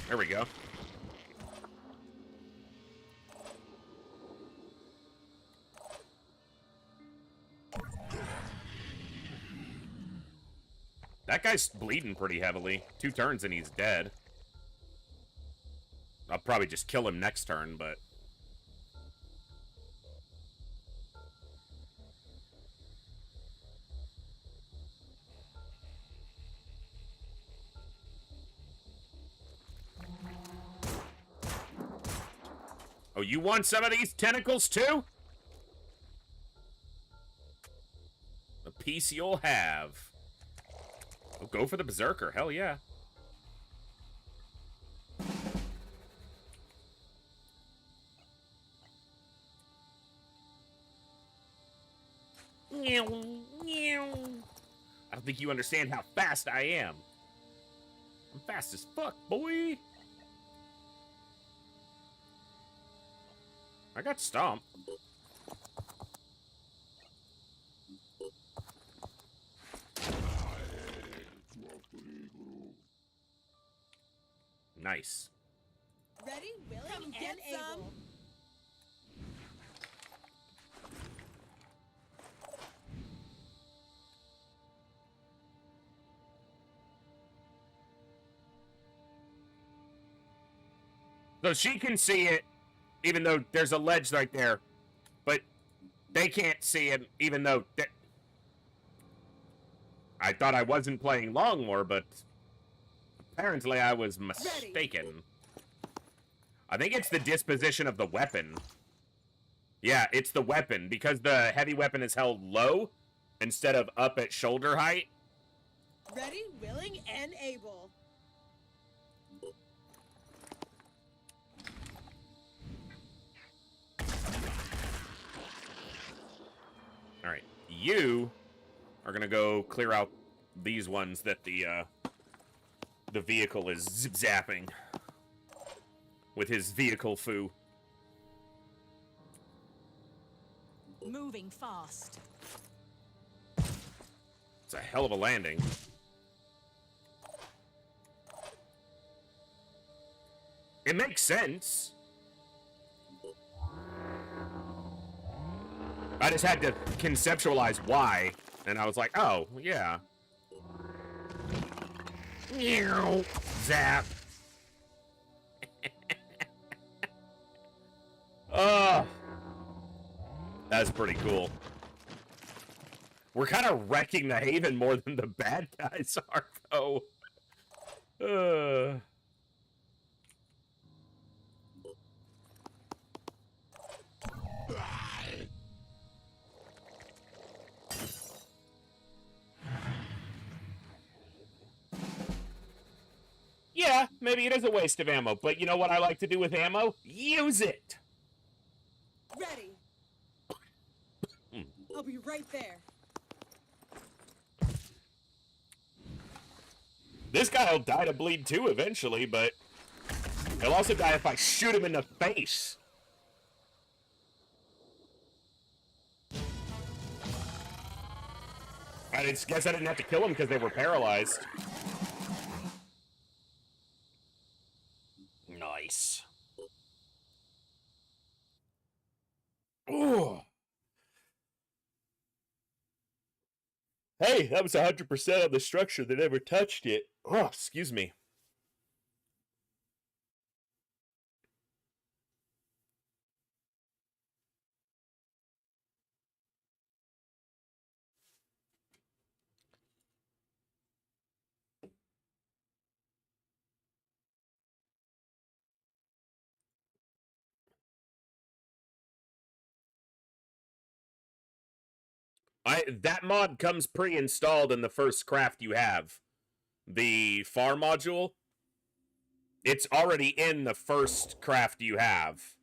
There we go. That guy's bleeding pretty heavily. 2 turns and he's dead. I'll probably just kill him next turn, but... Oh, you want some of these tentacles too? A piece you'll have. Oh, go for the berserker, hell yeah. I don't think you understand how fast I am. I'm fast as fuck, boy. I got Stomp. Nice. Ready, willing, and get able. So she can see it, even though there's a ledge right there. But they can't see it, even though... I thought I wasn't playing Longmore, but... apparently I was mistaken. I think it's the disposition of the weapon. Yeah, it's the weapon. Because the heavy weapon is held low, instead of up at shoulder height. Ready, willing, and able. Alright, you are gonna go clear out these ones that the vehicle is zip-zapping with his vehicle foo. Moving fast. It's a hell of a landing. It makes sense. I just had to conceptualize why, and I was like, oh, yeah. Zap. Oh, that's pretty cool. We're kind of wrecking the Haven more than the bad guys are, though. Yeah, maybe it is a waste of ammo, but you know what I like to do with ammo? Use it! Ready. I'll be right there. This guy'll die to bleed too eventually, but he'll also die if I shoot him in the face. I guess I didn't have to kill him because they were paralyzed. Nice. Ooh. Hey, that was 100% on the structure that never touched it. Oh, excuse me. That mod comes pre-installed in the first craft you have. The farm module, it's already in the first craft you have.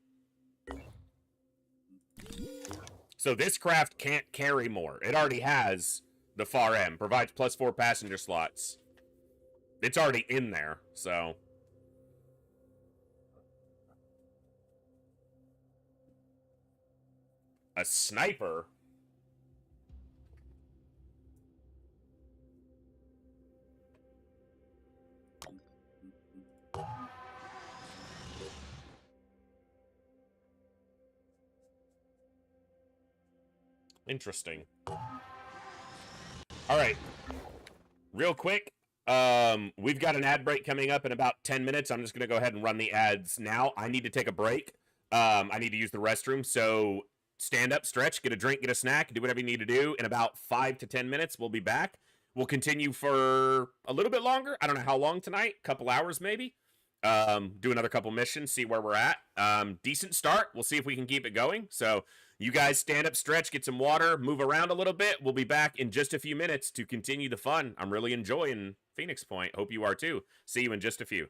So this craft can't carry more. It already has the far M, provides +4 passenger slots. It's already in there, so. A sniper? Interesting. All right. Real quick, we've got an ad break coming up in about 10 minutes. I'm just going to go ahead and run the ads now. I need to take a break. I need to use the restroom, so stand up, stretch, get a drink, get a snack, do whatever you need to do. In about 5 to 10 minutes, we'll be back. We'll continue for a little bit longer. I don't know how long tonight, couple hours maybe. Do another couple missions, see where we're at. Decent start. We'll see if we can keep it going. So you guys stand up, stretch, get some water, move around a little bit. We'll be back in just a few minutes to continue the fun. I'm really enjoying Phoenix Point. Hope you are too. See you in just a few.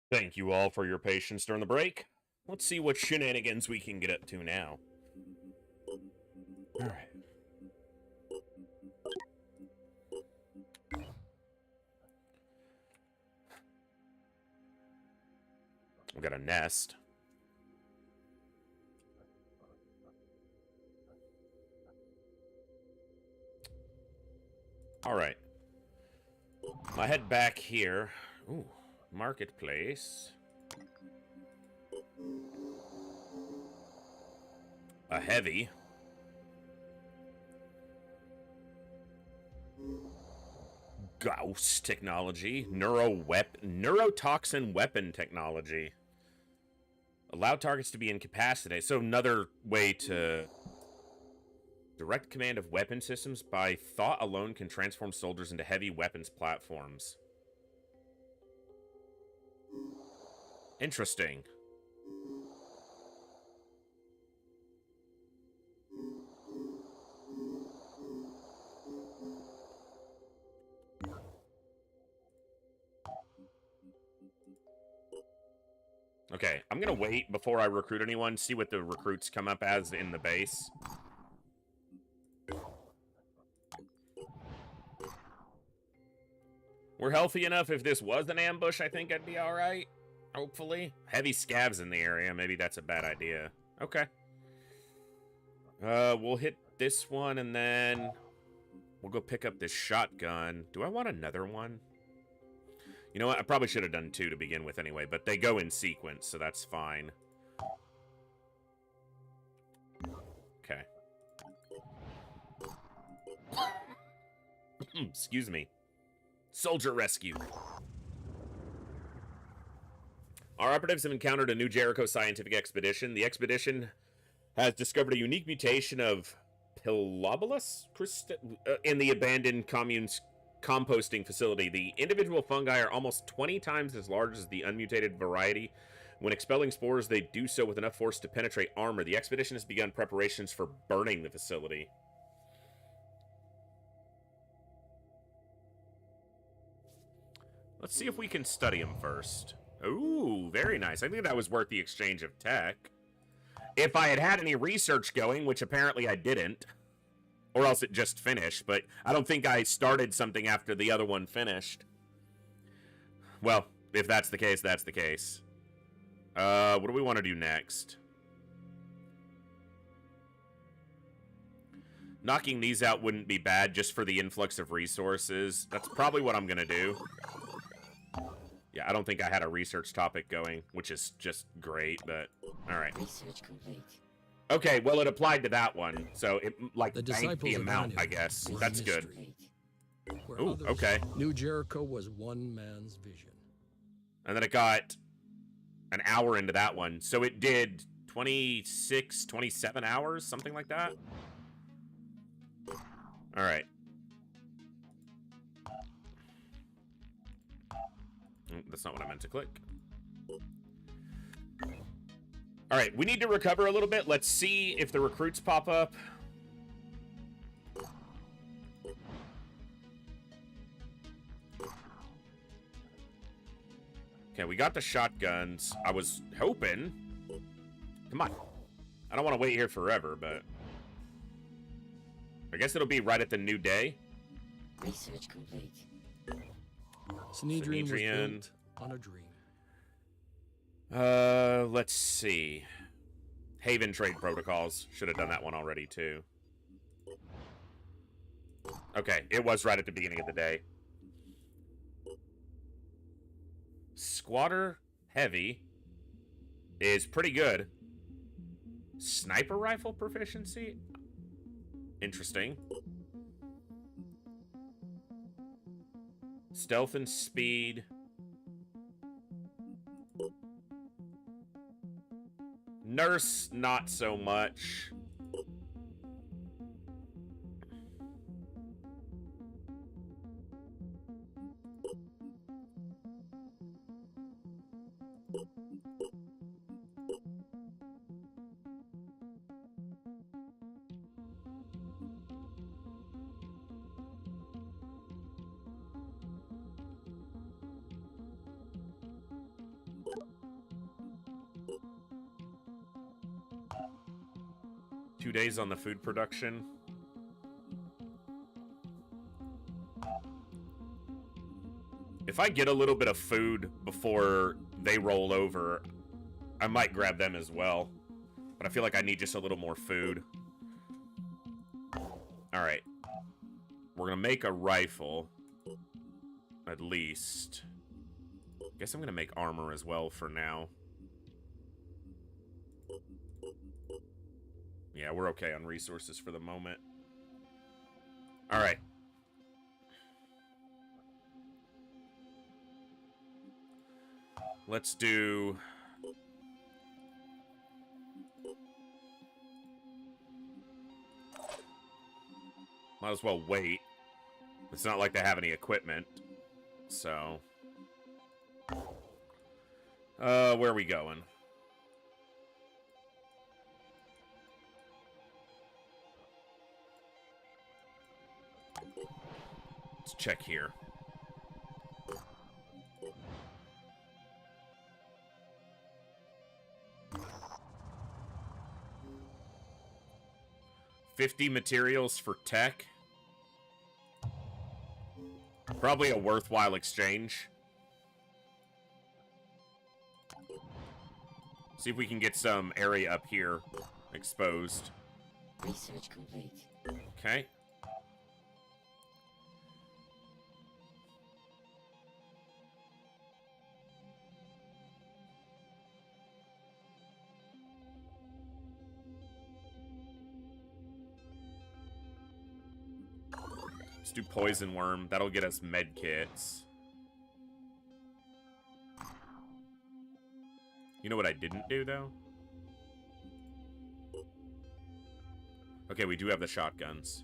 Thank you all for your patience during the break. Let's see what shenanigans we can get up to now. All right. We got a nest. All right. I head back here. Ooh, marketplace. A heavy. Gauss technology. Neurotoxin weapon technology. Allow targets to be incapacitated. So another way to... Direct command of weapon systems by thought alone can transform soldiers into heavy weapons platforms. Interesting. Okay, I'm gonna wait before I recruit anyone, see what the recruits come up as in the base. We're healthy enough. If this was an ambush, I think I'd be alright. Hopefully. Heavy scavs in the area. Maybe that's a bad idea. Okay. We'll hit this one, and then we'll go pick up this shotgun. Do I want another one? You know what? I probably should have done two to begin with anyway, but they go in sequence, so that's fine. Okay. Excuse me. Soldier rescue. Our operatives have encountered a new Jericho scientific expedition. The expedition has discovered a unique mutation of Pilobolus in the abandoned commune's composting facility. The individual fungi are almost 20 times as large as the unmutated variety. When expelling spores, they do so with enough force to penetrate armor. The expedition has begun preparations for burning the facility. Let's see if we can study them first. Ooh, very nice. I think that was worth the exchange of tech. If I had had any research going, which apparently I didn't, or else it just finished, but I don't think I started something after the other one finished. Well, if that's the case, that's the case. What do we want to do next? Knocking these out wouldn't be bad just for the influx of resources. That's probably what I'm going to do. Yeah, I don't think I had a research topic going, which is just great, but alright. Research complete. Okay, well, it applied to that one, so it, like, banked the amount, I guess. That's good. Ooh, okay. New Jericho was one man's vision. And then it got an hour into that one, so it did 26, 27 hours, something like that. Alright. That's not what I meant to click. Alright, we need to recover a little bit. Let's see if the recruits pop up. Okay, we got the shotguns. I was hoping... Come on. I don't want to wait here forever, but... I guess it'll be right at the new day. Research complete. Sanhedrin was built on a dream. Let's see. Haven trade protocols. Should have done that one already, too. Okay, it was right at the beginning of the day. Squatter heavy is pretty good. Sniper rifle proficiency? Interesting. Stealth and speed. Nurse, not so much. 2 days on the food production. If I get a little bit of food before they roll over, I might grab them as well. But I feel like I need just a little more food. Alright. We're gonna make a rifle. At least. Guess I'm gonna make armor as well for now. Yeah, we're okay on resources for the moment. Alright. Let's do... Might as well wait. It's not like they have any equipment. So... where are we going? Let's check here. $50 materials for tech. Probably a worthwhile exchange. See if we can get some area up here exposed. Research complete. Okay. Let's do poison worm. That'll get us med kits. You know what I didn't do, though? Okay, we do have the shotguns.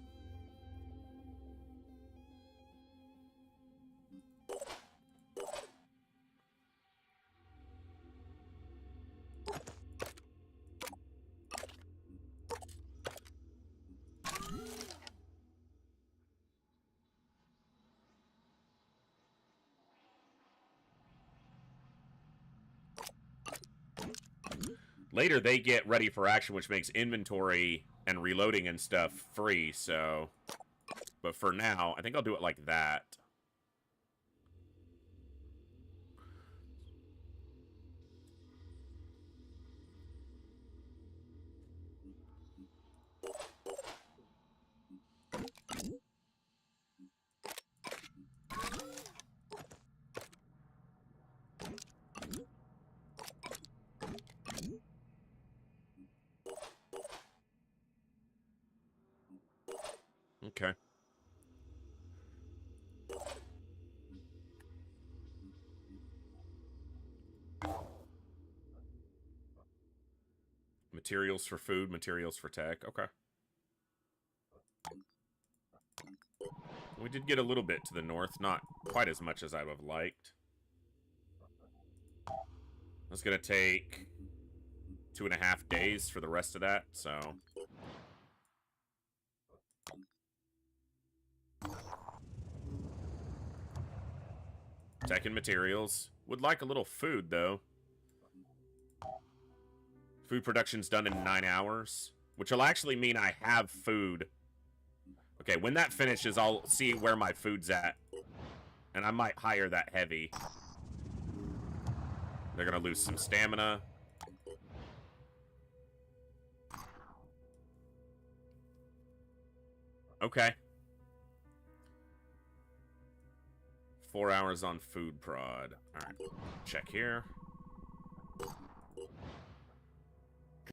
Later, they get ready for action, which makes inventory and reloading and stuff free, so... But for now, I think I'll do it like that. Okay. Materials for food, materials for tech. Okay. We did get a little bit to the north, not quite as much as I would have liked. It's gonna take 2.5 days for the rest of that, so... Tech and materials. Would like a little food, though. Food production's done in 9 hours, which will actually mean I have food. Okay, when that finishes, I'll see where my food's at. And I might hire that heavy. They're gonna lose some stamina. Okay. 4 hours on food prod. Alright, check here.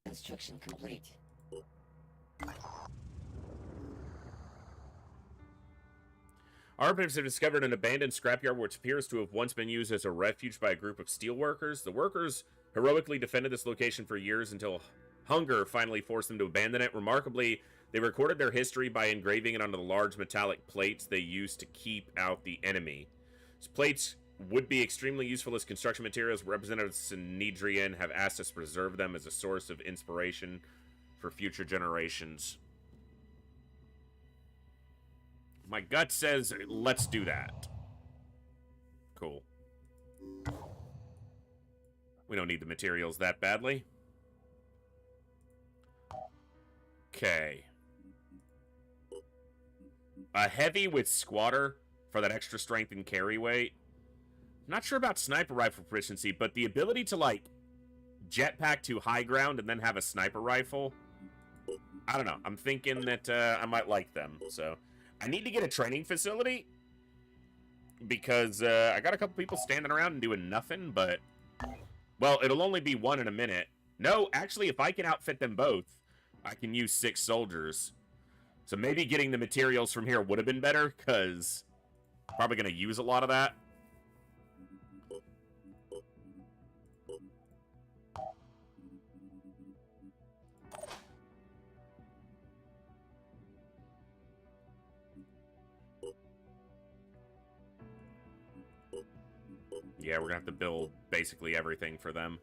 Construction complete. Our operatives have discovered an abandoned scrapyard which appears to have once been used as a refuge by a group of steelworkers. The workers heroically defended this location for years until hunger finally forced them to abandon it. Remarkably, they recorded their history by engraving it onto the large metallic plates they used to keep out the enemy. These plates would be extremely useful as construction materials. Representatives of Sanhedrin have asked us to preserve them as a source of inspiration for future generations. My gut says, let's do that. Cool. We don't need the materials that badly. Okay. A heavy with squatter for that extra strength and carry weight. I'm not sure about sniper rifle proficiency, but the ability to, like, jetpack to high ground and then have a sniper rifle, I don't know. I'm thinking that I might like them. So I need to get a training facility because I got a couple people standing around and doing nothing, but, well, it'll only be one in a minute. No, actually, if I can outfit them both, I can use 6 soldiers. So maybe getting the materials from here would have been better, because probably going to use a lot of that. Yeah, we're going to have to build basically everything for them.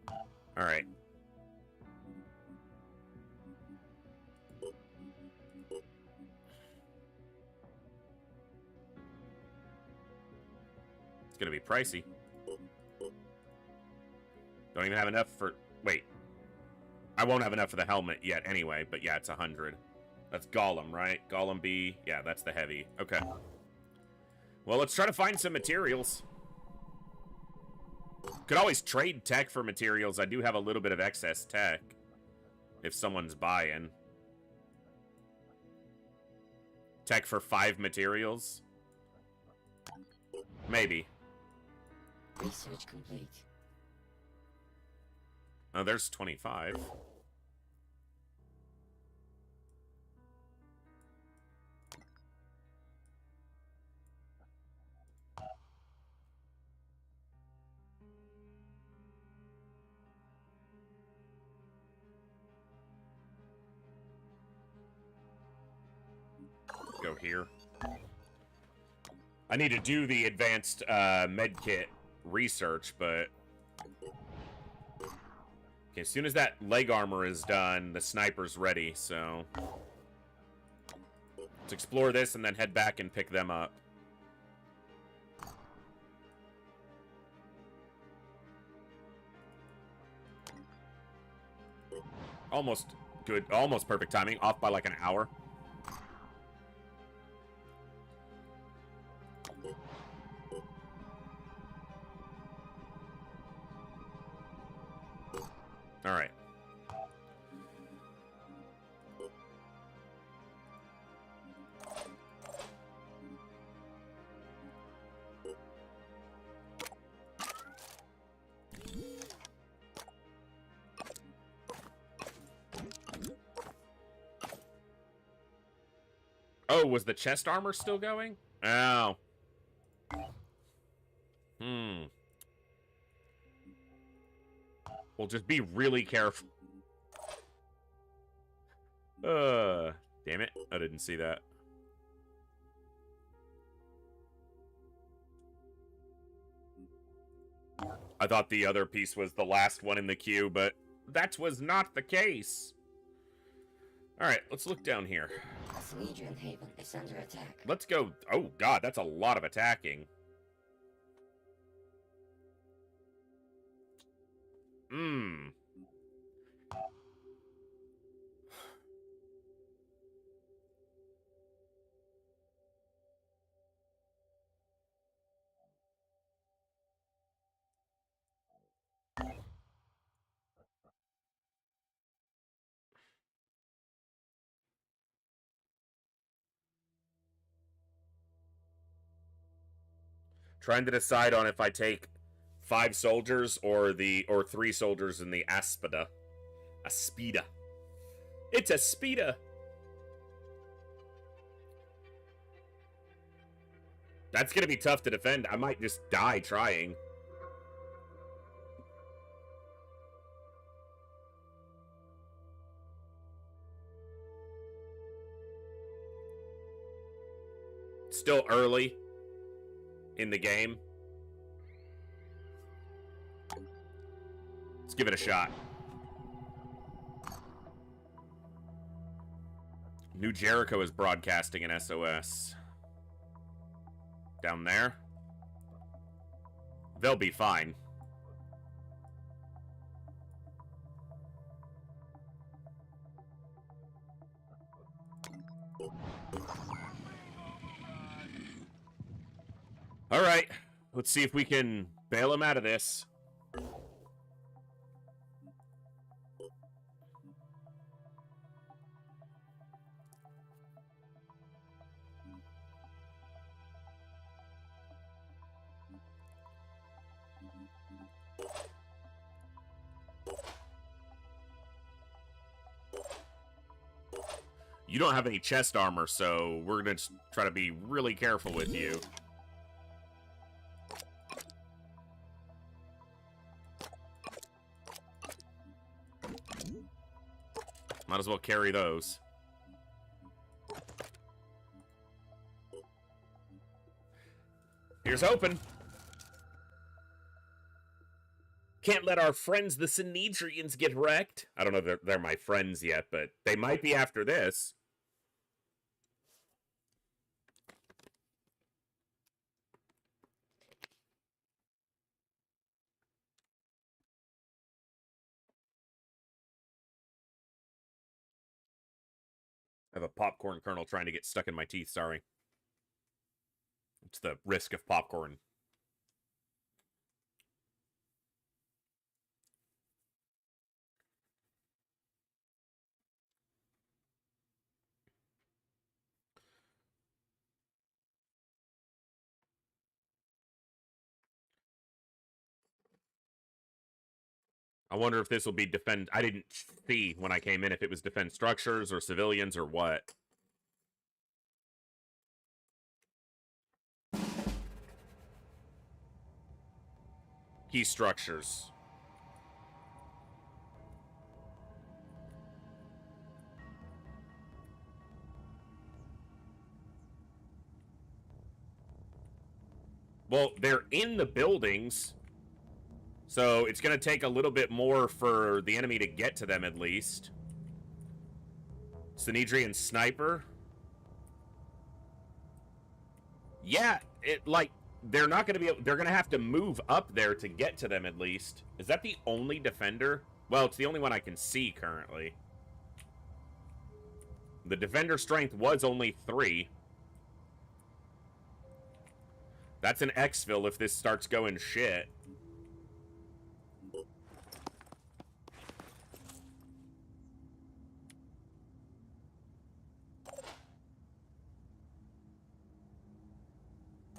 All right. It's going to be pricey. Don't even have enough for... Wait. I won't have enough for the helmet yet anyway, but yeah, it's 100. That's Gollum, right? Gollum B. Yeah, that's the heavy. Okay. Well, let's try to find some materials. Could always trade tech for materials. I do have a little bit of excess tech. If someone's buying. Tech for 5 materials? Maybe. Research complete. Oh, there's 25. Go here. I need to do the advanced medkit research, but okay, as soon as that leg armor is done, the sniper's ready, so let's explore this and then head back and pick them up. Almost good, almost perfect timing, off by like an hour. All right. Oh, was the chest armor still going? Oh. We'll just be really careful. Damn it. I didn't see that. I thought the other piece was the last one in the queue, but that was not the case. Alright, let's look down here. Asledrian Haven is under attack. Let's go. Oh, God, that's a lot of attacking. Trying to decide on if I take 5 soldiers or 3 soldiers in the Aspida. Aspida. It's Aspida. That's gonna be tough to defend. I might just die trying. Still early in the game. Let's give it a shot. New Jericho is broadcasting an SOS. Down there. They'll be fine. All right, let's see if we can bail him out of this. You don't have any chest armor, so we're gonna just try to be really careful with you. Might as well carry those. Here's hoping. Can't let our friends, the Synedrians, get wrecked. I don't know if they're my friends yet, but they might be after this. I have a popcorn kernel trying to get stuck in my teeth, sorry. It's the risk of popcorn. I wonder if this will be defend... I didn't see when I came in if it was defend structures or civilians or what. Key structures. Well, they're in the buildings. So it's going to take a little bit more for the enemy to get to them, at least. Synedrian sniper. Yeah, they're not going to be able... They're going to have to move up there to get to them, at least. Is that the only defender? Well, it's the only one I can see currently. The defender strength was only 3. That's an exfil if this starts going shit.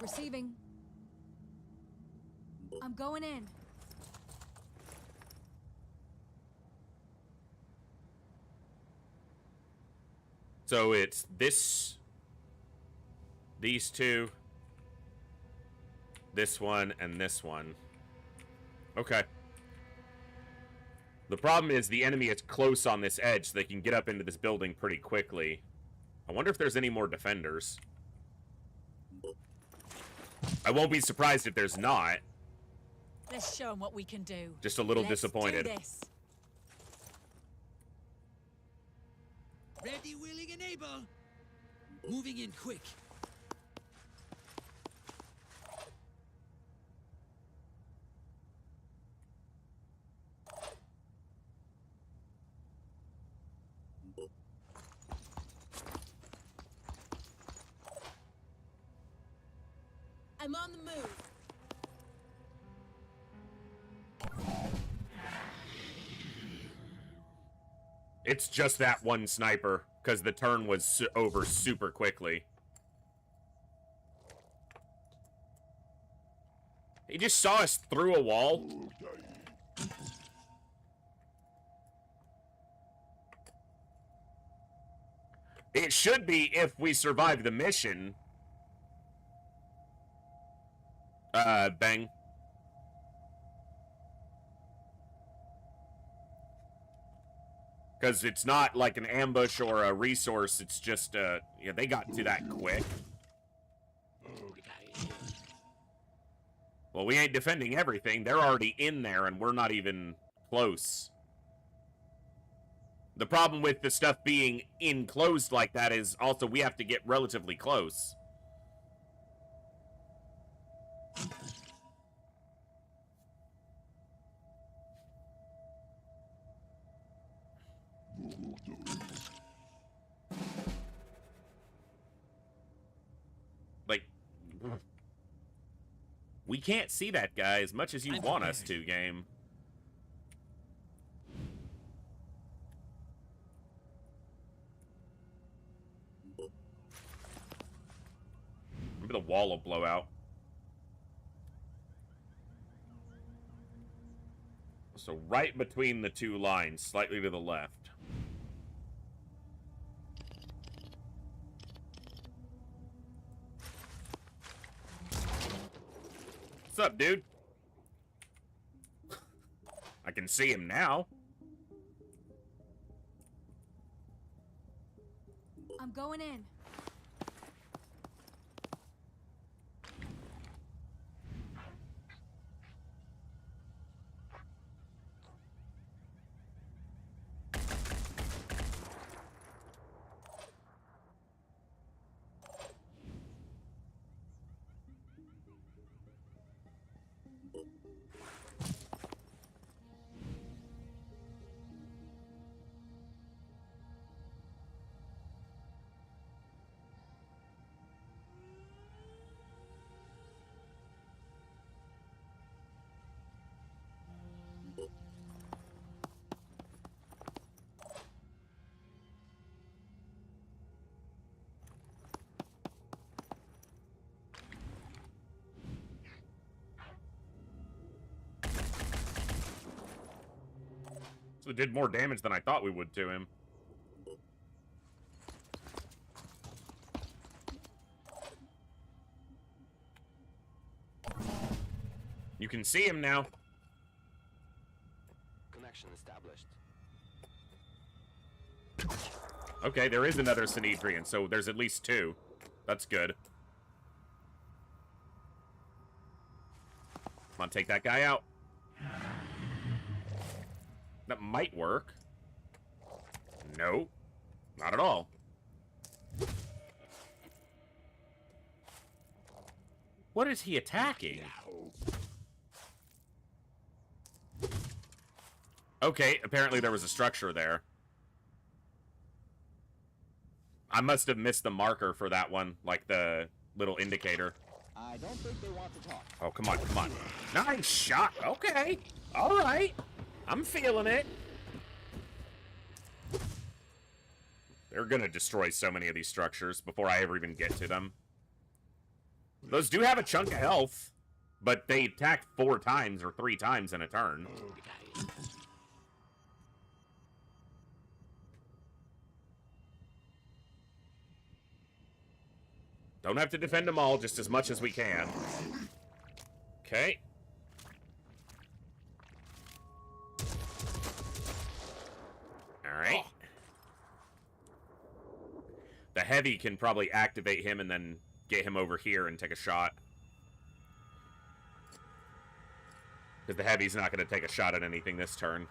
Receiving. I'm going in. So it's these two, this one, and this one. Okay. The problem is the enemy is close on this edge, so they can get up into this building pretty quickly. I wonder if there's any more defenders. I won't be surprised if there's not. Let's show them what we can do. Just a little disappointed. Do this. Ready, willing, and able. Moving in quick. I'm on the move. It's just that one sniper, because the turn was over super quickly. He just saw us through a wall. It should be if we survive the mission. Bang. Because it's not like an ambush or a resource, it's just, yeah, they got to that quick. Well, we ain't defending everything. They're already in there, and we're not even close. The problem with the stuff being enclosed like that is also we have to get relatively close. We can't see that guy as much as you want us to, game. Maybe the wall will blow out. So right between the two lines, slightly to the left. What's up, dude? I can see him now. I'm going in. So it did more damage than I thought we would to him. You can see him now. Connection established. Okay, there is another Sanhedrian, so there's at least two. That's good. Come on, take that guy out. That might work. No, not at all. What is he attacking? Okay, apparently there was a structure there. I must have missed the marker for that one, like the little indicator. I don't think they want to talk. Oh, come on, come on. Nice shot. Okay. All right. I'm feeling it. They're gonna destroy so many of these structures before I ever even get to them. Those do have a chunk of health, but they attack 4 times or 3 times in a turn. Don't have to defend them all, just as much as we can. Okay. Alright. The heavy can probably activate him and then get him over here and take a shot. Because the heavy's not going to take a shot at anything this turn.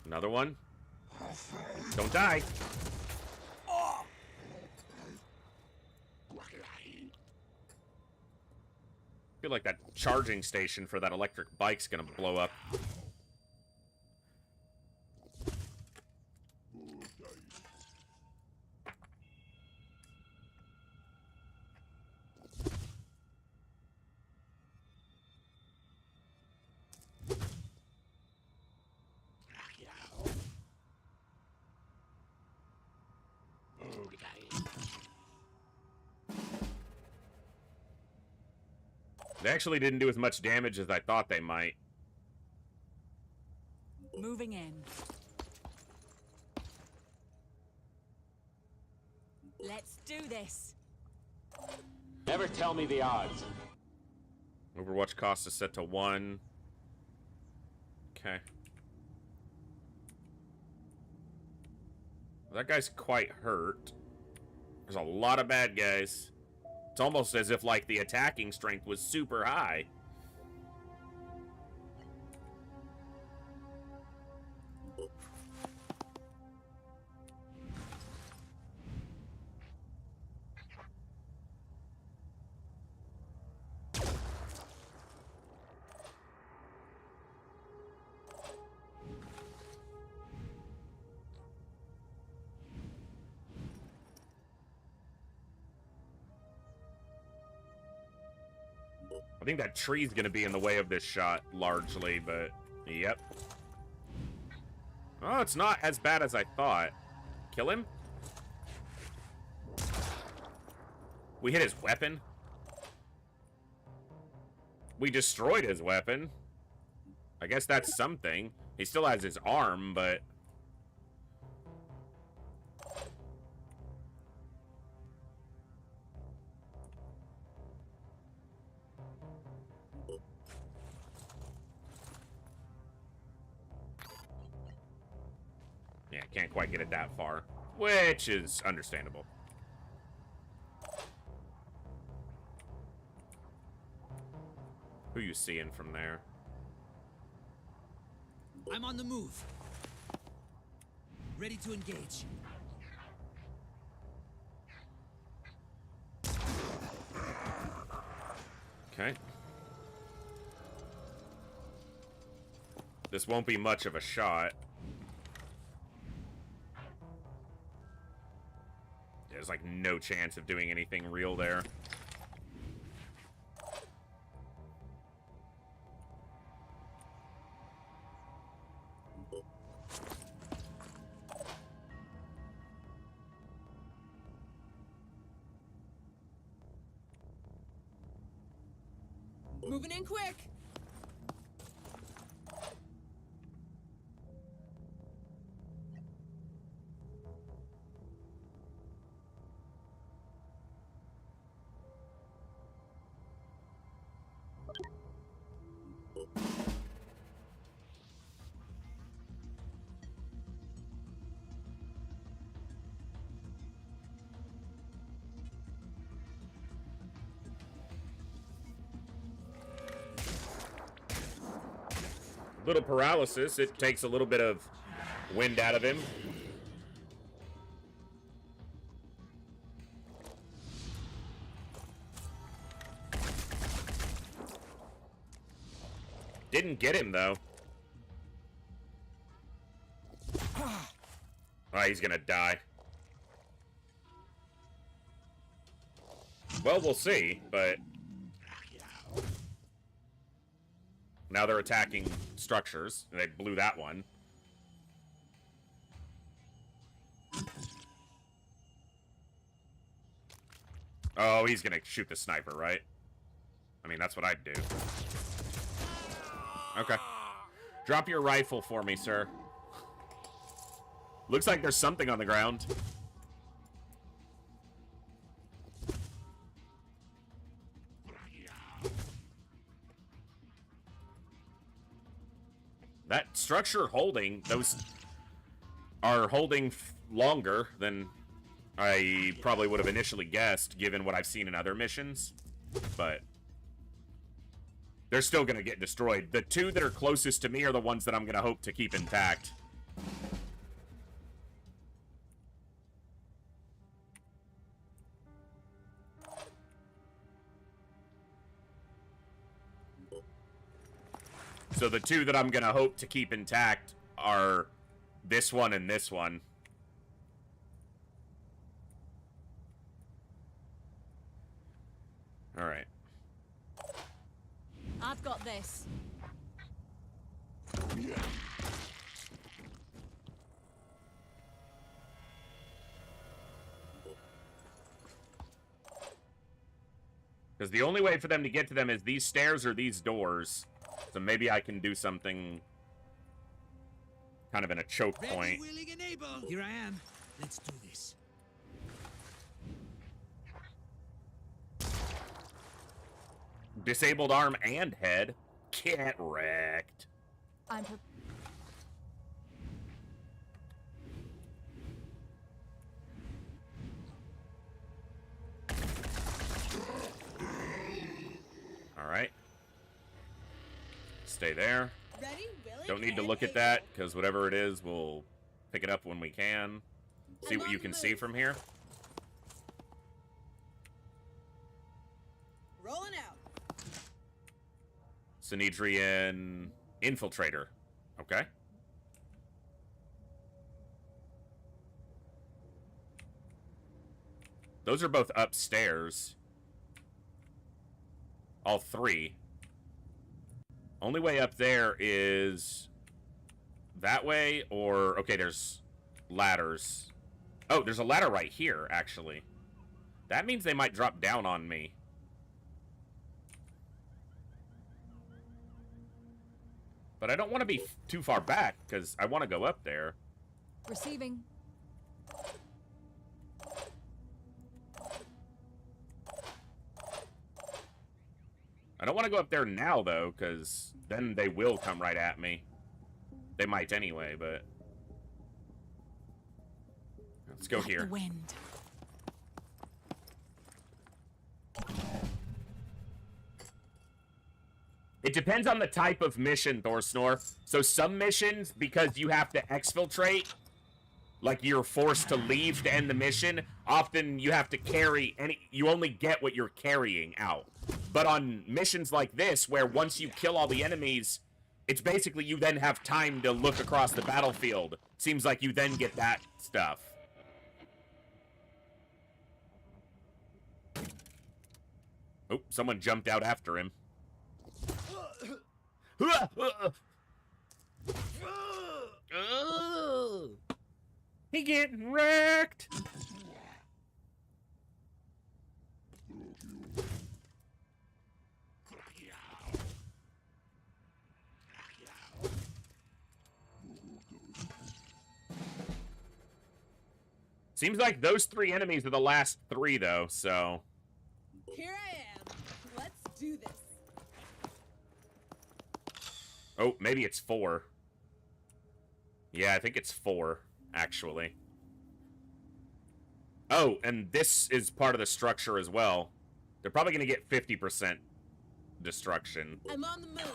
Another one. Don't die. I feel like that charging station for that electric bike's gonna blow up. They actually didn't do as much damage as I thought they might. Moving in. Let's do this. Never tell me the odds. Overwatch cost is set to 1. Okay. Well, that guy's quite hurt. There's a lot of bad guys. It's almost as if, like, the attacking strength was super high. I think that tree's gonna be in the way of this shot, largely, but... Yep. Oh, it's not as bad as I thought. Kill him? We hit his weapon? We destroyed his weapon. I guess that's something. He still has his arm, but... Yeah, can't quite get it that far. Which is understandable. Who you seeing from there? I'm on the move. Ready to engage. Okay. This won't be much of a shot. There's like no chance of doing anything real there. Moving in quick. Little paralysis. It takes a little bit of wind out of him. Didn't get him, though. Oh, he's gonna die. Well, we'll see, but... Now they're attacking structures, and they blew that one. Oh, he's gonna shoot the sniper, right? I mean, that's what I'd do. Okay. Drop your rifle for me, sir. Looks like there's something on the ground. That structure holding, those are holding longer than I probably would have initially guessed, given what I've seen in other missions. But they're still going to get destroyed. The two that are closest to me are the ones that I'm going to hope to keep intact. So the two that I'm going to hope to keep intact are this one and this one. All right. I've got this. Because the only way for them to get to them is these stairs or these doors. So maybe I can do something kind of in a choke point. Willing, and able. Here I am. Let's do this. Disabled arm and head. Get wrecked. I'm All right. Stay there. Ready, willing, Don't need to and look at able. that, because whatever it is, we'll pick it up when we can. See what you can see from here. Rolling out. Sanhedrian Infiltrator. Okay. Those are both upstairs. All three. Only way up there is that way, or... Okay, there's ladders. Oh, there's a ladder right here, actually. That means they might drop down on me. But I don't want to be too far back, because I want to go up there. Receiving. I don't want to go up there now, though, because then they will come right at me. They might anyway, but... Let's go here. The wind. It depends on the type of mission, Thorsnor. So some missions, because you have to exfiltrate, like you're forced to leave to end the mission, often you have to carry you only get what you're carrying out. But on missions like this, where once you kill all the enemies, it's basically you then have time to look across the battlefield. Seems like you then get that stuff. Oh, someone jumped out after him. He getting wrecked. Seems like those three enemies are the last three, though, so... Here I am. Let's do this. Oh, maybe it's 4. Yeah, I think it's 4, actually. Oh, and this is part of the structure as well. They're probably going to get 50% destruction. I'm on the move.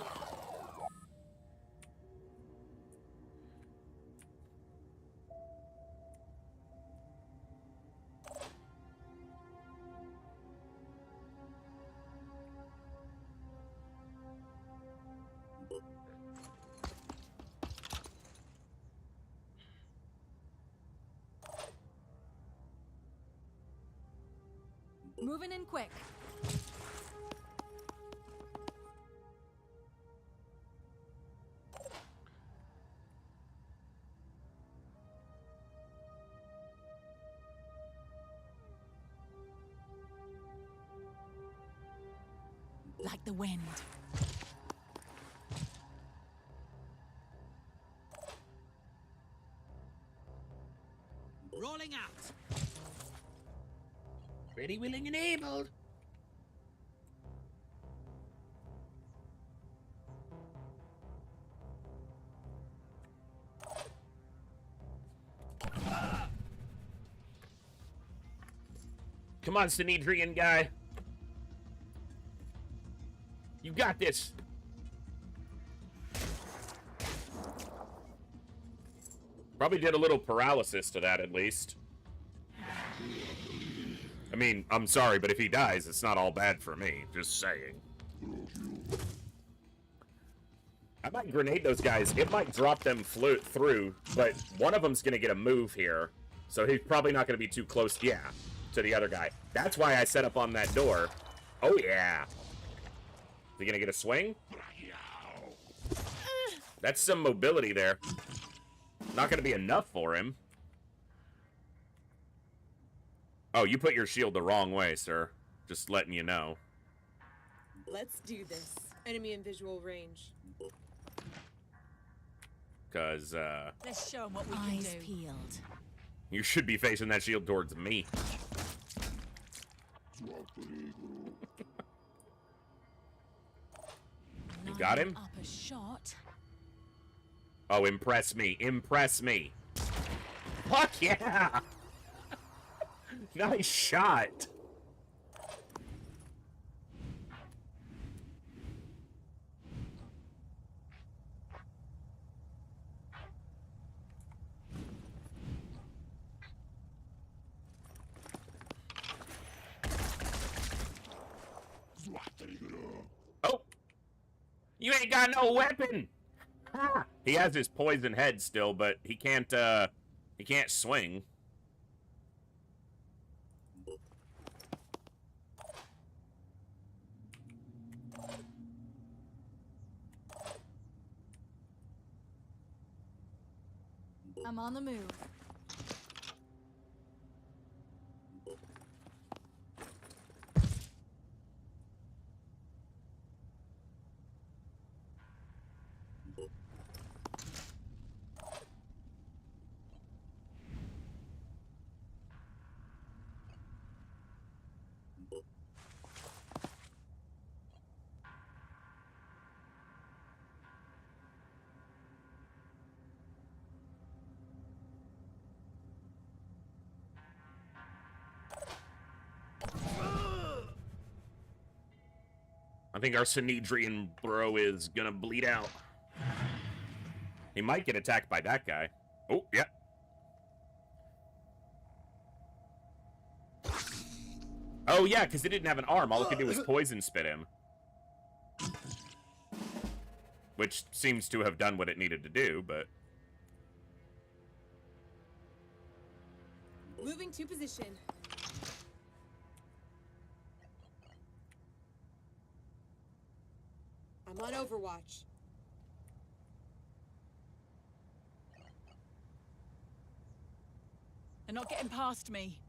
Moving in quick. Like the wind. Rolling out. Ready, willing, and able. Come on, Sinedrian guy. You got this. Probably did a little paralysis to that, at least. I mean, I'm sorry, but if he dies, it's not all bad for me. Just saying. I might grenade those guys. It might drop them through, but one of them's going to get a move here. So he's probably not going to be too close, yeah, to the other guy. That's why I set up on that door. Oh, yeah. Is he going to get a swing? That's some mobility there. Not going to be enough for him. Oh, you put your shield the wrong way, sir. Just letting you know. Let's do this. Enemy in visual range. Because, Let's show 'em what we Eyes can do. Peeled. you should be facing that shield towards me. You got him? Up a shot. Oh, impress me. Impress me. Fuck yeah! Nice shot. Oh! You ain't got no weapon! Ha! He has his poison head still, but he can't swing. I'm on the move. I think our Sanhedrian bro is gonna bleed out. He might get attacked by that guy. Oh, yeah. Oh, yeah, because he didn't have an arm. All he could do was poison spit him. Which seems to have done what it needed to do, but... Moving to position. I'm on Overwatch. They're not getting past me.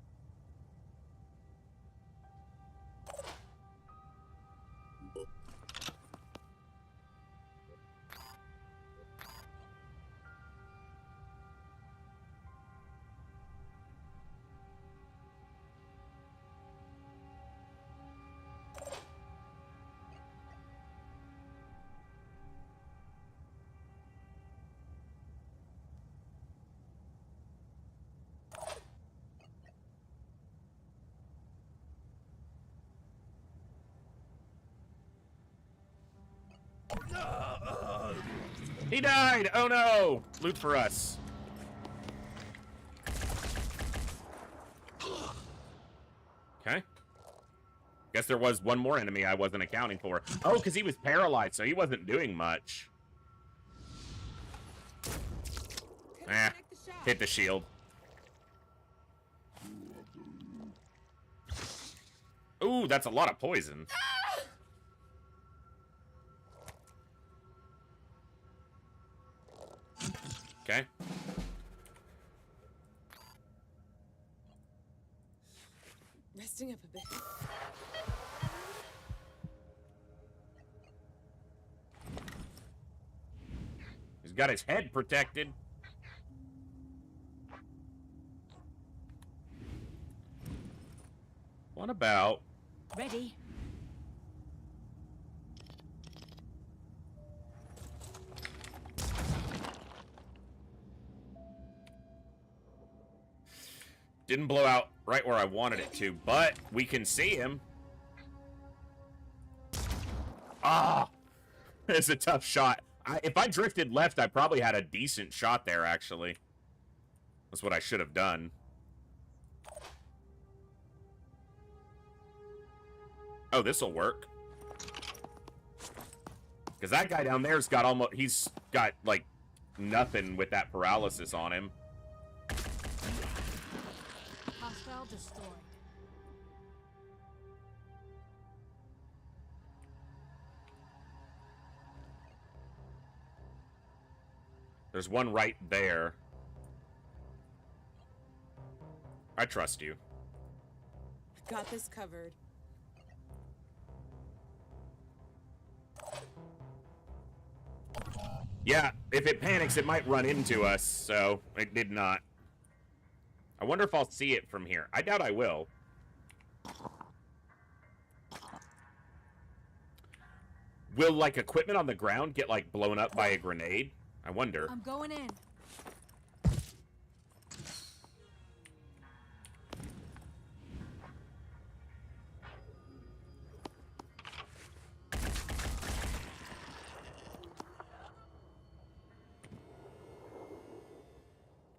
He died! Oh no! Loot for us. Okay. Guess there was one more enemy I wasn't accounting for. Oh, because he was paralyzed, so he wasn't doing much. Hit the shield. Ooh, that's a lot of poison. Okay. Resting up a bit. He's got his head protected. What about... Ready? Didn't blow out right where I wanted it to, but we can see him. Ah! It's a tough shot. If I drifted left, I probably had a decent shot there, actually. That's what I should have done. Oh, this'll work. Because that guy down there's got almost... He's got, like, nothing with that paralysis on him. Hostile destroyed. There's one right there. I trust you. Got this covered. Yeah, if it panics, it might run into us, so it did not. I wonder if I'll see it from here. I doubt I will. Will, like, equipment on the ground get, like, blown up by a grenade? I wonder. I'm going in.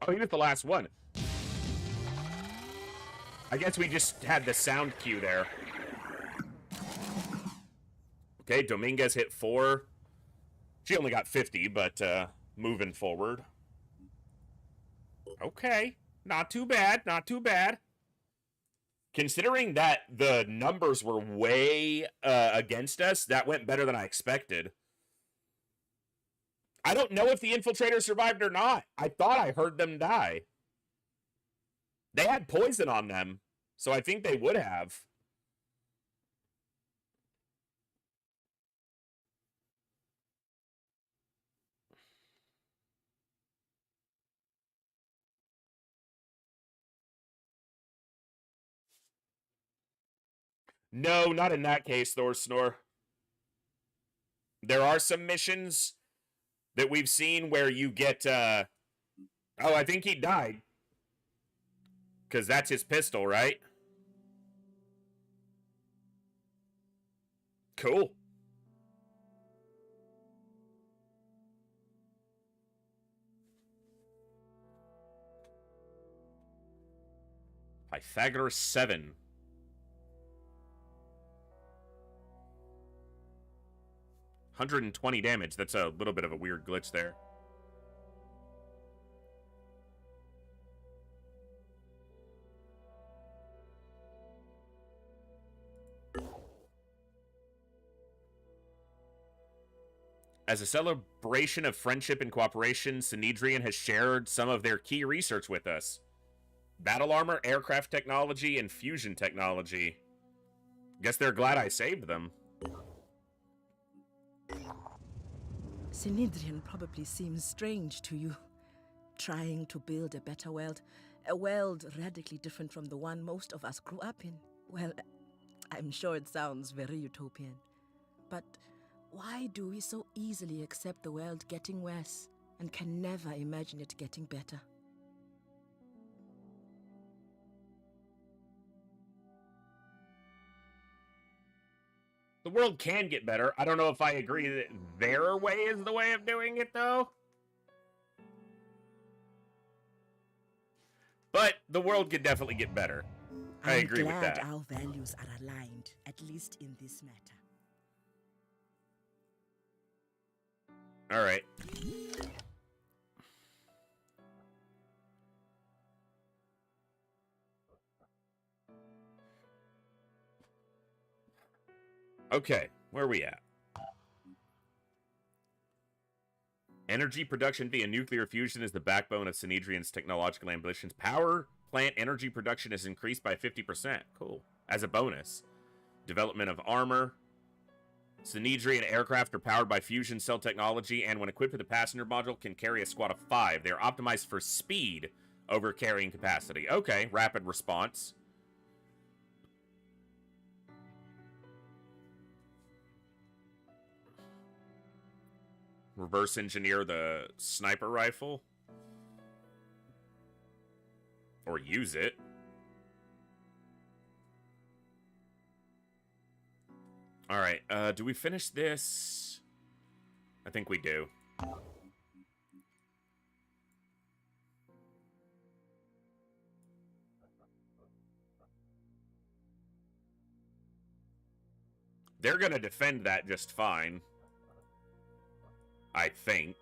Oh, he was the last one. I guess we just had the sound cue there. Okay, Dominguez hit 4. She only got 50, but moving forward. Okay, not too bad, not too bad. Considering that the numbers were way against us, that went better than I expected. I don't know if the infiltrator survived or not. I thought I heard them die. They had poison on them, so I think they would have. No, not in that case, Thor Snore. There are some missions that we've seen where you get, oh, I think he died. Because that's his pistol, right? Cool. Pythagoras 7. $120 damage. That's a little bit of a weird glitch there. As a celebration of friendship and cooperation, Synedrian has shared some of their key research with us. Battle armor, aircraft technology, and fusion technology. Guess they're glad I saved them. Synedrian probably seems strange to you. Trying to build a better world. A world radically different from the one most of us grew up in. Well, I'm sure it sounds very utopian. But why do we so easily accept the world getting worse and can never imagine it getting better? The world can get better. I don't know if I agree that their way is the way of doing it, though. But the world could definitely get better. I agree with that. I'm glad our values are aligned, at least in this matter. All right. Okay, where are we at? Energy production via nuclear fusion is the backbone of Synedrian's technological ambitions. Power plant energy production is increased by 50%. Cool. As a bonus. Development of armor. Synedrian aircraft are powered by fusion cell technology, and when equipped with a passenger module, can carry a squad of 5. They are optimized for speed over carrying capacity. Okay, rapid response. Reverse engineer the sniper rifle. Or use it. Alright, do we finish this? I think we do. They're gonna defend that just fine. I think.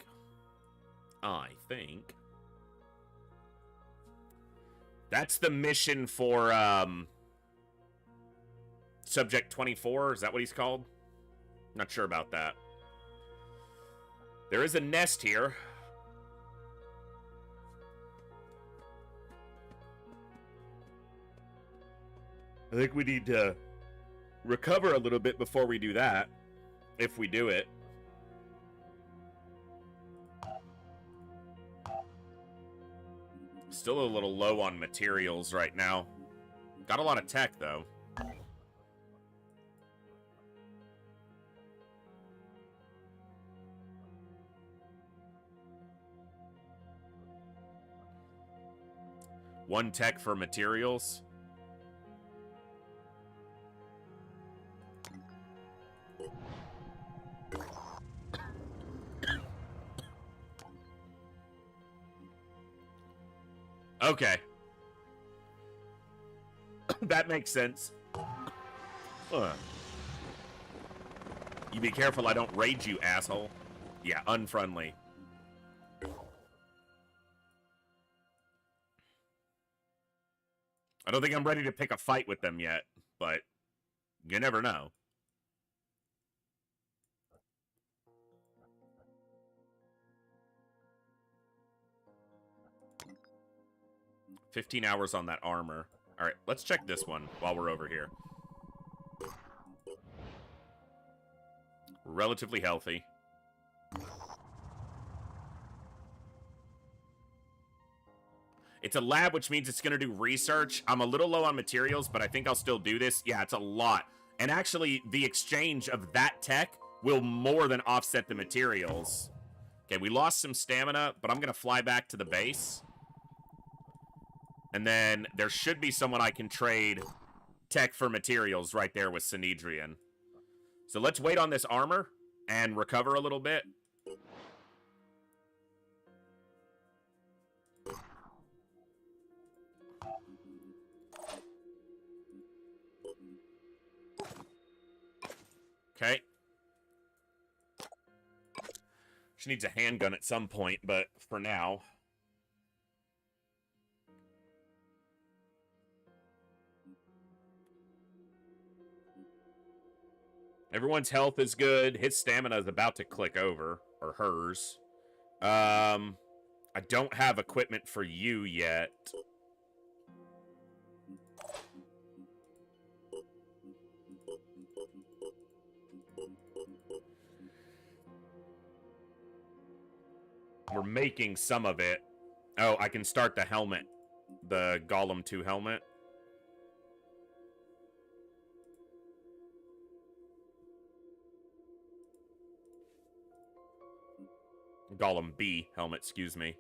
That's the mission for, Subject 24, is that what he's called? Not sure about that. There is a nest here. I think we need to recover a little bit before we do that. If we do it. Still a little low on materials right now. Got a lot of tech, though. One tech for materials. Okay. That makes sense. You be careful I don't raid you, asshole. Yeah, unfriendly. I don't think I'm ready to pick a fight with them yet, but you never know. 15 hours on that armor. All right, let's check this one while we're over here. Relatively healthy. It's a lab, which means it's going to do research. I'm a little low on materials, but I think I'll still do this. Yeah, it's a lot. And actually, the exchange of that tech will more than offset the materials. Okay, we lost some stamina, but I'm going to fly back to the base. And then there should be someone I can trade tech for materials right there with Synedrian. So let's wait on this armor and recover a little bit. Okay. She needs a handgun at some point, but for now. Everyone's health is good. His stamina is about to click over, or hers. I don't have equipment for you yet. We're making some of it. Oh, I can start the helmet. The Golem 2 helmet. Golem B helmet, excuse me.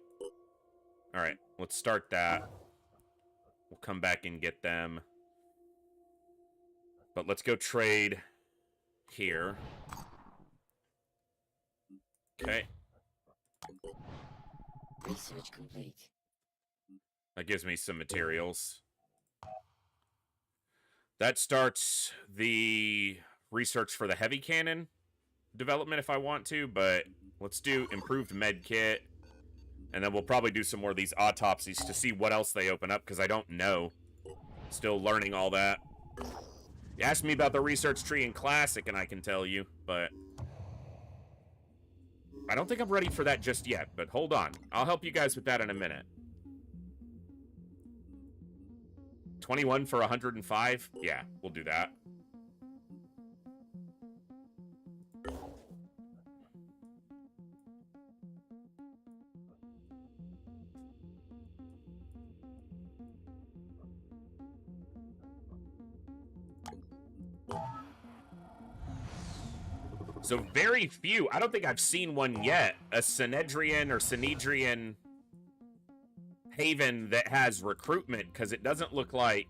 Alright, let's start that. We'll come back and get them. But let's go trade here. Okay. Research complete. That gives me some materials. That starts the research for the heavy cannon development if I want to, but let's do improved med kit. And then we'll probably do some more of these autopsies to see what else they open up, because I don't know. Still learning all that. You asked me about the research tree in Classic, and I can tell you, but I don't think I'm ready for that just yet, but hold on. I'll help you guys with that in a minute. 21 for 105? Yeah, we'll do that. So very few. I don't think I've seen one yet. A Synedrian or Synedrian haven that has recruitment, because it doesn't look like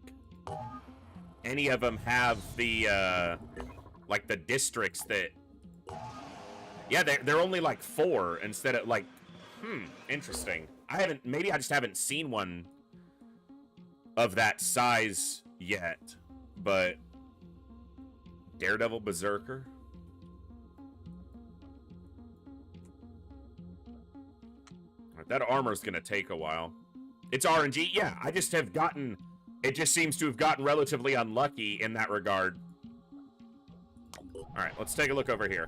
any of them have the, like, the districts that... Yeah, they're only, like, 4 instead of, like... interesting. Maybe I just haven't seen one of that size yet, but... Daredevil Berserker? That armor's gonna take a while. It's RNG? Yeah, I just have gotten... It just seems to have gotten relatively unlucky in that regard. Alright, let's take a look over here.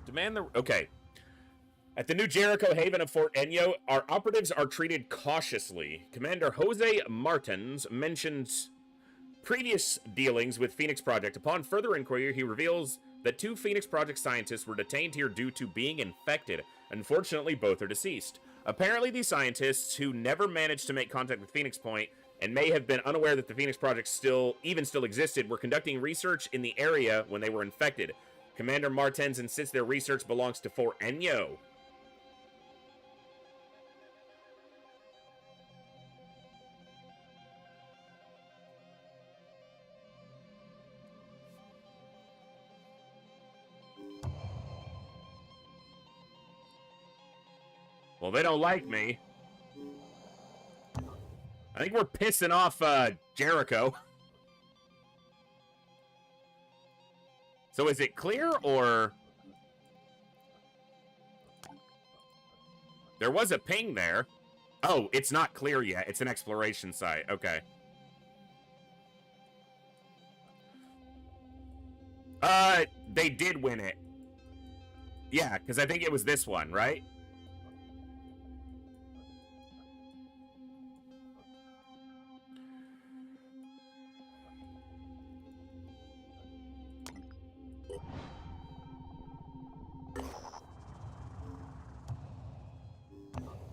Demand the... Okay. At the new Jericho Haven of Fort Enyo, our operatives are treated cautiously. Commander Jose Martins mentions previous dealings with Phoenix Project. Upon further inquiry, he reveals that 2 Phoenix Project scientists were detained here due to being infected. Unfortunately, both are deceased. Apparently, these scientists, who never managed to make contact with Phoenix Point and may have been unaware that the Phoenix Project still existed, were conducting research in the area when they were infected. Commander Martins insists their research belongs to Fort Enyo. Well, they don't like me. I think we're pissing off, Jericho. So is it clear, or... There was a ping there. Oh, it's not clear yet. It's an exploration site. Okay. They did win it. Yeah, because I think it was this one, right?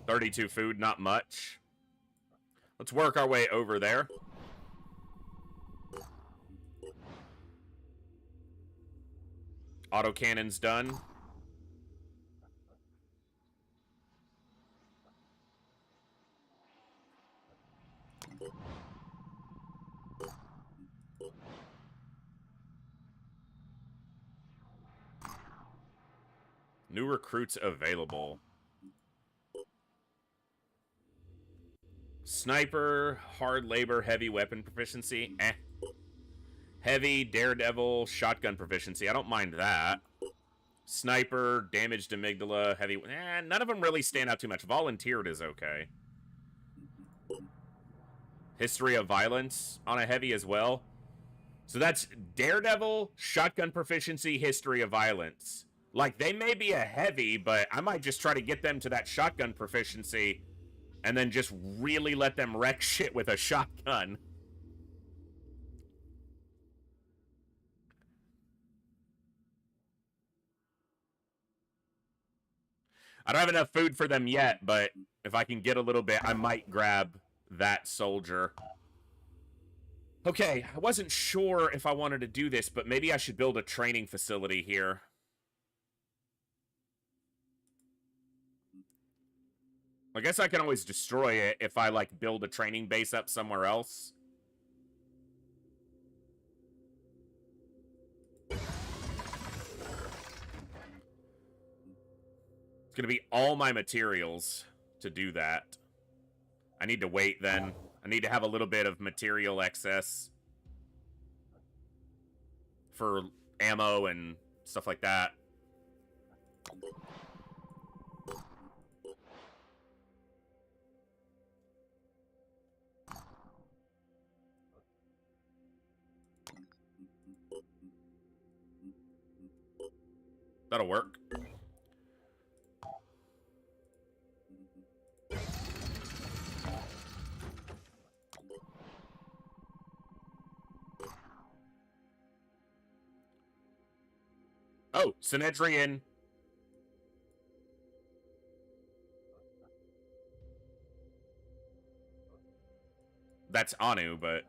$32 food, not much. Let's work our way over there. Autocannon's done. New recruits available. Sniper, hard labor, heavy weapon proficiency. Eh. Heavy, daredevil, shotgun proficiency. I don't mind that. Sniper, damaged amygdala, heavy... none of them really stand out too much. Volunteered is okay. History of violence on a heavy as well. So that's daredevil, shotgun proficiency, history of violence. Like, they may be a heavy, but I might just try to get them to that shotgun proficiency and then just really let them wreck shit with a shotgun. I don't have enough food for them yet, but if I can get a little bit, I might grab that soldier. Okay, I wasn't sure if I wanted to do this, but maybe I should build a training facility here. I guess I can always destroy it if I, like, build a training base up somewhere else. It's gonna be all my materials to do that. I need to wait then. I need to have a little bit of material excess for ammo and stuff like that. That'll work. Oh, Synedrian. That's Anu, but...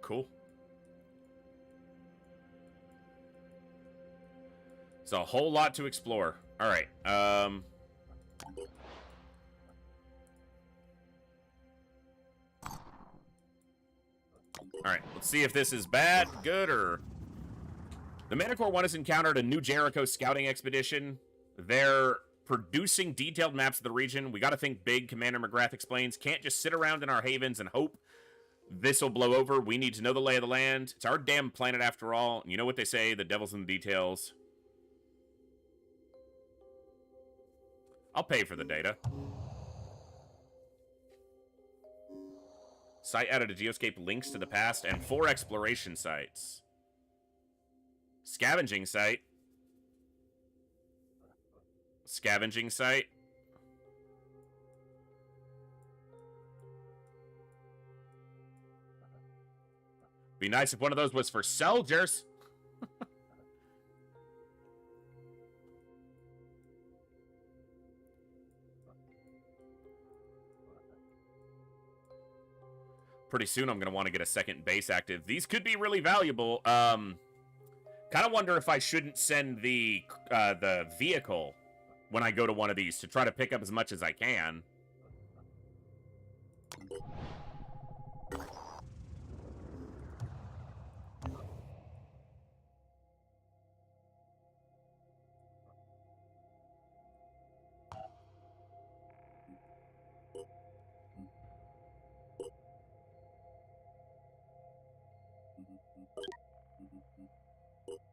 Cool. It's a whole lot to explore. Alright, Alright, let's see if this is bad, good, or... The Manticore One has encountered a new Jericho scouting expedition. They're producing detailed maps of the region. We gotta think big, Commander McGrath explains. Can't just sit around in our havens and hope this'll blow over. We need to know the lay of the land. It's our damn planet after all. You know what they say, the devil's in the details. I'll pay for the data. Site added to Geoscape links to the past and 4 exploration sites. Scavenging site. Scavenging site. Be nice if one of those was for soldiers. Pretty soon I'm going to want to get a second base active. These could be really valuable. Kind of wonder if I shouldn't send the vehicle when I go to one of these to try to pick up as much as I can.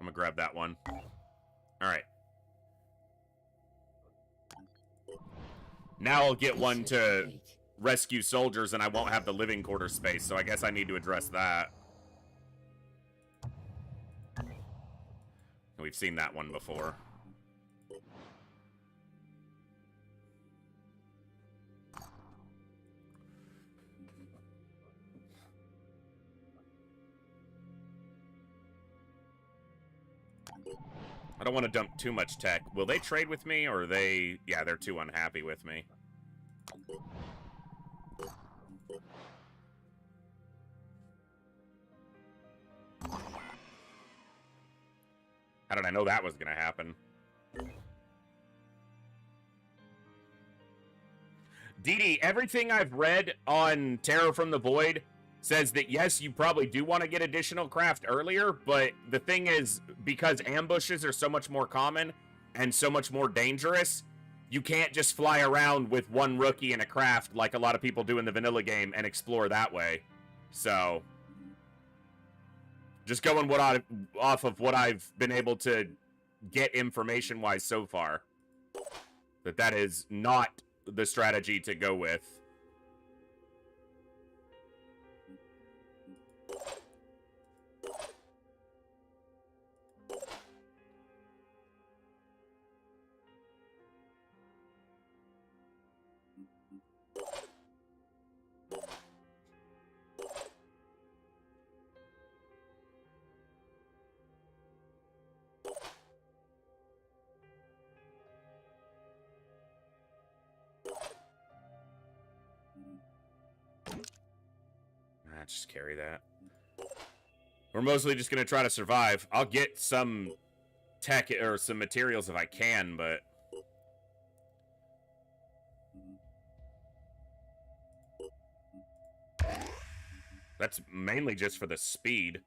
I'm gonna grab that one. Alright. Now I'll get one to rescue soldiers and I won't have the living quarters space, so I guess I need to address that. We've seen that one before. I don't want to dump too much tech. Will they trade with me, or are they... Yeah, they're too unhappy with me. How did I know that was going to happen? Dee, everything I've read on Terror from the Void says that, yes, you probably do want to get additional craft earlier, but the thing is, because ambushes are so much more common and so much more dangerous, you can't just fly around with one rookie and a craft like a lot of people do in the vanilla game and explore that way. So, just going off of what I've been able to get information-wise so far, that is not the strategy to go with. Just carry that. We're mostly just gonna try to survive. I'll get some tech or some materials if I can, but that's mainly just for the speed.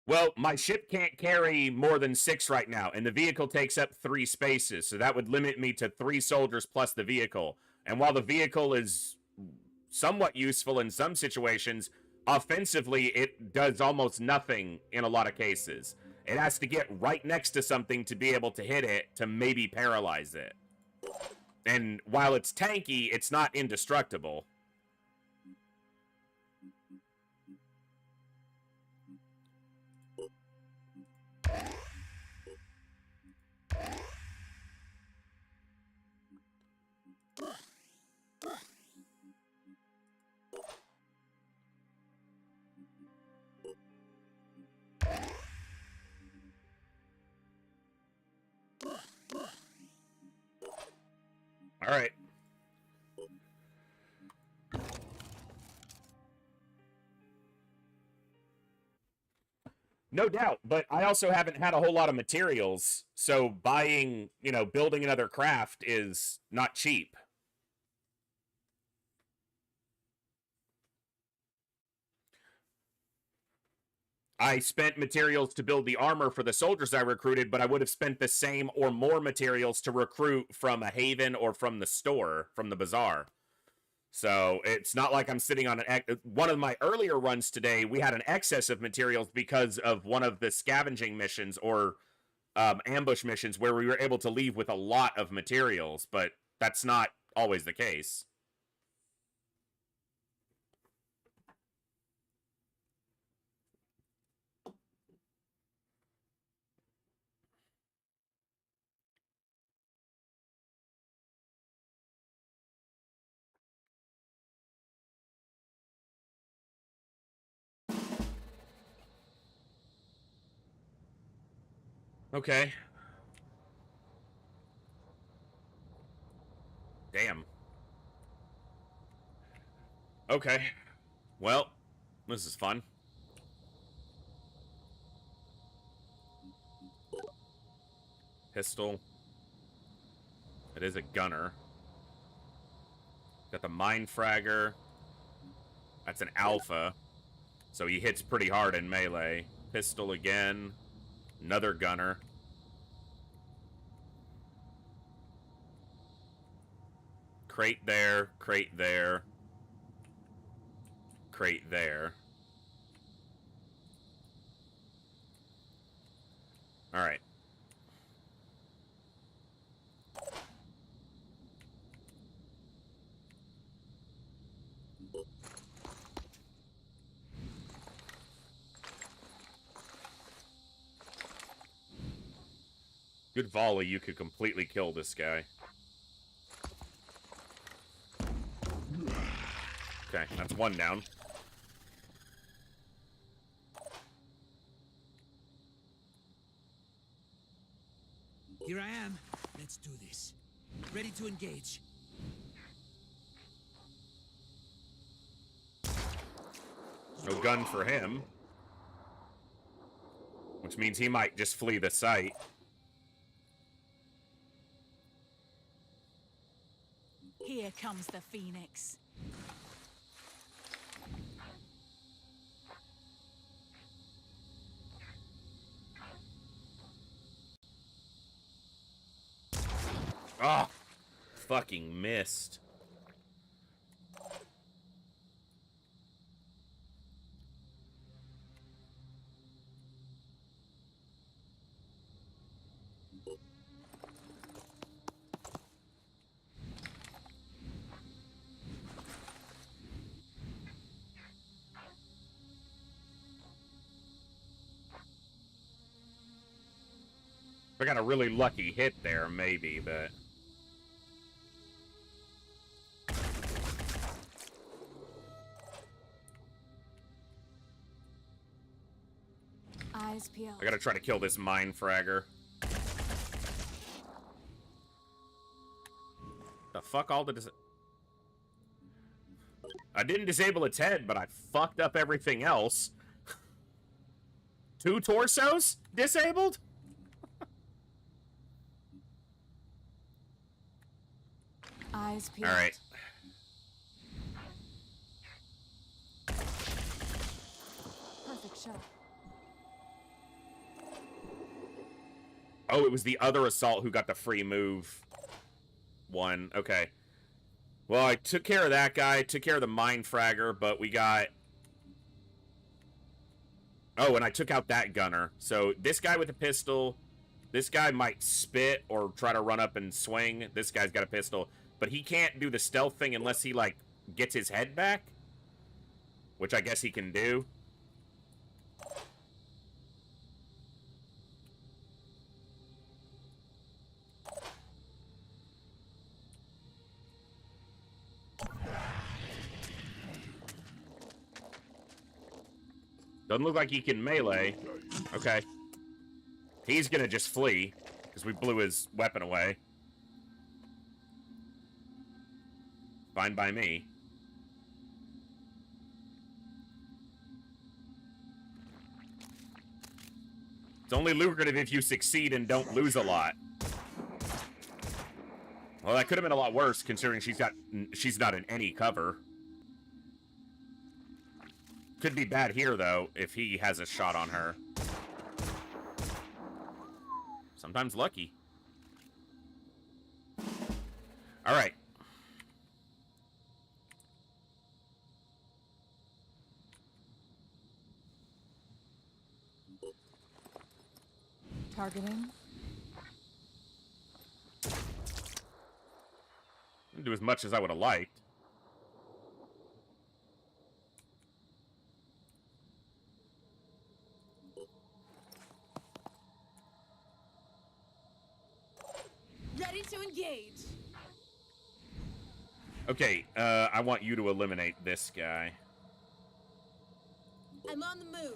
Well, my ship can't carry more than 6 right now, and the vehicle takes up 3 spaces, so that would limit me to 3 soldiers plus the vehicle. And while the vehicle is somewhat useful in some situations, offensively, it does almost nothing in a lot of cases. It has to get right next to something to be able to hit it to maybe paralyze it. And while it's tanky, it's not indestructible. All right. No doubt, but I also haven't had a whole lot of materials, so buying, building another craft is not cheap. I spent materials to build the armor for the soldiers I recruited, but I would have spent the same or more materials to recruit from a haven or from the store, from the bazaar. So it's not like I'm sitting on one of my earlier runs today, we had an excess of materials because of one of the scavenging missions or ambush missions where we were able to leave with a lot of materials, but that's not always the case. Okay. Damn. Okay. Well, this is fun. Pistol. It is a gunner. Got the mine fragger. That's an alpha. So he hits pretty hard in melee. Pistol again. Another gunner. Crate there, crate there. Crate there. Alright. Good volley, you could completely kill this guy. Okay, that's one down. Here I am. Let's do this. Ready to engage. No gun for him. Which means he might just flee the site. Here comes the Phoenix. Ah! Fucking missed. I got a really lucky hit there, maybe, but... Eyes peeled. I gotta try to kill this mine fragger. The fuck all the I didn't disable its head, but I fucked up everything else. 2 torsos disabled? Eyes peeled. Alright. Perfect shot. Oh, it was the other assault who got the free move one. Okay. Well, I took care of that guy, took care of the mine fragger, but we got... Oh, and I took out that gunner. So this guy with a pistol, this guy might spit or try to run up and swing. This guy's got a pistol. But he can't do the stealth thing unless he, like, gets his head back. Which I guess he can do. Doesn't look like he can melee. Okay. He's gonna just flee, because we blew his weapon away. Fine by me. It's only lucrative if you succeed and don't lose a lot. Well, that could have been a lot worse, considering she's not in any cover. Could be bad here, though, if he has a shot on her. Sometimes lucky. Alright. Targeting. Didn't do as much as I would have liked. Ready to engage. Okay, I want you to eliminate this guy. I'm on the move.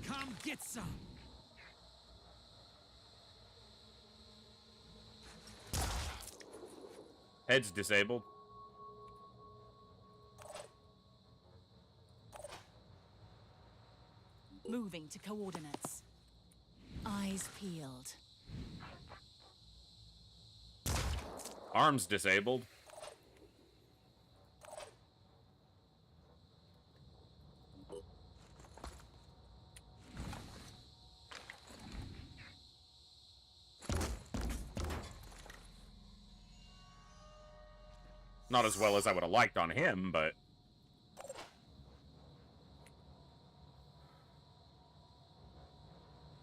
Come get some. Head's disabled. Moving to coordinates. Eyes peeled. Arms disabled. Not as well as I would have liked on him, but...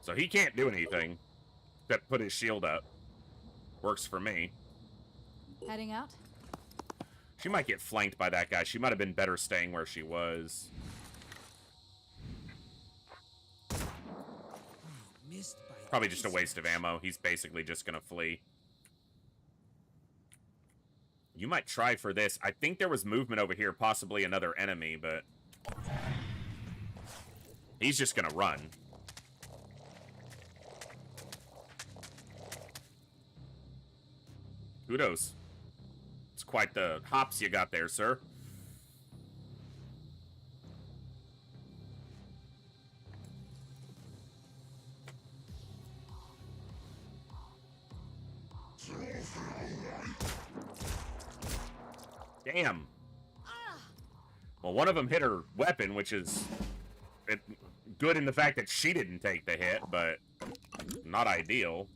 So he can't do anything except put his shield up. Works for me. Heading out? She might get flanked by that guy. She might have been better staying where she was. Probably just a waste of ammo. He's basically just gonna flee. You might try for this. I think there was movement over here, possibly another enemy, but... He's just gonna run. Kudos. It's quite the hops you got there, sir. Damn. Well, one of them hit her weapon, which is good in the fact that she didn't take the hit, but not ideal.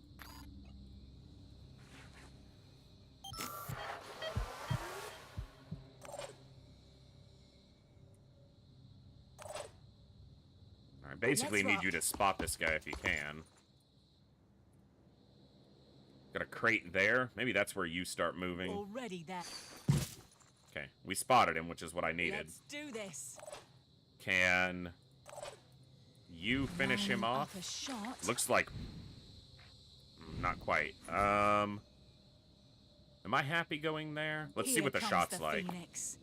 I basically need you to spot this guy if you can. Got a crate there. Maybe that's where you start moving. Already that. Okay, we spotted him, which is what I needed. Let's do this. Can you finish him off? A shot. Looks like not quite. Am I happy going there? Let's see what the shot's like. Phoenix.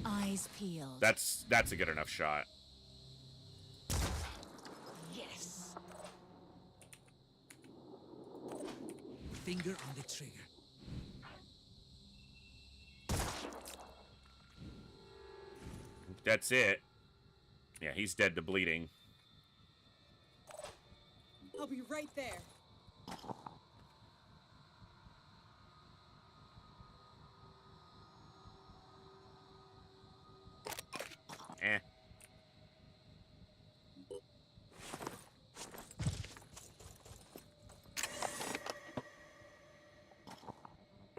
Eyes peeled. That's a good enough shot. Yes. Finger on the trigger. That's it. Yeah, he's dead to bleeding. I'll be right there. Eh.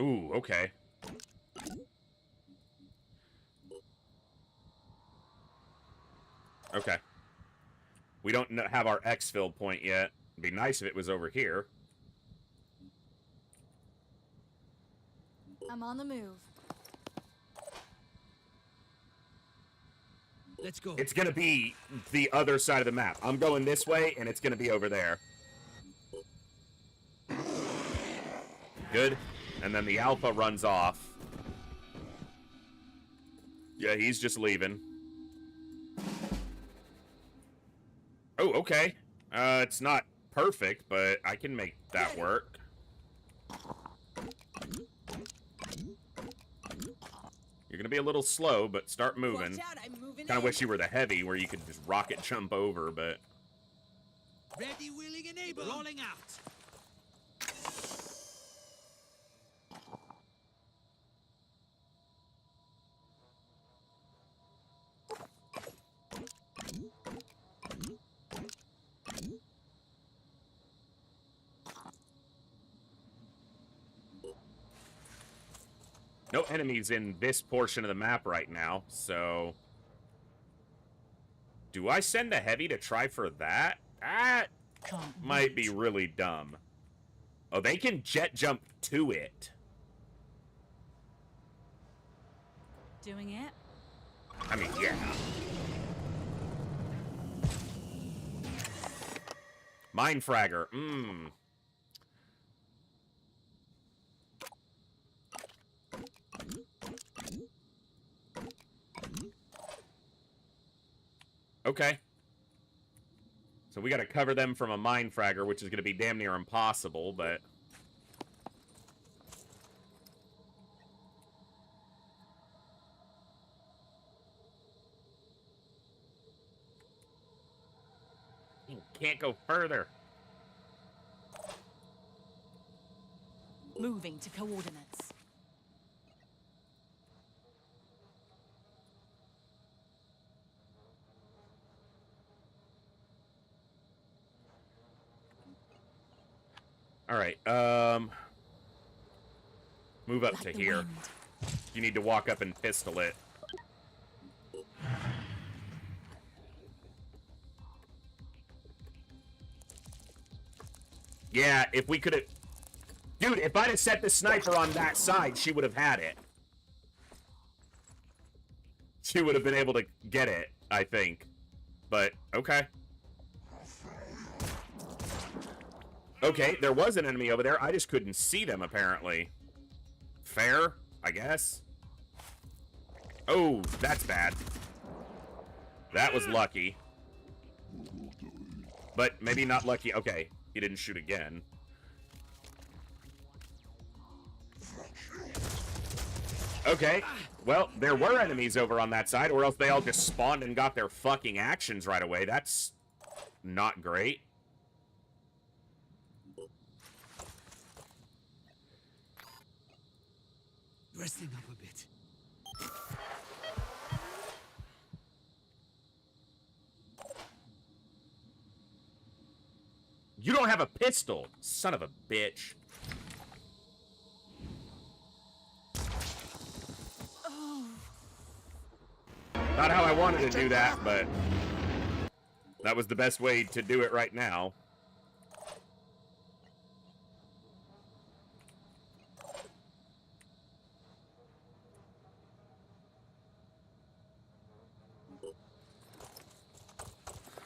Ooh, okay. Okay. We don't have our exfil point yet. It'd be nice if it was over here. I'm on the move. Let's go. It's gonna be the other side of the map. I'm going this way, and it's gonna be over there. Good. And then the Alpha runs off. Yeah, he's just leaving. Oh, okay. It's not perfect, but I can make that work. You're gonna be a little slow, but start moving. Kind of wish you were the heavy, where you could just rocket jump over, but... Ready, willing, and able. Rolling out. No enemies in this portion of the map right now, so... Do I send a heavy to try for that? That might be really dumb. Oh, they can jet jump to it. Doing it? I mean, yeah. Mine fragger. Okay. So we gotta cover them from a mine fragger, which is gonna be damn near impossible, but... You can't go further. Moving to coordinates. All right. Move up to here. You need to walk up and pistol it. Yeah, if we could have... Dude, if I'd have set the sniper on that side, she would have had it. She would have been able to get it, I think. But, okay. Okay, there was an enemy over there. I just couldn't see them, apparently. Fair, I guess. Oh, that's bad. That was lucky. But maybe not lucky. Okay, he didn't shoot again. Okay, well, there were enemies over on that side, or else they all just spawned and got their fucking actions right away. That's not great. Resting up a bit. You don't have a pistol, son of a bitch. Not how I wanted to do that, but that was the best way to do it right now.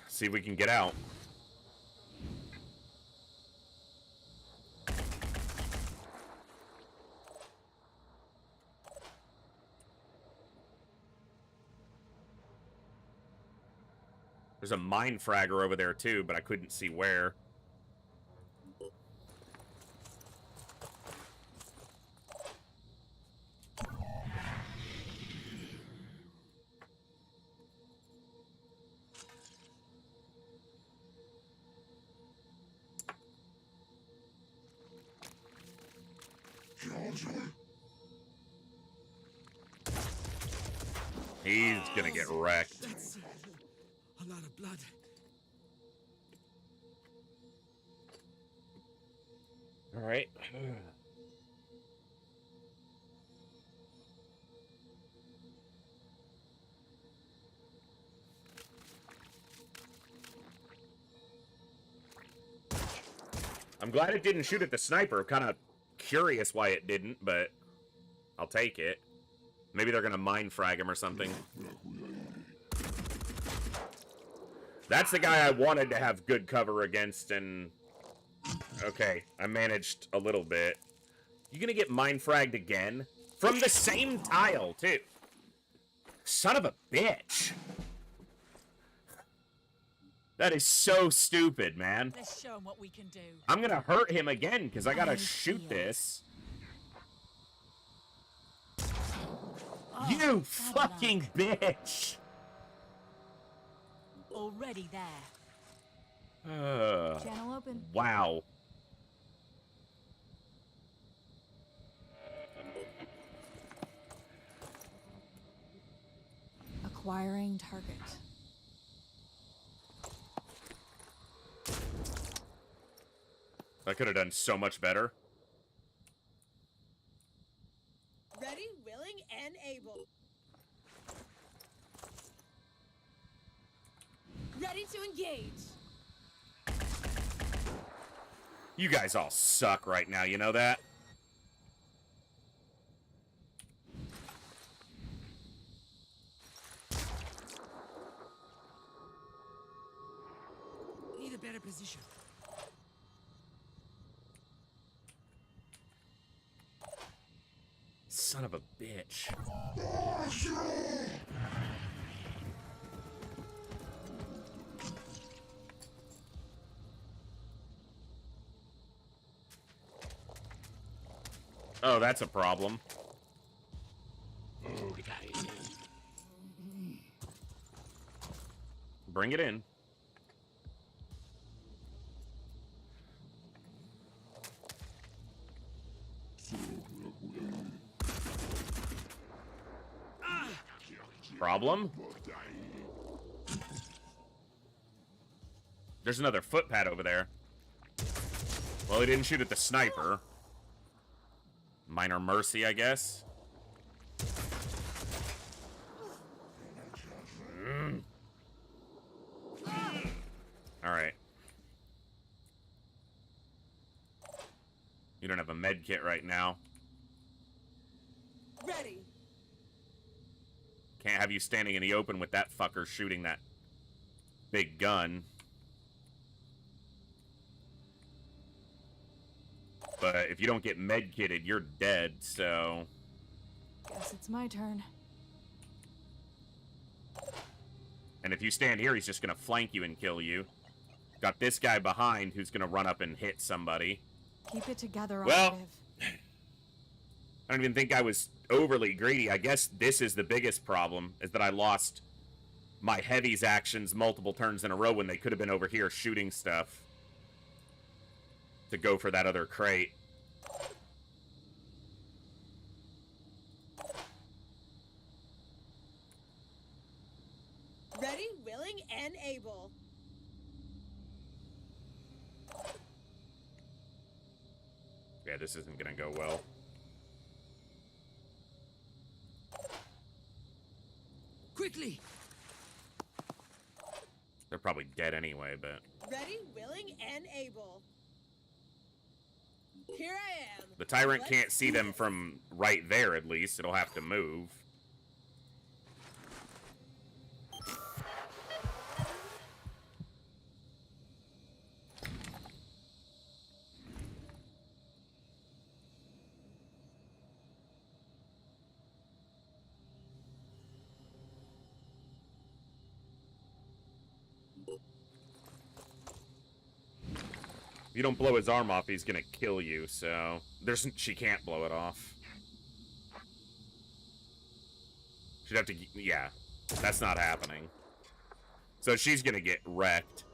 See if we can get out. There's a mine fragger over there too, but I couldn't see where. He's gonna get wrecked. That's a lot of blood. All right. I'm glad it didn't shoot at the sniper. Kind of curious why it didn't, but I'll take it. Maybe they're gonna mine frag him or something. That's the guy I wanted to have good cover against, and... Okay, I managed a little bit. You gonna get mine fragged again? From the same tile, too. Son of a bitch. That is so stupid, man. Let's show him what we can do. I'm gonna hurt him again, because I gotta shoot this. Oh, You fucking bitch! Already there. Channel open. Wow. Acquiring target. I could have done so much better. Ready, willing, and able. Ready to engage. You guys all suck right now, you know that? Need a better position. Son of a bitch. Oh, that's a problem. Bring it in. Problem? There's another footpad over there. Well, he didn't shoot at the sniper. Minor mercy, I guess. Alright. You don't have a med kit right now. Ready. Can't have you standing in the open with that fucker shooting that big gun. But if you don't get med kitted, you're dead, so... Guess it's my turn. And if you stand here, he's just gonna flank you and kill you. Got this guy behind who's gonna run up and hit somebody. Keep it together, Well, operative. I don't even think I was overly greedy. I guess this is the biggest problem, is that I lost my heavies actions multiple turns in a row when they could have been over here shooting stuff to go for that other crate. Ready, willing, and able. Yeah, this isn't gonna go well. Quickly! They're probably dead anyway, but... Ready, willing, and able. Here I am. The Tyrant can't see them from right there, at least. It'll have to move. If you don't blow his arm off, he's gonna kill you, so... She can't blow it off. She'd have to... Yeah. That's not happening. So she's gonna get wrecked.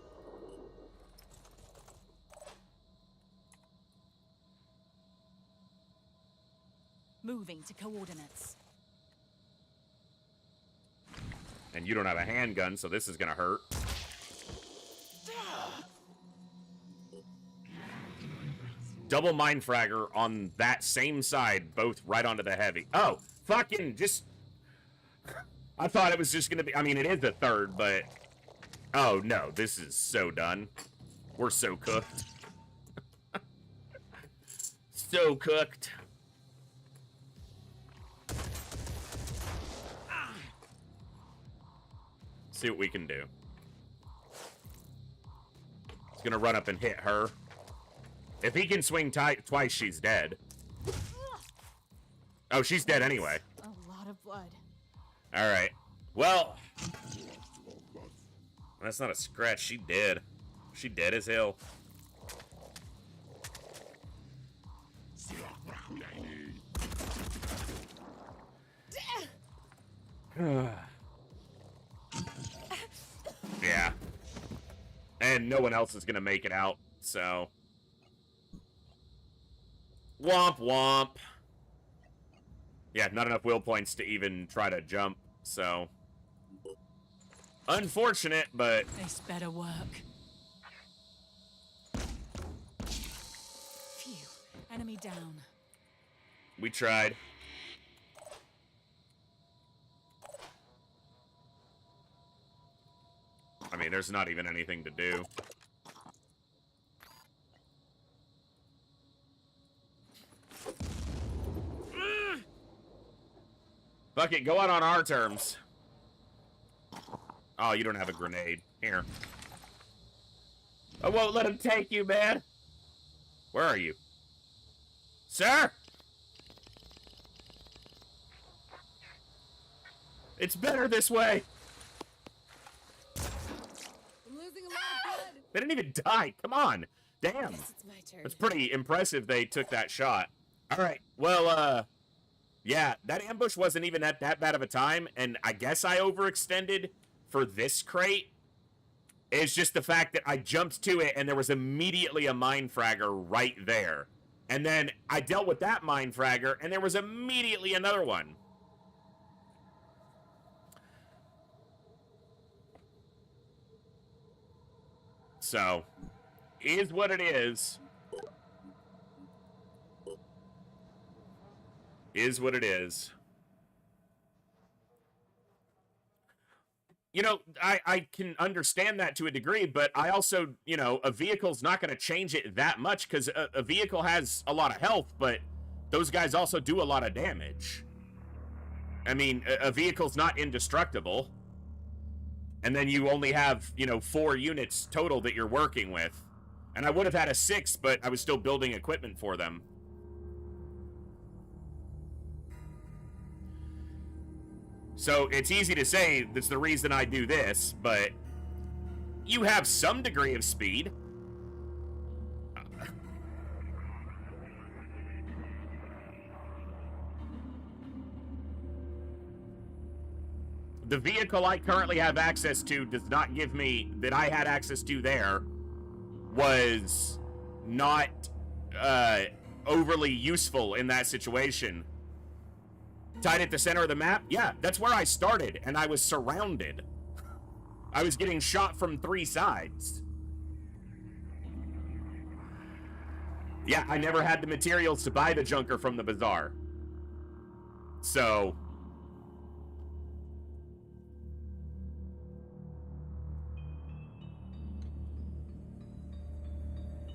Moving to coordinates. And you don't have a handgun, so this is gonna hurt. Double mind fragger on that same side, both right onto the heavy. Oh, fucking just... I thought it was just gonna be... I mean, it is the third, but... Oh, no, this is so done. We're so cooked. So cooked. See what we can do. He's gonna run up and hit her. If he can swing twice, she's dead. Oh, she's dead anyway. A lot of blood. Alright. Well... That's not a scratch. She dead. She dead as hell. Yeah. And no one else is gonna make it out, so... Womp womp. Yeah, not enough will points to even try to jump, so... Unfortunate, but... This better work. Phew. Enemy down. We tried. I mean, there's not even anything to do. Fuck it, go out on our terms. Oh, you don't have a grenade. Here. I won't let him take you, man. Where are you? Sir? It's better this way. I'm losing a lot of blood. They didn't even die. Come on. Damn. Guess it's my turn. That's pretty impressive they took that shot. All right. Well, yeah, that ambush wasn't even that bad of a time, and I guess I overextended for this crate. It's just the fact that I jumped to it, and there was immediately a mine fragger right there. And then I dealt with that mine fragger, and there was immediately another one. So, is what it is. Is what it is. You know, I can understand that to a degree, but I also, you know, a vehicle's not going to change it that much because a vehicle has a lot of health, but those guys also do a lot of damage. I mean, a vehicle's not indestructible. And then you only have, you know, 4 units total that you're working with. And I would have had a 6, but I was still building equipment for them. So it's easy to say that's the reason I do this, but you have some degree of speed. The vehicle I currently have access to does not give me, that I had access to there, was not overly useful in that situation. Tied at the center of the map? Yeah, that's where I started, and I was surrounded. I was getting shot from 3 sides. Yeah, I never had the materials to buy the junker from the bazaar. So...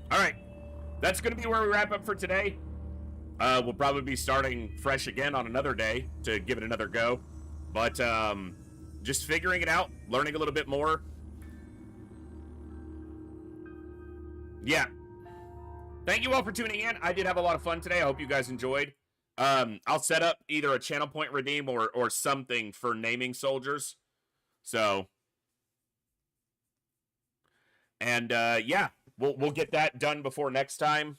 Alright, that's going to be where we wrap up for today. We'll probably be starting fresh again on another day to give it another go. But, just figuring it out, learning a little bit more. Yeah. Thank you all for tuning in. I did have a lot of fun today. I hope you guys enjoyed. I'll set up either a channel point redeem or something for naming soldiers. So. And, yeah. We'll get that done before next time.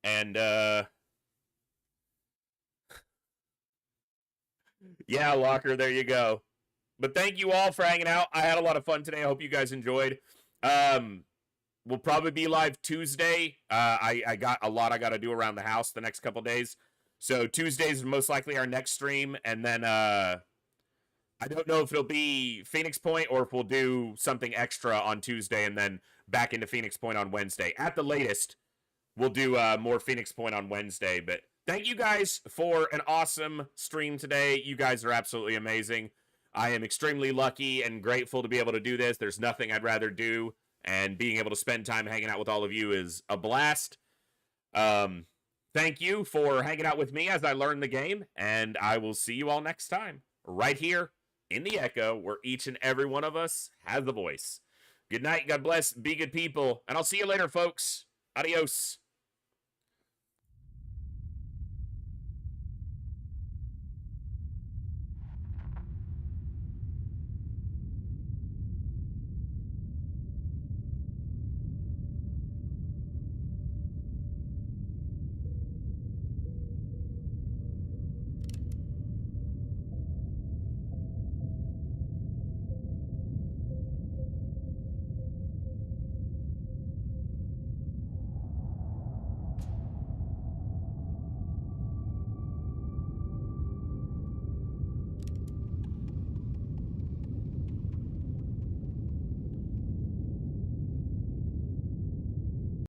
And, yeah, Locker, there you go. But thank you all for hanging out. I had a lot of fun today. I hope you guys enjoyed. We'll probably be live Tuesday. I got a lot I got to do around the house the next couple days. So Tuesdays is most likely our next stream. And then, I don't know if it'll be Phoenix Point or if we'll do something extra on Tuesday and then back into Phoenix Point on Wednesday. At the latest, we'll do more Phoenix Point on Wednesday. But thank you guys for an awesome stream today. You guys are absolutely amazing. I am extremely lucky and grateful to be able to do this. There's nothing I'd rather do. And being able to spend time hanging out with all of you is a blast. Thank you for hanging out with me as I learn the game. And I will see you all next time. Right here in the Echo, where each and every one of us has a voice. Good night, God bless, be good people, and I'll see you later, folks. Adios.